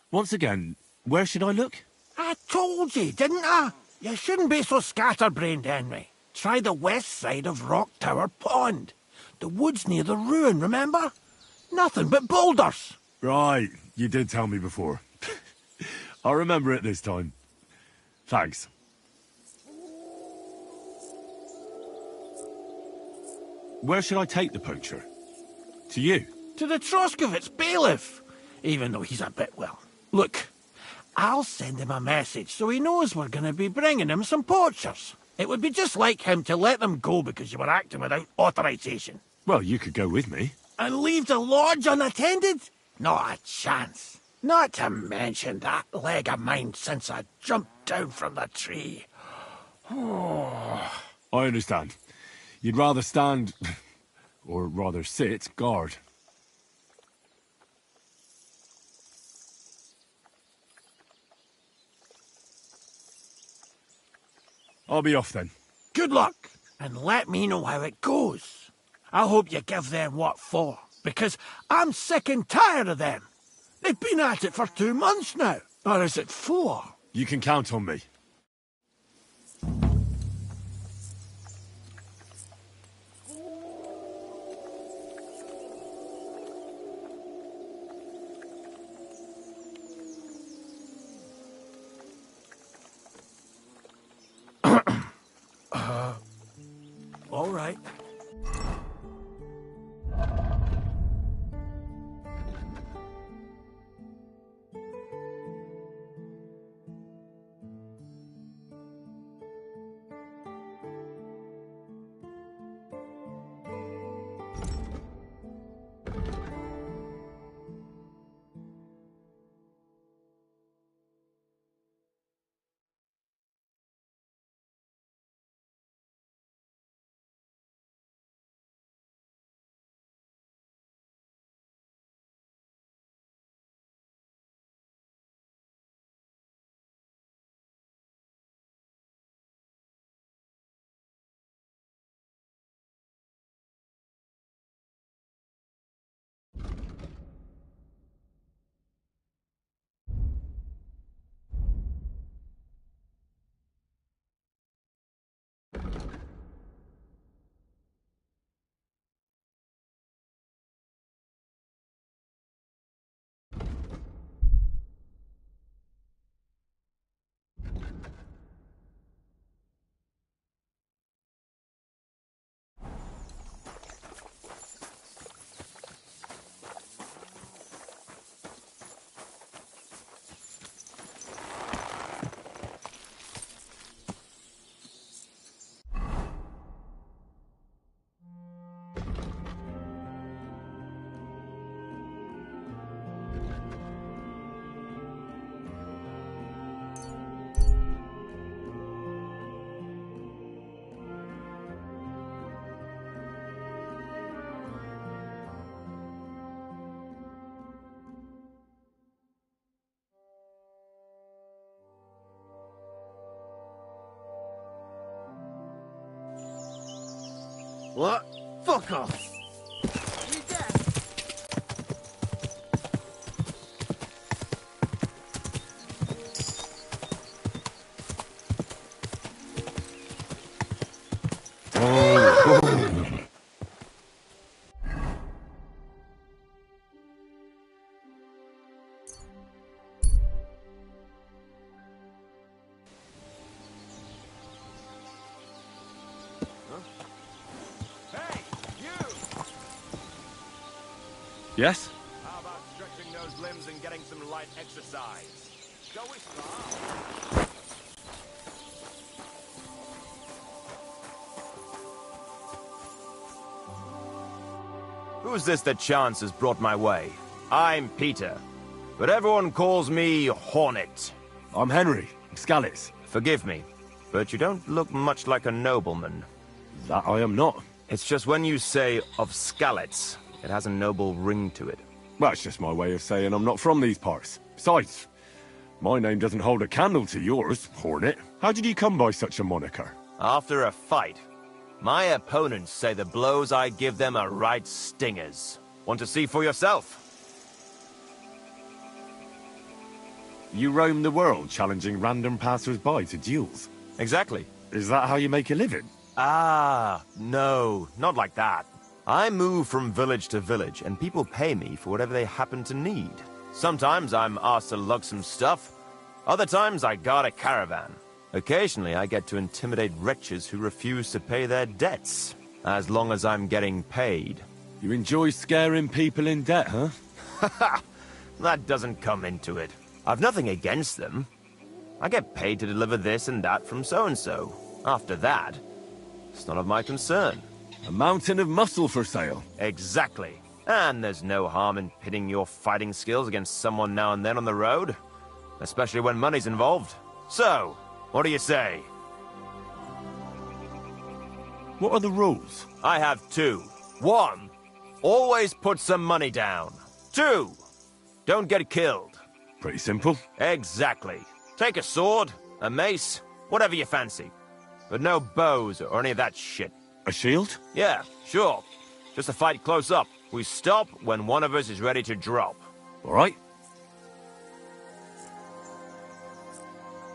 Once again, where should I look? I told you, didn't I? You shouldn't be so scatterbrained, Henry. Try the west side of Rock Tower Pond. The woods near the ruin, remember? Nothing but boulders. Right, you did tell me before. I'll remember it this time. Thanks. Where should I take the poacher? To you? To the Troskovitz bailiff, even though he's a bit, well... Look, I'll send him a message so he knows we're going to be bringing him some poachers. It would be just like him to let them go because you were acting without authorization. Well, you could go with me. And leave the lodge unattended? Not a chance. Not to mention that leg of mine since I jumped down from the tree. I understand. You'd rather stand, or rather sit, guard. I'll be off then. Good luck, and let me know how it goes. I hope you give them what for, because I'm sick and tired of them. They've been at it for 2 months now, or is it 4? You can count on me. What? Fuck off. Yes? How about stretching those limbs and getting some light exercise? Go with slow. Who's this that chance has brought my way? I'm Peter, but everyone calls me Hornet. I'm Henry, Scallis. Forgive me, but you don't look much like a nobleman. That I am not. It's just when you say of Scalets, it has a noble ring to it. Well, it's just my way of saying I'm not from these parts. Besides, my name doesn't hold a candle to yours, Hornet. How did you come by such a moniker? After a fight, my opponents say the blows I give them are right stingers. Want to see for yourself? You roam the world challenging random passers-by to duels? Exactly. Is that how you make a living? Ah, no, not like that. I move from village to village, and people pay me for whatever they happen to need. Sometimes I'm asked to lug some stuff. Other times I guard a caravan. Occasionally I get to intimidate wretches who refuse to pay their debts, as long as I'm getting paid. You enjoy scaring people in debt, huh? That doesn't come into it. I've nothing against them. I get paid to deliver this and that from so-and-so. After that, it's none of my concern. A mountain of muscle for sale. Exactly. And there's no harm in pitting your fighting skills against someone now and then on the road. Especially when money's involved. So, what do you say? What are the rules? I have two. 1, always put some money down. 2, don't get killed. Pretty simple. Exactly. Take a sword, a mace, whatever you fancy. But no bows or any of that shit. A shield? Yeah, sure. Just a fight close up. We stop when one of us is ready to drop. All right.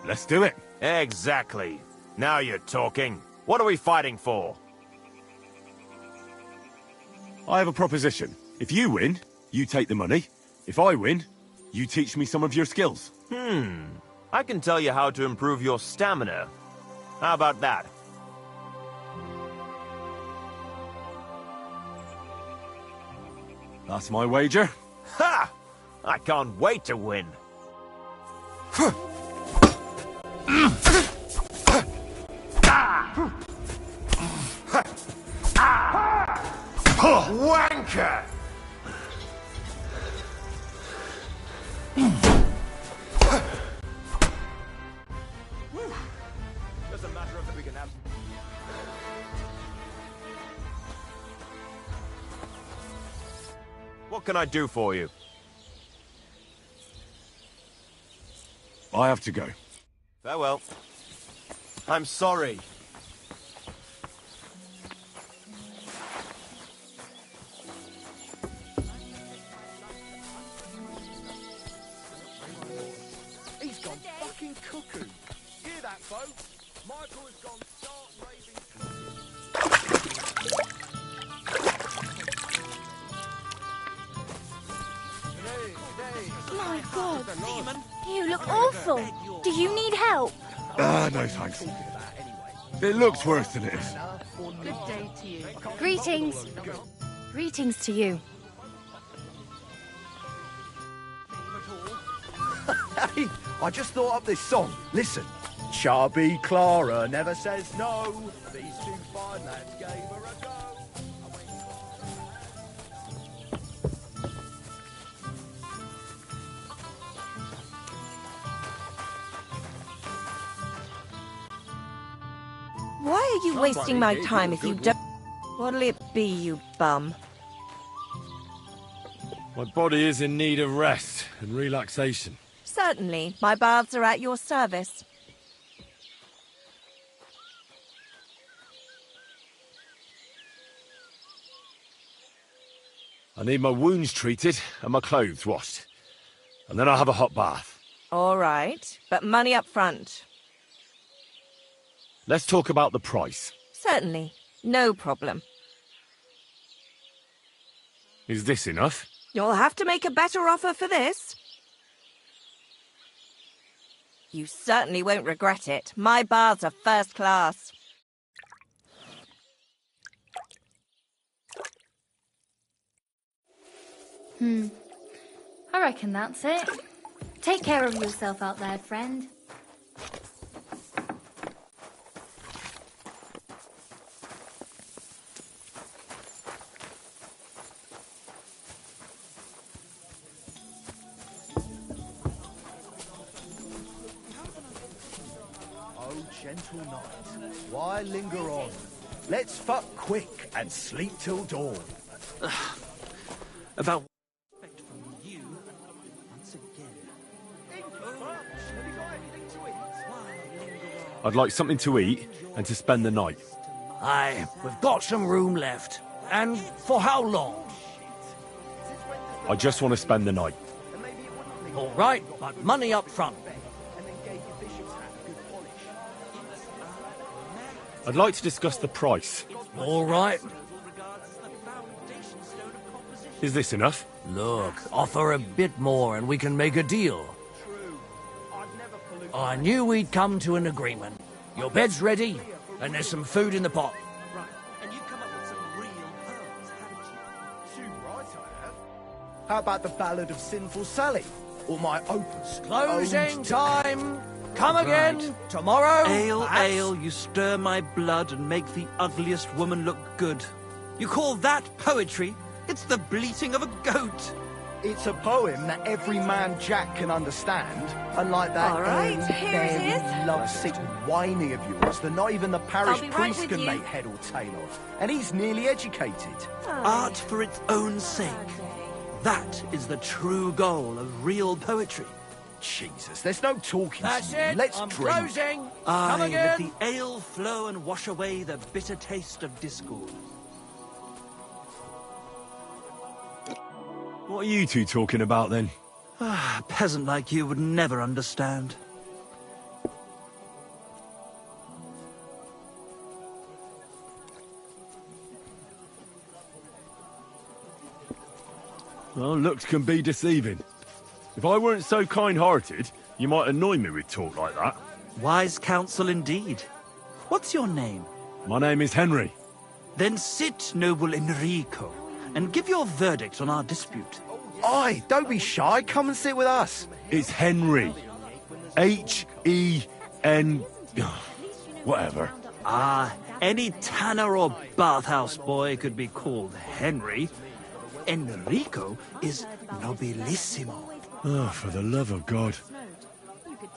Let's do it. Exactly. Now you're talking. What are we fighting for? I have a proposition. If you win, you take the money. If I win, you teach me some of your skills. I can tell you how to improve your stamina. How about that? That's my wager. Ha! I can't wait to win. Wanker! Doesn't matter if we can have. What can I do for you? I have to go. Farewell. I'm sorry. He's gone fucking cuckoo. Hear that, folks? Michael has gone stark raving. My God, you look awful. Do you need help? No thanks. It looks worse than it is. Good day to you. Greetings. Greetings to you. Hey, I just thought up this song. Listen. Chubby Clara never says no. These two fine lads gave her a go. Why are you wasting my time if you don't... What'll it be, you bum? My body is in need of rest and relaxation. Certainly. My baths are at your service. I need my wounds treated and my clothes washed. And then I'll have a hot bath. All right, but money up front. Let's talk about the price. Certainly. No problem. Is this enough? You'll have to make a better offer for this. You certainly won't regret it. My baths are first class. I reckon that's it. Take care of yourself out there, friend. Oh, gentle night, why linger on? Let's fuck quick and sleep till dawn. About I'd like something to eat and to spend the night. Aye, we've got some room left. And for how long? I just want to spend the night. All right, but money up front. I'd like to discuss the price. All right. Is this enough? Look, offer a bit more and we can make a deal. I knew we'd come to an agreement. Your bed's ready, and there's some food in the pot. How about the Ballad of Sinful Sally? Or my opus? Closing Ode to- time! Come again tomorrow. Ale, perhaps? ale, you stir my blood and make the ugliest woman look good. You call that poetry? It's the bleating of a goat. It's a poem that every man Jack can understand, unlike that All right, here it is. lovesick whining of yours that not even the parish I'll be right priest with can you. make head or tail of. And he's nearly educated. Art for its own sake. That is the true goal of real poetry. Jesus, there's no talking That's to you. it. Let's I'm drink. closing. Aye, Come let again. the ale flow and wash away the bitter taste of discord. What are you two talking about then? Ah, a peasant like you would never understand. Well, looks can be deceiving. If I weren't so kind-hearted, you might annoy me with talk like that. Wise counsel indeed. What's your name? My name is Henry. Then sit, noble Enrico, and give your verdict on our dispute. Aye, don't be shy. Come and sit with us. It's Henry. H-E-N... whatever. Ah, any tanner or bathhouse boy could be called Henry. Enrico is nobilissimo. Oh, for the love of God.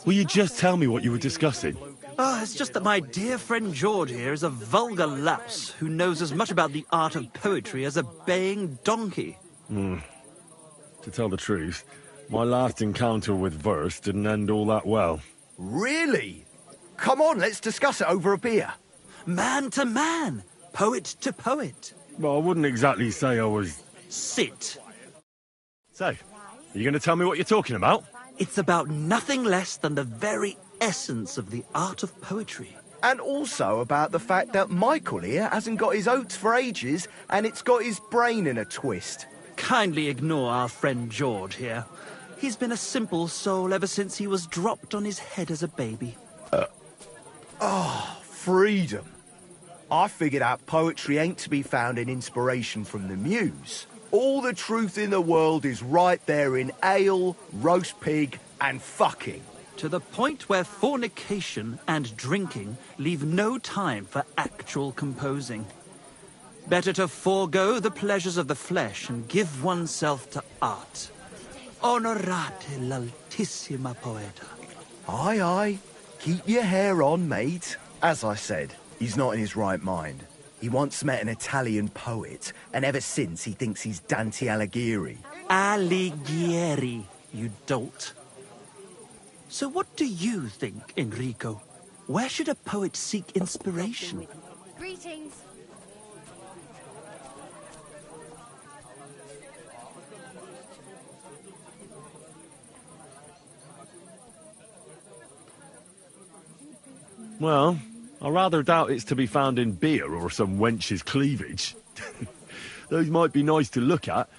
Will you just tell me what you were discussing? Ah, it's just that my dear friend George here is a vulgar louse who knows as much about the art of poetry as a baying donkey. To tell the truth, my last encounter with verse didn't end all that well. Really? Come on, let's discuss it over a beer. Man to man, poet to poet. Well, I wouldn't exactly say I was... Sit. So, are you going to tell me what you're talking about? It's about nothing less than the very essence of the art of poetry. And also about the fact that Michael here hasn't got his oats for ages and it's got his brain in a twist. Kindly ignore our friend George here. He's been a simple soul ever since he was dropped on his head as a baby. Freedom. I figured out poetry ain't to be found in inspiration from the muse. All the truth in the world is right there in ale, roast pig, and fucking. To the point where fornication and drinking leave no time for actual composing. Better to forego the pleasures of the flesh and give oneself to art. Onorate l'altissima poeta. Aye, aye. Keep your hair on, mate. As I said, he's not in his right mind. He once met an Italian poet, and ever since he thinks he's Dante Alighieri. Alighieri, you dolt. So what do you think, Enrico? Where should a poet seek inspiration? Greetings. Well, I rather doubt it's to be found in beer or some wench's cleavage. Those might be nice to look at,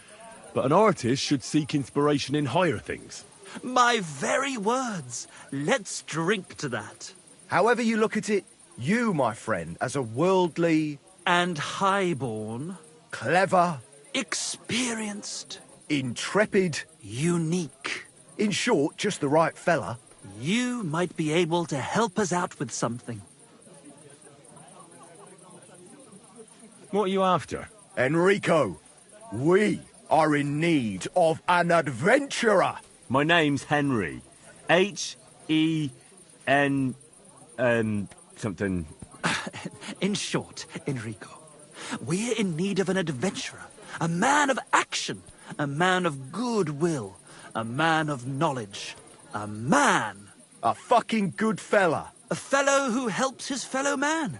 but an artist should seek inspiration in higher things. My very words. Let's drink to that. However you look at it, you, my friend, as a worldly... and highborn... clever... experienced... intrepid... unique... in short, just the right fella. You might be able to help us out with something. What are you after? Enrico, we are in need of an adventurer. My name's Henry. H-E-N... something... In short, Enrico, we're in need of an adventurer, a man of action, a man of goodwill, a man of knowledge, a man. A fucking good fella. A fellow who helps his fellow man.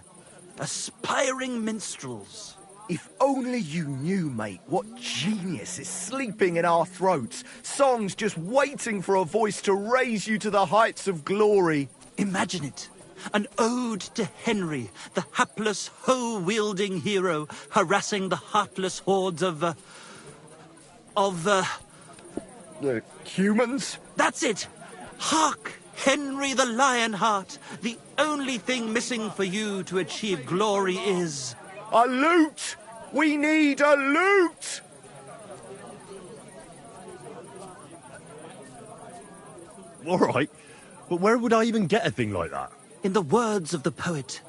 Aspiring minstrels. If only you knew, mate, what genius is sleeping in our throats. Songs just waiting for a voice to raise you to the heights of glory. Imagine it. An ode to Henry, the hapless, hoe-wielding hero, harassing the heartless hordes of humans? That's it! Hark! Henry the Lionheart! The only thing missing for you to achieve glory is... a lute! We need a lute! All right, but where would I even get a thing like that? In the words of the poet,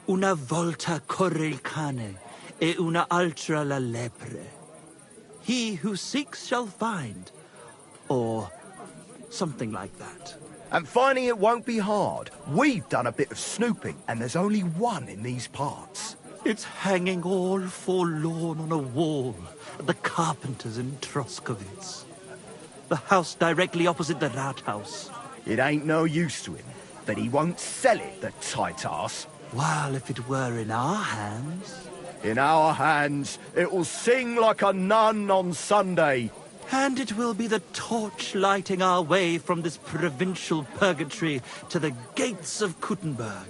una volta corre il cane, e una altra la lepre. He who seeks shall find, or something like that. And finding it won't be hard. We've done a bit of snooping, and there's only one in these parts. It's hanging all forlorn on a wall at the carpenter's in Troskovitz. The house directly opposite the Rathaus. It ain't no use to him, but he won't sell it, the tight ass. Well, if it were in our hands... In our hands, it will sing like a nun on Sunday. And it will be the torch lighting our way from this provincial purgatory to the gates of Kuttenberg.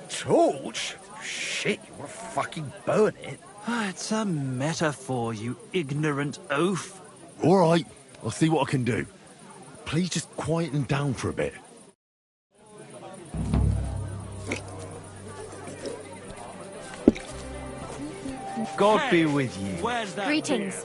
Torch? Shit, you want to fucking burn it? It's a metaphor, you ignorant oaf. All right, I'll see what I can do. Please just quieten down for a bit. God be with you. Where's that Greetings. beer?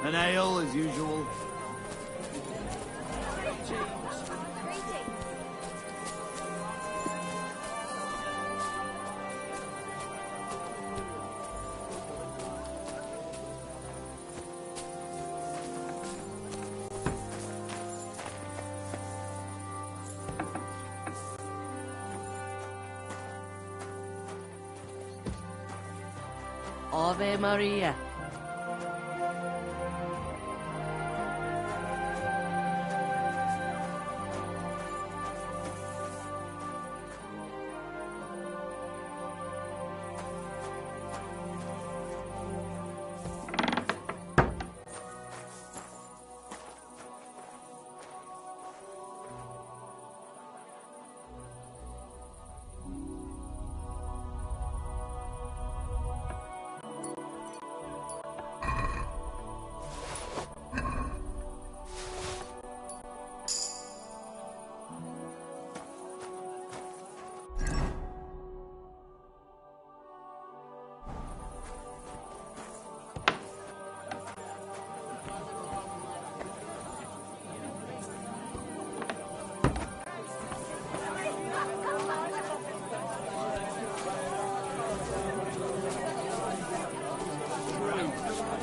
An ale, as usual. Ave Maria.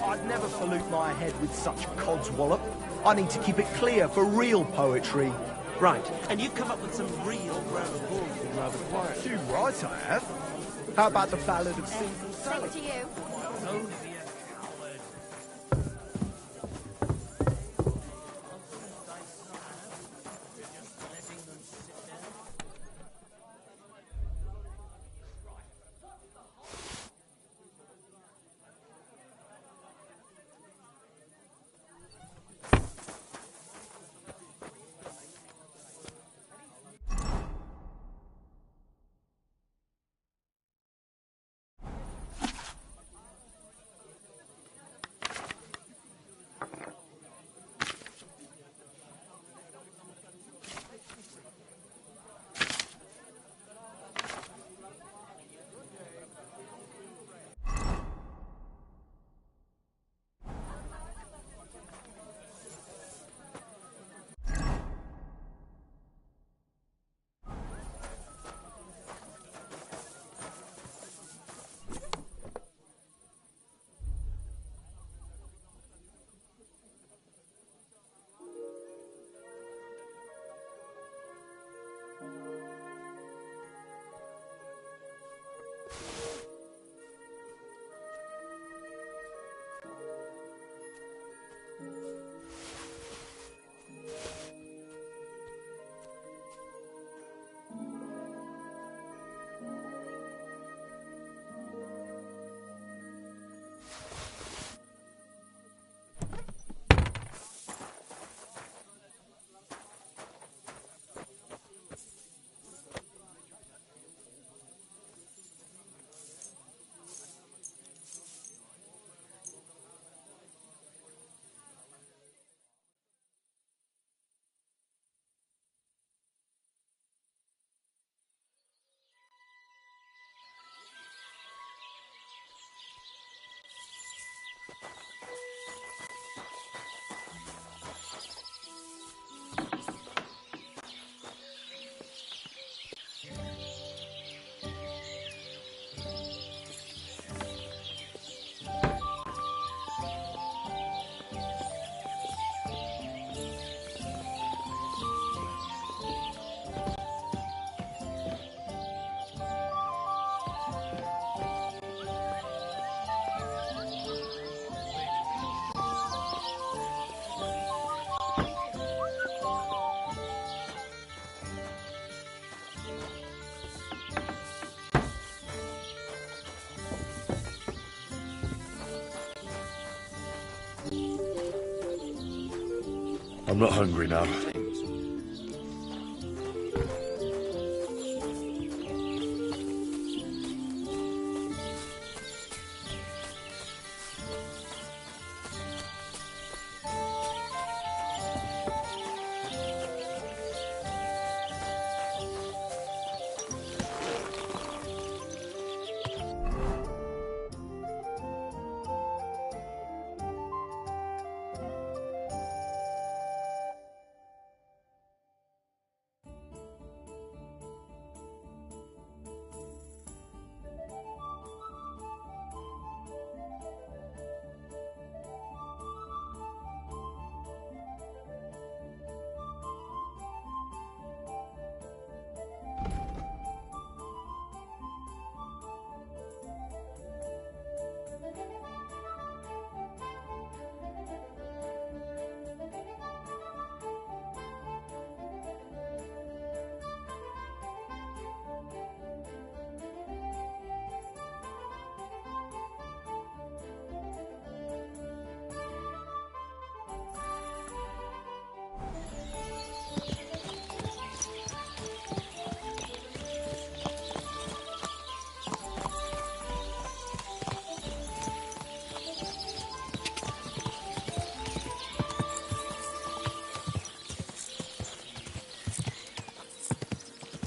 I'd never pollute my head with such codswallop. I need to keep it clear for real poetry. Right, and you've come up with some real brown balls in rather quiet. Too right I have. How about the Ballad of Sinful Sally? Same to you. Don't be a coward. I'm not hungry now.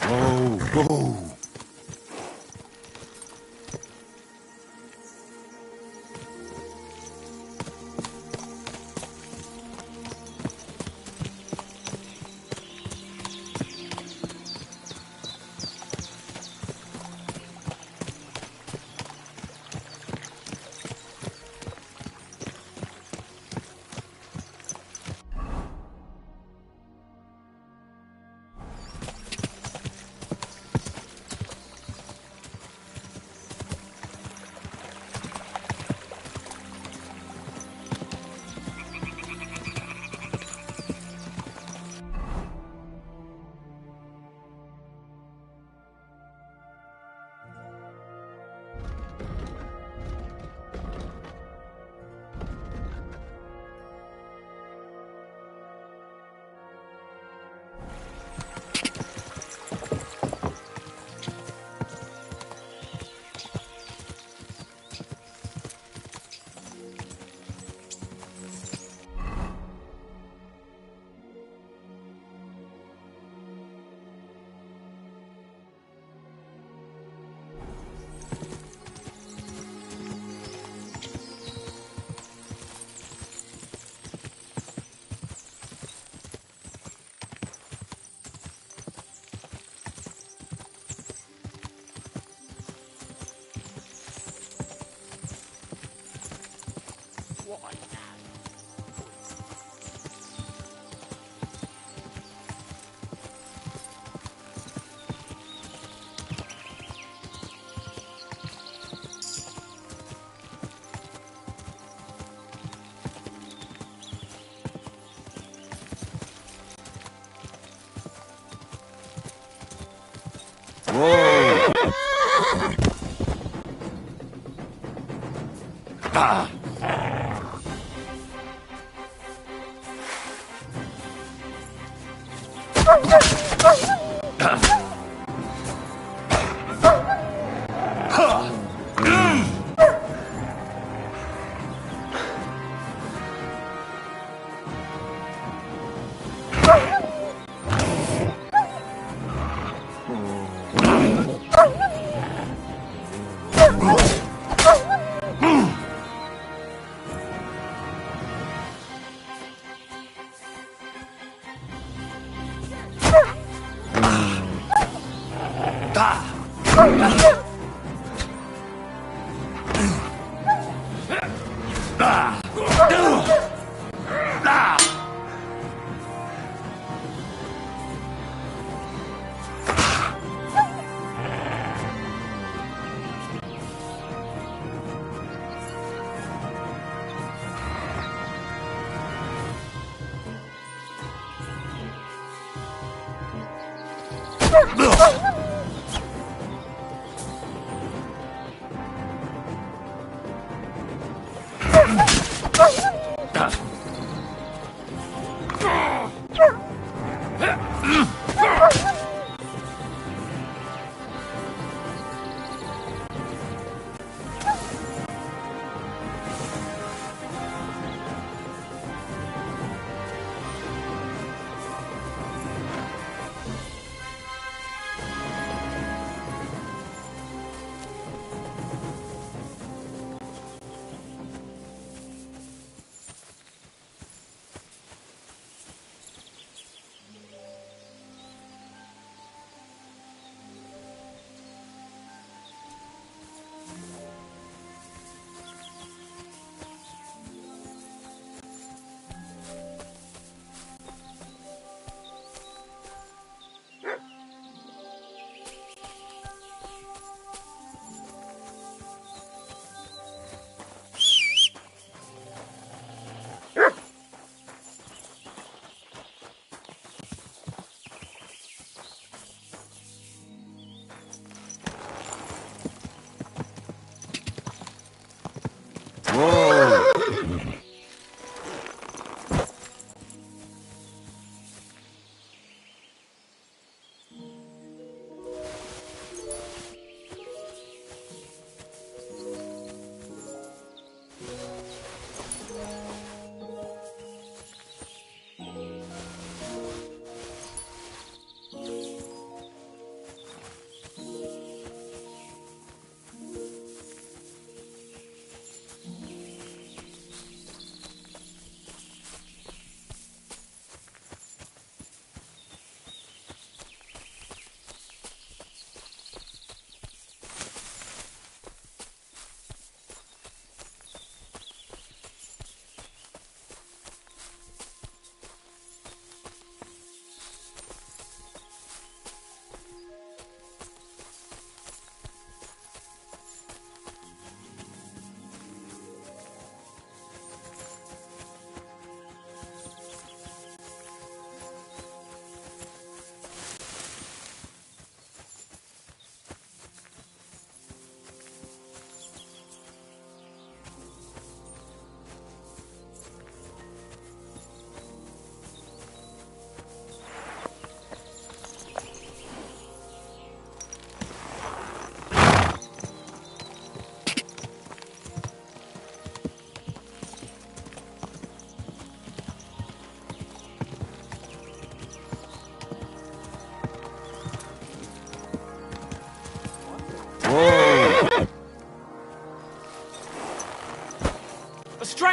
Whoa, whoa. Whoa! Ah!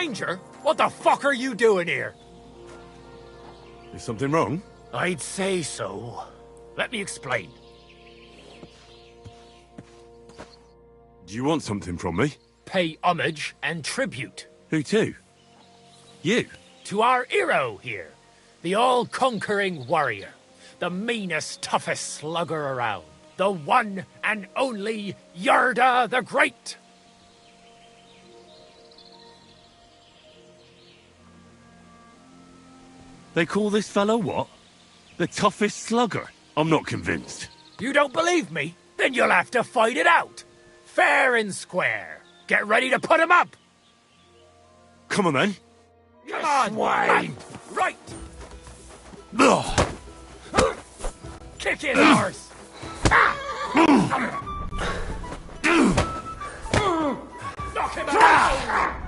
stranger? What the fuck are you doing here? Is something wrong? I'd say so. Let me explain. Do you want something from me? Pay homage and tribute. Who to? You? To our hero here. The all-conquering warrior. The meanest, toughest slugger around. The one and only Yarda the Great. They call this fellow what? The toughest slugger? I'm not convinced. You don't believe me? Then you'll have to fight it out. Fair and square. Get ready to put him up. Come on, then. Come on, swine. Right. Kick his arse. Knock him out.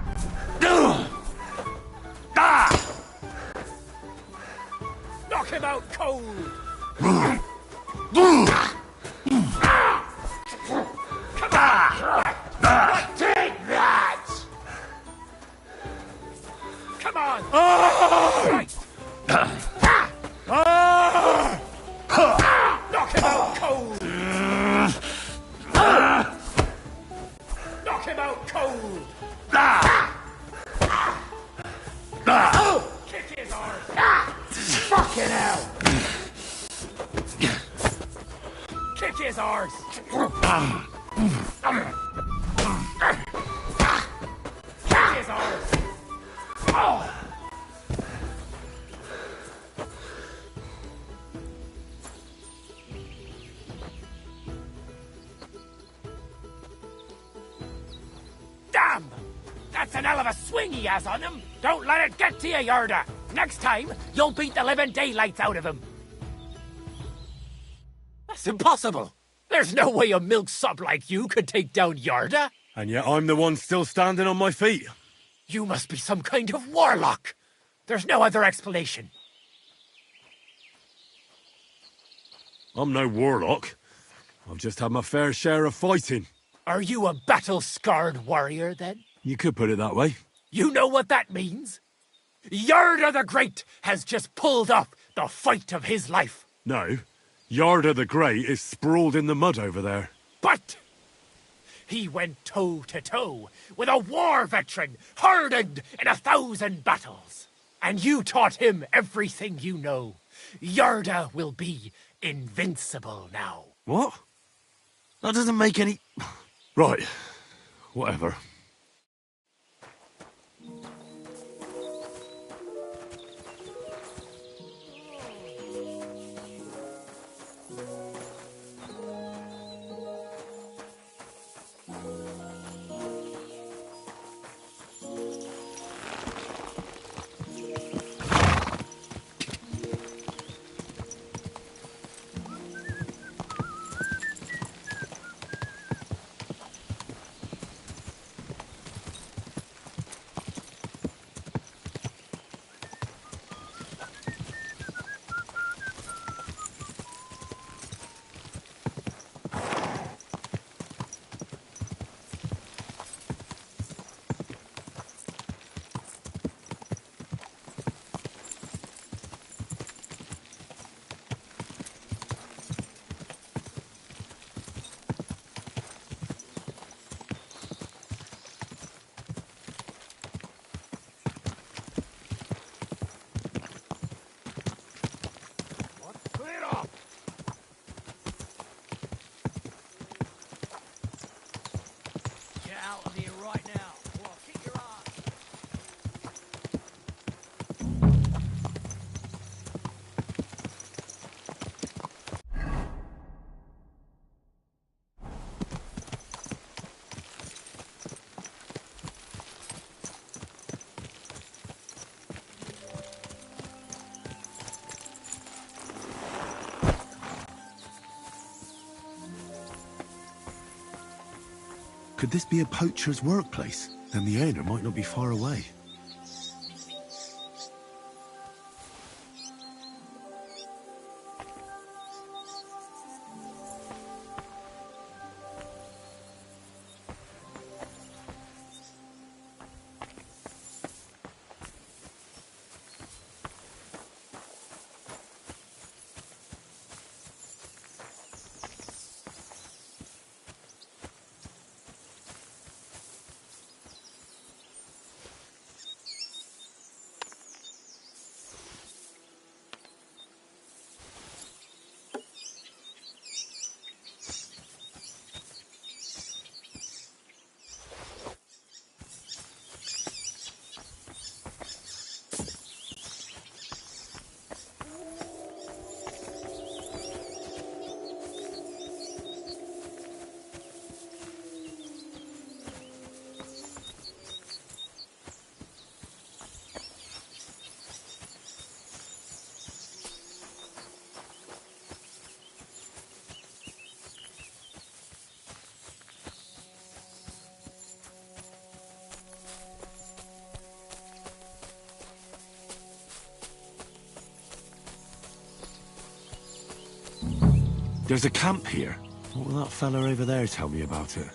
Knock him out cold. Come on. Take that. Come on. Right. Knock him out cold. Knock him out cold. Kick his arse. Fucking hell. Kick his arse. Kick his arse. Damn! That's an hell of a swing he has on him. Don't let it get to you, Yarda. Next time, you'll beat the living daylights out of him. That's impossible. There's no way a milksop like you could take down Yarda. And yet I'm the one still standing on my feet. You must be some kind of warlock. There's no other explanation. I'm no warlock. I've just had my fair share of fighting. Are you a battle-scarred warrior, then? You could put it that way. You know what that means? Yarda the Great has just pulled off the fight of his life. No. Yarda the Great is sprawled in the mud over there. But he went toe-to-toe with a war veteran hardened in 1,000 battles. And you taught him everything you know. Yarda will be invincible now. What? That doesn't make any... Right. Whatever. Could this be a poacher's workplace? Then the owner might not be far away. There's a camp here. What will that fella over there tell me about it?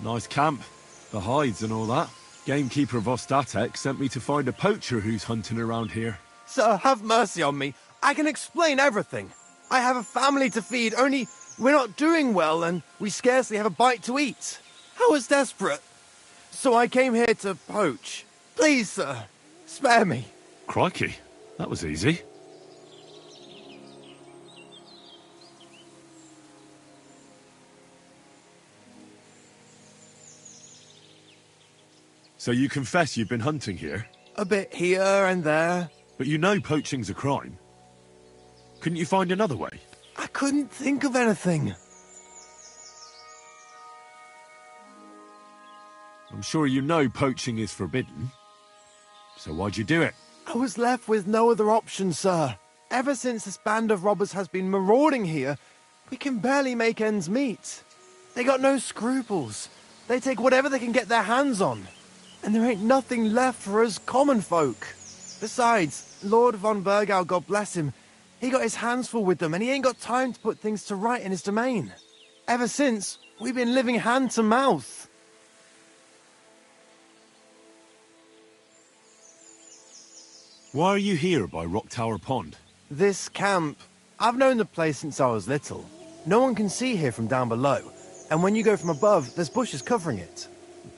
Nice camp. The hides and all that. Gamekeeper of Ostatek sent me to find a poacher who's hunting around here. Sir, have mercy on me. I can explain everything. I have a family to feed, only we're not doing well and we scarcely have a bite to eat. I was desperate. So I came here to poach. Please, sir, spare me. Crikey, that was easy. So you confess you've been hunting here? A bit here and there. But you know poaching's a crime. Couldn't you find another way? I couldn't think of anything. I'm sure you know poaching is forbidden. So why'd you do it? I was left with no other option, sir. Ever since this band of robbers has been marauding here, we can barely make ends meet. They got no scruples. They take whatever they can get their hands on. And there ain't nothing left for us common folk. Besides, Lord von Burgau, God bless him, he got his hands full with them and he ain't got time to put things to right in his domain. Ever since, we've been living hand to mouth. Why are you here by Rock Tower Pond? This camp, I've known the place since I was little. No one can see here from down below. And when you go from above, there's bushes covering it.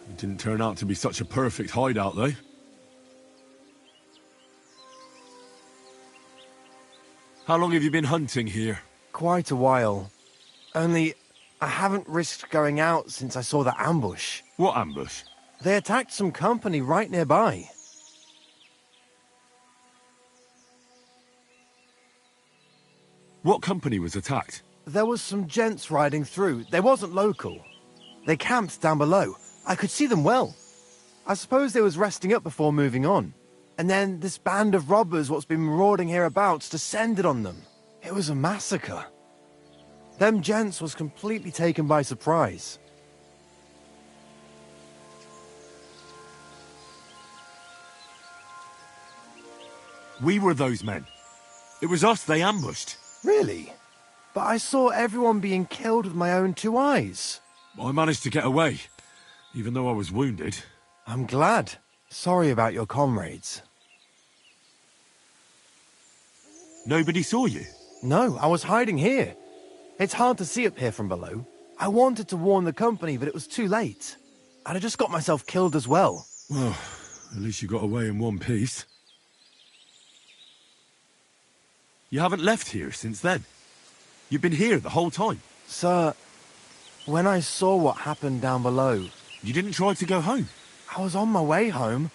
It didn't turn out to be such a perfect hideout, though. How long have you been hunting here? Quite a while. Only, I haven't risked going out since I saw the ambush. What ambush? They attacked some company right nearby. What company was attacked? There was some gents riding through. They wasn't local. They camped down below. I could see them well. I suppose they was resting up before moving on. And then this band of robbers what's been marauding hereabouts descended on them. It was a massacre. Them gents was completely taken by surprise. We were those men. It was us they ambushed. Really? But I saw everyone being killed with my own two eyes. I managed to get away, even though I was wounded. I'm glad. Sorry about your comrades. Nobody saw you? No, I was hiding here. It's hard to see up here from below. I wanted to warn the company, but it was too late. I'd have just got myself killed as well. Well, at least you got away in one piece. You haven't left here since then. You've been here the whole time. Sir, when I saw what happened down below... You didn't try to go home? I was on my way home.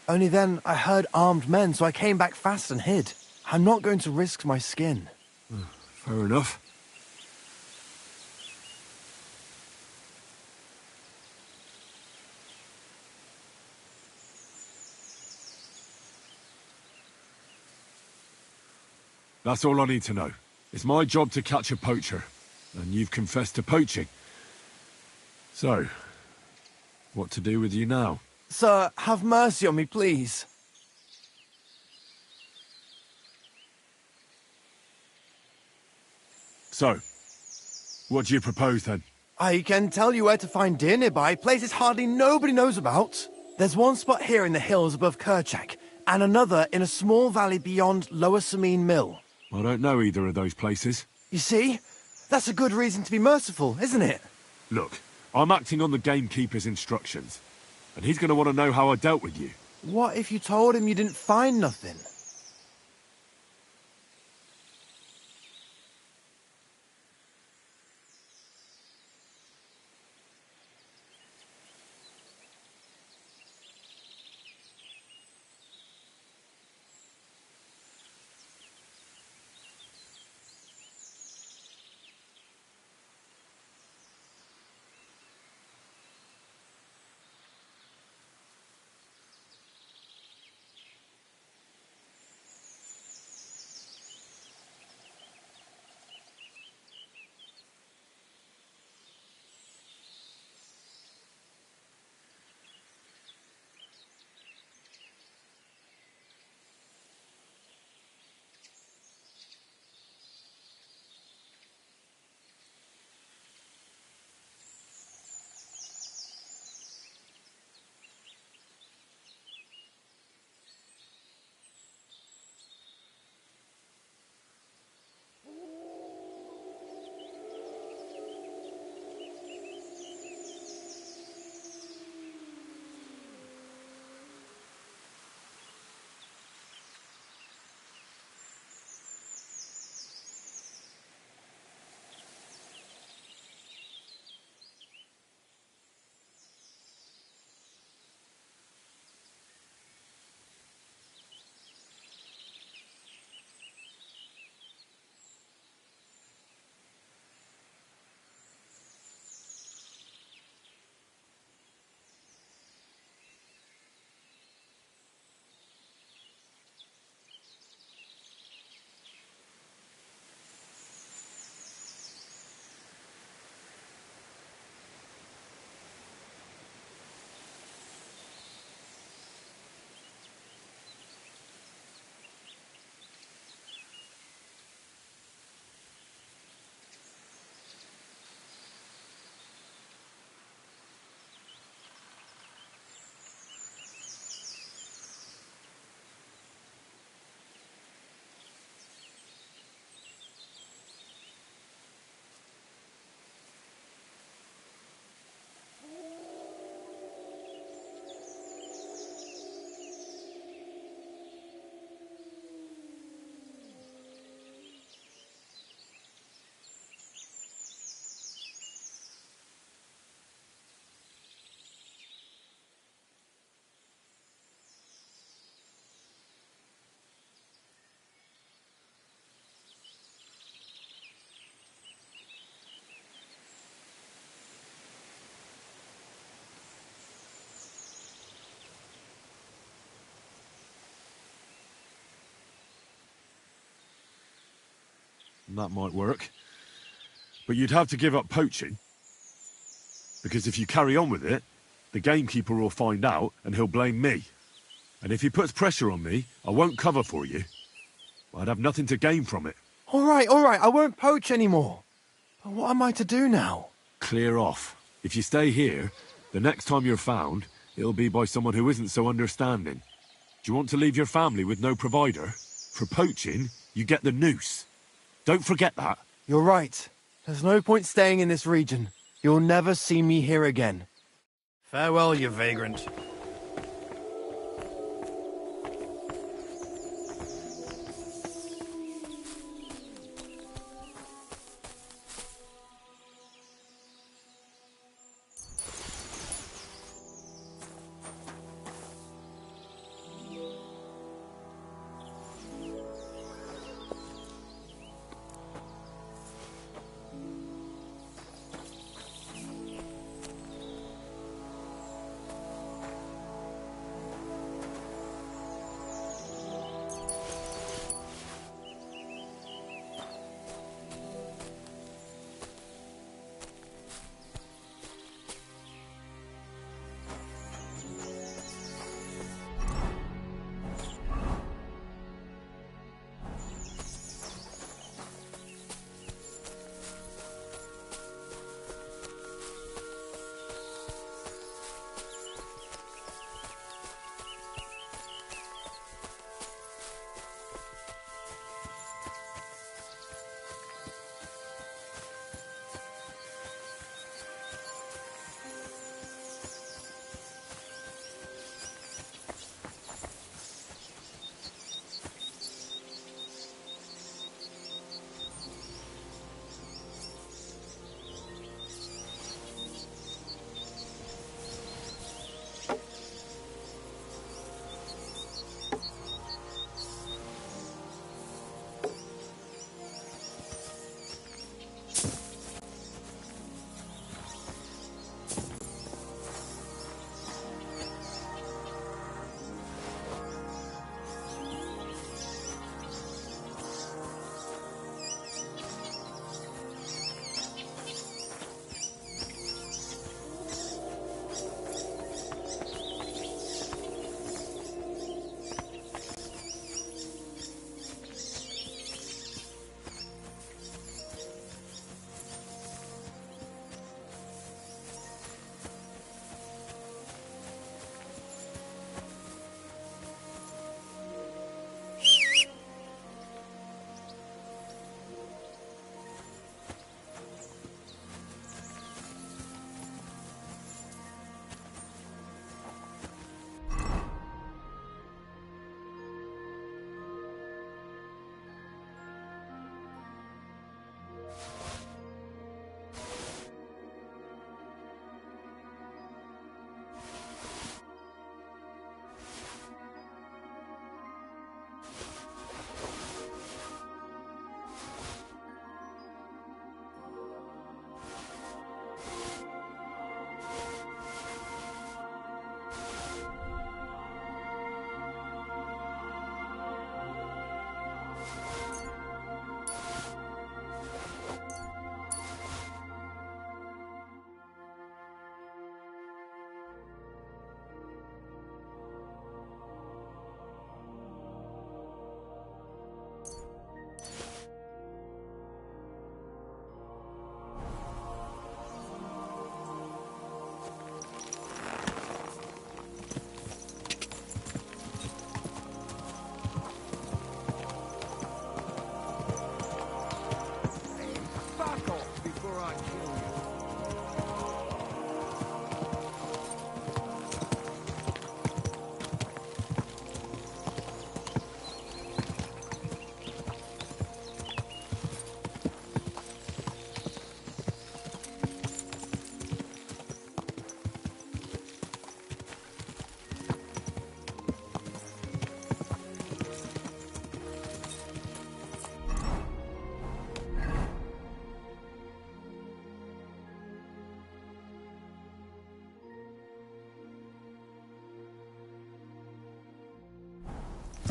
Only then I heard armed men, so I came back fast and hid. I'm not going to risk my skin. Fair enough. That's all I need to know. It's my job to catch a poacher, and you've confessed to poaching. So, what to do with you now? Sir, have mercy on me, please. So, what do you propose then? I can tell you where to find deer nearby, places hardly nobody knows about. There's one spot here in the hills above Kerchak, and another in a small valley beyond Lower Samine Mill. I don't know either of those places. You see? That's a good reason to be merciful, isn't it? Look, I'm acting on the gamekeeper's instructions, and he's going to want to know how I dealt with you. What if you told him you didn't find nothing? That might work. But you'd have to give up poaching. Because if you carry on with it, the gamekeeper will find out and he'll blame me. And if he puts pressure on me, I won't cover for you. I'd have nothing to gain from it. All right, I won't poach anymore. But what am I to do now? Clear off. If you stay here, the next time you're found, it'll be by someone who isn't so understanding. Do you want to leave your family with no provider? For poaching, you get the noose. Don't forget that. You're right. There's no point staying in this region. You'll never see me here again. Farewell, you vagrant.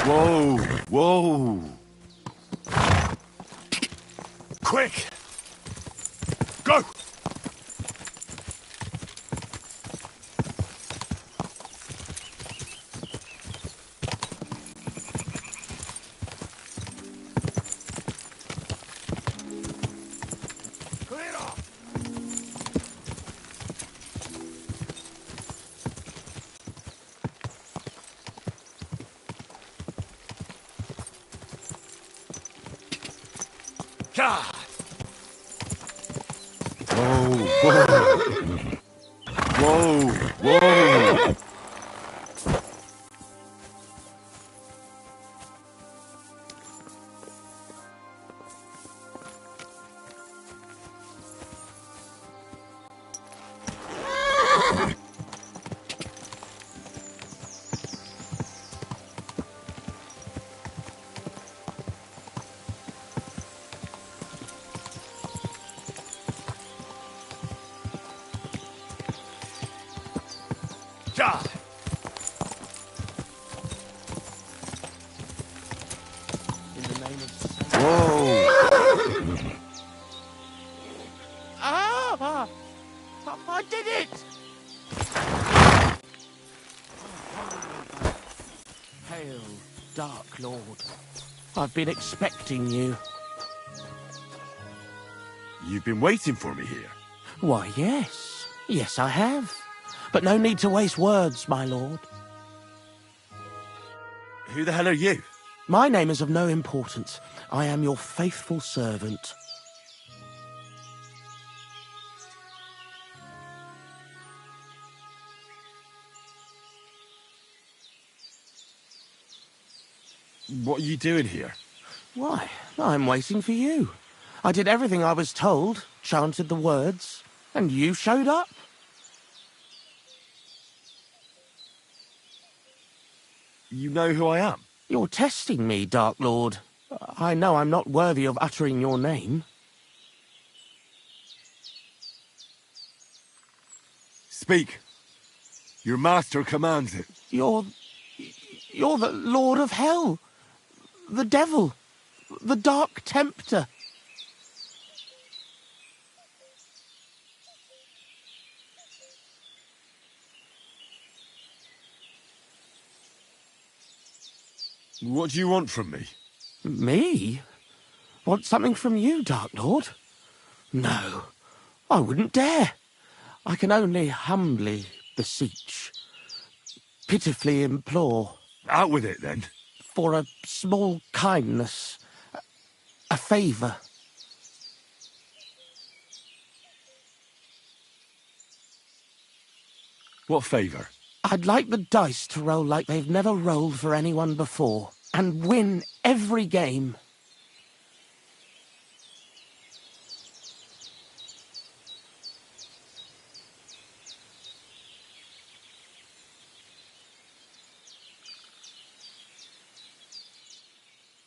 Whoa! Whoa! Quick! Go! Clear off! God! Whoa! Whoa! Whoa! God! In the name of... Whoa! Ah! I did it! Hail, Dark Lord. I've been expecting you. You've been waiting for me here? Why, yes. Yes, I have. But no need to waste words, my lord. Who the hell are you? My name is of no importance. I am your faithful servant. What are you doing here? Why, I'm waiting for you. I did everything I was told, chanted the words, and you showed up. You know who I am? You're testing me, Dark Lord. I know I'm not worthy of uttering your name. Speak. Your master commands it. You're the Lord of Hell. The Devil. The Dark Tempter. What do you want from me? Me? Want something from you, Dark Lord? No, I wouldn't dare. I can only humbly beseech, pitifully implore. Out with it, then. For a small kindness, a favour. What favour? I'd like the dice to roll like they've never rolled for anyone before, and win every game.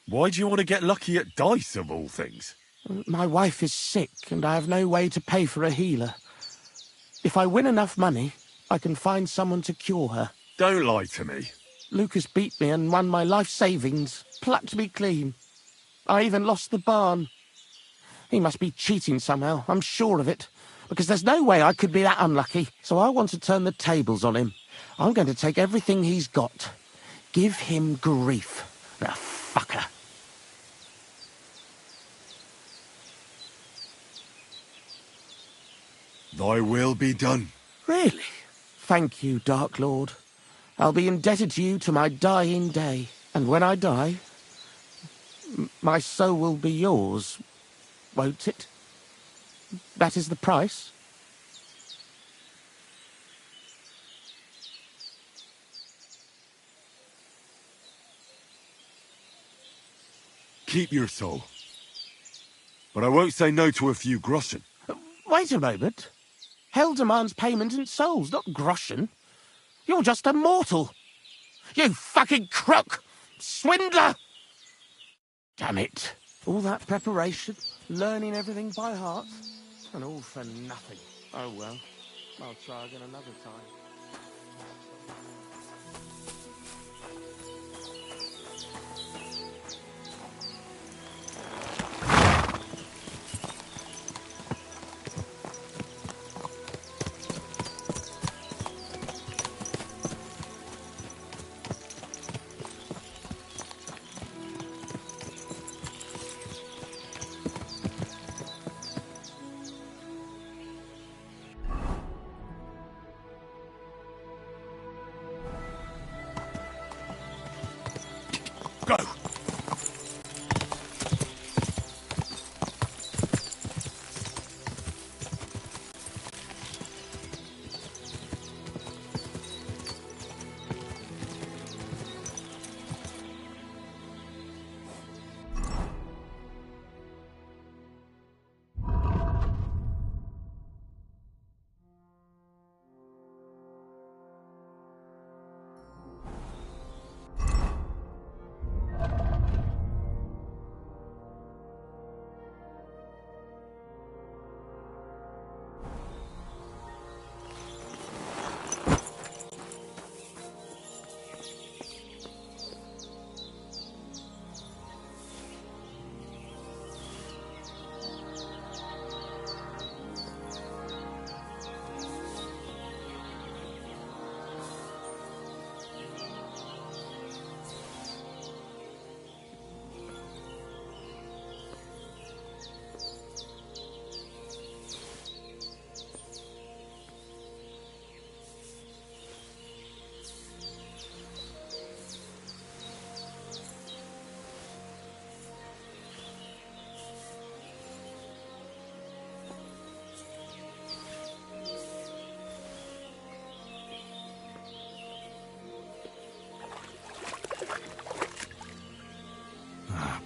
Why do you want to get lucky at dice, of all things? My wife is sick, and I have no way to pay for a healer. If I win enough money, I can find someone to cure her. Don't lie to me. Lucas beat me and won my life savings, plucked me clean. I even lost the barn. He must be cheating somehow, I'm sure of it, because there's no way I could be that unlucky. So I want to turn the tables on him. I'm going to take everything he's got. Give him grief. The fucker. Thy will be done. Really? Thank you, Dark Lord. I'll be indebted to you to my dying day. And when I die, my soul will be yours, won't it? That is the price? Keep your soul. But I won't say no to a few groschen. Wait a moment. Hell demands payment in souls, not groschen. You're just a mortal. You fucking crook! Swindler! Damn it. All that preparation, learning everything by heart, and all for nothing. Oh well, I'll try again another time. Go!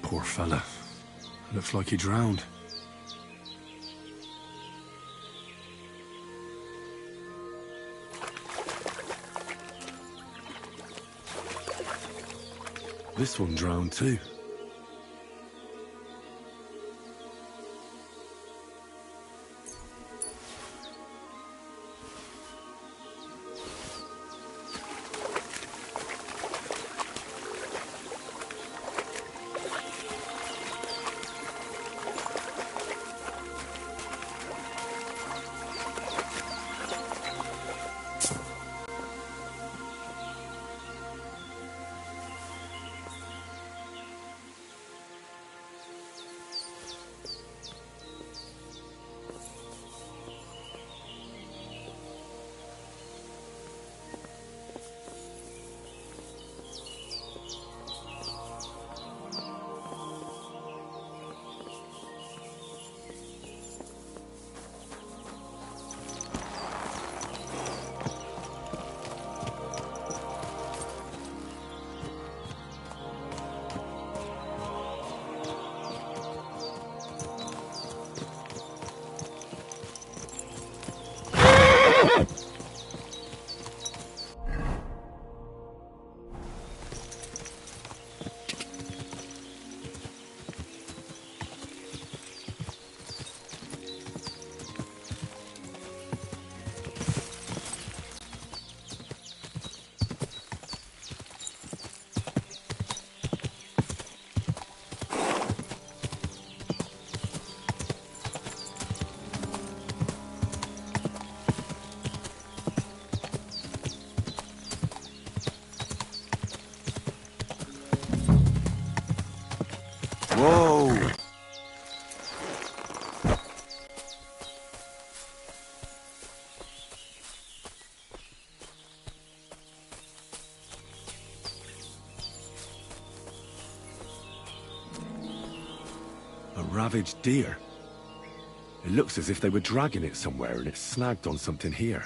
Poor fella. Looks like he drowned. This one drowned too. Whoa! A ravaged deer. It looks as if they were dragging it somewhere and it snagged on something here.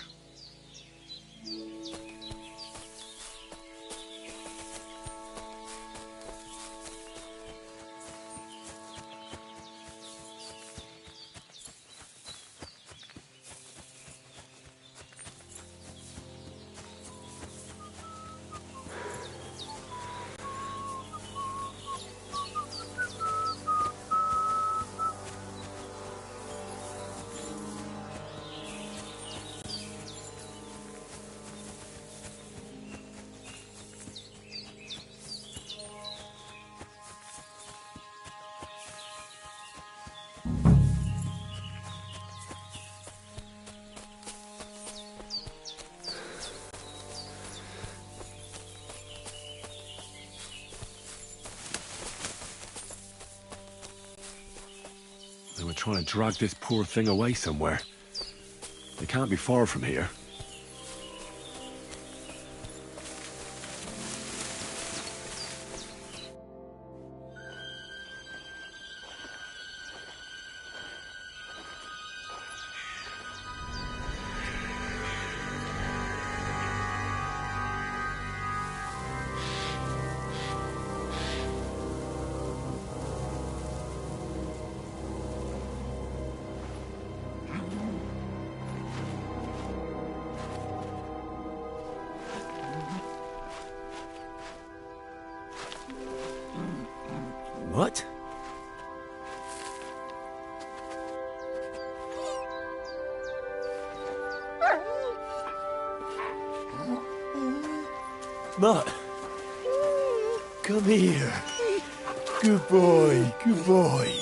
They were trying to drag this poor thing away somewhere. They can't be far from here. What? Mutt, come here. Good boy, good boy.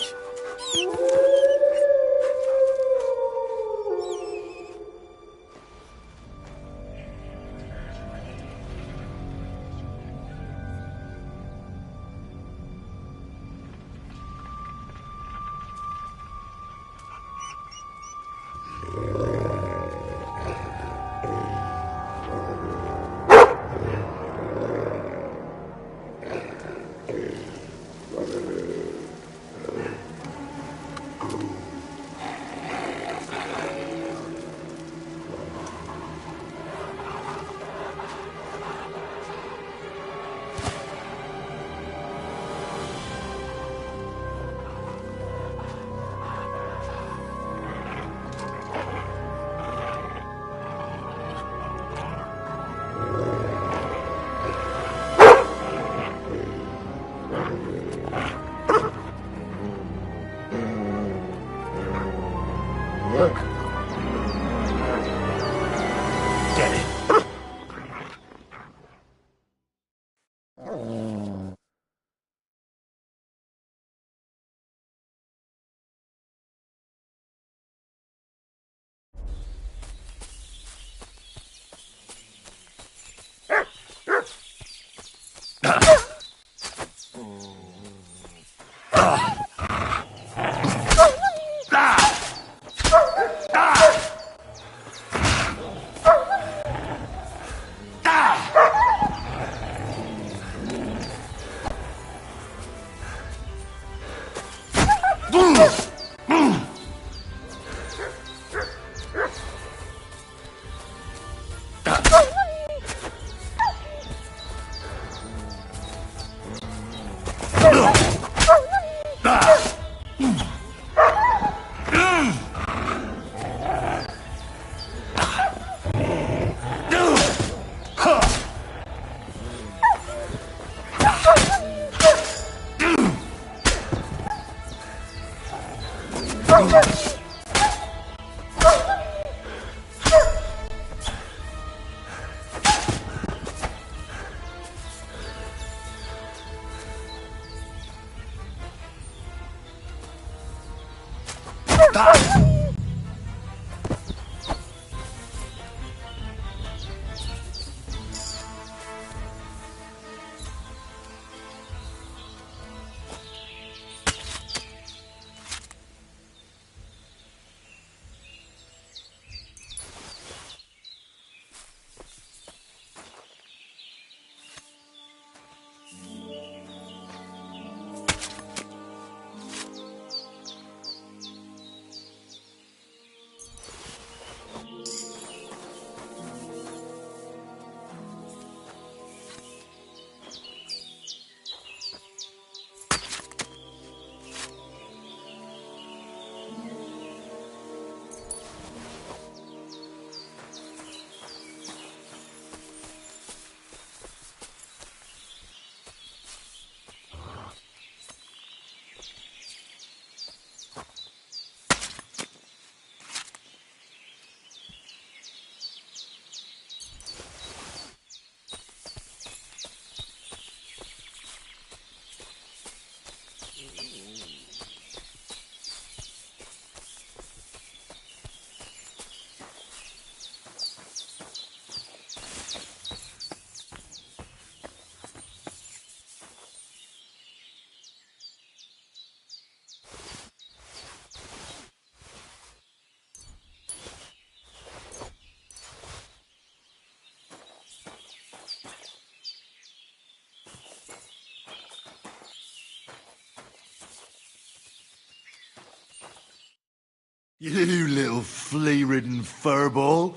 You little flea-ridden furball.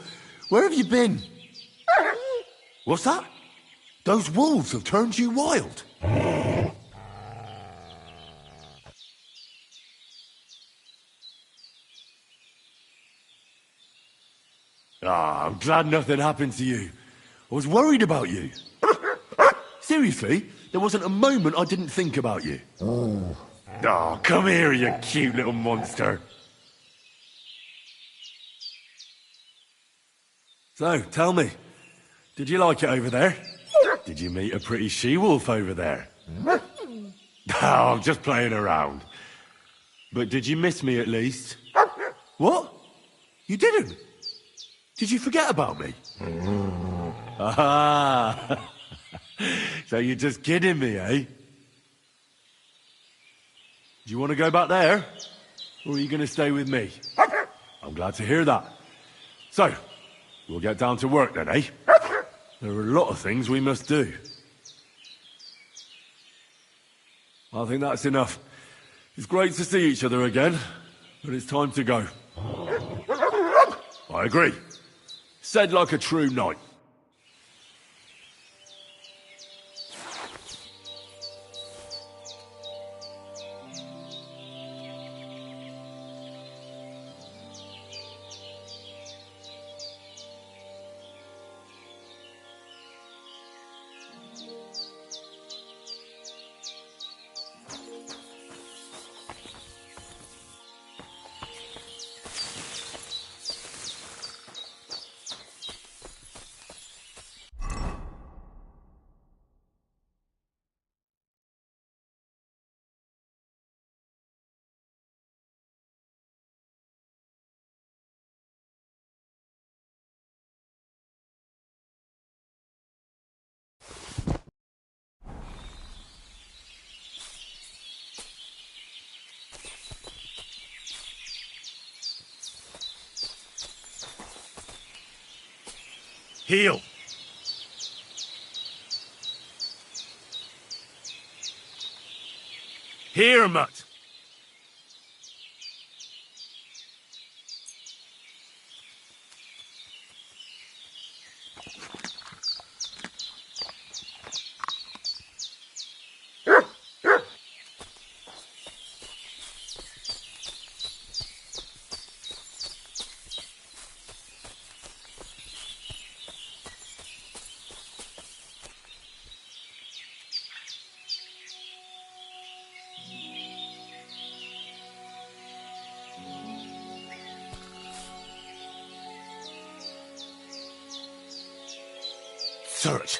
Where have you been? What's that? Those wolves have turned you wild. Ah, I'm glad nothing happened to you. I was worried about you. Seriously? There wasn't a moment I didn't think about you. Oh, come here, you cute little monster. So, tell me, did you like it over there? Did you meet a pretty she-wolf over there? Oh, I'm just playing around. But did you miss me at least? What? You didn't? Did you forget about me? Ah! So you're just kidding me, eh? Do you want to go back there? Or are you going to stay with me? I'm glad to hear that. So, we'll get down to work then, eh? There are a lot of things we must do. I think that's enough. It's great to see each other again, but it's time to go. I agree. Said like a true knight. Heel! Here, mutt! Search.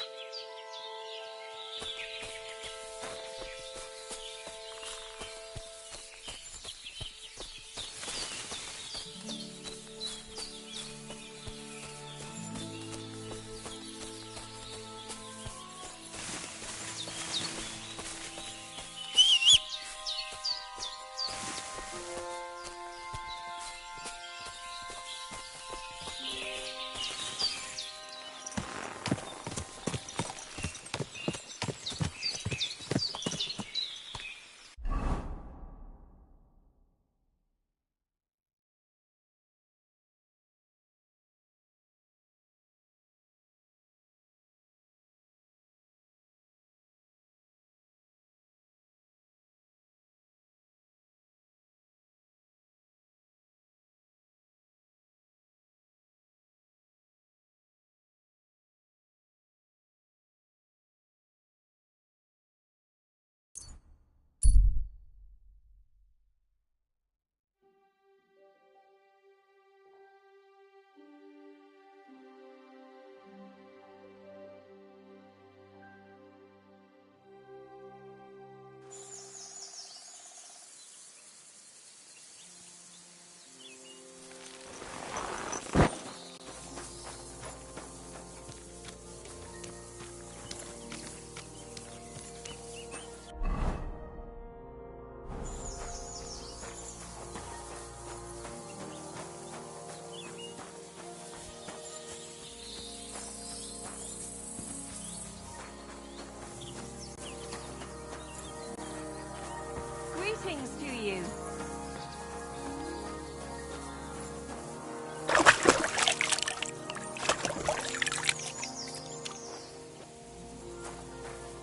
Greetings to you.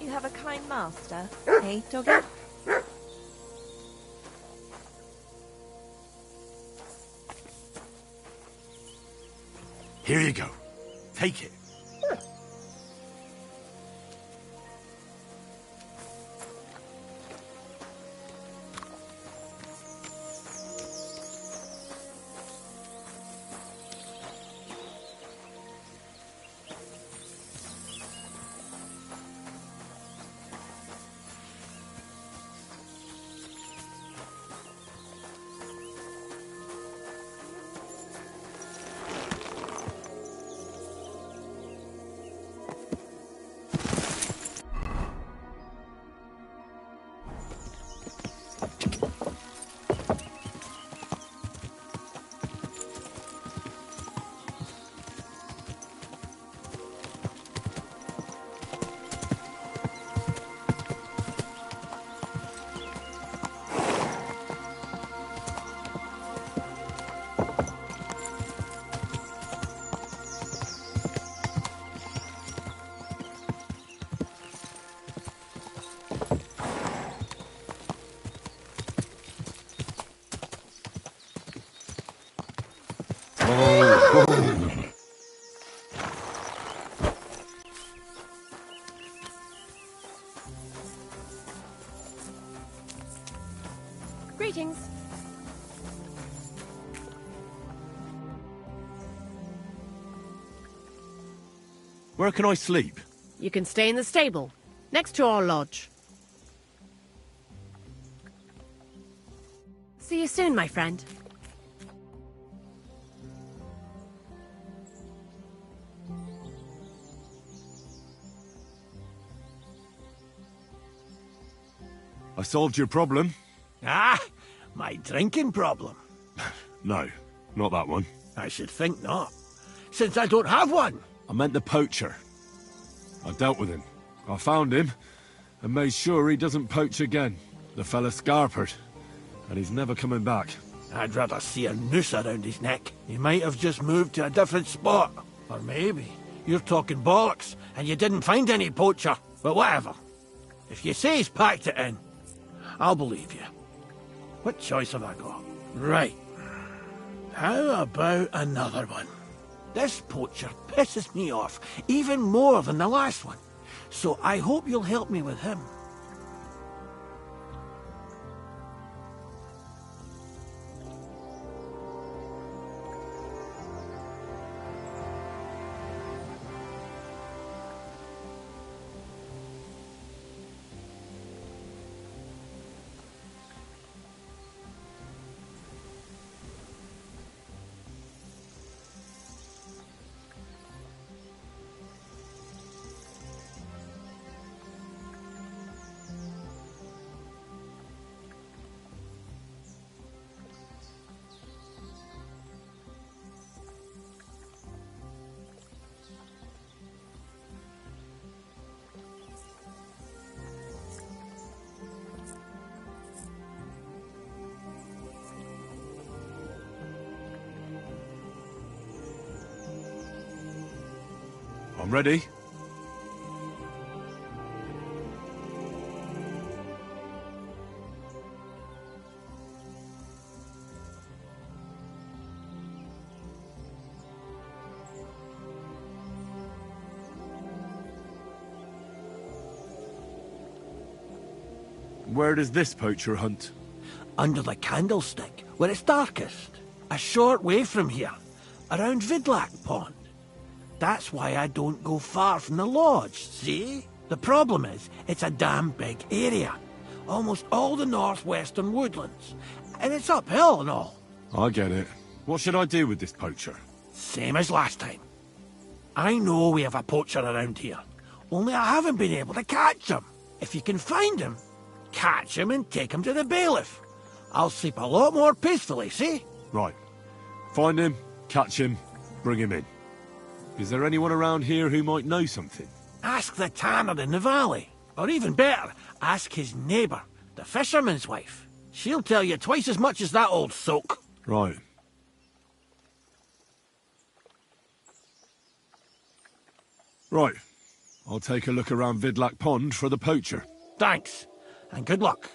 You have a kind master, eh, doggy? Here you go. Take it. Greetings. Where can I sleep? You can stay in the stable, next to our lodge. See you soon, my friend. I solved your problem. Ah, my drinking problem. No, not that one. I should think not, since I don't have one. I meant the poacher. I dealt with him. I found him and made sure he doesn't poach again. The fella scarpered, and he's never coming back. I'd rather see a noose around his neck. He might have just moved to a different spot. Or maybe you're talking bollocks and you didn't find any poacher. But whatever. If you say he's packed it in, I'll believe you. What choice have I got? Right. How about another one? This poacher pisses me off even more than the last one. So I hope you'll help me with him. I'm ready. Where does this poacher hunt? Under the candlestick, where it's darkest. A short way from here, around Vidlac Pond. That's why I don't go far from the lodge, see? The problem is, it's a damn big area. Almost all the northwestern woodlands. And it's uphill and all. I get it. What should I do with this poacher? Same as last time. I know we have a poacher around here. Only I haven't been able to catch him. If you can find him, catch him and take him to the bailiff. I'll sleep a lot more peacefully, see? Right. Find him, catch him, bring him in. Is there anyone around here who might know something? Ask the tanner in the valley. Or even better, ask his neighbour, the fisherman's wife. She'll tell you twice as much as that old soak. Right. Right. I'll take a look around Vidlac Pond for the poacher. Thanks, and good luck.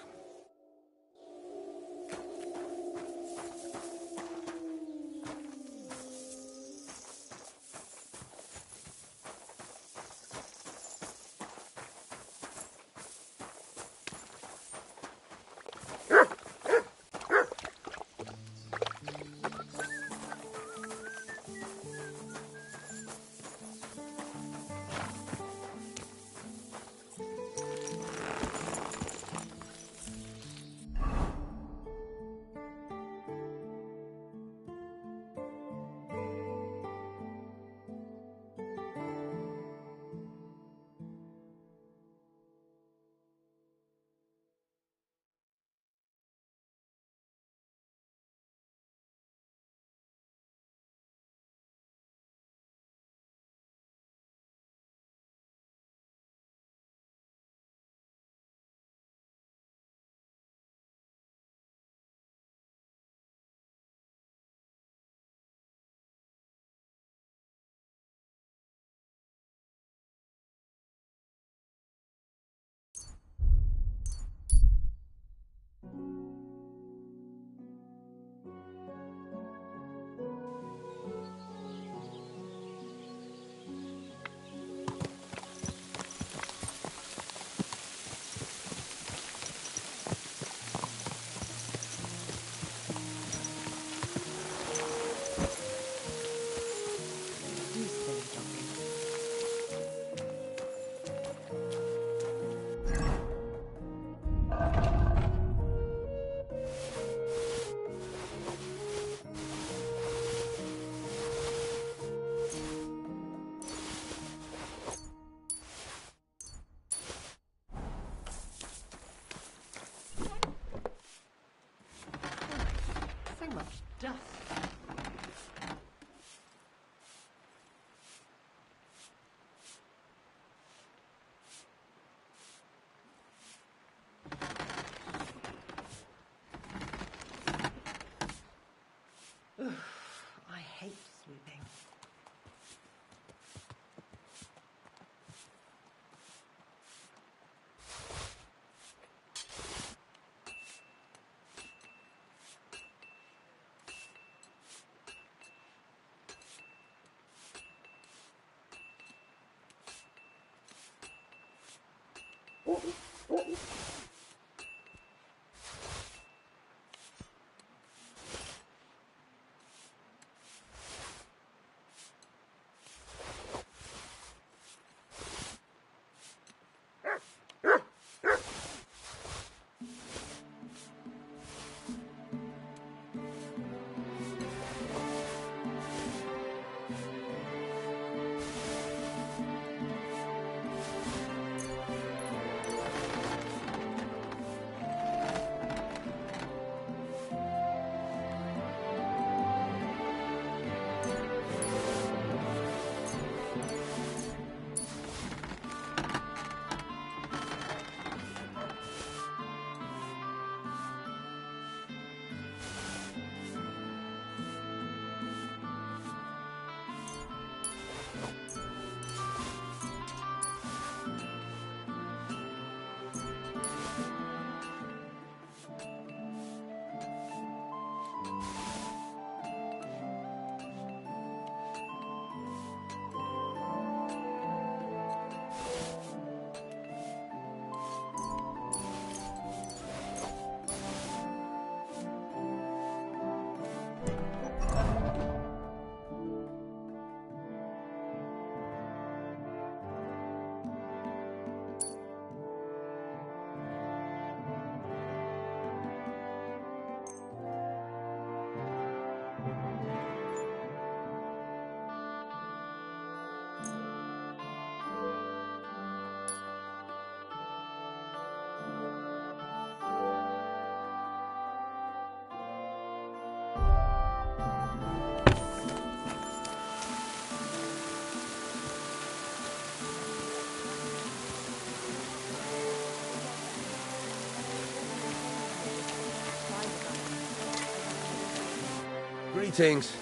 Greetings.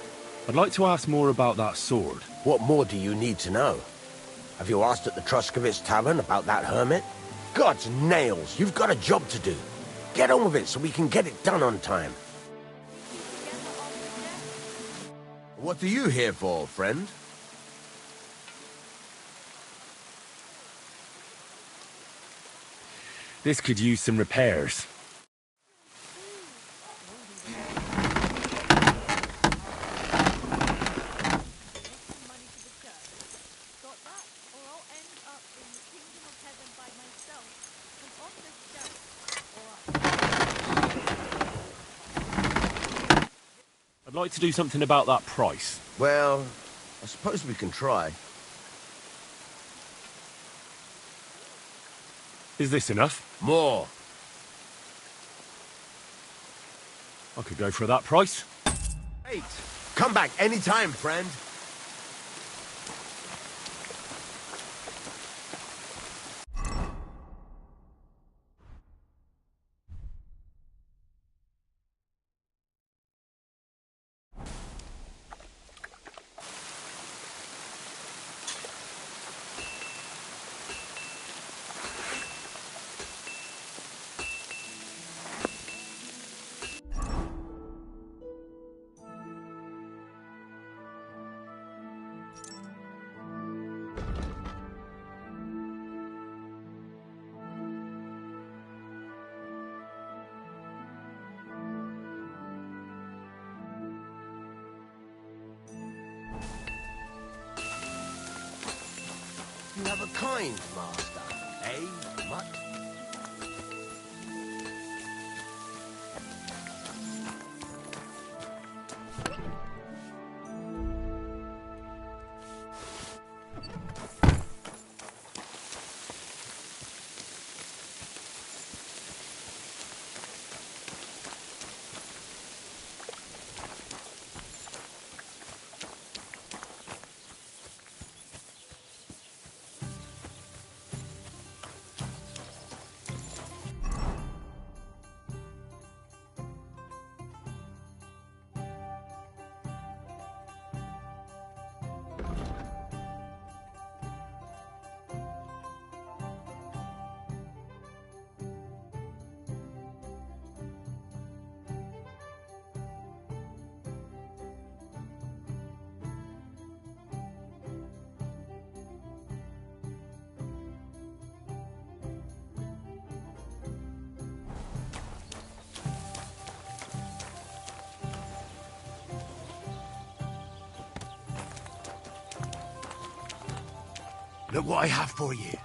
I'd like to ask more about that sword. What more do you need to know? Have you asked at the Truskovitz Tavern about that hermit? God's nails, you've got a job to do. Get on with it so we can get it done on time. What are you here for, friend? This could use some repairs. I'd like to do something about that price. Well, I suppose we can try. Is this enough? More. I could go for that price. 8. Come back anytime, friend. You have a kind master, eh, Mutt? Look what I have for you.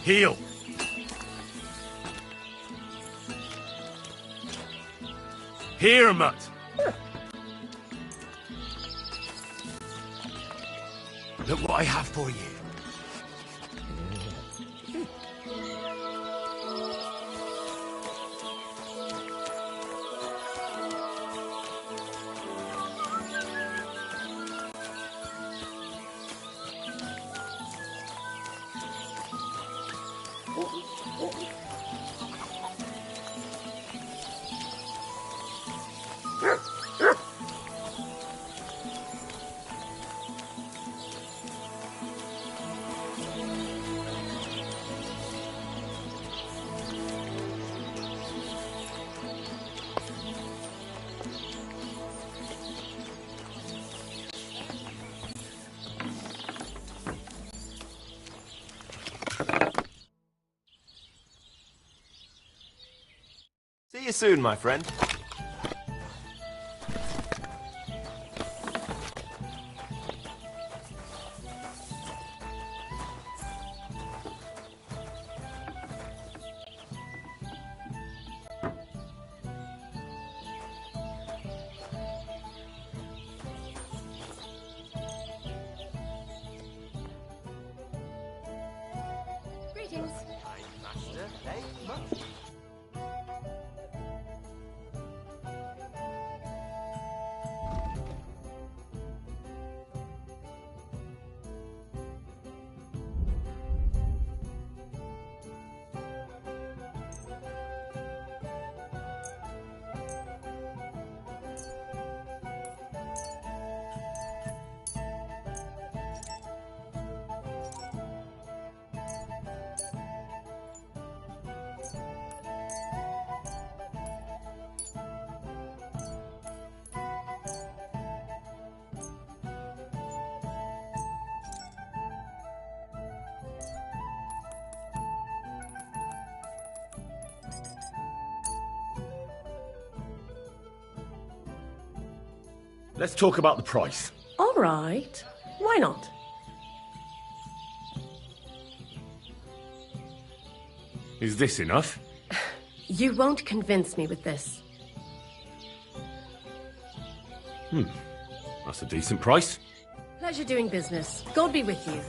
Heal! Here, Mutt! Look what I have for you. See you soon, my friend. Greetings. Master, hey, much. Let's talk about the price. All right. Why not? Is this enough? You won't convince me with this. That's a decent price. Pleasure doing business. God be with you.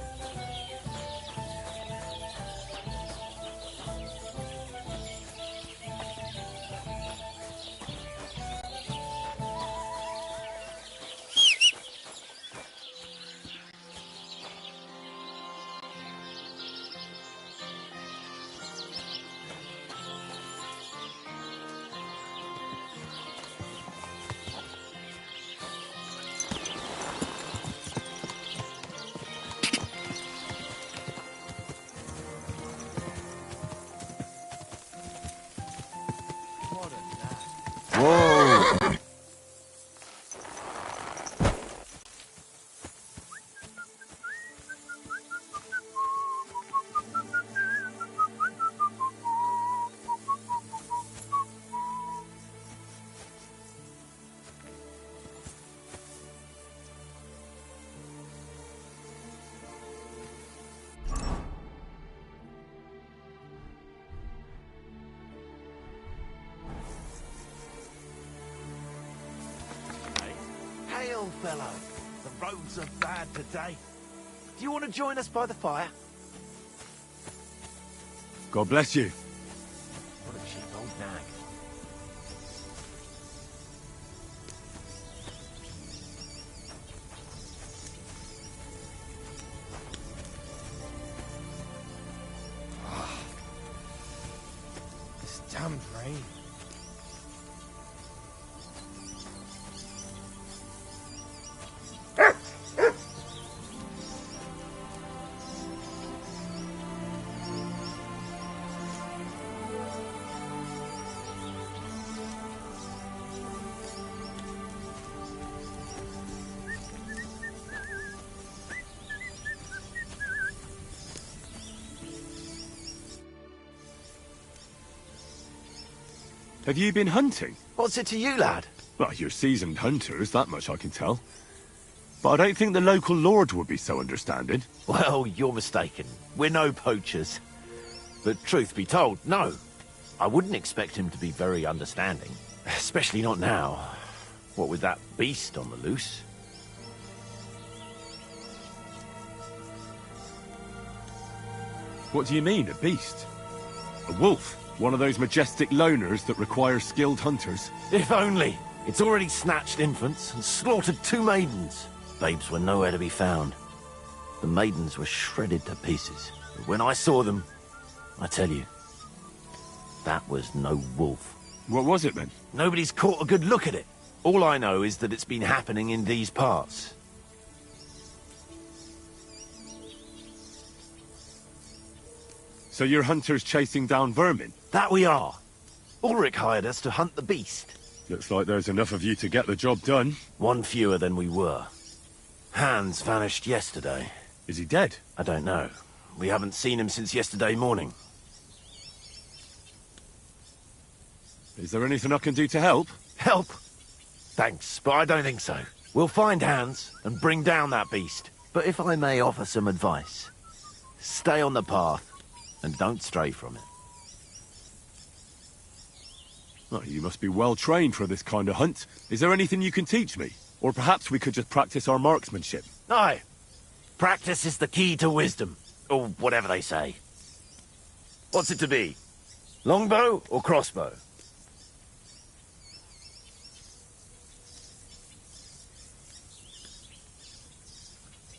well, fellow. The roads are bad today. Do you want to join us by the fire? God bless you. What a cheap old nag. This damned rain. Have you been hunting? What's it to you, lad? Well, you're seasoned hunters, that much I can tell. But I don't think the local lord would be so understanding. Well, you're mistaken. We're no poachers. But truth be told, no. I wouldn't expect him to be very understanding. Especially not now. What with that beast on the loose. What do you mean, a beast? A wolf? One of those majestic loners that require skilled hunters? If only. It's already snatched infants and slaughtered 2 maidens. Babes were nowhere to be found. The maidens were shredded to pieces. But when I saw them, I tell you, that was no wolf. What was it then? Nobody's caught a good look at it. All I know is that it's been happening in these parts. So you're hunters chasing down vermin? That we are. Ulrich hired us to hunt the beast. Looks like there's enough of you to get the job done. 1 fewer than we were. Hans vanished yesterday. Is he dead? I don't know. We haven't seen him since yesterday morning. Is there anything I can do to help? Help? Thanks, but I don't think so. We'll find Hans and bring down that beast. But if I may offer some advice, stay on the path and don't stray from it. Oh, you must be well trained for this kind of hunt. Is there anything you can teach me? Or perhaps we could just practice our marksmanship. Aye. Practice is the key to wisdom. Or whatever they say. What's it to be? Longbow or crossbow?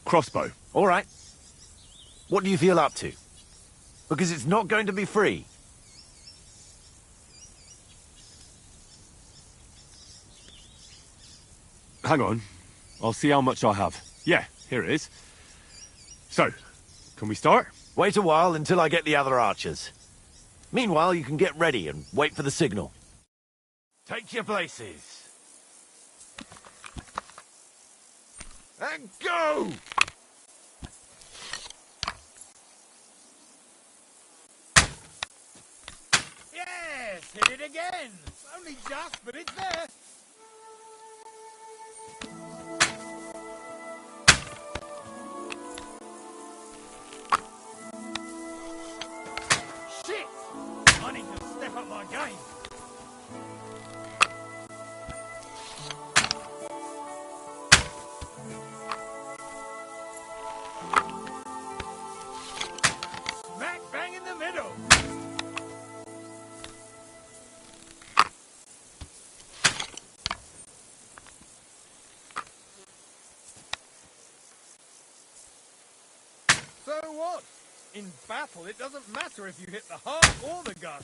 Crossbow. All right. What do you feel up to? Because it's not going to be free. Hang on. I'll see how much I have. Yeah, here it is. So, can we start? Wait a while until I get the other archers. Meanwhile, you can get ready and wait for the signal. Take your places. And go! Yes, hit it again. Only just, but it's there. Shit! I need to step up my game. Smack bang in the middle. So what? In battle, it doesn't matter if you hit the heart or the gun.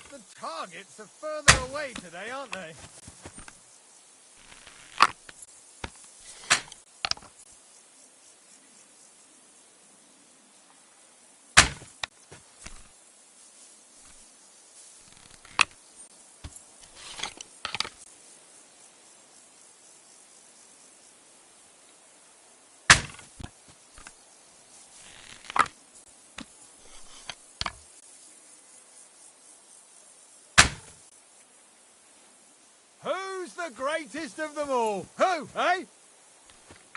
The targets are further away today, aren't they? Who's the greatest of them all? Who, eh?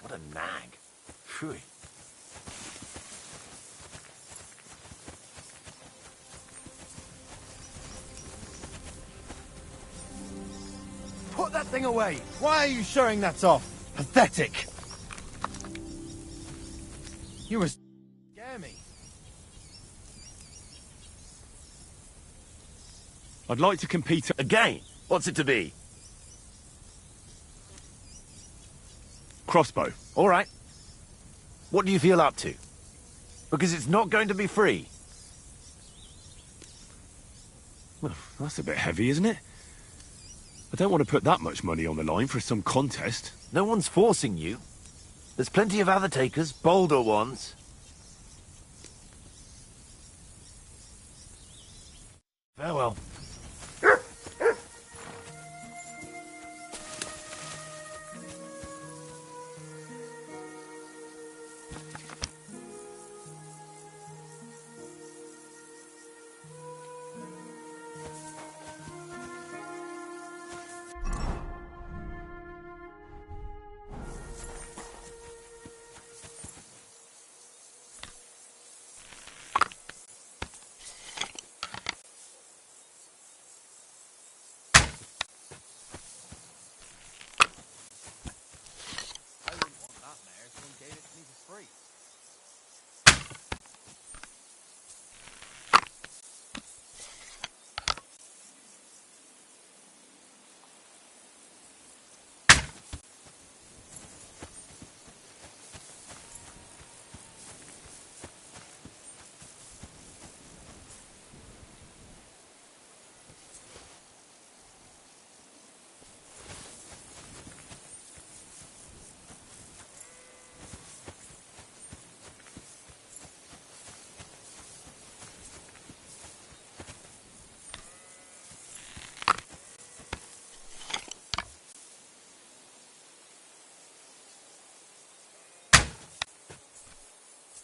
What a nag. Phew. that thing away! Why are you showing that off? Pathetic! You were scare me. I'd like to compete again. What's it to be? Crossbow. All right. What do you feel up to? Because it's not going to be free. Well, that's a bit heavy, isn't it? I don't want to put that much money on the line for some contest. No one's forcing you. There's plenty of other takers, bolder ones. Farewell.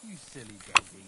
You silly baby.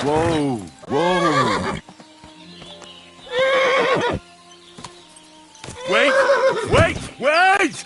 Whoa! Whoa! Wait! Wait! Wait!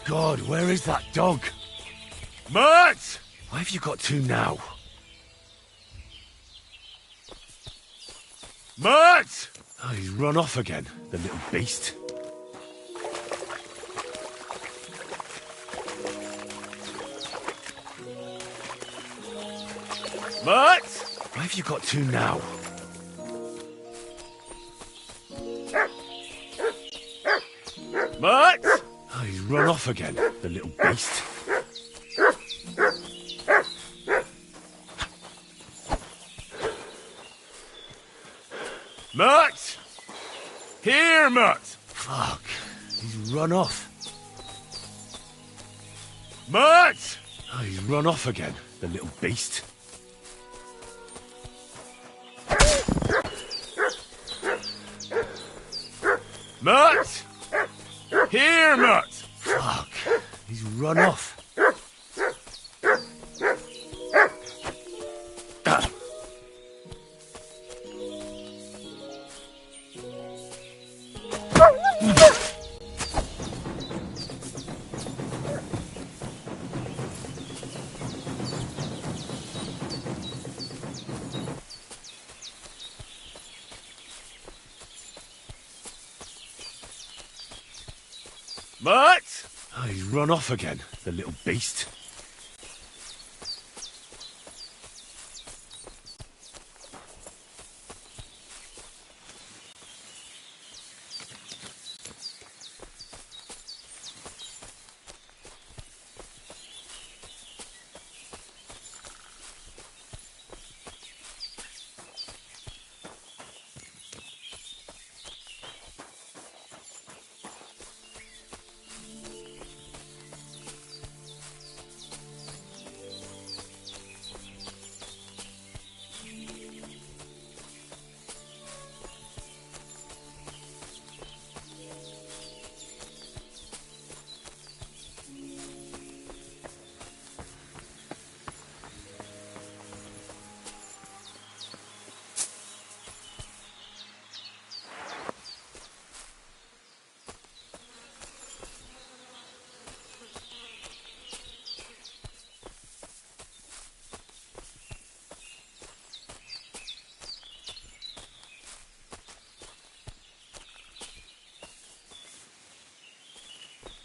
God, where is that dog? Mert! Why have you got two now? Mert! Oh, he's run off again, the little beast. Mert! Why have you got two now? Mert! Oh, he's run off again, the little beast. Mert! Here, Mert! Fuck, he's run off. Mert! Oh, he's run off again, the little beast. Mert! Here, Mert! Fuck, he's run off. Mert! Oh, he's run off again, the little beast.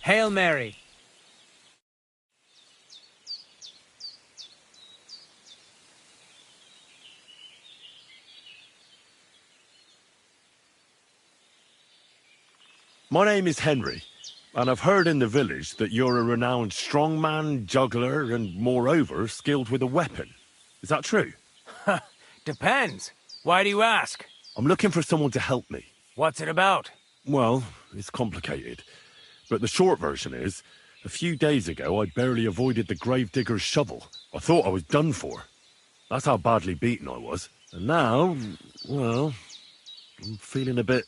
Hail Mary. My name is Henry, and I've heard in the village that you're a renowned strongman, juggler, and moreover, skilled with a weapon. Is that true? Depends. Why do you ask? I'm looking for someone to help me. What's it about? Well, it's complicated. But the short version is, a few days ago I barely avoided the gravedigger's shovel. I thought I was done for. That's how badly beaten I was. And now, well, I'm feeling a bit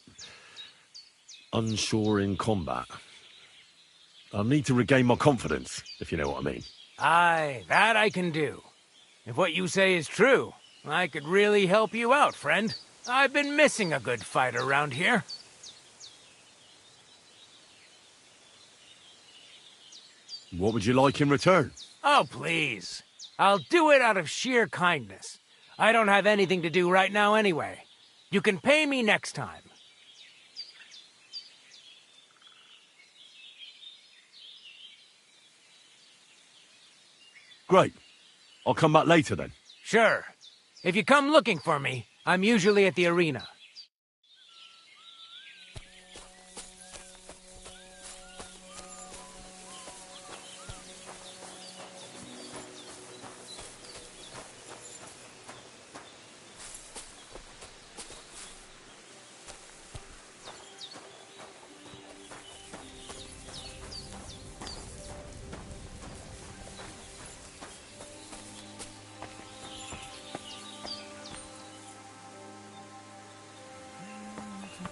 unsure in combat. I'll need to regain my confidence, if you know what I mean. Aye, that I can do. If what you say is true, I could really help you out, friend. I've been missing a good fight around here. What would you like in return? Oh, please. I'll do it out of sheer kindness. I don't have anything to do right now anyway. You can pay me next time. Great. I'll come back later then. Sure. If you come looking for me, I'm usually at the arena.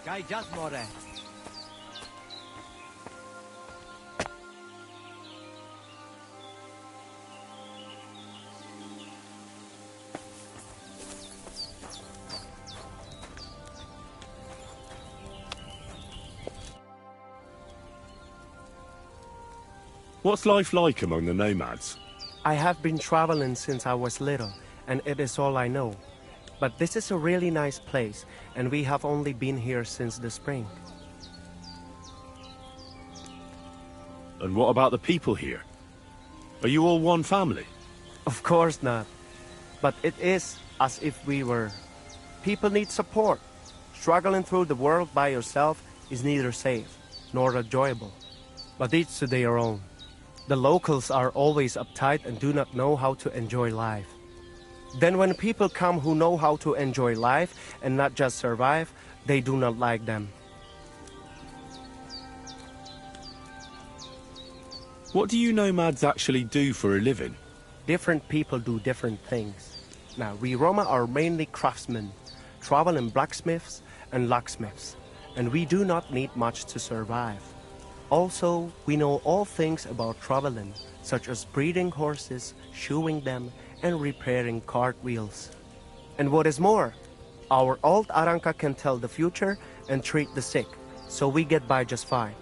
Guy just more. What's life like among the nomads? I have been traveling since I was little, and it is all I know. But this is a really nice place, and we have only been here since the spring. And what about the people here? Are you all one family? Of course not. But it is as if we were. People need support. Struggling through the world by yourself is neither safe nor enjoyable. But each to their own. The locals are always uptight and do not know how to enjoy life. Then when people come who know how to enjoy life and not just survive, they do not like them. What do you nomads actually do for a living? Different people do different things. Now, we Roma are mainly craftsmen, traveling blacksmiths and locksmiths, and we do not need much to survive. Also, we know all things about traveling, such as breeding horses, shoeing them, and repairing cartwheels. And what is more, our old Aranka can tell the future and treat the sick, so we get by just fine.